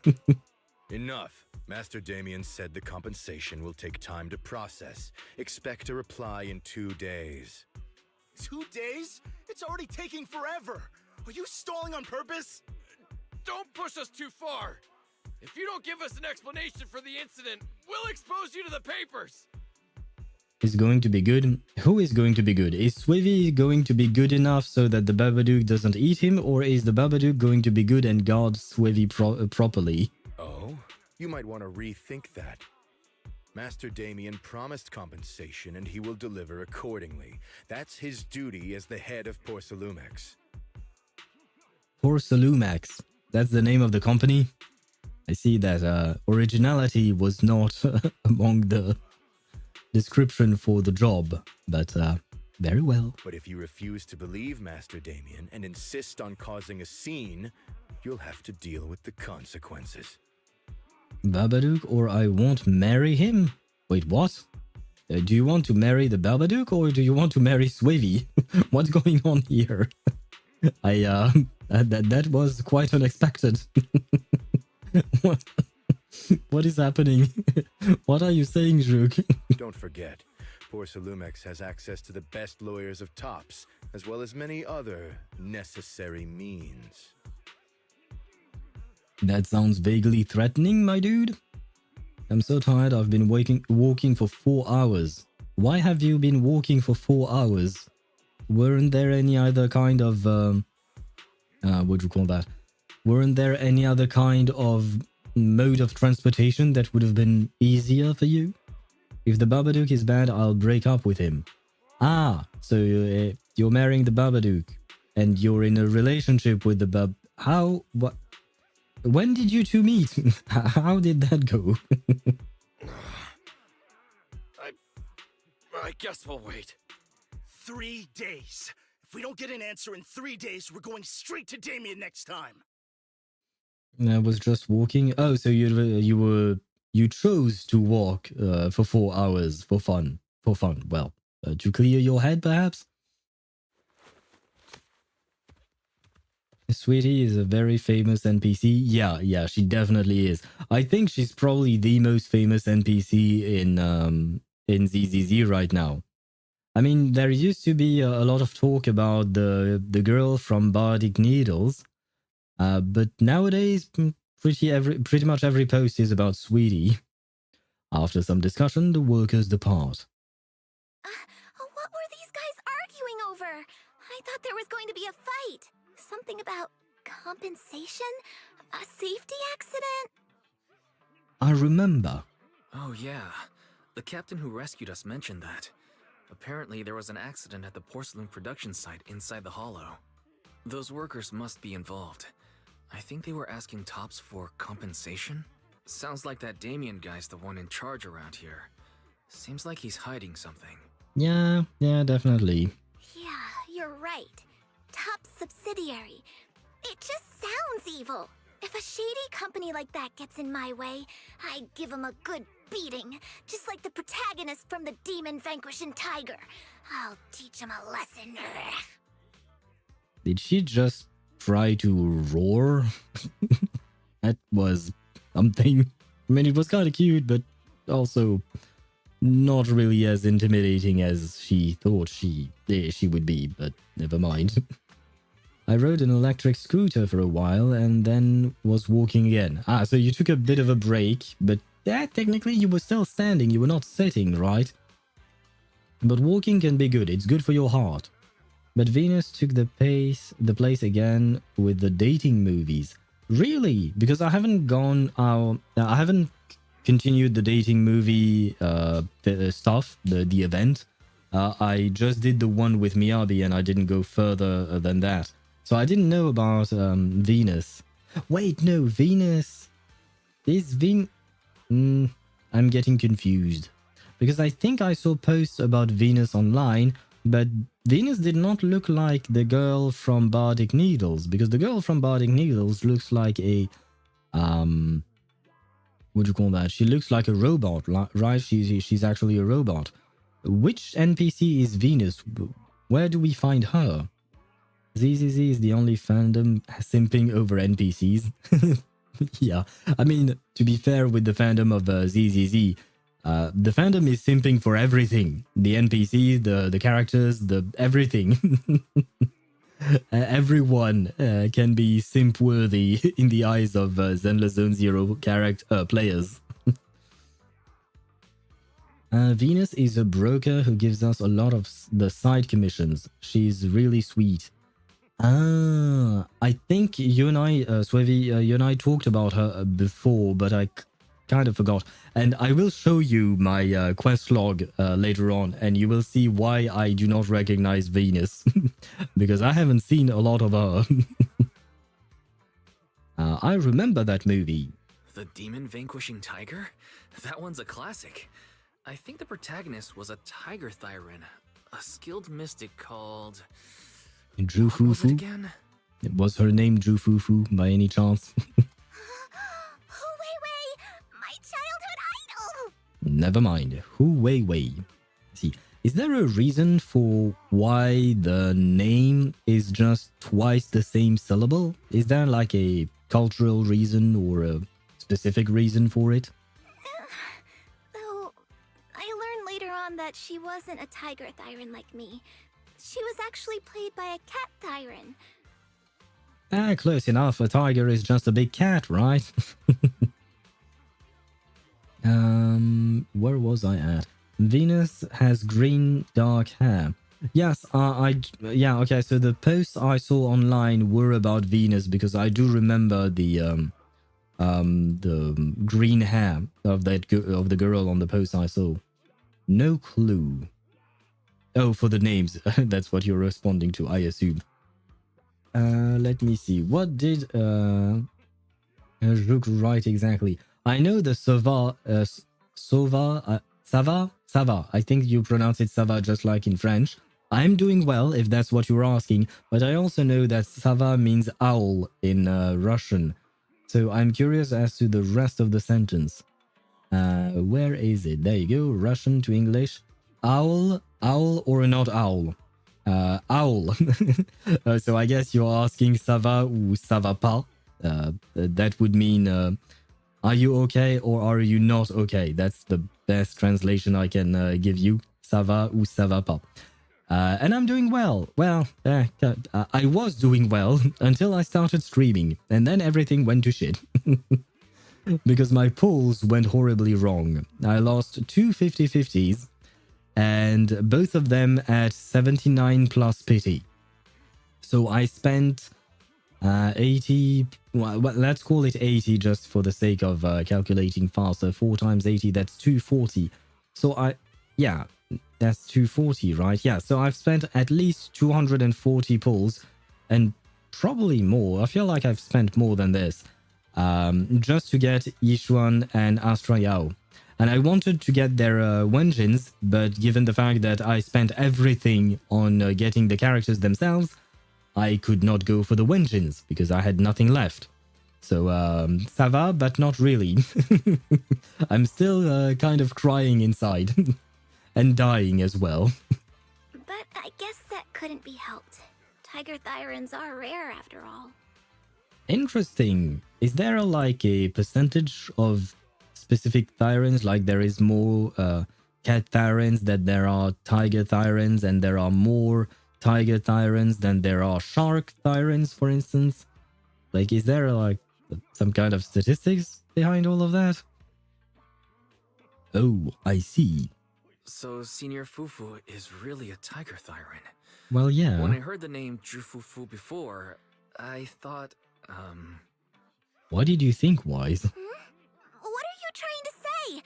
Enough. Master Damien said the compensation will take time to process. Expect a reply in 2 days. 2 days? It's already taking forever. Are you stalling on purpose? Don't push us too far. If you don't give us an explanation for the incident, we'll expose you to the papers. Is going to be good? Who is going to be good? Is Swavy going to be good enough so that the Babadook doesn't eat him, or is the Babadook going to be good and guard Swavy properly? Oh? You might want to rethink that. Master Damien promised compensation and he will deliver accordingly. That's his duty as the head of Porcelumex. Porcelumex. That's the name of the company? I see that originality was not among the description for the job, but very well. But if you refuse to believe Master Damien and insist on causing a scene, you'll have to deal with the consequences. Babadook or I won't marry him? Wait, what? Do you want to marry the Babadook or do you want to marry Swivy? What's going on here? That was quite unexpected. What is happening? What are you saying, Zhug? Don't forget, Porcelumex has access to the best lawyers of Tops, as well as many other necessary means. That sounds vaguely threatening, my dude. I'm so tired. I've been walking for 4 hours. Why have you been walking for 4 hours? Weren't there any other kind of what do you call that? Weren't there any other kind of mode of transportation that would have been easier for you? If the Babadook is bad, I'll break up with him. Ah, so you're marrying the Babadook and you're in a relationship with the Bab... How? What? When did you two meet? How did that go? I guess we'll wait. 3 days. If we don't get an answer in 3 days, we're going straight to Damien next time. I was just walking. Oh, so you chose to walk for 4 hours for fun. For fun. Well, to clear your head, perhaps. Sweetie is a very famous NPC. Yeah, she definitely is. I think she's probably the most famous NPC in ZZZ right now. I mean, there used to be a lot of talk about the girl from Bardic Needles, but nowadays pretty much every post is about Sweetie. After some discussion, the workers depart. What were these guys arguing over? I thought there was going to be a fight. Something about compensation? A safety accident? I remember. Oh yeah, the captain who rescued us mentioned that. Apparently there was an accident at the porcelain production site inside the hollow. Those workers must be involved. I think they were asking Tops for compensation? Sounds like that Damien guy's the one in charge around here. Seems like he's hiding something. Yeah, definitely. Yeah, you're right. Top's subsidiary. It just sounds evil. If a shady company like that gets in my way, I'd give him a good beating. Just like the protagonist from the Demon Vanquishing Tiger. I'll teach him a lesson. Did she just try to roar? That was something. I mean, it was kind of cute, but also not really as intimidating as she thought she would be, but never mind. I rode an electric scooter for a while and then was walking again. Ah, so you took a bit of a break, but yeah, technically you were still standing, you were not sitting, right? But walking can be good, it's good for your heart. But Venus took the place again with the dating movies. Really? Because I haven't gone out, I haven't continued the dating movie stuff, the event. I just did the one with Miyabi and I didn't go further than that. So I didn't know about Venus. Wait, no, Venus is I'm getting confused. Because I think I saw posts about Venus online, but Venus did not look like the girl from Bardic Needles. Because the girl from Bardic Needles looks like a... what do you call that? She looks like a robot, right? She's actually a robot. Which NPC is Venus? Where do we find her? ZZZ is the only fandom simping over NPCs. Yeah, I mean, to be fair with the fandom of ZZZ, the fandom is simping for everything. The NPCs, the characters, the everything. Everyone can be simp-worthy in the eyes of Zenless Zone Zero players. Venus is a broker who gives us a lot of the side commissions. She's really sweet. I think you and I, Swevy, you and I talked about her before, but I kind of forgot. And I will show you my quest log later on, and you will see why I do not recognize Venus. Because I haven't seen a lot of her. I remember that movie. The Demon Vanquishing Tiger? That one's a classic. I think the protagonist was a tiger Thyran, a skilled mystic called... Drew Fufu? Again? Was her name Drew Fufu by any chance? My childhood idol! Never mind. Hu Wei Wei. see. Is there a reason for why the name is just twice the same syllable? Is there like a cultural reason or a specific reason for it? Though, I learned later on that she wasn't a tiger Thyran like me. She was actually played by a cat Thyran. Ah, close enough. A tiger is just a big cat, right? Where was I at? Venus has green dark hair. Yes, yeah, okay, so the posts I saw online were about Venus because I do remember the green hair of of the girl on the post I saw. No clue. Oh, for the names. That's what you're responding to, I assume. Let me see. What did Rook write exactly? I know the Sava. I think you pronounce it Sava just like in French. I'm doing well, if that's what you're asking, but I also know that Sava means owl in Russian. So I'm curious as to the rest of the sentence. Where is it? There you go. Russian to English. Owl or not owl? Owl. So I guess you're asking ça va ou ça va pas. That would mean are you okay or are you not okay? That's the best translation I can give you. Ça va ou ça va pas. And I'm doing well. Well, I was doing well until I started streaming, and then everything went to shit. Because my pulls went horribly wrong. I lost two 50-50s, and both of them at 79 plus pity. So I spent 80, well, let's call it 80 just for the sake of calculating faster. 4 times 80, that's 240. So yeah, that's 240, right? Yeah, so I've spent at least 240 pulls, and probably more. I feel like I've spent more than this, just to get Yixuan and Astra Yao. And I wanted to get their Wenjins, but given the fact that I spent everything on getting the characters themselves, I could not go for the Wenjins because I had nothing left. So, ça va, but not really. I'm still kind of crying inside. And dying as well. But I guess that couldn't be helped. Tiger Thyrans are rare after all. Interesting. Is there like a percentage of specific Thyrans? Like there is more cat Thyrans than there are tiger Thyrans, and there are more tiger Thyrans than there are shark Thyrans, for instance? Like, is there like some kind of statistics behind all of that? Oh, I see. So Senior Fufu is really a tiger Thyran. Well, yeah. When I heard the name Fufu before, I thought, What did you think, Wise? What are you trying to say?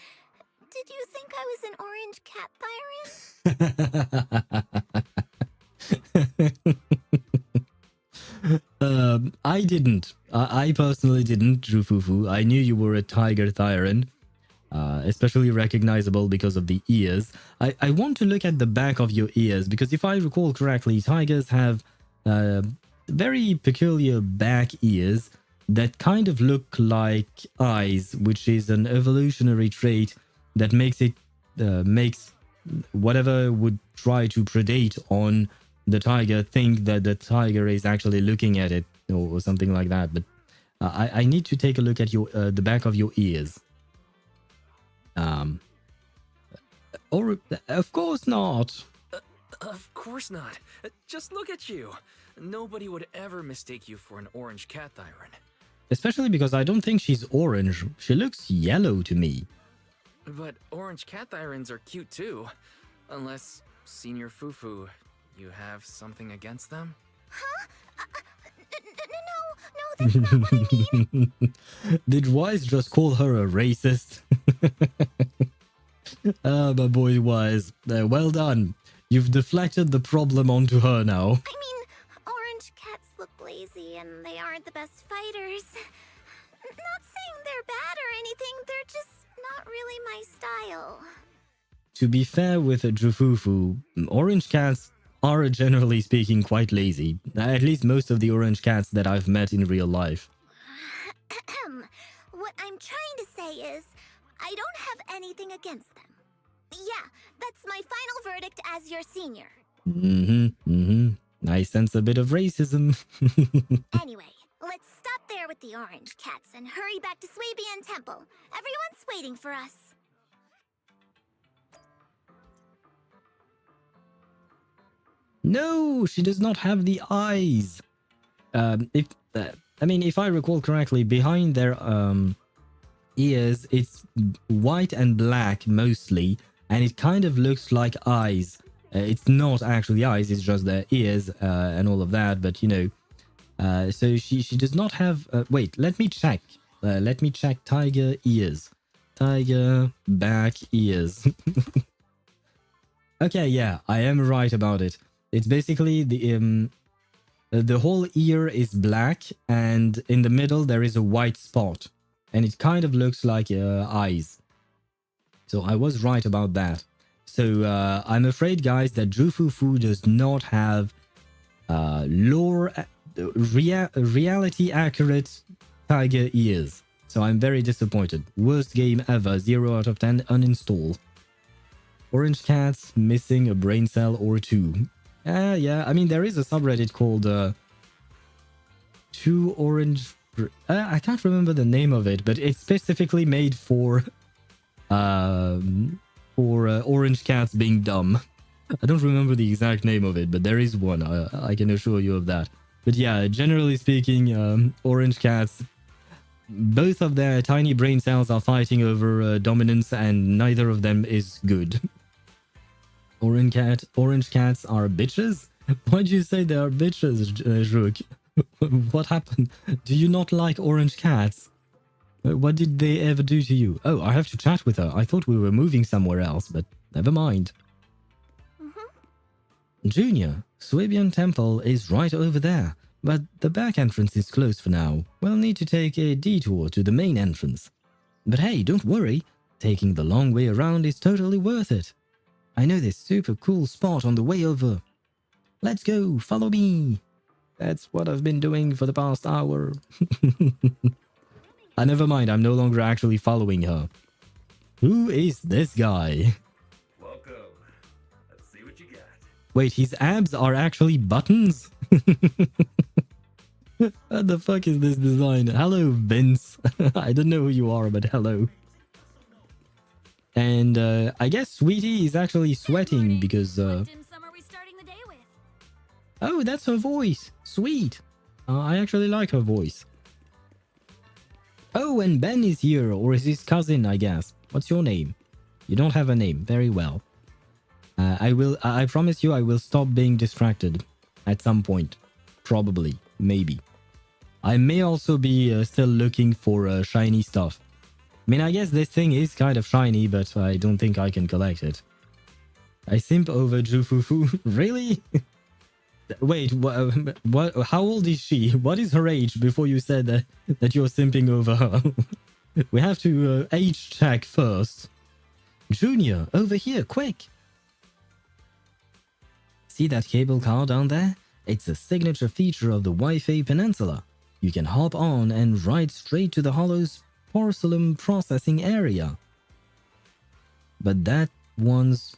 Did you think I was an orange cat Thyran? I didn't. I personally didn't, Fufu. I knew you were a tiger Thyran. Especially recognizable because of the ears. I want to look at the back of your ears, because if I recall correctly, tigers have very peculiar back ears that kind of look like eyes, which is an evolutionary trait that makes whatever would try to predate on the tiger think that the tiger is actually looking at it, or something like that. But I need to take a look at your the back of your ears. Or of course not. Of course not. Just look at you. Nobody would ever mistake you for an orange cat Thyran. Especially because I don't think she's orange. She looks yellow to me. But orange cat Thyrans are cute too. Unless, Senior Fufu, you have something against them? Huh? No, that's not what I mean. Did Wise just call her a racist? My boy Wise. Well done. You've deflected the problem onto her now. I mean, orange cats look lazy and they aren't the best fighters. Not saying they're bad or anything, they're just not really my style. To be fair with Fufu, orange cats are generally speaking quite lazy. At least most of the orange cats that I've met in real life. What I'm trying to say is, I don't have anything against them. Yeah, that's my final verdict as your senior. I sense a bit of racism. Anyway, let's stop there with the orange cats and hurry back to Swabian Temple. Everyone's waiting for us. No, she does not have the eyes. If I recall correctly, behind their ears, it's white and black mostly, and it kind of looks like eyes. It's not actually eyes; it's just their ears and all of that. But you know, so she does not have. Wait, let me check. Let me check tiger ears. Tiger back ears. Okay, yeah, I am right about it. It's basically the whole ear is black, and in the middle there is a white spot, and it kind of looks like eyes. So I was right about that. So I'm afraid, guys, that Fufu does not have reality accurate tiger ears. So I'm very disappointed. Worst game ever. 0 out of 10. Uninstall. Orange cats missing a brain cell or two. Yeah, I mean, there is a subreddit called Two Orange... I can't remember the name of it, but it's specifically made for orange cats being dumb. I don't remember the exact name of it, but there is one. I can assure you of that. But yeah, generally speaking, orange cats, both of their tiny brain cells are fighting over dominance, and neither of them is good. Orange cats are bitches? Why'd you say they are bitches, Rook? What happened? Do you not like orange cats? What did they ever do to you? Oh, I have to chat with her. I thought we were moving somewhere else, but never mind. Junior, Swabian Temple is right over there, but the back entrance is closed for now. We'll need to take a detour to the main entrance. But hey, don't worry. Taking the long way around is totally worth it. I know this super cool spot on the way over. Let's go, follow me. That's what I've been doing for the past hour. Never mind, I'm no longer actually following her. Who is this guy? Welcome. Let's see what you got. Wait, his abs are actually buttons? What the fuck is this design? Hello, Vince. I don't know who you are, but hello. And I guess Sweetie is actually sweating because... Oh, that's her voice. Sweet. I actually like her voice. Oh, and Ben is here, or is his cousin, I guess. What's your name? You don't have a name. Very well. I promise you I will stop being distracted at some point. Probably. Maybe. I may also be still looking for shiny stuff. I mean, I guess this thing is kind of shiny, but I don't think I can collect it. I simp over Fufu. Really? Wait, what? How old is she? What is her age before you said that you're simping over her? We have to age check first. Junior, over here, quick! See that cable car down there? It's a signature feature of the Wi-Fi Peninsula. You can hop on and ride straight to the Hollow's porcelain processing area. But that one's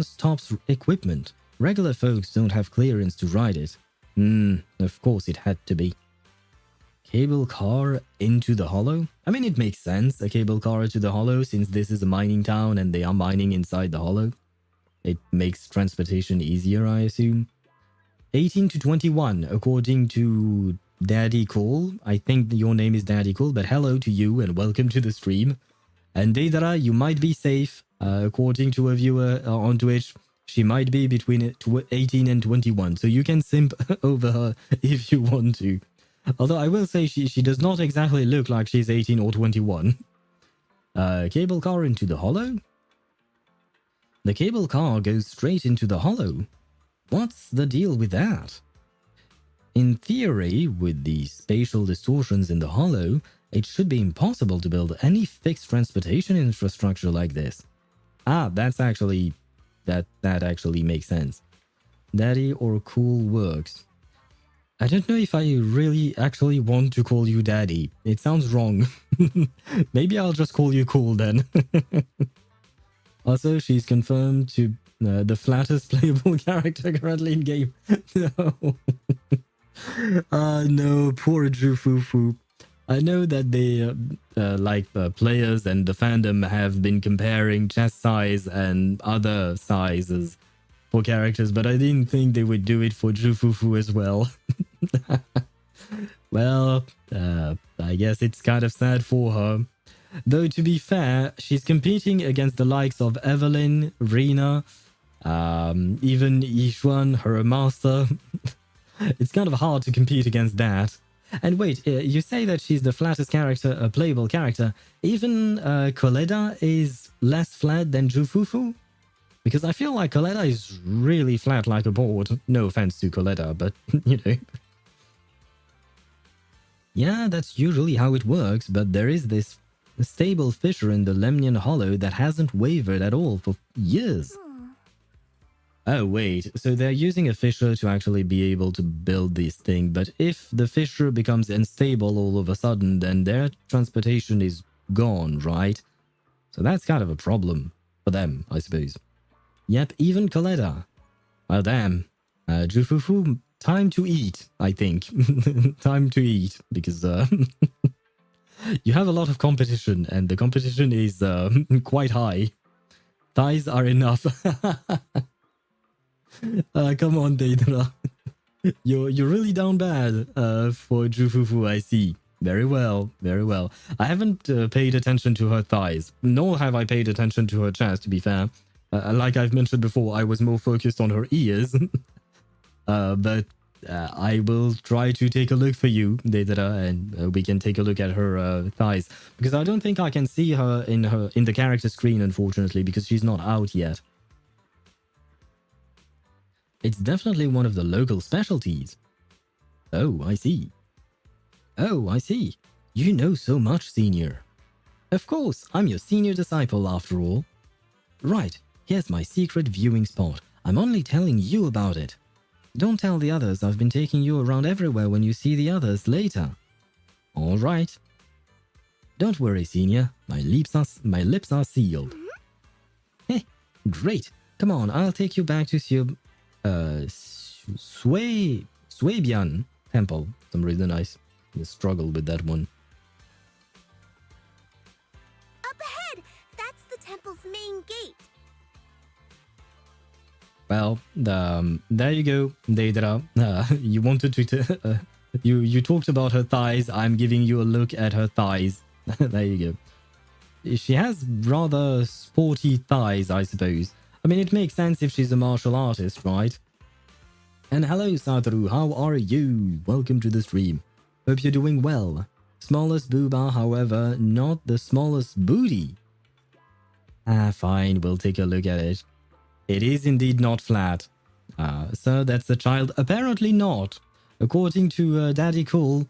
stops equipment. Regular folks don't have clearance to ride it. Of course it had to be. Cable car into the Hollow? I mean, it makes sense, a cable car to the Hollow, since this is a mining town and they are mining inside the Hollow. It makes transportation easier, I assume. 18 to 21, according to Daddy Cool. I think your name is Daddy Cool, but hello to you and welcome to the stream. And Deidara, you might be safe. According to a viewer on Twitch, she might be between 18 and 21, so you can simp over her if you want to. Although I will say she does not exactly look like she's 18 or 21. Cable car into the Hollow? The cable car goes straight into the Hollow. What's the deal with that? In theory, with the spatial distortions in the Hollow, it should be impossible to build any fixed transportation infrastructure like this. That's actually... That actually makes sense. Daddy or Cool works. I don't know if I really actually want to call you Daddy. It sounds wrong. Maybe I'll just call you Cool then. Also, she's confirmed to the flattest playable character currently in game. No. No, poor Fufu. I know that they, players and the fandom have been comparing chest size and other sizes for characters, but I didn't think they would do it for Fufu as well. Well, I guess it's kind of sad for her. Though, to be fair, she's competing against the likes of Evelyn, Rena, even Yixuan, her master. It's kind of hard to compete against that. And wait, you say that she's the flattest character, a playable character. Even Coletta is less flat than Fufu? Because I feel like Coletta is really flat like a board. No offense to Coletta, but, you know. Yeah, that's usually how it works, but there is this stable fissure in the Lemnian Hollow that hasn't wavered at all for years. Oh, wait, so they're using a fissure to actually be able to build this thing, but if the fissure becomes unstable all of a sudden, then their transportation is gone, right? So that's kind of a problem for them, I suppose. Yep, even Coletta. Well, damn. Fufu, time to eat, I think. Time to eat, because you have a lot of competition, and the competition is quite high. Thighs are enough. Come on, Deidara. You're really down bad for Fufu, I see. Very well, very well. I haven't paid attention to her thighs, nor have I paid attention to her chest, to be fair. Like I've mentioned before, I was more focused on her ears. But I will try to take a look for you, Deidara, and we can take a look at her thighs. Because I don't think I can see her in the character screen, unfortunately, because she's not out yet. It's definitely one of the local specialties. Oh, I see. Oh, I see. You know so much, senior. Of course, I'm your senior disciple after all. Right, here's my secret viewing spot. I'm only telling you about it. Don't tell the others I've been taking you around everywhere when you see the others later. All right. Don't worry, senior. My lips are sealed. Heh, great. Come on, I'll take you back to Swabian Temple. For some reason I struggled with that one. Up ahead! That's the temple's main gate. Well, there you go, Deidara. You wanted to... you talked about her thighs. I'm giving you a look at her thighs. There you go. She has rather sporty thighs, I suppose. I mean, it makes sense if she's a martial artist, right? And hello, Satoru, how are you? Welcome to the stream. Hope you're doing well. Smallest booba, however, not the smallest booty. Fine, we'll take a look at it. It is indeed not flat. So that's the child. Apparently not. According to Daddy Cool,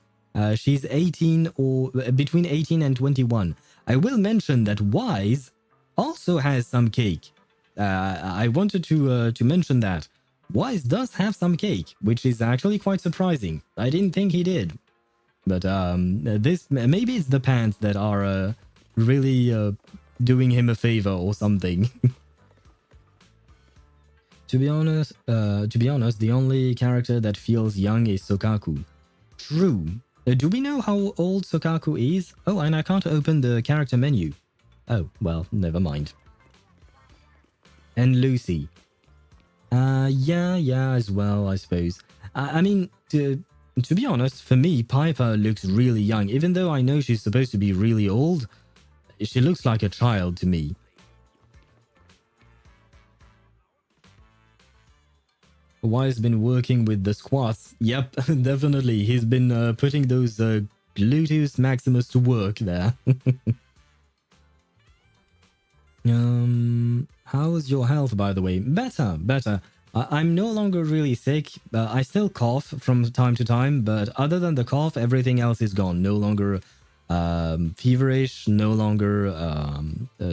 she's 18 or between 18 and 21. I will mention that Wise also has some cake. I wanted to mention that. Wise does have some cake, which is actually quite surprising. I didn't think he did. But this maybe it's the pants that are really doing him a favor or something. To be honest, the only character that feels young is Sokaku. True. Do we know how old Sokaku is? Oh, and I can't open the character menu. Oh, well, never mind. And Lucy. Yeah, as well, I suppose. I mean, to be honest, for me, Piper looks really young. Even though I know she's supposed to be really old, she looks like a child to me. Wise been working with the squats. Yep, definitely. He's been putting those gluteus maximus to work there. How's your health, by the way? Better. I'm no longer really sick. I still cough from time to time, but other than the cough, everything else is gone. No longer feverish, no longer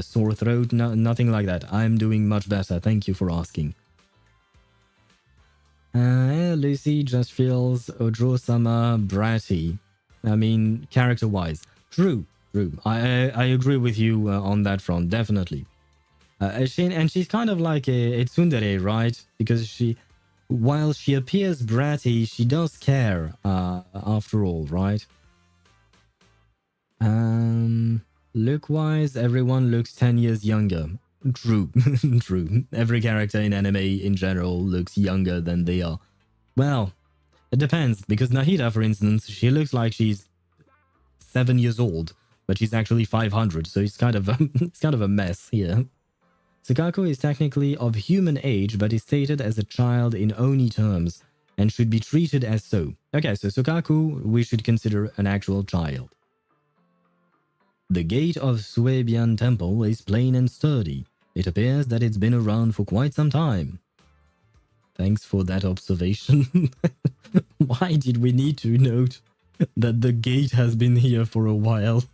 sore throat, nothing like that. I'm doing much better. Thank you for asking. Lucy just feels Ojo-sama bratty. I mean, character-wise. True. I agree with you on that front, definitely. She's kind of like a tsundere, right? Because while she appears bratty, she does care, after all, right? Look-wise, everyone looks 10 years younger. True, true. Every character in anime in general looks younger than they are. Well, it depends, because Nahida, for instance, she looks like she's 7 years old, but she's actually 500, so it's kind of a mess here. Sukaku is technically of human age, but is stated as a child in Oni terms, and should be treated as so. Okay, so Sukaku we should consider an actual child. The gate of Suebian Temple is plain and sturdy. It appears that it's been around for quite some time. Thanks for that observation. Why did we need to note that the gate has been here for a while?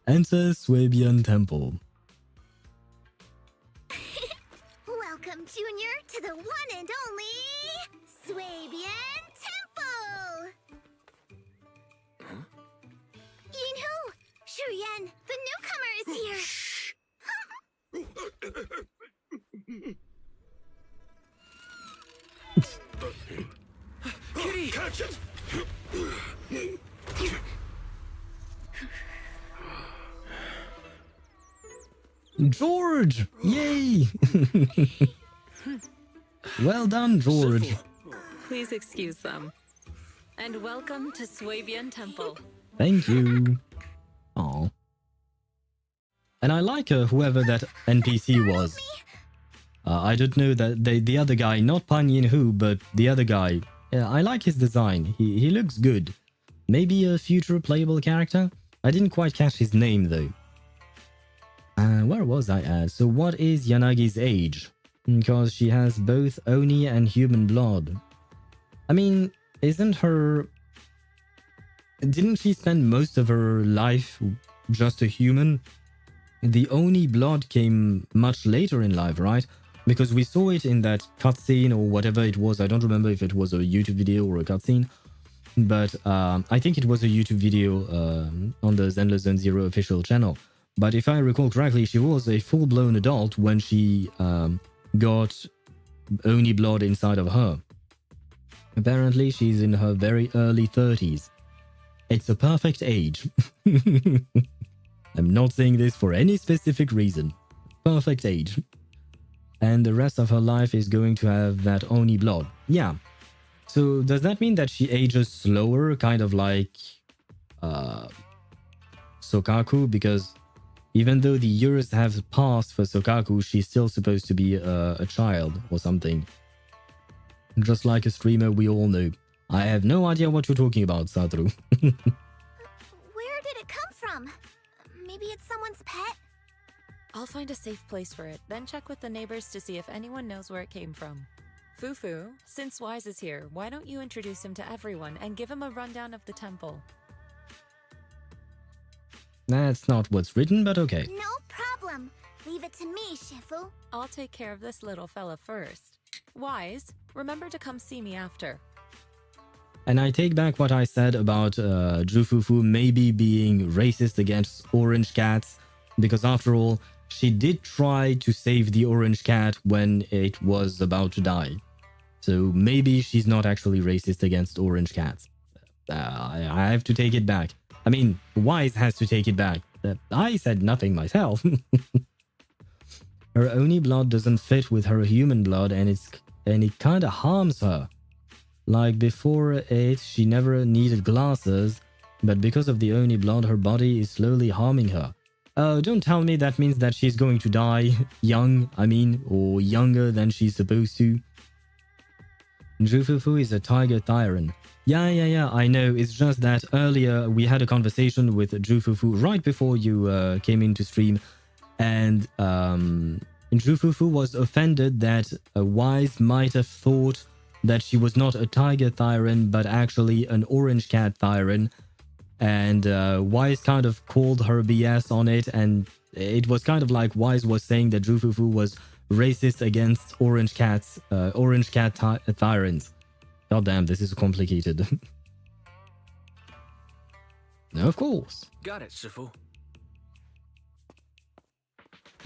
Enter Suebian Temple. Welcome, Junior, to the one and only Suebian Temple! Yinhu! Shuyan, the newcomer is here! Kitty! Catch it! George! Yay! Well done, George. Please excuse them. And welcome to Suebian Temple. Thank you. Aw. And I like whoever that NPC was. I don't know that the other guy, not Pan Yin-Hu, but the other guy. I like his design. He looks good. Maybe a future playable character? I didn't quite catch his name though. Where was I at? So what is Yanagi's age? Because she has both Oni and human blood. I mean, didn't she spend most of her life just a human? The Oni blood came much later in life, right? Because we saw it in that cutscene or whatever it was. I don't remember if it was a YouTube video or a cutscene. But I think it was a YouTube video on the Zenless Zone Zero official channel. But if I recall correctly, she was a full-blown adult when she got Oni blood inside of her. Apparently, she's in her very early 30s. It's a perfect age. I'm not saying this for any specific reason. Perfect age. And the rest of her life is going to have that Oni blood. Yeah. So does that mean that she ages slower, kind of like Sokaku? Because even though the years have passed for Sokaku, she's still supposed to be a child or something. Just like a streamer we all know. I have no idea what you're talking about, Satru. Where did it come from? Maybe it's someone's pet? I'll find a safe place for it, then check with the neighbors to see if anyone knows where it came from. Fufu, since Wise is here, why don't you introduce him to everyone and give him a rundown of the temple? That's not what's written, but okay. No problem. Leave it to me, Shifu. I'll take care of this little fella first. Wise, remember to come see me after. And I take back what I said about Jufufu maybe being racist against orange cats, because after all, she did try to save the orange cat when it was about to die. So maybe she's not actually racist against orange cats. I have to take it back. I mean, Wise has to take it back. I said nothing myself. Her Oni blood doesn't fit with her human blood, and it kind of harms her. Like before it, she never needed glasses, but because of the Oni blood, her body is slowly harming her. Don't tell me that means that she's going to die young, or younger than she's supposed to. Jufufu is a tiger Thyran. Yeah, I know. It's just that earlier we had a conversation with Jufufu right before you came into stream, and Jufufu was offended that Wise might have thought that she was not a tiger Thyran, but actually an orange cat Thyran. And Wise kind of called her BS on it, and it was kind of like Wise was saying that Jufufu was racist against orange cat Thyrans. God damn, this is complicated. No, of course. Got it, Shifu.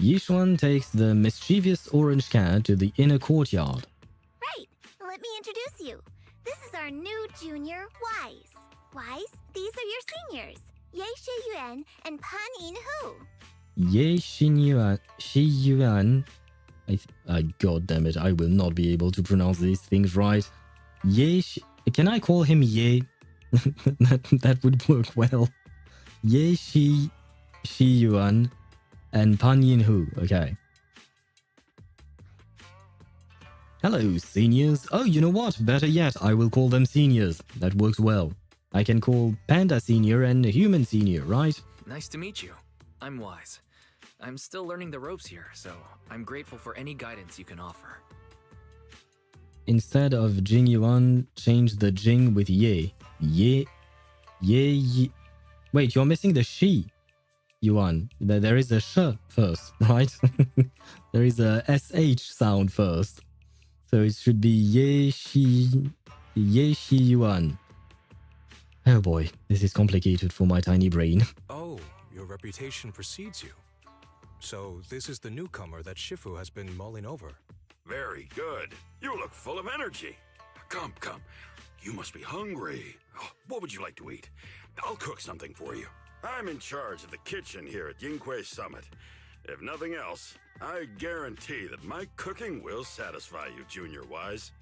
Yixuan takes the mischievous orange cat to the inner courtyard. Right. Let me introduce you. This is our new junior, Wise. Wise, these are your seniors. Ye Yuan and Pan Yin-hu. Ye Yuan. God damn it, I will not be able to pronounce these things right. Can I call him Ye? that would work well. Ye Yuan and Pan Yin-hu. Okay. Hello, seniors. Oh, you know what? Better yet, I will call them seniors. That works well. I can call Panda Senior and Human Senior, right? Nice to meet you. I'm Wise. I'm still learning the ropes here, so I'm grateful for any guidance you can offer. Instead of Jing Yuan, change the Jing with Ye. Ye. Wait, you're missing the Shi Yuan. There is a sh first, right? There is a sh sound first. So it should be Ye Shi Yuan. Oh boy, this is complicated for my tiny brain. Oh, your reputation precedes you. So this is the newcomer that Shifu has been mulling over. Very good. You look full of energy. Come. You must be hungry. Oh, what would you like to eat? I'll cook something for you. I'm in charge of the kitchen here at Yinghui Summit. If nothing else, I guarantee that my cooking will satisfy you, Junior Wise.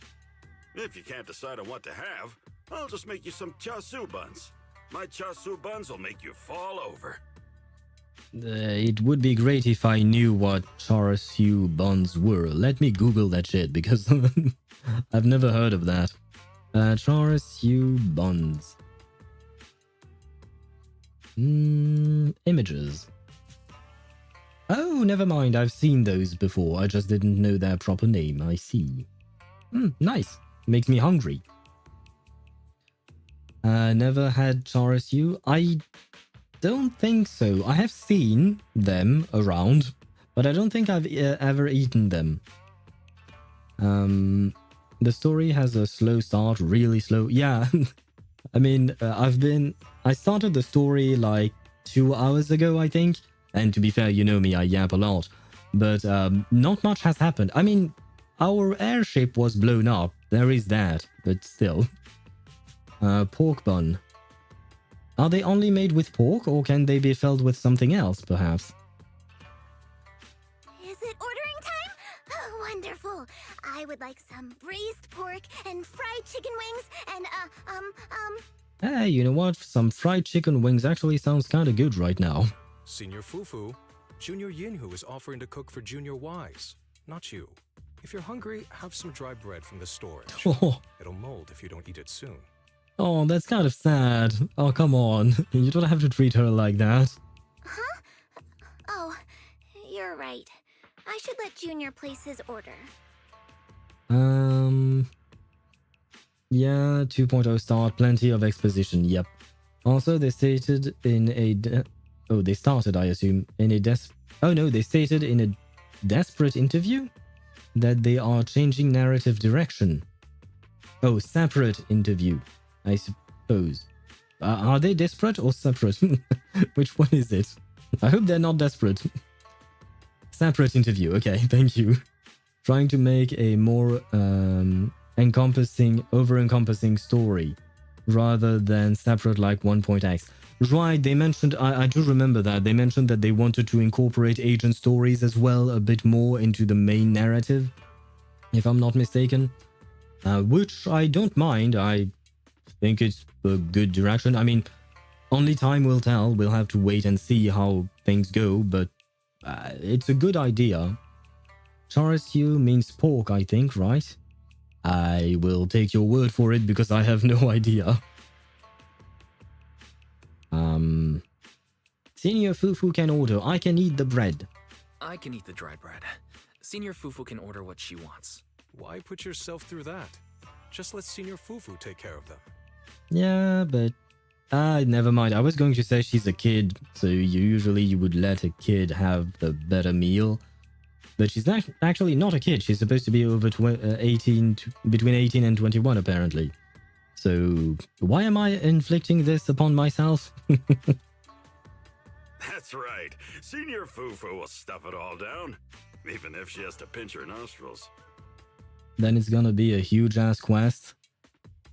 If you can't decide on what to have, I'll just make you some chasu buns. My chasu buns will make you fall over. It would be great if I knew what chasu buns were. Let me Google that shit, because I've never heard of that. Chasu buns. Images. Oh, never mind. I've seen those before. I just didn't know their proper name. I see. Nice. Makes me hungry. Never had chasu. I don't think so. I have seen them around, but I don't think I've ever eaten them. The story has a slow start, really slow. Yeah, I mean, I started the story like 2 hours ago, I think. And to be fair, you know me, I yap a lot. But not much has happened. I mean, our airship was blown up. There is that, but still. Pork bun. Are they only made with pork, or can they be filled with something else, perhaps? Is it ordering time? Oh, wonderful. I would like some braised pork and fried chicken wings and, Hey, you know what? Some fried chicken wings actually sounds kind of good right now. Senior Fufu, Junior Yinhu is offering to cook for Junior Wise, not you. If you're hungry, have some dry bread from the storage. Oh. It'll mold if you don't eat it soon. Oh, that's kind of sad. Oh, come on. You don't have to treat her like that. Huh? Oh, you're right. I should let Junior place his order. Yeah, 2.0 start, plenty of exposition, yep. Also, they stated in a... they started, I assume, in a they stated in a desperate interview that they are changing narrative direction. Oh, separate interview, I suppose. Are they desperate or separate? Which one is it? I hope they're not desperate. Separate interview, okay, thank you. Trying to make a more over-encompassing story rather than separate like 1.x. Right, they mentioned, I do remember that, they mentioned that they wanted to incorporate agent stories as well a bit more into the main narrative, if I'm not mistaken. Which I don't mind, I think it's a good direction. I mean, only time will tell, we'll have to wait and see how things go, but it's a good idea. Chasu means pork, I think, right? I will take your word for it because I have no idea. Senior Fufu can order. I can eat the bread. I can eat the dry bread. Senior Fufu can order what she wants. Why put yourself through that? Just let Senior Fufu take care of them. Yeah, but... never mind. I was going to say she's a kid, so usually you would let a kid have the better meal. But she's actually not a kid. She's supposed to be over between 18 and 21, apparently. So, why am I inflicting this upon myself? That's right. Senior Fufu will stuff it all down, even if she has to pinch her nostrils. Then it's gonna be a huge ass quest.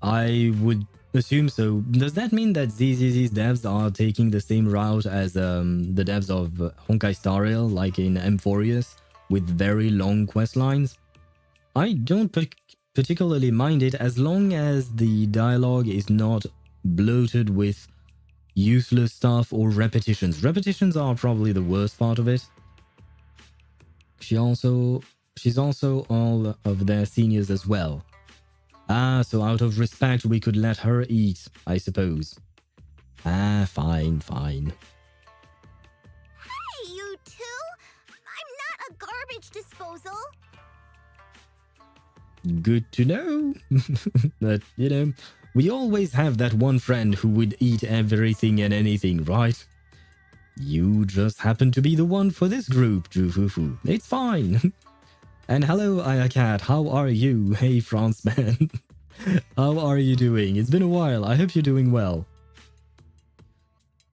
I would assume so. Does that mean that ZZZ's devs are taking the same route as the devs of Honkai Star Rail, like in Emphorius, with very long quest lines? I don't particularly mind it as long as the dialogue is not bloated with useless stuff or repetitions. Repetitions are probably the worst part of it. She's also all of their seniors as well. Ah, so out of respect we could let her eat, I suppose. Ah, fine. Hey, you two! I'm not a garbage disposal. Good to know. But, you know, we always have that one friend who would eat everything and anything, right? You just happen to be the one for this group, Fufu. It's fine. And hello, Ayakat, how are you? Hey, France man. How are you doing? It's been a while. I hope you're doing well.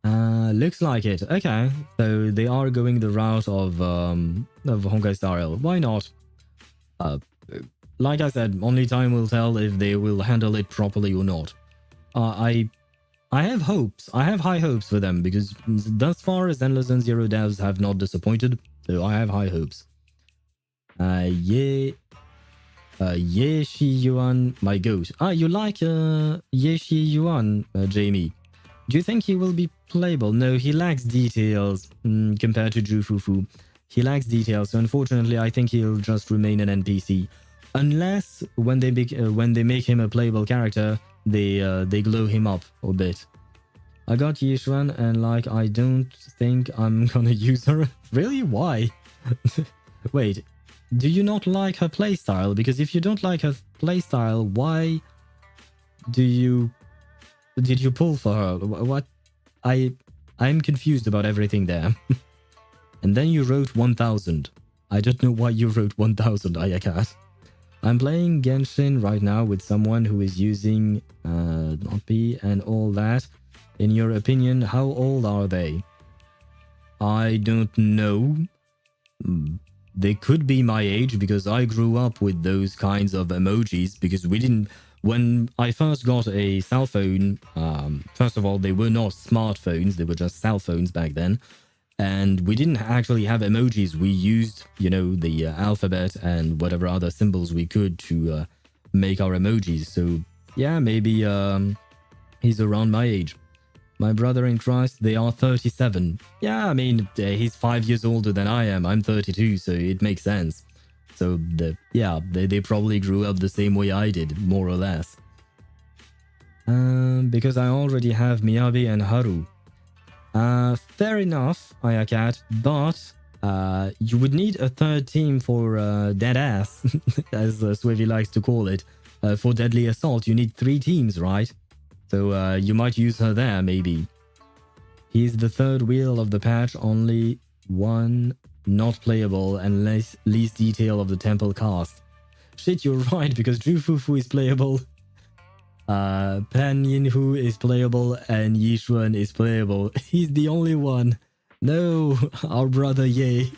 Looks like it. Okay, so they are going the route of Honkai Star Rail. Why not? Like I said, only time will tell if they will handle it properly or not. I have hopes. I have high hopes for them because thus far Zenless Zone Zero devs have not disappointed. So I have high hopes. Ye Shi Yuan, my goat. Ah, you like Ye Shi Yuan, Jamie? Do you think he will be playable? No, he lacks details compared to Fufu. He lacks details, so unfortunately, I think he'll just remain an NPC. Unless when they make him a playable character, they glow him up a bit. I got Yixuan and like I don't think I'm gonna use her. Really? Why? Wait, do you not like her playstyle? Because if you don't like her playstyle, why did you pull for her? What? I'm confused about everything there. And then you wrote 1000. I don't know why you wrote 1000, Ayakat. I'm playing Genshin right now with someone who is using Noppy and all that. In your opinion, how old are they? I don't know. They could be my age because I grew up with those kinds of emojis because we didn't... When I first got a cell phone, first of all, they were not smartphones. They were just cell phones back then. And we didn't actually have emojis. We used, you know, the alphabet and whatever other symbols we could to make our emojis. So, yeah, maybe he's around my age. My brother in Christ, they are 37. Yeah, I mean, he's 5 years older than I am. I'm 32, so it makes sense. So, they probably grew up the same way I did, more or less. Because I already have Miyabi and Haru. Fair enough, Ayakat, but you would need a third team for Deadass, as Swivy likes to call it. For Deadly Assault, you need 3 teams, right? So you might use her there, maybe. He's the third wheel of the patch, only one not playable and least detail of the temple cast. Shit, you're right, because Fufu is playable. Pan Yinhu is playable and Yixuan is playable. He's the only one. No, our brother Ye.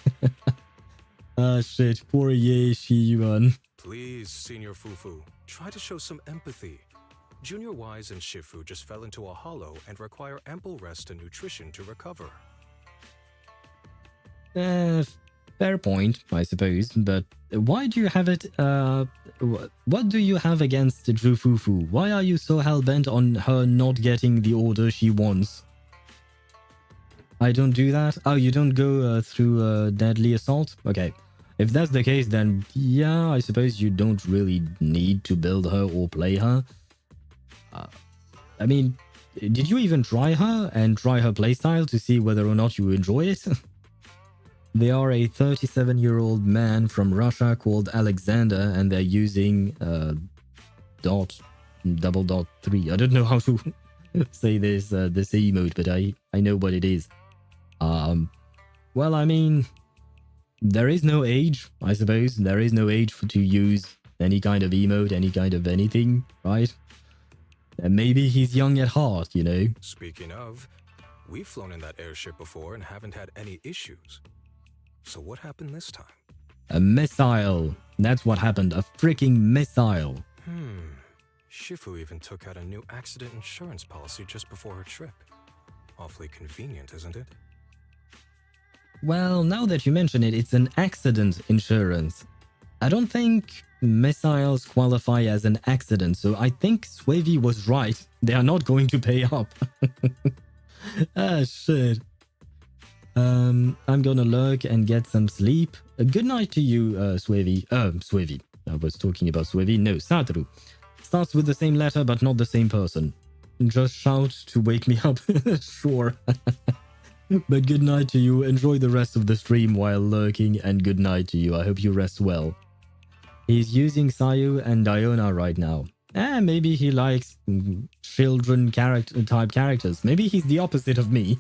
Ah shit, poor Ye Shi Yuan. Please, Senior Fufu, try to show some empathy. Junior Wise and Shifu just fell into a hollow and require ample rest and nutrition to recover. Fair point, I suppose, but why do you have it, what do you have against Fufu? Why are you so hell-bent on her not getting the order she wants? I don't do that? Oh, you don't go through Deadly Assault? Okay. If that's the case, then yeah, I suppose you don't really need to build her or play her. I mean, did you even try her and try her playstyle to see whether or not you enjoy it? They are a 37-year-old man from Russia called Alexander, and they're using .3. I don't know how to say this emote, but I know what it is. Well, I mean, there is no age, I suppose. There is no age to use any kind of emote, any kind of anything, right? And maybe he's young at heart, you know? Speaking of, We've flown in that airship before and haven't had any issues. So what happened this time? A missile. That's what happened. A freaking missile. Shifu even took out a new accident insurance policy just before her trip. Awfully convenient, isn't it? Well, now that you mention it, it's an accident insurance. I don't think missiles qualify as an accident, so I think Swavey was right. They are not going to pay up. Ah, shit. I'm gonna lurk and get some sleep. Good night to you, Swavey. Swavey. I was talking about Swavey. No, Satoru. Starts with the same letter, but not the same person. Just shout to wake me up. Sure. But good night to you. Enjoy the rest of the stream while lurking, and good night to you. I hope you rest well. He's using Sayu and Diona right now. Maybe he likes children type characters. Maybe he's the opposite of me.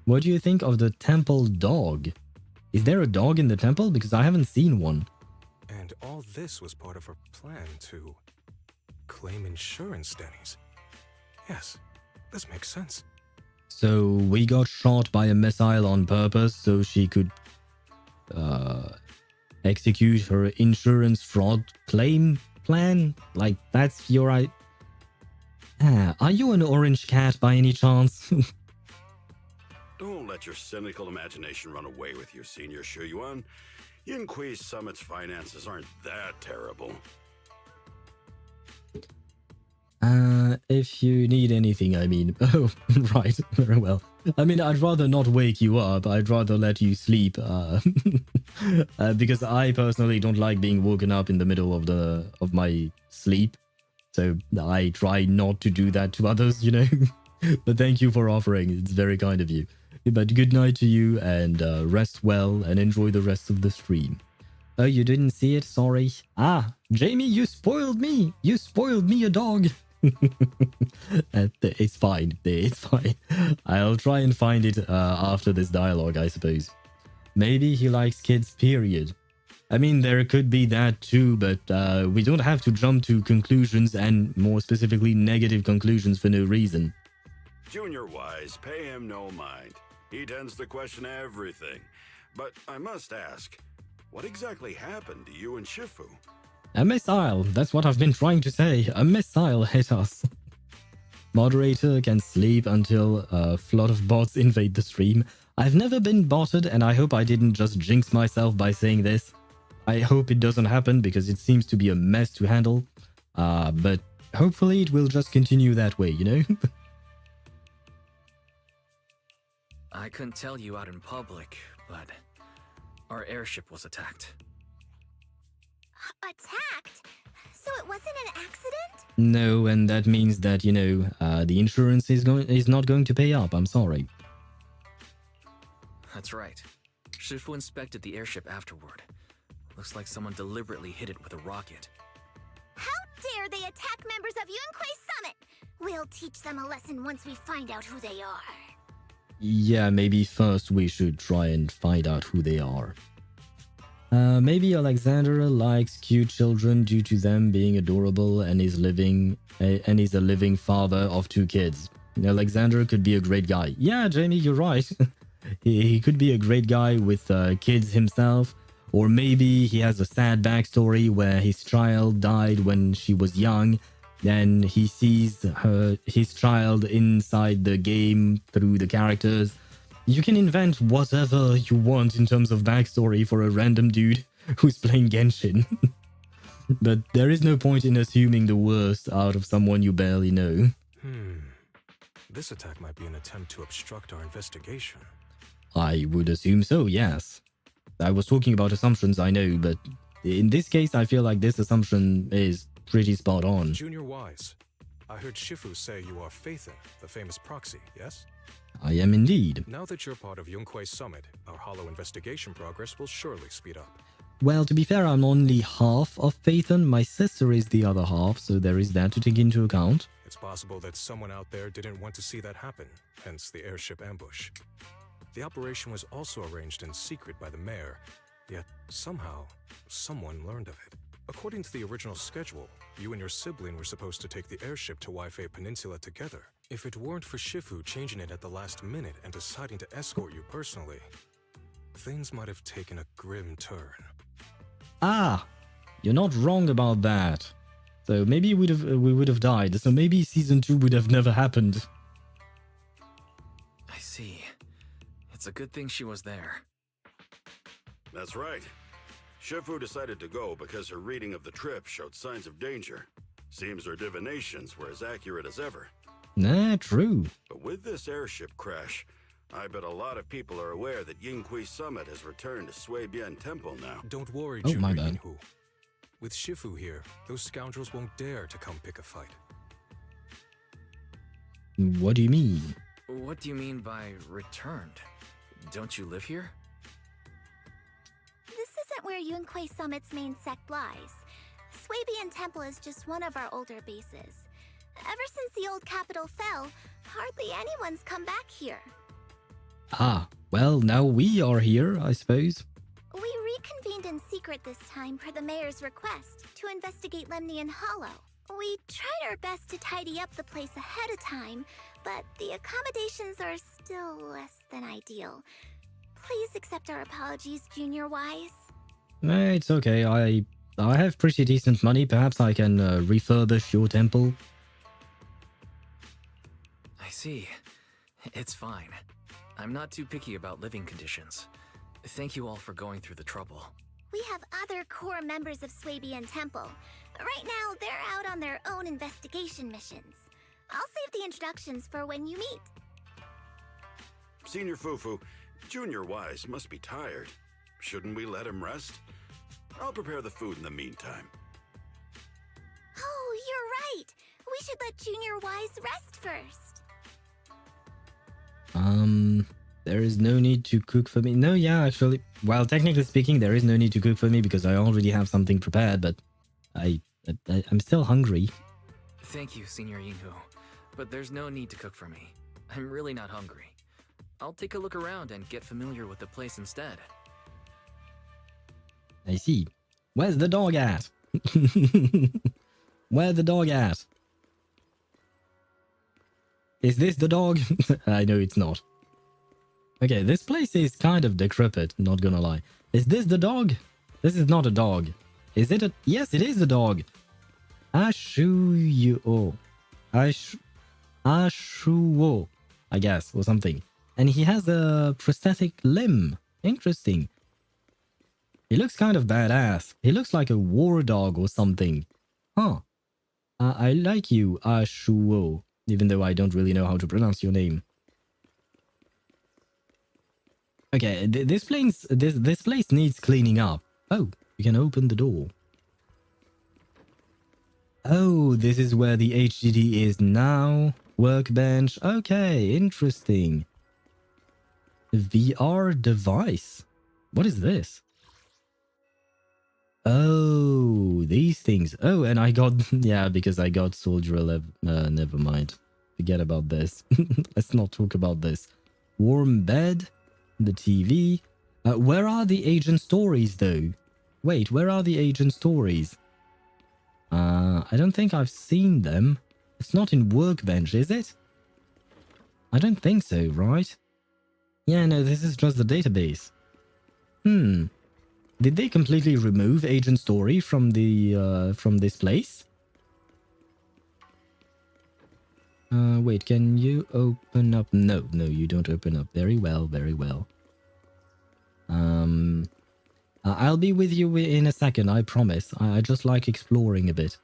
What do you think of the temple dog? Is there a dog in the temple? Because I haven't seen one. And all this was part of her plan to claim insurance, Denny's. Yes, this makes sense. So we got shot by a missile on purpose so she could execute her insurance fraud claim plan? Like, that's your... Are you an orange cat by any chance? Don't let your cynical imagination run away with you, Senior Shuyuan. Yinhui Summit's finances aren't that terrible. If you need anything, I mean... Oh, right, very well. I mean, I'd rather not wake you up. I'd rather let you sleep. Because I personally don't like being woken up in the middle of my sleep. So I try not to do that to others, you know? But thank you for offering. It's very kind of you. But good night to you, and rest well, and enjoy the rest of the stream. Oh, you didn't see it? Sorry. Ah, Jamie, you spoiled me. You spoiled me a dog. It's fine. It's fine. I'll try and find it after this dialogue, I suppose. Maybe he likes kids, period. I mean, there could be that too, but we don't have to jump to conclusions, and more specifically, negative conclusions for no reason. Junior Wise, pay him no mind. He tends to question everything. But I must ask, what exactly happened to you and Shifu? A missile. That's what I've been trying to say. A missile hit us. Moderator can sleep until a flood of bots invade the stream. I've never been botted, and I hope I didn't just jinx myself by saying this. I hope it doesn't happen because it seems to be a mess to handle. But hopefully it will just continue that way, you know? I couldn't tell you out in public, but our airship was attacked. Attacked? So it wasn't an accident? No, and that means that, you know, the insurance is not going to pay up. I'm sorry. That's right. Shifu inspected the airship afterward. Looks like someone deliberately hit it with a rocket. How dare they attack members of Yunquei Summit? We'll teach them a lesson once we find out who they are. Yeah, maybe first we should try and find out who they are. Maybe Alexander likes cute children due to them being adorable and is a living father of 2 kids. Alexander could be a great guy. Yeah, Jamie, you're right. he could be a great guy with kids himself. Or maybe he has a sad backstory where his child died when she was young. Then he sees his child inside the game through the characters. You can invent whatever you want in terms of backstory for a random dude who's playing Genshin. But there is no point in assuming the worst out of someone you barely know. This attack might be an attempt to obstruct our investigation. I would assume so, yes. I was talking about assumptions, I know, but in this case, I feel like this assumption is pretty spot on. Junior Wise, I heard Shifu say you are Phaethon, the famous Proxy, yes? I am indeed. Now that you're part of Yunquei Summit, our hollow investigation progress will surely speed up. Well, to be fair, I'm only half of Phaethon. My sister is the other half, so there is that to take into account. It's possible that someone out there didn't want to see that happen, hence the airship ambush. The operation was also arranged in secret by the mayor, yet somehow, someone learned of it. According to the original schedule, you and your sibling were supposed to take the airship to Waifei Peninsula together, If it weren't for Shifu changing it at the last minute and deciding to escort you personally, things might have taken a grim turn. Ah, you're not wrong about that. So maybe we would have died. So maybe season 2 would have never happened. I see. It's a good thing she was there. That's right. Shifu decided to go because her reading of the trip showed signs of danger. Seems her divinations were as accurate as ever. Nah, true. But with this airship crash, I bet a lot of people are aware that Yinghui Summit has returned to Suibian Temple now. Don't worry, Oh, Junior my bad. Yinhu. With Shifu here, those scoundrels won't dare to come pick a fight. What do you mean? What do you mean by returned? Don't you live here? This isn't where Yunquei Summit's main sect lies. Suibian Temple is just one of our older bases. Ever since the old capital fell, hardly anyone's come back here. Ah, well, now we are here, I suppose. We reconvened in secret this time per the mayor's request to investigate Lemnian Hollow. We tried our best to tidy up the place ahead of time, but the accommodations are still less than ideal. Please accept our apologies, Junior Wise. It's okay. I have pretty decent money. Perhaps I can refurbish your temple. I see. It's fine. I'm not too picky about living conditions. Thank you all for going through the trouble. We have other core members of Suibian Temple. Right now, they're out on their own investigation missions. I'll save the introductions for when you meet. Senior Fufu, Junior Wise must be tired. Shouldn't we let him rest? I'll prepare the food in the meantime. Oh, you're right. We should let Junior Wise rest first. There is no need to cook for me. No, yeah, actually, well, technically speaking, there is no need to cook for me because I already have something prepared, but I'm still hungry. Thank you, Senior Yinhu. But there's no need to cook for me. I'm really not hungry. I'll take a look around and get familiar with the place instead. I see. Where's the dog at? Where's the dog at? Is this the dog? I know it's not. Okay, this place is kind of decrepit, not gonna lie. Is this the dog? This is not a dog. Is it a... Yes, it is a dog. Ashuyo. Ashuo, I guess, or something. And he has a prosthetic limb. Interesting. He looks kind of badass. He looks like a war dog or something. Huh. I like you, Ashuo. Even though I don't really know how to pronounce your name. Okay, this place needs cleaning up. Oh, you can open the door. Oh, this is where the HDD is now. Workbench. Okay, interesting. VR device. What is this? Oh, these things. Oh, and I got... Yeah, because I got Soldier 11. Never mind. Forget about this. Let's not talk about this. Warm bed. The TV. Where are the agent stories, though? Wait, where are the agent stories? I don't think I've seen them. It's not in Workbench, is it? I don't think so, right? Yeah, no, this is just the database. Did they completely remove agent story from the from this place? Wait, can you open up? No, you don't open up. Very well, very well. I'll be with you in a second, I promise. I just like exploring a bit.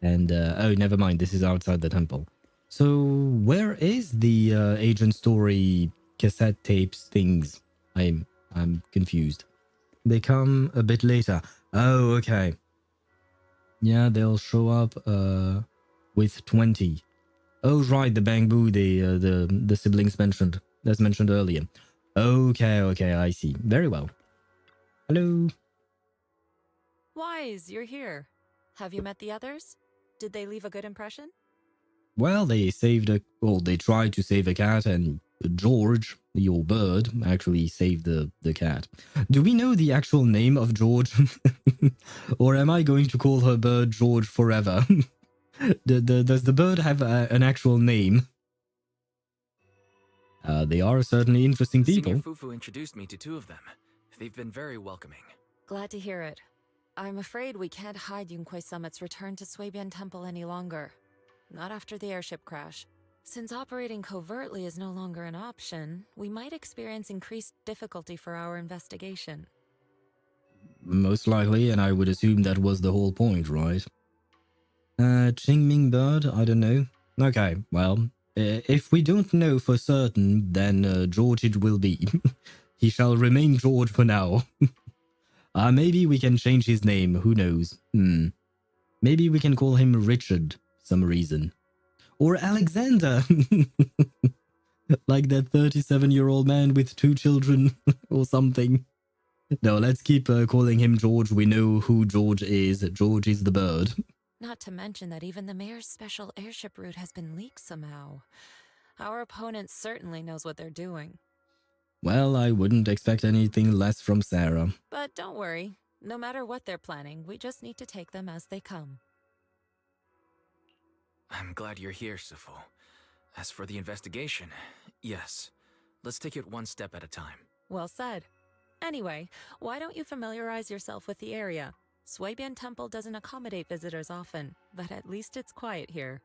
And, oh, never mind. This is outside the temple. So, where is the agent story cassette tapes things? I'm confused. They come a bit later. Oh, okay. Yeah, they'll show up with 20. Oh, right, the Bang Boo, the siblings mentioned, that's mentioned earlier. Okay, I see. Very well. Hello. Wise, you're here. Have you met the others? Did they leave a good impression? Well, they tried to save a cat, and George, your bird, actually saved the cat. Do we know the actual name of George? Or am I going to call her bird George forever? Does the bird have an actual name? They are certainly interesting people. Senior Fufu introduced me to 2 of them. They've been very welcoming. Glad to hear it. I'm afraid we can't hide Yunquei Summit's return to Suibian Temple any longer. Not after the airship crash. Since operating covertly is no longer an option, we might experience increased difficulty for our investigation. Most likely, and I would assume that was the whole point, right? Qingming bird, I don't know. Okay, well, if we don't know for certain, then George it will be. He shall remain George for now. Maybe we can change his name, who knows? Maybe we can call him Richard, some reason. Or Alexander! Like that 37-year-old man with 2 children, or something. No, let's keep calling him George. We know who George is. George is the bird. Not to mention that even the mayor's special airship route has been leaked somehow. Our opponent certainly knows what they're doing. Well, I wouldn't expect anything less from Sarah. But don't worry. No matter what they're planning, we just need to take them as they come. I'm glad you're here, Sufu. As for the investigation, yes. Let's take it one step at a time. Well said. Anyway, why don't you familiarize yourself with the area? Suibian Temple doesn't accommodate visitors often, but at least it's quiet here.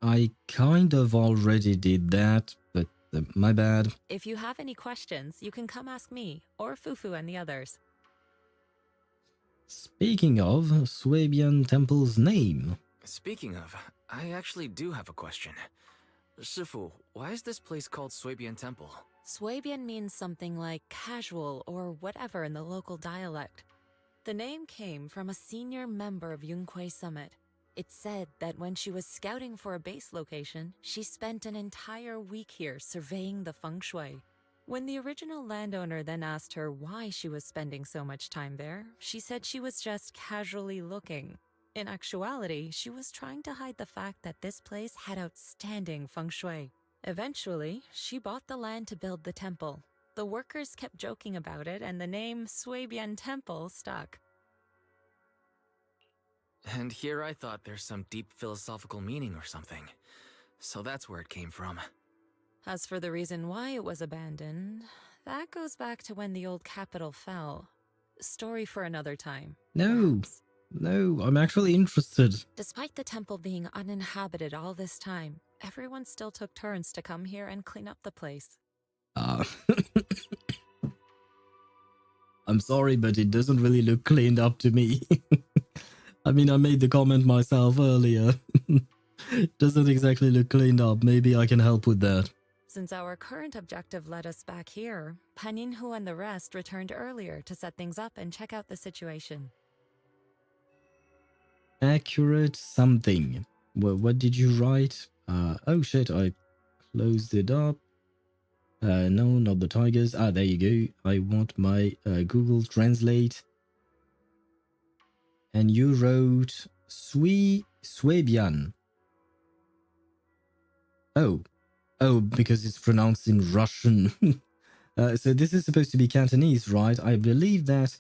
I kind of already did that, but my bad. If you have any questions, you can come ask me, or Fufu and the others. Speaking of, Suibian Temple's name. Speaking of, I actually do have a question. Shifu, why is this place called Suibian Temple? Suibian means something like casual or whatever in the local dialect. The name came from a senior member of Yunquei Summit. It's said that when she was scouting for a base location, she spent an entire week here surveying the feng shui. When the original landowner then asked her why she was spending so much time there, she said she was just casually looking. In actuality, she was trying to hide the fact that this place had outstanding feng shui. Eventually, she bought the land to build the temple. The workers kept joking about it, and the name Suibian Temple stuck. And here I thought there's some deep philosophical meaning or something. So that's where it came from. As for the reason why it was abandoned, that goes back to when the old capital fell. Story for another time. No, I'm actually interested. Despite the temple being uninhabited all this time, everyone still took turns to come here and clean up the place. I'm sorry, but it doesn't really look cleaned up to me. I mean, I made the comment myself earlier. Doesn't exactly look cleaned up. Maybe I can help with that. Since our current objective led us back here, Paninhu and the rest returned earlier to set things up and check out the situation. Accurate something. What did you write? Oh shit, I closed it up. No, not the tigers. There you go. I want my Google Translate. And you wrote Suibian. Oh, because it's pronounced in Russian. So this is supposed to be Cantonese, right? I believe that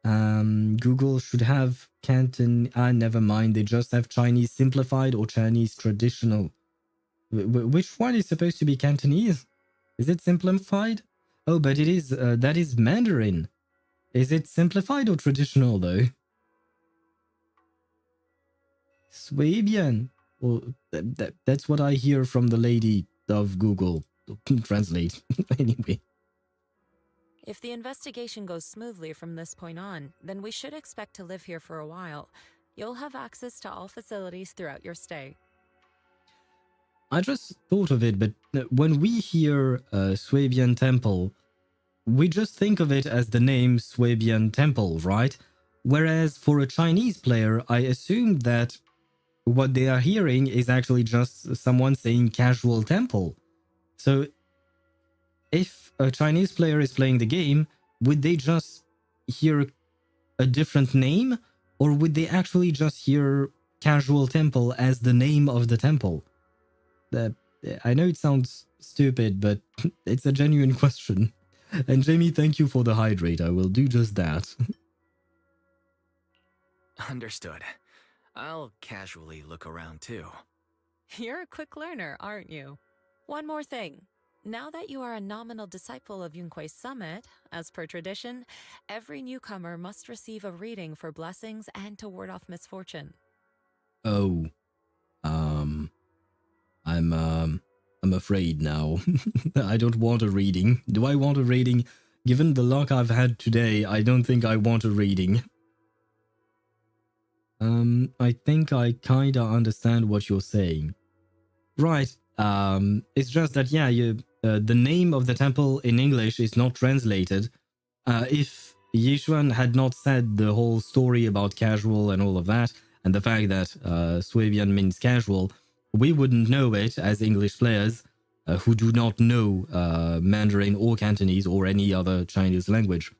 Google should have Canton. Never mind. They just have Chinese simplified or Chinese traditional. Which one is supposed to be Cantonese? Is it simplified? Oh, but it is. That is Mandarin. Is it simplified or traditional though? Suibian. Well, that's what I hear from the lady of Google Translate. Anyway. If the investigation goes smoothly from this point on, then we should expect to live here for a while. You'll have access to all facilities throughout your stay. I just thought of it, but when we hear Suibian Temple, we just think of it as the name Suibian Temple, right? Whereas for a Chinese player, I assume that what they are hearing is actually just someone saying casual temple. So if a Chinese player is playing the game, would they just hear a different name? Or would they actually just hear casual temple as the name of the temple? I know it sounds stupid, but it's a genuine question. And Jamie, thank you for the hydrate. I will do just that. Understood. I'll casually look around too. You're a quick learner, aren't you? One more thing. Now that you are a nominal disciple of Yunque's summit, as per tradition, every newcomer must receive a reading for blessings and to ward off misfortune. Oh, I'm afraid now. I don't want a reading. Do I want a reading? Given the luck I've had today, I don't think I want a reading. I think I kinda understand what you're saying. Right, it's just that, yeah, the name of the temple in English is not translated. If Yixuan had not said the whole story about casual and all of that, and the fact that Swabian means casual, we wouldn't know it as English players who do not know Mandarin or Cantonese or any other Chinese language.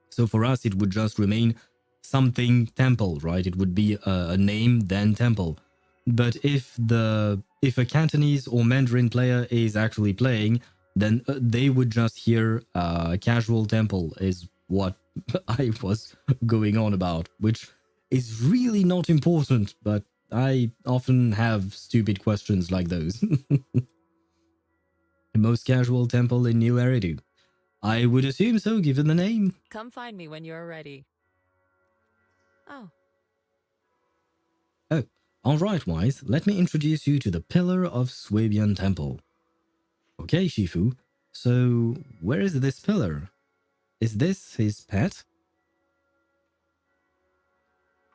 So for us, it would just remain something temple, right? It would be a name, then temple. But if a Cantonese or Mandarin player is actually playing, then they would just hear casual temple is what I was going on about, which is really not important, but I often have stupid questions like those. The most casual temple in New Eridu. I would assume so, given the name. Come find me when you're ready. Oh. Oh, alright, Wise. Let me introduce you to the Pillar of Swabian Temple. Okay, Shifu. So, where is this pillar? Is this his pet?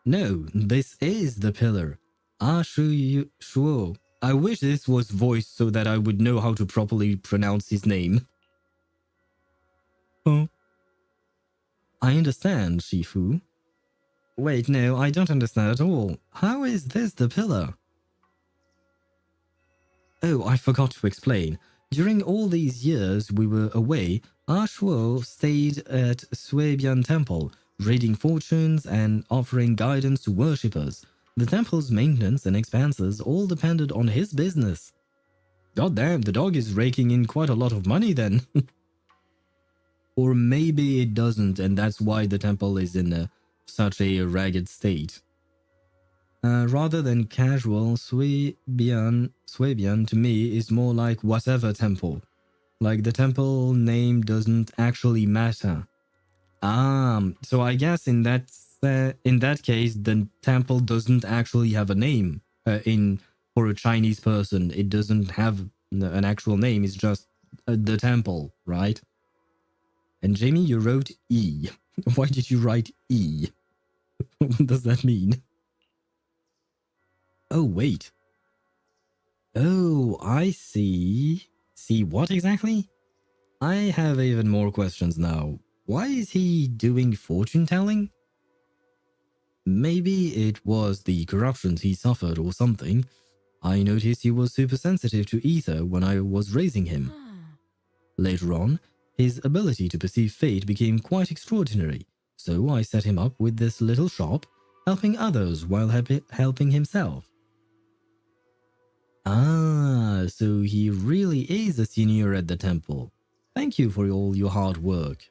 No, this is the pillar. Shuo. I wish this was voiced so that I would know how to properly pronounce his name. Oh. I understand, Shifu. Wait, no, I don't understand at all. How is this the pillar? Oh, I forgot to explain. During all these years we were away, Shuo stayed at Swabian Temple, reading fortunes and offering guidance to worshippers. The temple's maintenance and expenses all depended on his business. God damn, the dog is raking in quite a lot of money then. Or maybe it doesn't, and that's why the temple is in such a ragged state. Rather than casual, Swabian to me is more like whatever temple. Like the temple name doesn't actually matter. So I guess in that case, the temple doesn't actually have a name. For a Chinese person, it doesn't have an actual name. It's just the temple, right? And Jamie, you wrote E. Why did you write E? What does that mean? Oh, wait. Oh, I see. See what exactly? I have even more questions now. Why is he doing fortune telling? Maybe it was the corruptions he suffered or something. I noticed he was super sensitive to ether when I was raising him. Later on, his ability to perceive fate became quite extraordinary, so I set him up with this little shop, helping others while helping himself. So he really is a senior at the temple. Thank you for all your hard work.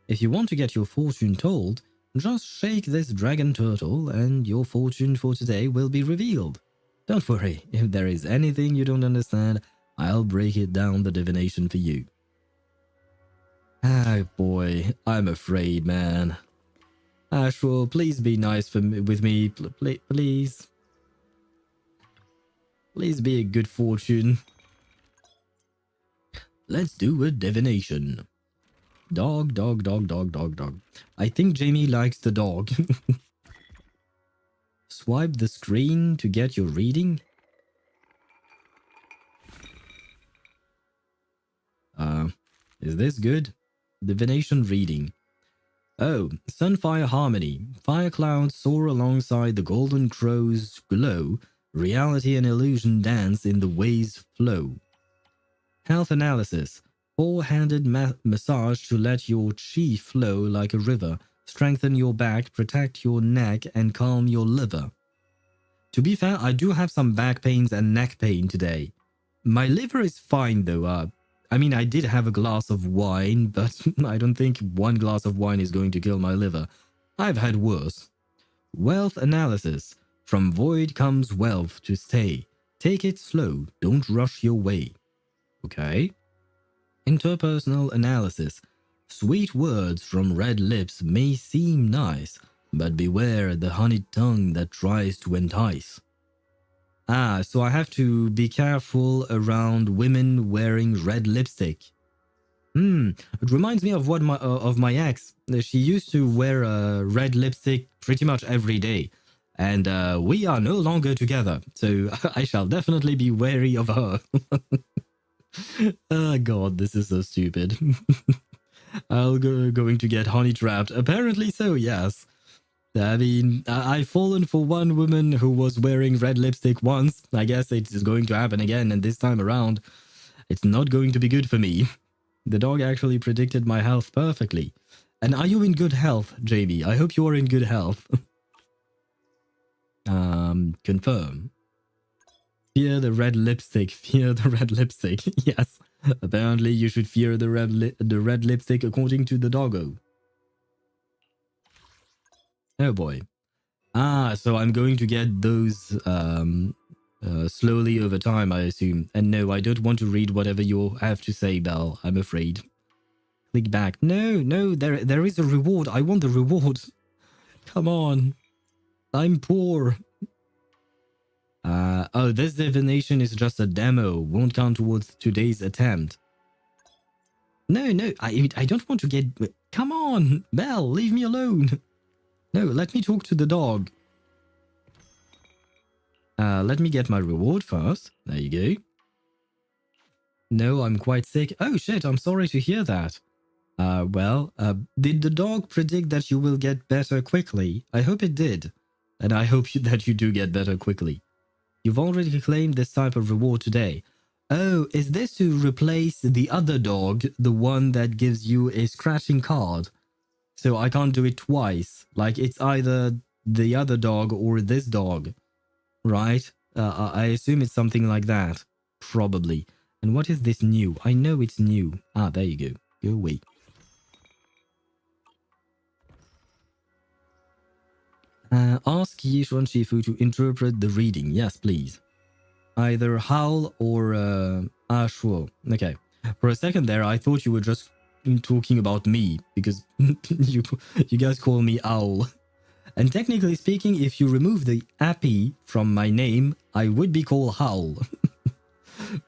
If you want to get your fortune told, just shake this dragon turtle and your fortune for today will be revealed. Don't worry, if there is anything you don't understand, I'll break it down the divination for you. Ah, boy, I'm afraid, man. Ashwell, please be nice with me, please. Please be a good fortune. Let's do a divination. Dog. I think Jamie likes the dog. Swipe the screen to get your reading. Is this good? Divination reading. Oh, Sunfire Harmony. Fire clouds soar alongside the golden crow's glow. Reality and illusion dance in the wave's flow. Health analysis. Four-handed massage to let your chi flow like a river. Strengthen your back, protect your neck, and calm your liver. To be fair, I do have some back pains and neck pain today. My liver is fine though. I mean, I did have a glass of wine, but I don't think one glass of wine is going to kill my liver. I've had worse. Wealth analysis. From void comes wealth to stay. Take it slow, don't rush your way. Okay. Interpersonal analysis. Sweet words from red lips may seem nice, but beware the honeyed tongue that tries to entice. Ah, so I have to be careful around women wearing red lipstick. It reminds me of what my ex. She used to wear red lipstick pretty much every day. And we are no longer together, so I shall definitely be wary of her. Oh god, this is so stupid. Going to get honey trapped. Apparently so, yes. I mean, I've fallen for one woman who was wearing red lipstick once. I guess it's going to happen again, and this time around, it's not going to be good for me. The dog actually predicted my health perfectly. And are you in good health, Jamie? I hope you are in good health. Confirm. Fear the red lipstick. Fear the red lipstick. Yes. Apparently you should fear the red lipstick according to the doggo. Oh boy. Ah, so I'm going to get those slowly over time, I assume. And no, I don't want to read whatever you have to say, Belle. I'm afraid. Click back. No, there is a reward. I want the reward. Come on. I'm poor. Oh, this divination is just a demo. Won't count towards today's attempt. No, I don't want to get... Come on, Belle, leave me alone. No, let me talk to the dog. Let me get my reward first. There you go. No, I'm quite sick. Oh shit, I'm sorry to hear that. Did the dog predict that you will get better quickly? I hope it did. And I hope that you do get better quickly. You've already claimed this type of reward today. Oh, is this to replace the other dog, the one that gives you a scratching card? So I can't do it twice. Like, it's either the other dog or this dog. Right? I assume it's something like that. Probably. And what is this new? I know it's new. Ah, there you go. Go away. Ask Yixuan Shifu to interpret the reading. Yes, please. Either howl or sure. Okay. For a second there, I thought you were just talking about me because you guys call me Owl. And technically speaking, if you remove the appy from my name, I would be called Howl.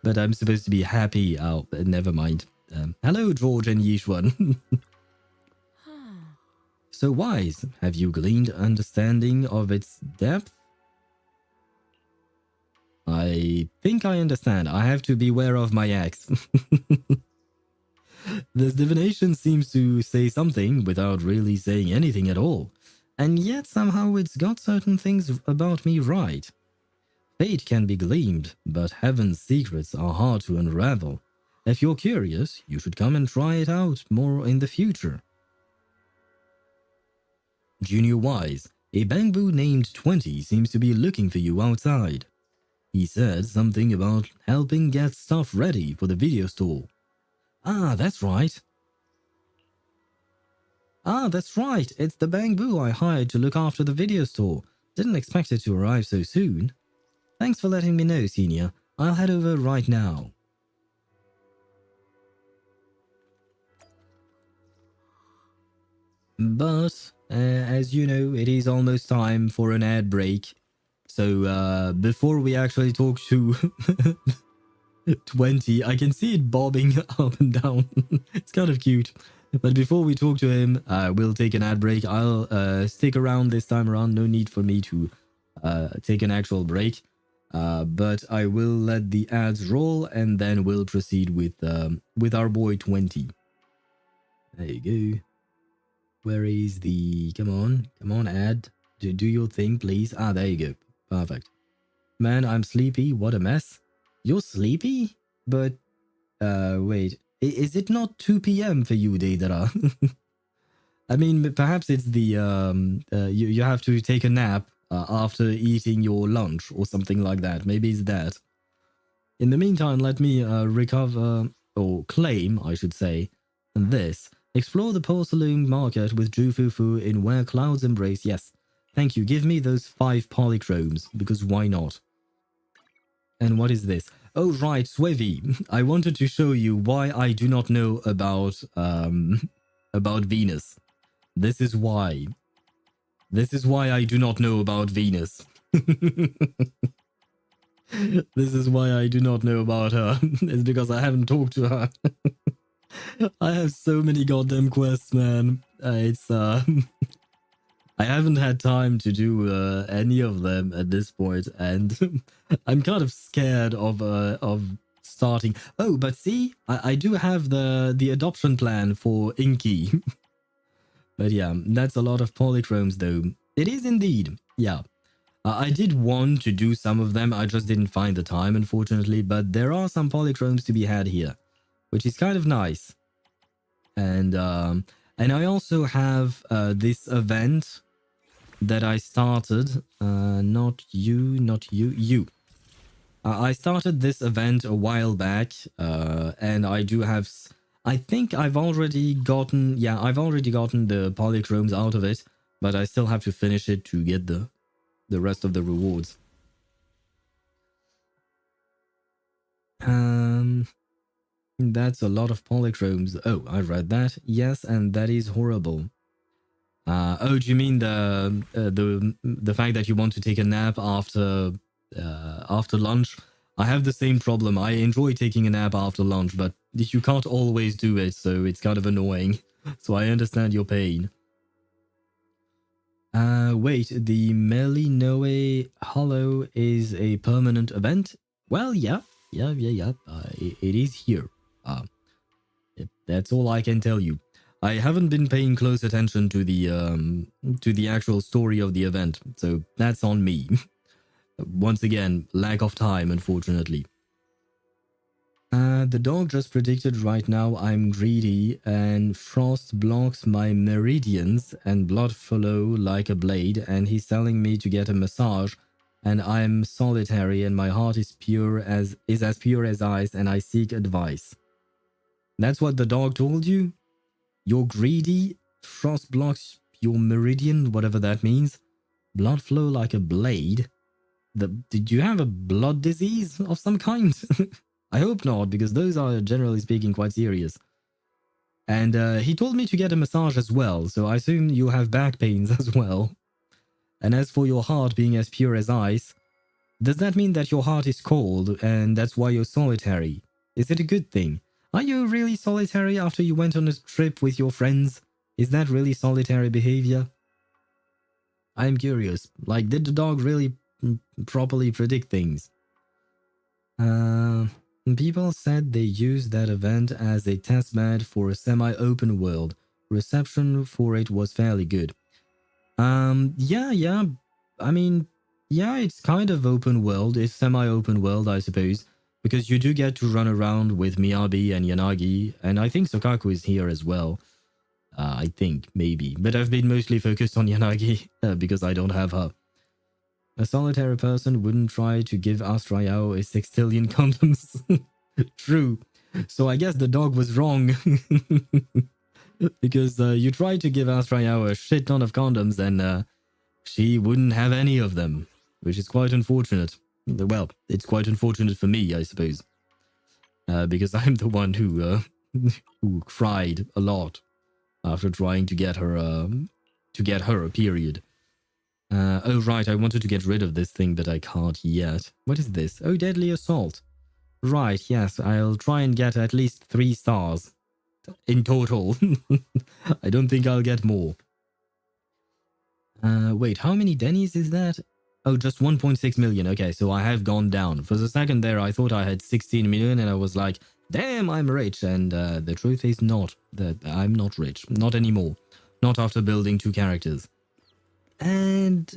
But I'm supposed to be happy. Oh, never mind. Hello, George and Yixuan. So wise, have you gleaned understanding of its depth? I think I understand. I have to beware of my ex. This divination seems to say something without really saying anything at all. And yet somehow it's got certain things about me right. Fate can be gleaned, but heaven's secrets are hard to unravel. If you're curious, you should come and try it out more in the future. Junior Wise, a bamboo named 20 seems to be looking for you outside. He said something about helping get stuff ready for the video store. Ah, that's right. It's the bamboo I hired to look after the video store. Didn't expect it to arrive so soon. Thanks for letting me know, Senior. I'll head over right now. But, as you know, it is almost time for an ad break. So, before we actually talk to 20, I can see it bobbing up and down. It's kind of cute. But before we talk to him, we'll take an ad break. I'll stick around this time around. No need for me to take an actual break. But I will let the ads roll and then we'll proceed with our boy 20. There you go. Where is the... Come on, ad. Do your thing, please. Ah, there you go. Perfect. Man, I'm sleepy. What a mess. You're sleepy? But, wait. Is it not 2 p.m. for you, Deidara? I mean, perhaps it's the, you have to take a nap after eating your lunch or something like that. Maybe it's that. In the meantime, let me recover, or claim, I should say, this. Explore the porcelain market with Fufu in Where Clouds Embrace. Yes, Thank you. Give me those 5 polychromes, because why not? And what is this? Oh, right, Swevy. I wanted to show you why I do not know about Venus. This is why. This is why I do not know about Venus. This is why I do not know about her. It's because I haven't talked to her. I have so many goddamn quests, man. I haven't had time to do any of them at this point, and I'm kind of scared of starting. Oh, but see, I do have the adoption plan for Inky. But yeah, that's a lot of polychromes, though. It is indeed, yeah. I did want to do some of them, I just didn't find the time, unfortunately, but there are some polychromes to be had here, which is kind of nice. And I also have this event that I started. Not you. I started this event a while back, and I do have. I think I've already gotten. Yeah, I've already gotten the polychromes out of it, but I still have to finish it to get the rest of the rewards. That's a lot of polychromes. Oh, I read that. Yes, and that is horrible. Oh, do you mean the fact that you want to take a nap after lunch? I have the same problem. I enjoy taking a nap after lunch, but you can't always do it, so it's kind of annoying. So I understand your pain. Wait, the Melinoe Hollow is a permanent event? Well, yeah. It is here. That's all I can tell you. I haven't been paying close attention to the actual story of the event, so that's on me. Once again, lack of time, unfortunately. The dog just predicted right now I'm greedy and frost blocks my meridians and blood flow like a blade, and he's telling me to get a massage, and I'm solitary and my heart is as pure as ice, and I seek advice. That's what the dog told you? You're greedy, frost blocks your meridian, whatever that means. Blood flow like a blade. Did you have a blood disease of some kind? I hope not, because those are generally speaking quite serious. And he told me to get a massage as well, so I assume you have back pains as well. And as for your heart being as pure as ice, does that mean that your heart is cold and that's why you're solitary? Is it a good thing? Are you really solitary after you went on a trip with your friends? Is that really solitary behavior? I'm curious. Like, did the dog really properly predict things? People said they used that event as a testbed for a semi-open world. Reception for it was fairly good. Yeah. I mean, yeah, it's kind of open world. It's semi-open world, I suppose. Because you do get to run around with Miyabi and Yanagi, and I think Sokaku is here as well. I think, maybe. But I've been mostly focused on Yanagi, because I don't have her. A solitary person wouldn't try to give Astra Yao a sextillion condoms. True. So I guess the dog was wrong. Because you tried to give Astra Yao a shit ton of condoms, and she wouldn't have any of them. Which is quite unfortunate. Well, it's quite unfortunate for me, I suppose. Because I'm the one who cried a lot after trying to get her a period. Oh right, I wanted to get rid of this thing, but I can't yet. What is this? Oh, deadly assault. Right, yes, I'll try and get at least 3 stars in total. I don't think I'll get more. Wait, how many Denny's is that? Oh, just 1.6 million. Okay, so I have gone down. For a second there, I thought I had 16 million, and I was like, damn, I'm rich. And the truth is not that I'm not rich. Not anymore. Not after building 2 characters. And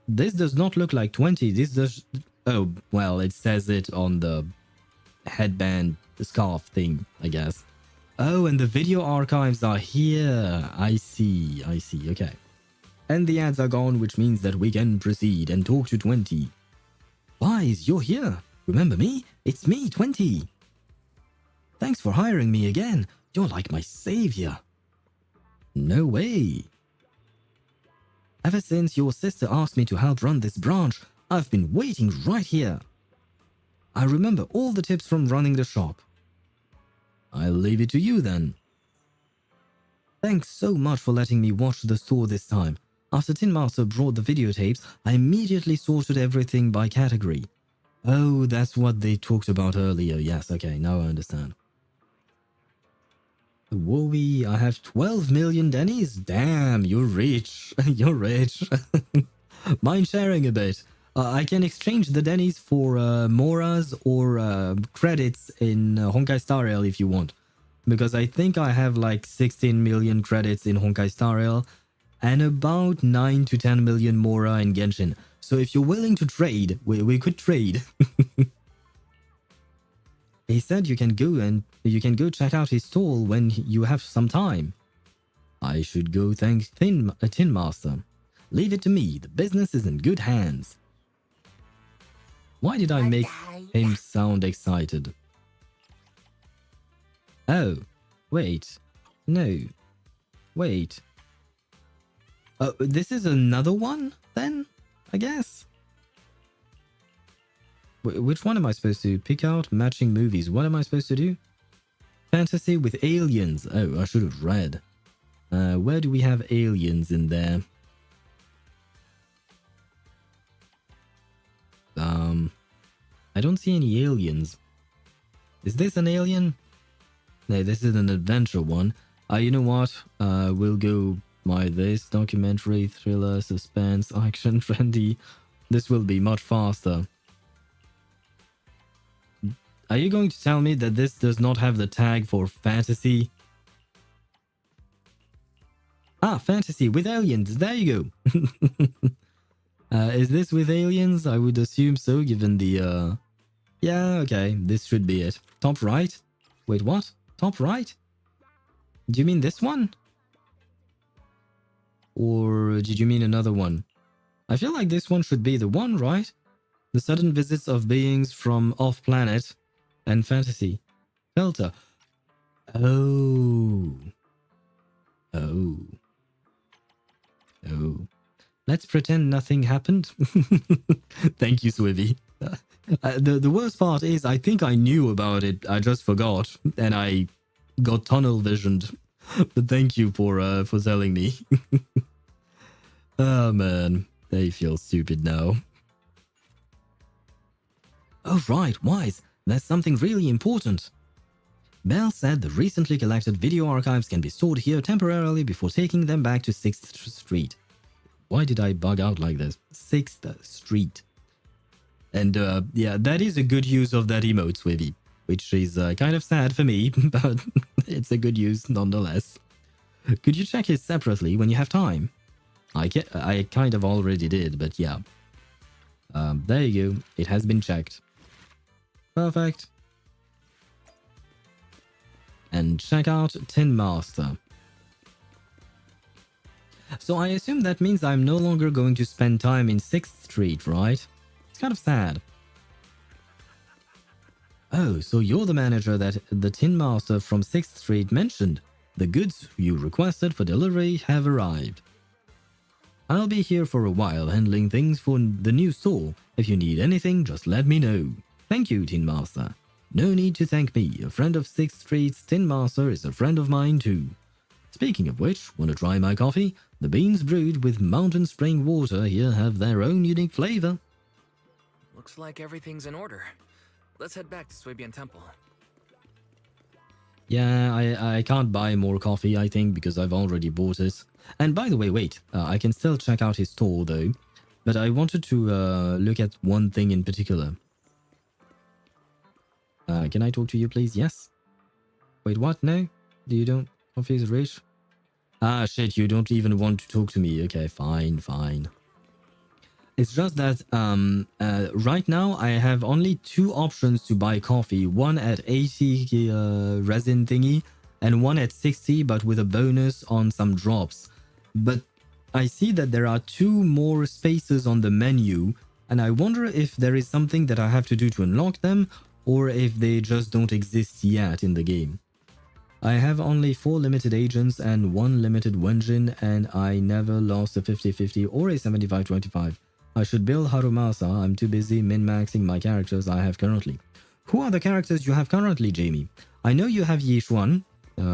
this does not look like 20. This does... Oh, well, it says it on the headband scarf thing, I guess. Oh, and the video archives are here. I see. Okay. And the ads are gone, which means that we can proceed and talk to 20. Wise, you're here. Remember me? It's me, 20. Thanks for hiring me again. You're like my savior. No way. Ever since your sister asked me to help run this branch, I've been waiting right here. I remember all the tips from running the shop. I'll leave it to you then. Thanks so much for letting me watch the store this time. After Tin Master brought the videotapes, I immediately sorted everything by category. Oh, that's what they talked about earlier. Yes, okay, now I understand. Whoa, I have 12 million Dennies? Damn, you're rich. You're rich. Mind sharing a bit? I can exchange the Dennies for Moras or credits in Honkai Star Rail if you want. Because I think I have like 16 million credits in Honkai Star Rail and about 9 to 10 million Mora in Genshin. So if you're willing to trade, we could trade. He said you can go check out his stall when you have some time. I should go thank Tin Master. Leave it to me. The business is in good hands. Why did I make him sound excited? Oh, wait. No. Wait. This is another one, then? I guess? Which one am I supposed to pick out? Matching movies. What am I supposed to do? Fantasy with aliens. Oh, I should have read. Where do we have aliens in there? I don't see any aliens. Is this an alien? No, this is an adventure one. You know what? We'll go by this. Documentary, thriller, suspense, action, trendy. This will be much faster. Are you going to tell me that this does not have the tag for fantasy? Ah, fantasy with aliens. There you go. Is this with aliens? I would assume so, given the... Yeah, okay. This should be it. Top right? Wait, what? Top right? Do you mean this one? Or did you mean another one? I feel like this one should be the one, right? The sudden visits of beings from off-planet and fantasy. Filter. Oh. Oh. Oh. Let's pretend nothing happened. Thank you, Swivy. The worst part is I think I knew about it. I just forgot. And I got tunnel visioned. But thank you for telling me. Oh man. They feel stupid now. Oh right, Wise. There's something really important. Belle said the recently collected video archives can be stored here temporarily before taking them back to 6th Street. Why did I bug out like this? 6th Street. And yeah, that is a good use of that emote, Swivy. Which is kind of sad for me, but it's a good use nonetheless. Could you check it separately when you have time? I kind of already did, but yeah. There you go. It has been checked. Perfect. And check out Tin Master. So I assume that means I'm no longer going to spend time in 6th Street, right? It's kind of sad. Oh, so you're the manager that the Tin Master from 6th Street mentioned. The goods you requested for delivery have arrived. I'll be here for a while handling things for the new store. If you need anything, just let me know. Thank you, Tin Master. No need to thank me. A friend of 6th Street's Tin Master is a friend of mine too. Speaking of which, want to try my coffee? The beans brewed with mountain spring water here have their own unique flavor. Looks like everything's in order. Let's head back to Swabian Temple. Yeah, I can't buy more coffee, I think, because I've already bought it. And by the way, wait, I can still check out his store though. But I wanted to look at one thing in particular. Can I talk to you, please? Yes? Wait, what? No? You don't? Coffee is rich? Ah, shit, you don't even want to talk to me. Okay, fine, fine. It's just that right now I have only 2 options to buy coffee. One at 80 resin thingy and one at 60 but with a bonus on some drops. But I see that there are 2 more spaces on the menu and I wonder if there is something that I have to do to unlock them or if they just don't exist yet in the game. I have only 4 limited agents and 1 limited Wenjin, and I never lost a 50-50 or a 75-25. I should build Harumasa. I'm too busy min-maxing my characters I have currently. Who are the characters you have currently, Jamie? I know you have Yixuan,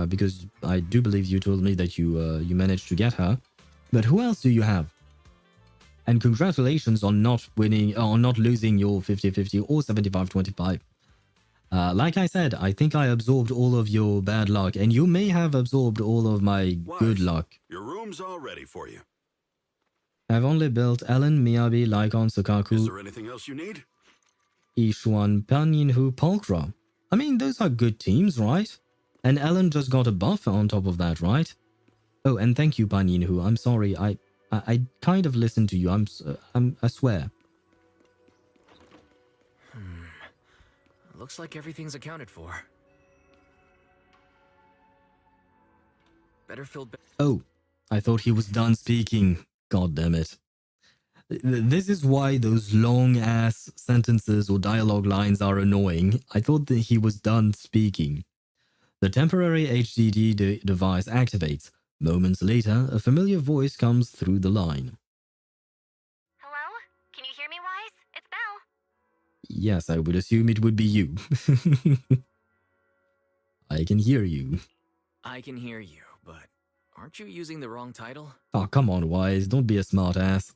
because I do believe you told me that you managed to get her. But who else do you have? And congratulations on not winning, on not losing your 50-50 or 75-25. Like I said, I think I absorbed all of your bad luck, and you may have absorbed all of my good luck. Your room's all ready for you. I've only built Ellen, Miyabi, Lycon, Sokaku. Is there anything else you need? Yixuan, Panyinhu, Pulchra. I mean, those are good teams, right? And Ellen just got a buff on top of that, right? Oh, and thank you, Panyinhu. I'm sorry, I kind of listened to you. I swear. Looks like everything's accounted for. Better filled. Oh, I thought he was done speaking. God damn it. This is why those long-ass sentences or dialogue lines are annoying. I thought that he was done speaking. The temporary HDD device activates. Moments later, a familiar voice comes through the line. Hello? Can you hear me, Wise? It's Belle. Yes, I would assume it would be you. I can hear you. I can hear you, but aren't you using the wrong title? Oh, come on, Wise. Don't be a smart ass.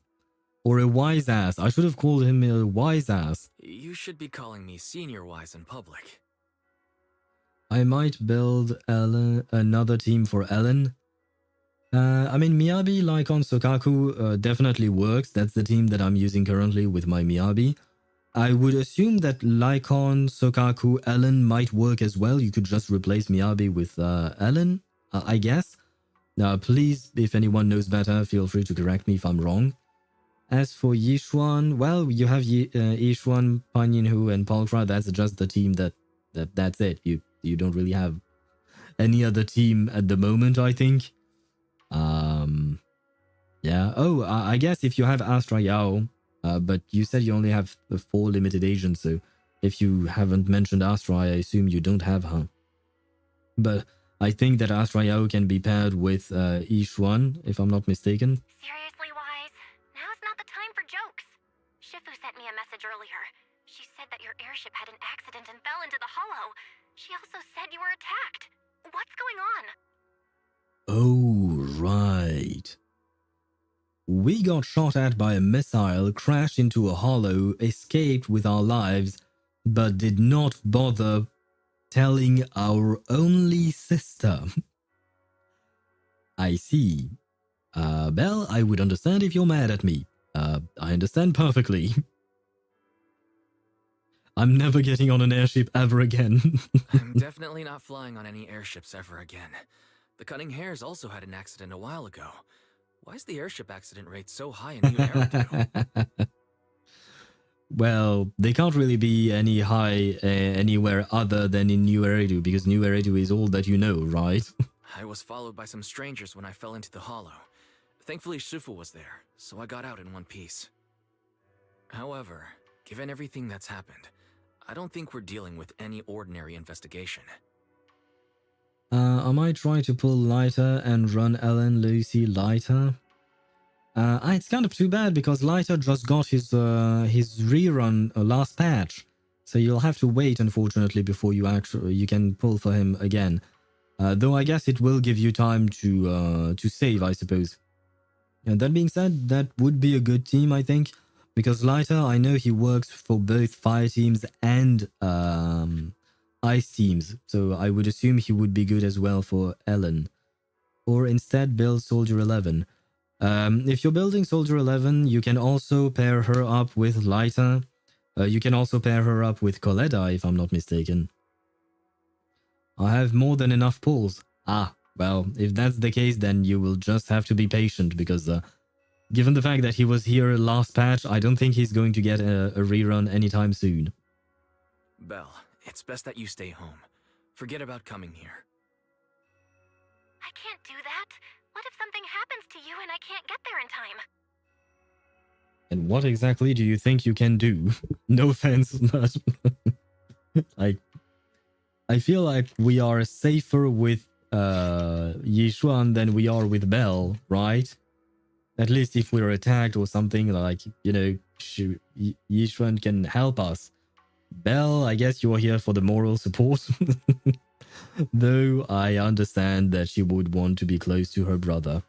Or a wise ass. I should have called him a wise ass. You should be calling me Senior Wise in public. I might build Ellen, another team for Ellen. I mean, Miyabi, Lycon, Sokaku definitely works. That's the team that I'm using currently with my Miyabi. I would assume that Lycon, Sokaku, Ellen might work as well. You could just replace Miyabi with Ellen, I guess. Please, if anyone knows better, feel free to correct me if I'm wrong. As for Yixuan, well, you have Yixuan, Panyinhu, and Pulchra. That's just the team that's it. You don't really have any other team at the moment, I think. Yeah. Oh, I guess if you have Astra Yao, but you said you only have 4 limited agents, so if you haven't mentioned Astra, I assume you don't have her. But I think that Astra Yao can be paired with Yixuan, if I'm not mistaken. Seriously, Wise? Now's not the time for jokes. Shifu sent me a message earlier. She said that your airship had an accident and fell into the hollow. She also said you were attacked. What's going on? Oh, right. We got shot at by a missile, crashed into a hollow, escaped with our lives, but did not bother telling our only sister. I see. Belle, I would understand if you're mad at me. I understand perfectly. I'm never getting on an airship ever again. I'm definitely not flying on any airships ever again. The Cunning Hares also had an accident a while ago. Why is the airship accident rate so high in New Eridu? Well, they can't really be any high anywhere other than in New Eridu, because New Eridu is all that you know, right? I was followed by some strangers when I fell into the hollow. Thankfully, Fufu was there, so I got out in one piece. However, given everything that's happened, I don't think we're dealing with any ordinary investigation. I might try to pull Lighter and run Ellen, Lucy, Lighter. It's kind of too bad because Lighter just got his rerun last patch, so you'll have to wait, unfortunately, before you can pull for him again. Though I guess it will give you time to save, I suppose. And that being said, that would be a good team, I think, because Lighter, I know he works for both fire teams and ice teams, so I would assume he would be good as well for Ellen. Or instead build Soldier 11. If you're building Soldier 11, you can also pair her up with Lighter. You can also pair her up with Coletta, if I'm not mistaken. I have more than enough pulls. Ah, well, if that's the case, then you will just have to be patient, because given the fact that he was here last patch, I don't think he's going to get a rerun anytime soon. Belle, it's best that you stay home. Forget about coming here. I can't do that. What if something happens to you and I can't get there in time? And what exactly do you think you can do? No offense, but like, I feel like we are safer with Yixuan than we are with Belle, right? At least if we're attacked or something, like, you know, Yixuan can help us. Belle, I guess you're here for the moral support. Though I understand that she would want to be close to her brother.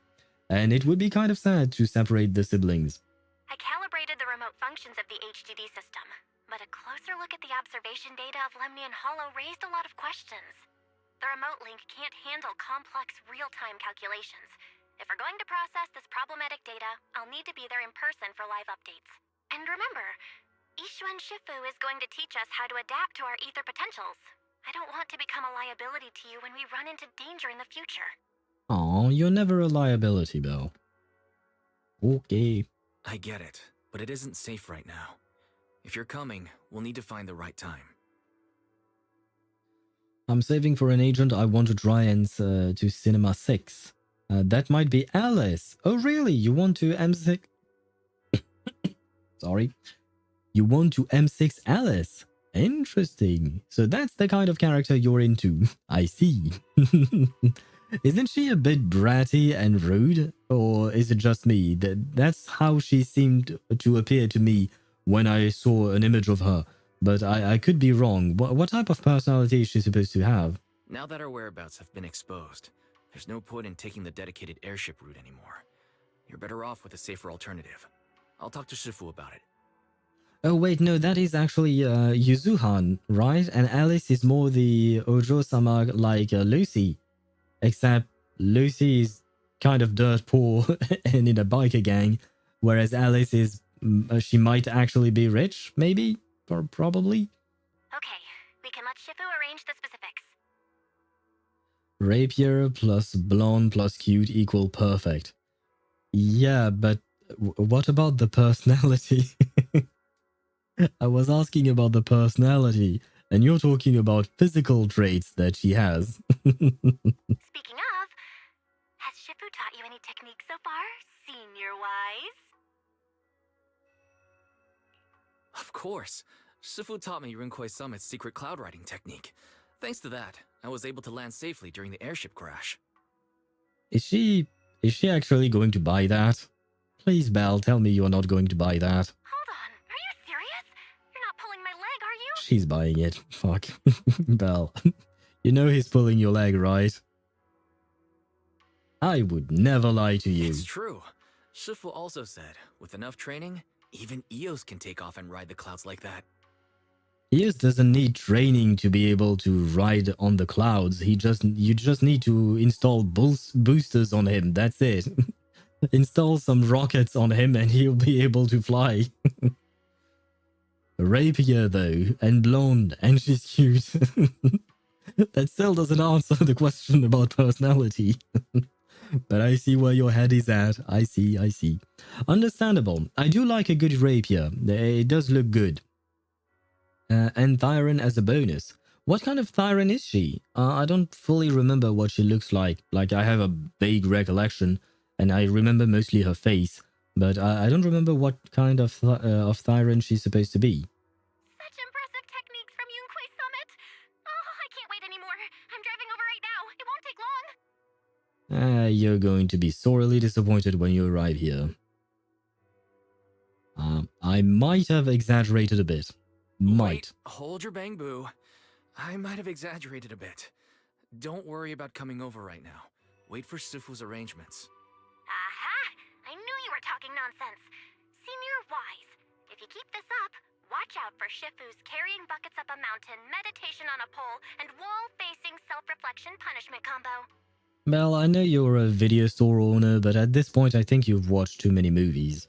And it would be kind of sad to separate the siblings. I calibrated the remote functions of the HDD system, but a closer look at the observation data of Lemnian Hollow raised a lot of questions. The remote link can't handle complex real-time calculations. If we're going to process this problematic data, I'll need to be there in person for live updates. And remember, Yixuan Shifu is going to teach us how to adapt to our ether potentials. I don't want to become a liability to you when we run into danger in the future. Aw, you're never a liability, Belle. Okay. I get it, but it isn't safe right now. If you're coming, we'll need to find the right time. I'm saving for an agent I want to try and to Cinema 6. That might be Alice. Oh, really? You want to M6? Sorry. You want to M6 Alice? Interesting. So that's the kind of character you're into. I see. Isn't she a bit bratty and rude? Or is it just me? That's how she seemed to appear to me when I saw an image of her. But I could be wrong. What type of personality is she supposed to have? Now that our whereabouts have been exposed, there's no point in taking the dedicated airship route anymore. You're better off with a safer alternative. I'll talk to Shifu about it. Oh wait, no, that is actually Yuzuhan, right? And Alice is more the Ojo-sama like Lucy. Except Lucy is kind of dirt poor and in a biker gang, whereas Alice is, she might actually be rich, maybe? Or probably? Okay, we can let Shifu arrange the specifics. Rapier plus blonde plus cute equal perfect. Yeah, but what about the personality? I was asking about the personality, and you're talking about physical traits that she has. Speaking of, has Shifu taught you any techniques so far, senior-wise? Of course. Shifu taught me Rinkwei Summit's secret cloud riding technique. Thanks to that, I was able to land safely during the airship crash. Is she actually going to buy that? Please, Belle, tell me you're not going to buy that. Hold on, are you serious? You're not pulling my leg, are you? She's buying it. Fuck. Belle, you know he's pulling your leg, right? I would never lie to you. It's true. Shifu also said, with enough training, even Eos can take off and ride the clouds like that. Eos doesn't need training to be able to ride on the clouds. You just need to install boosters on him. That's it. Install some rockets on him and he'll be able to fly. Rapier though, and blonde, and she's cute. That still doesn't answer the question about personality. But I see where your head is at. I see. Understandable. I do like a good rapier. It does look good. And Thyron as a bonus. What kind of Thyron is she? I don't fully remember what she looks like. Like, I have a vague recollection, and I remember mostly her face, but I don't remember what kind of Thyron she's supposed to be. Such impressive techniques from Yunkwei Summit! Oh, I can't wait anymore. I'm driving over right now. It won't take long. You're going to be sorely disappointed when you arrive here. I might have exaggerated a bit. Might. Wait, hold your bang boo. I might have exaggerated a bit. Don't worry about coming over right now. Wait for Shifu's arrangements. Aha! I knew you were talking nonsense. Senior-wise, if you keep this up, watch out for Shifu's carrying buckets up a mountain, meditation on a pole, and wall-facing self-reflection punishment combo. Well, I know you're a video store owner, but at this point I think you've watched too many movies.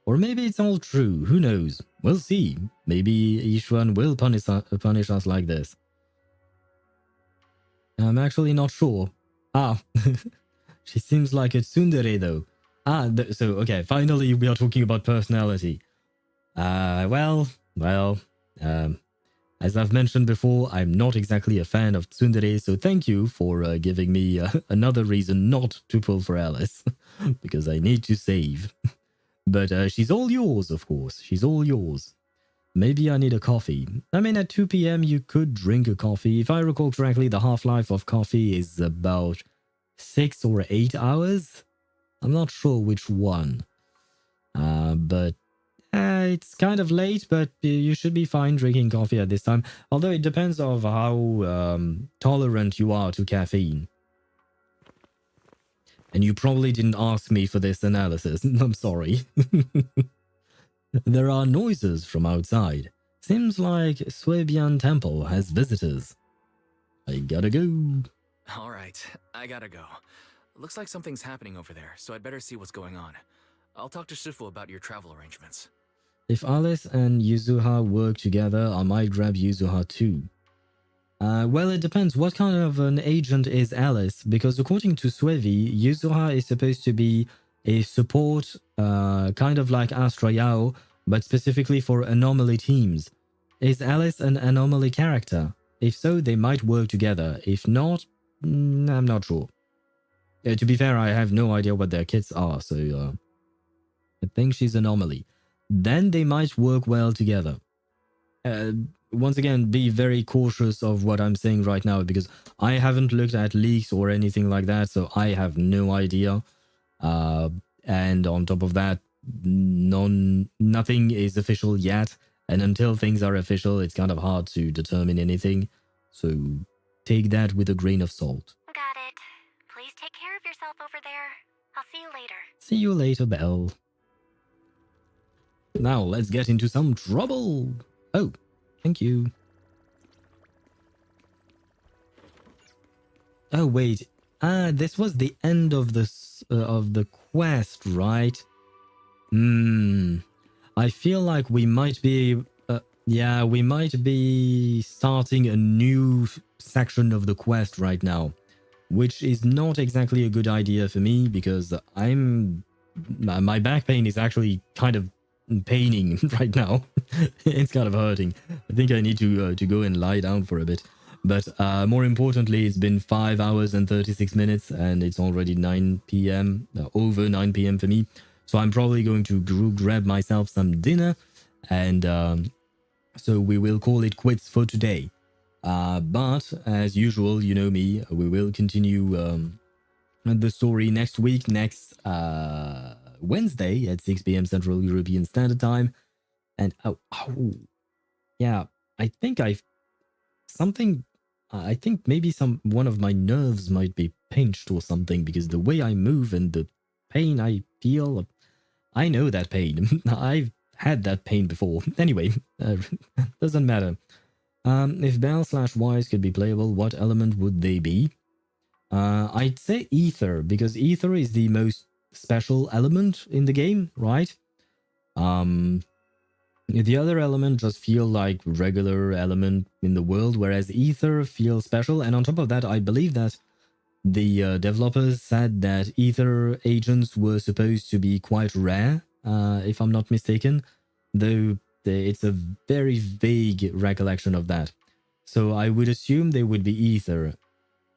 Or maybe it's all true, who knows? We'll see. Maybe Yixuan will punish us like this. I'm actually not sure. She seems like a tsundere though. So okay, finally we are talking about personality. As I've mentioned before, I'm not exactly a fan of tsundere, so thank you for giving me another reason not to pull for Alice, because I need to save. But she's all yours, of course. She's all yours. maybe I need a coffee. I mean, at 2 p.m. you could drink a coffee. If I recall correctly, the half-life of coffee is about 6 or 8 hours. I'm not sure which one. But it's kind of late, but you should be fine drinking coffee at this time. Although it depends on how tolerant you are to caffeine. And you probably didn't ask me for this analysis. I'm sorry. There are noises from outside. Seems like Swabian Temple has visitors. I gotta go. Alright, I gotta go. Looks like something's happening over there, so I'd better see what's going on. I'll talk to Shifu about your travel arrangements. If Alice and Yuzuha work together, I might grab Yuzuha too. Well, it depends. What kind of an agent is Alice? Because according to Swevi, Yuzuha is supposed to be a support, kind of like Astra Yao, but specifically for anomaly teams. Is Alice an anomaly character? If so, they might work together. If not, I'm not sure. To be fair, I have no idea what their kits are, so I think she's anomaly. Then they might work well together. Once again, be very cautious of what I'm saying right now because I haven't looked at leaks or anything like that, so I have no idea. And on top of that, nothing is official yet. And until things are official, it's kind of hard to determine anything. So take that with a grain of salt. Got it. Please take care of yourself over there. I'll see you later. See you later, Belle. Now let's get into some trouble. Oh, thank you. Oh wait, this was the end of the quest, right? I feel like we might be, we might be starting a new section of the quest right now, which is not exactly a good idea for me because my back pain is actually kind of paining right now. It's kind of hurting. I think I need to go and lie down for a bit. But more importantly, it's been 5 hours and 36 minutes and it's already 9 p.m. Over 9 p.m. for me. So I'm probably going to grab myself some dinner and so we will call it quits for today. But as usual, you know me, we will continue the story next week, next Wednesday at 6 p.m. Central European Standard Time. And yeah, I think maybe one of my nerves might be pinched or something because the way I move and the pain I feel, I know that pain. I've had that pain before. Anyway, doesn't matter. If Belle/Wise could be playable, what element would they be? I'd say Ether, because Ether is the most special element in the game, right? The other element just feel like regular element in the world, whereas Ether feels special. And on top of that, I believe that the developers said that Ether agents were supposed to be quite rare, if I'm not mistaken, though it's a very vague recollection of that. So I would assume they would be Ether.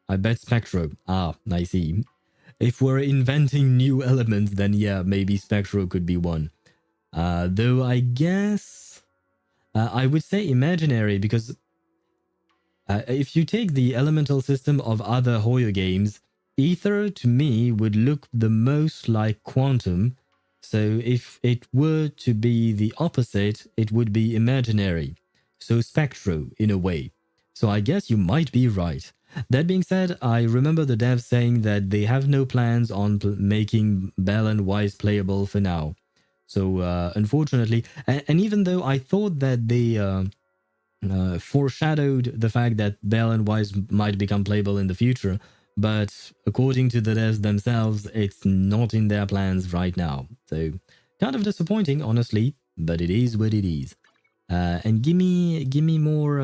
I bet Spectro. I see. If we're inventing new elements, then yeah, maybe Spectro could be one. Though I guess I would say imaginary because if you take the elemental system of other HoYo games, Ether to me would look the most like Quantum. So if it were to be the opposite, it would be imaginary. So Spectro in a way. So I guess you might be right. That being said, I remember the devs saying that they have no plans on making Belle and Wise playable for now. So unfortunately, and even though I thought that they foreshadowed the fact that Belle and Wise might become playable in the future, but according to the devs themselves, it's not in their plans right now. So kind of disappointing, honestly, but it is what it is. And give me more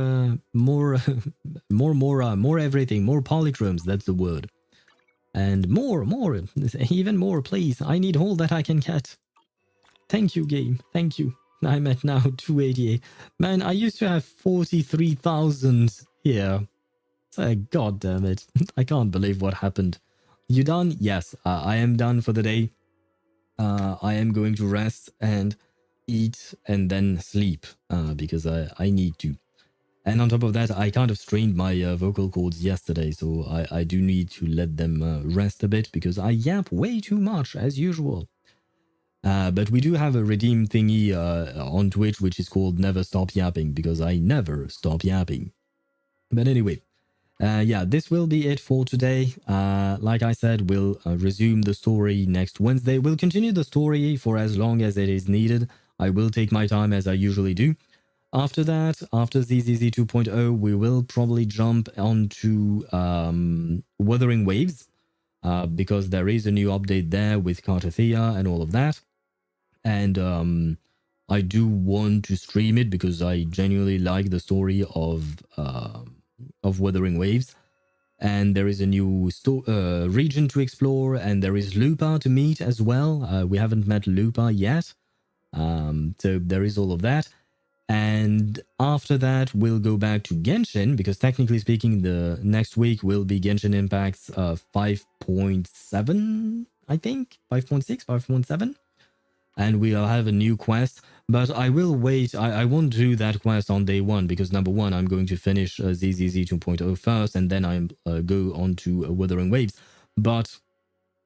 everything, more polychromes. That's the word. And more, even more, please. I need all that I can get. Thank you, game. Thank you. I'm at now 288. Man, I used to have 43,000 here. God damn it. I can't believe what happened. You done? Yes, I am done for the day. I am going to rest and eat, and then sleep because I need to. And on top of that, I kind of strained my vocal cords yesterday, so I do need to let them rest a bit because I yap way too much as usual. But we do have a redeem thingy on Twitch, which is called Never Stop Yapping, because I never stop yapping. But anyway, yeah, this will be it for today. Like I said, we'll resume the story next Wednesday. We'll continue the story for as long as it is needed. I will take my time as I usually do. After that, after ZZZ 2.0, we will probably jump onto Wuthering Waves, because there is a new update there with Cartothea and all of that. And I do want to stream it because I genuinely like the story of Wuthering Waves. And there is a new region to explore, and there is Lupa to meet as well. We haven't met Lupa yet, so there is all of that. And after that, we'll go back to Genshin, because technically speaking, the next week will be Genshin Impact's 5.7, I think? 5.6, 5.7? And we'll have a new quest. But I will wait. I won't do that quest on day one, because number one, I'm going to finish ZZZ 2.0 first, and then I go on to Wuthering Waves. But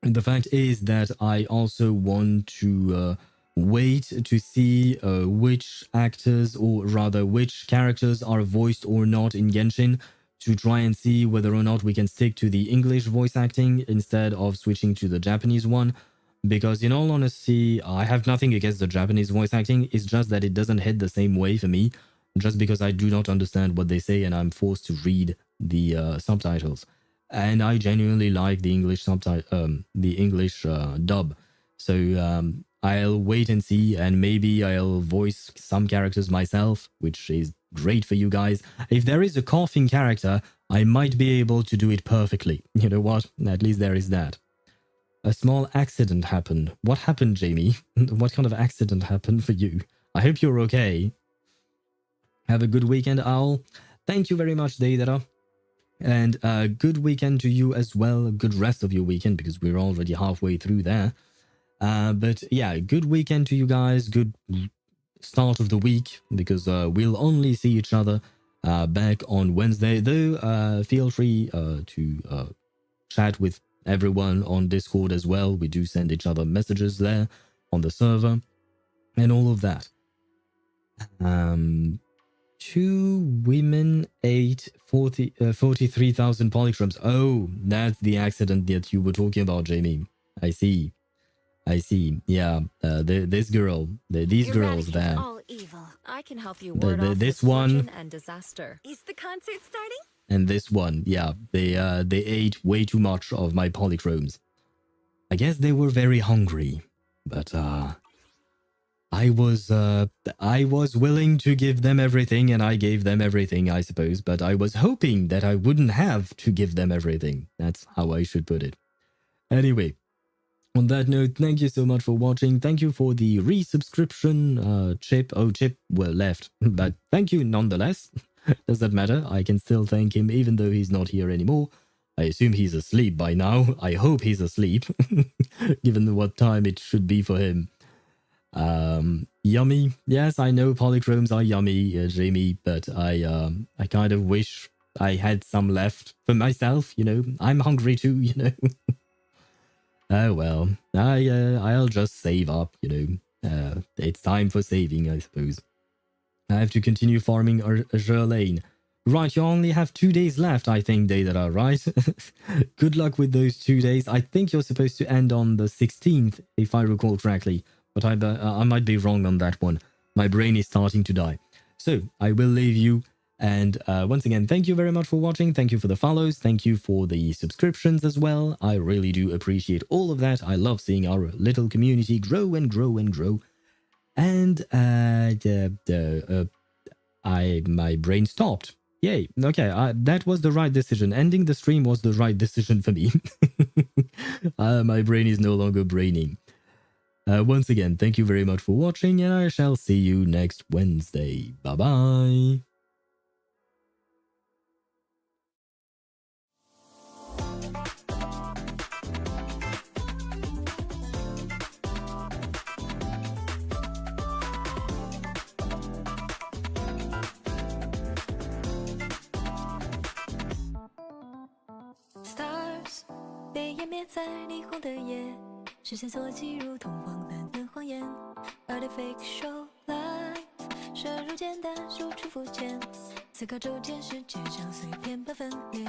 the fact is that I also want to wait to see which actors, or rather which characters are voiced or not in Genshin, to try and see whether or not we can stick to the English voice acting instead of switching to the Japanese one. Because in all honesty, I have nothing against the Japanese voice acting. It's just that it doesn't hit the same way for me, just because I do not understand what they say and I'm forced to read the subtitles. And I genuinely like the English dub. So I'll wait and see, and maybe I'll voice some characters myself, which is great for you guys. If there is a coughing character, I might be able to do it perfectly. You know what? At least there is that. A small accident happened. What happened, Jamie? What kind of accident happened for you? I hope you're okay. Have a good weekend, Owl. Thank you very much, Deidara. And good weekend to you as well. Good rest of your weekend, because we're already halfway through there. But yeah, good weekend to you guys. Good start of the week, because we'll only see each other back on Wednesday. Though feel free to chat with everyone on Discord as well. We do send each other messages there on the server and all of that. 2 women, 43,000 polychromes. Oh, that's the accident that you were talking about, Jamie. I see. Yeah, this girl, these girls there. All evil. I can help you ward off this one and disaster. Is the concert starting? And this one, yeah, they ate way too much of my polychromes. I guess they were very hungry, but I was willing to give them everything, and I gave them everything, I suppose. But I was hoping that I wouldn't have to give them everything. That's how I should put it. Anyway, on that note, thank you so much for watching. Thank you for the resubscription, Chip. Oh, Chip left, but thank you nonetheless. Does that matter? I can still thank him even though he's not here anymore. I assume he's asleep by now. I hope he's asleep, given what time it should be for him. Yummy. Yes, I know polychromes are yummy, Jamie, but I kind of wish I had some left for myself, you know. I'm hungry too, you know. Oh well, I'll just save up, you know. It's time for saving, I suppose. I have to continue farming Azure Lane. Right, you only have 2 days left, I think, Deidara, right? Good luck with those 2 days. I think you're supposed to end on the 16th, if I recall correctly. But I might be wrong on that one. My brain is starting to die. So, I will leave you. And once again, thank you very much for watching. Thank you for the follows. Thank you for the subscriptions as well. I really do appreciate all of that. I love seeing our little community grow and grow and grow. And my brain stopped. Yay. Okay, that was the right decision. Ending the stream was the right decision for me. My brain is no longer braining. Once again, thank you very much for watching, and I shall see you next Wednesday. Bye-bye. 被湮灭在霓虹的夜，视线所及如同荒诞的谎言。Artifact show life， 深入简单，输出肤浅，思考周间世界像碎片般分裂。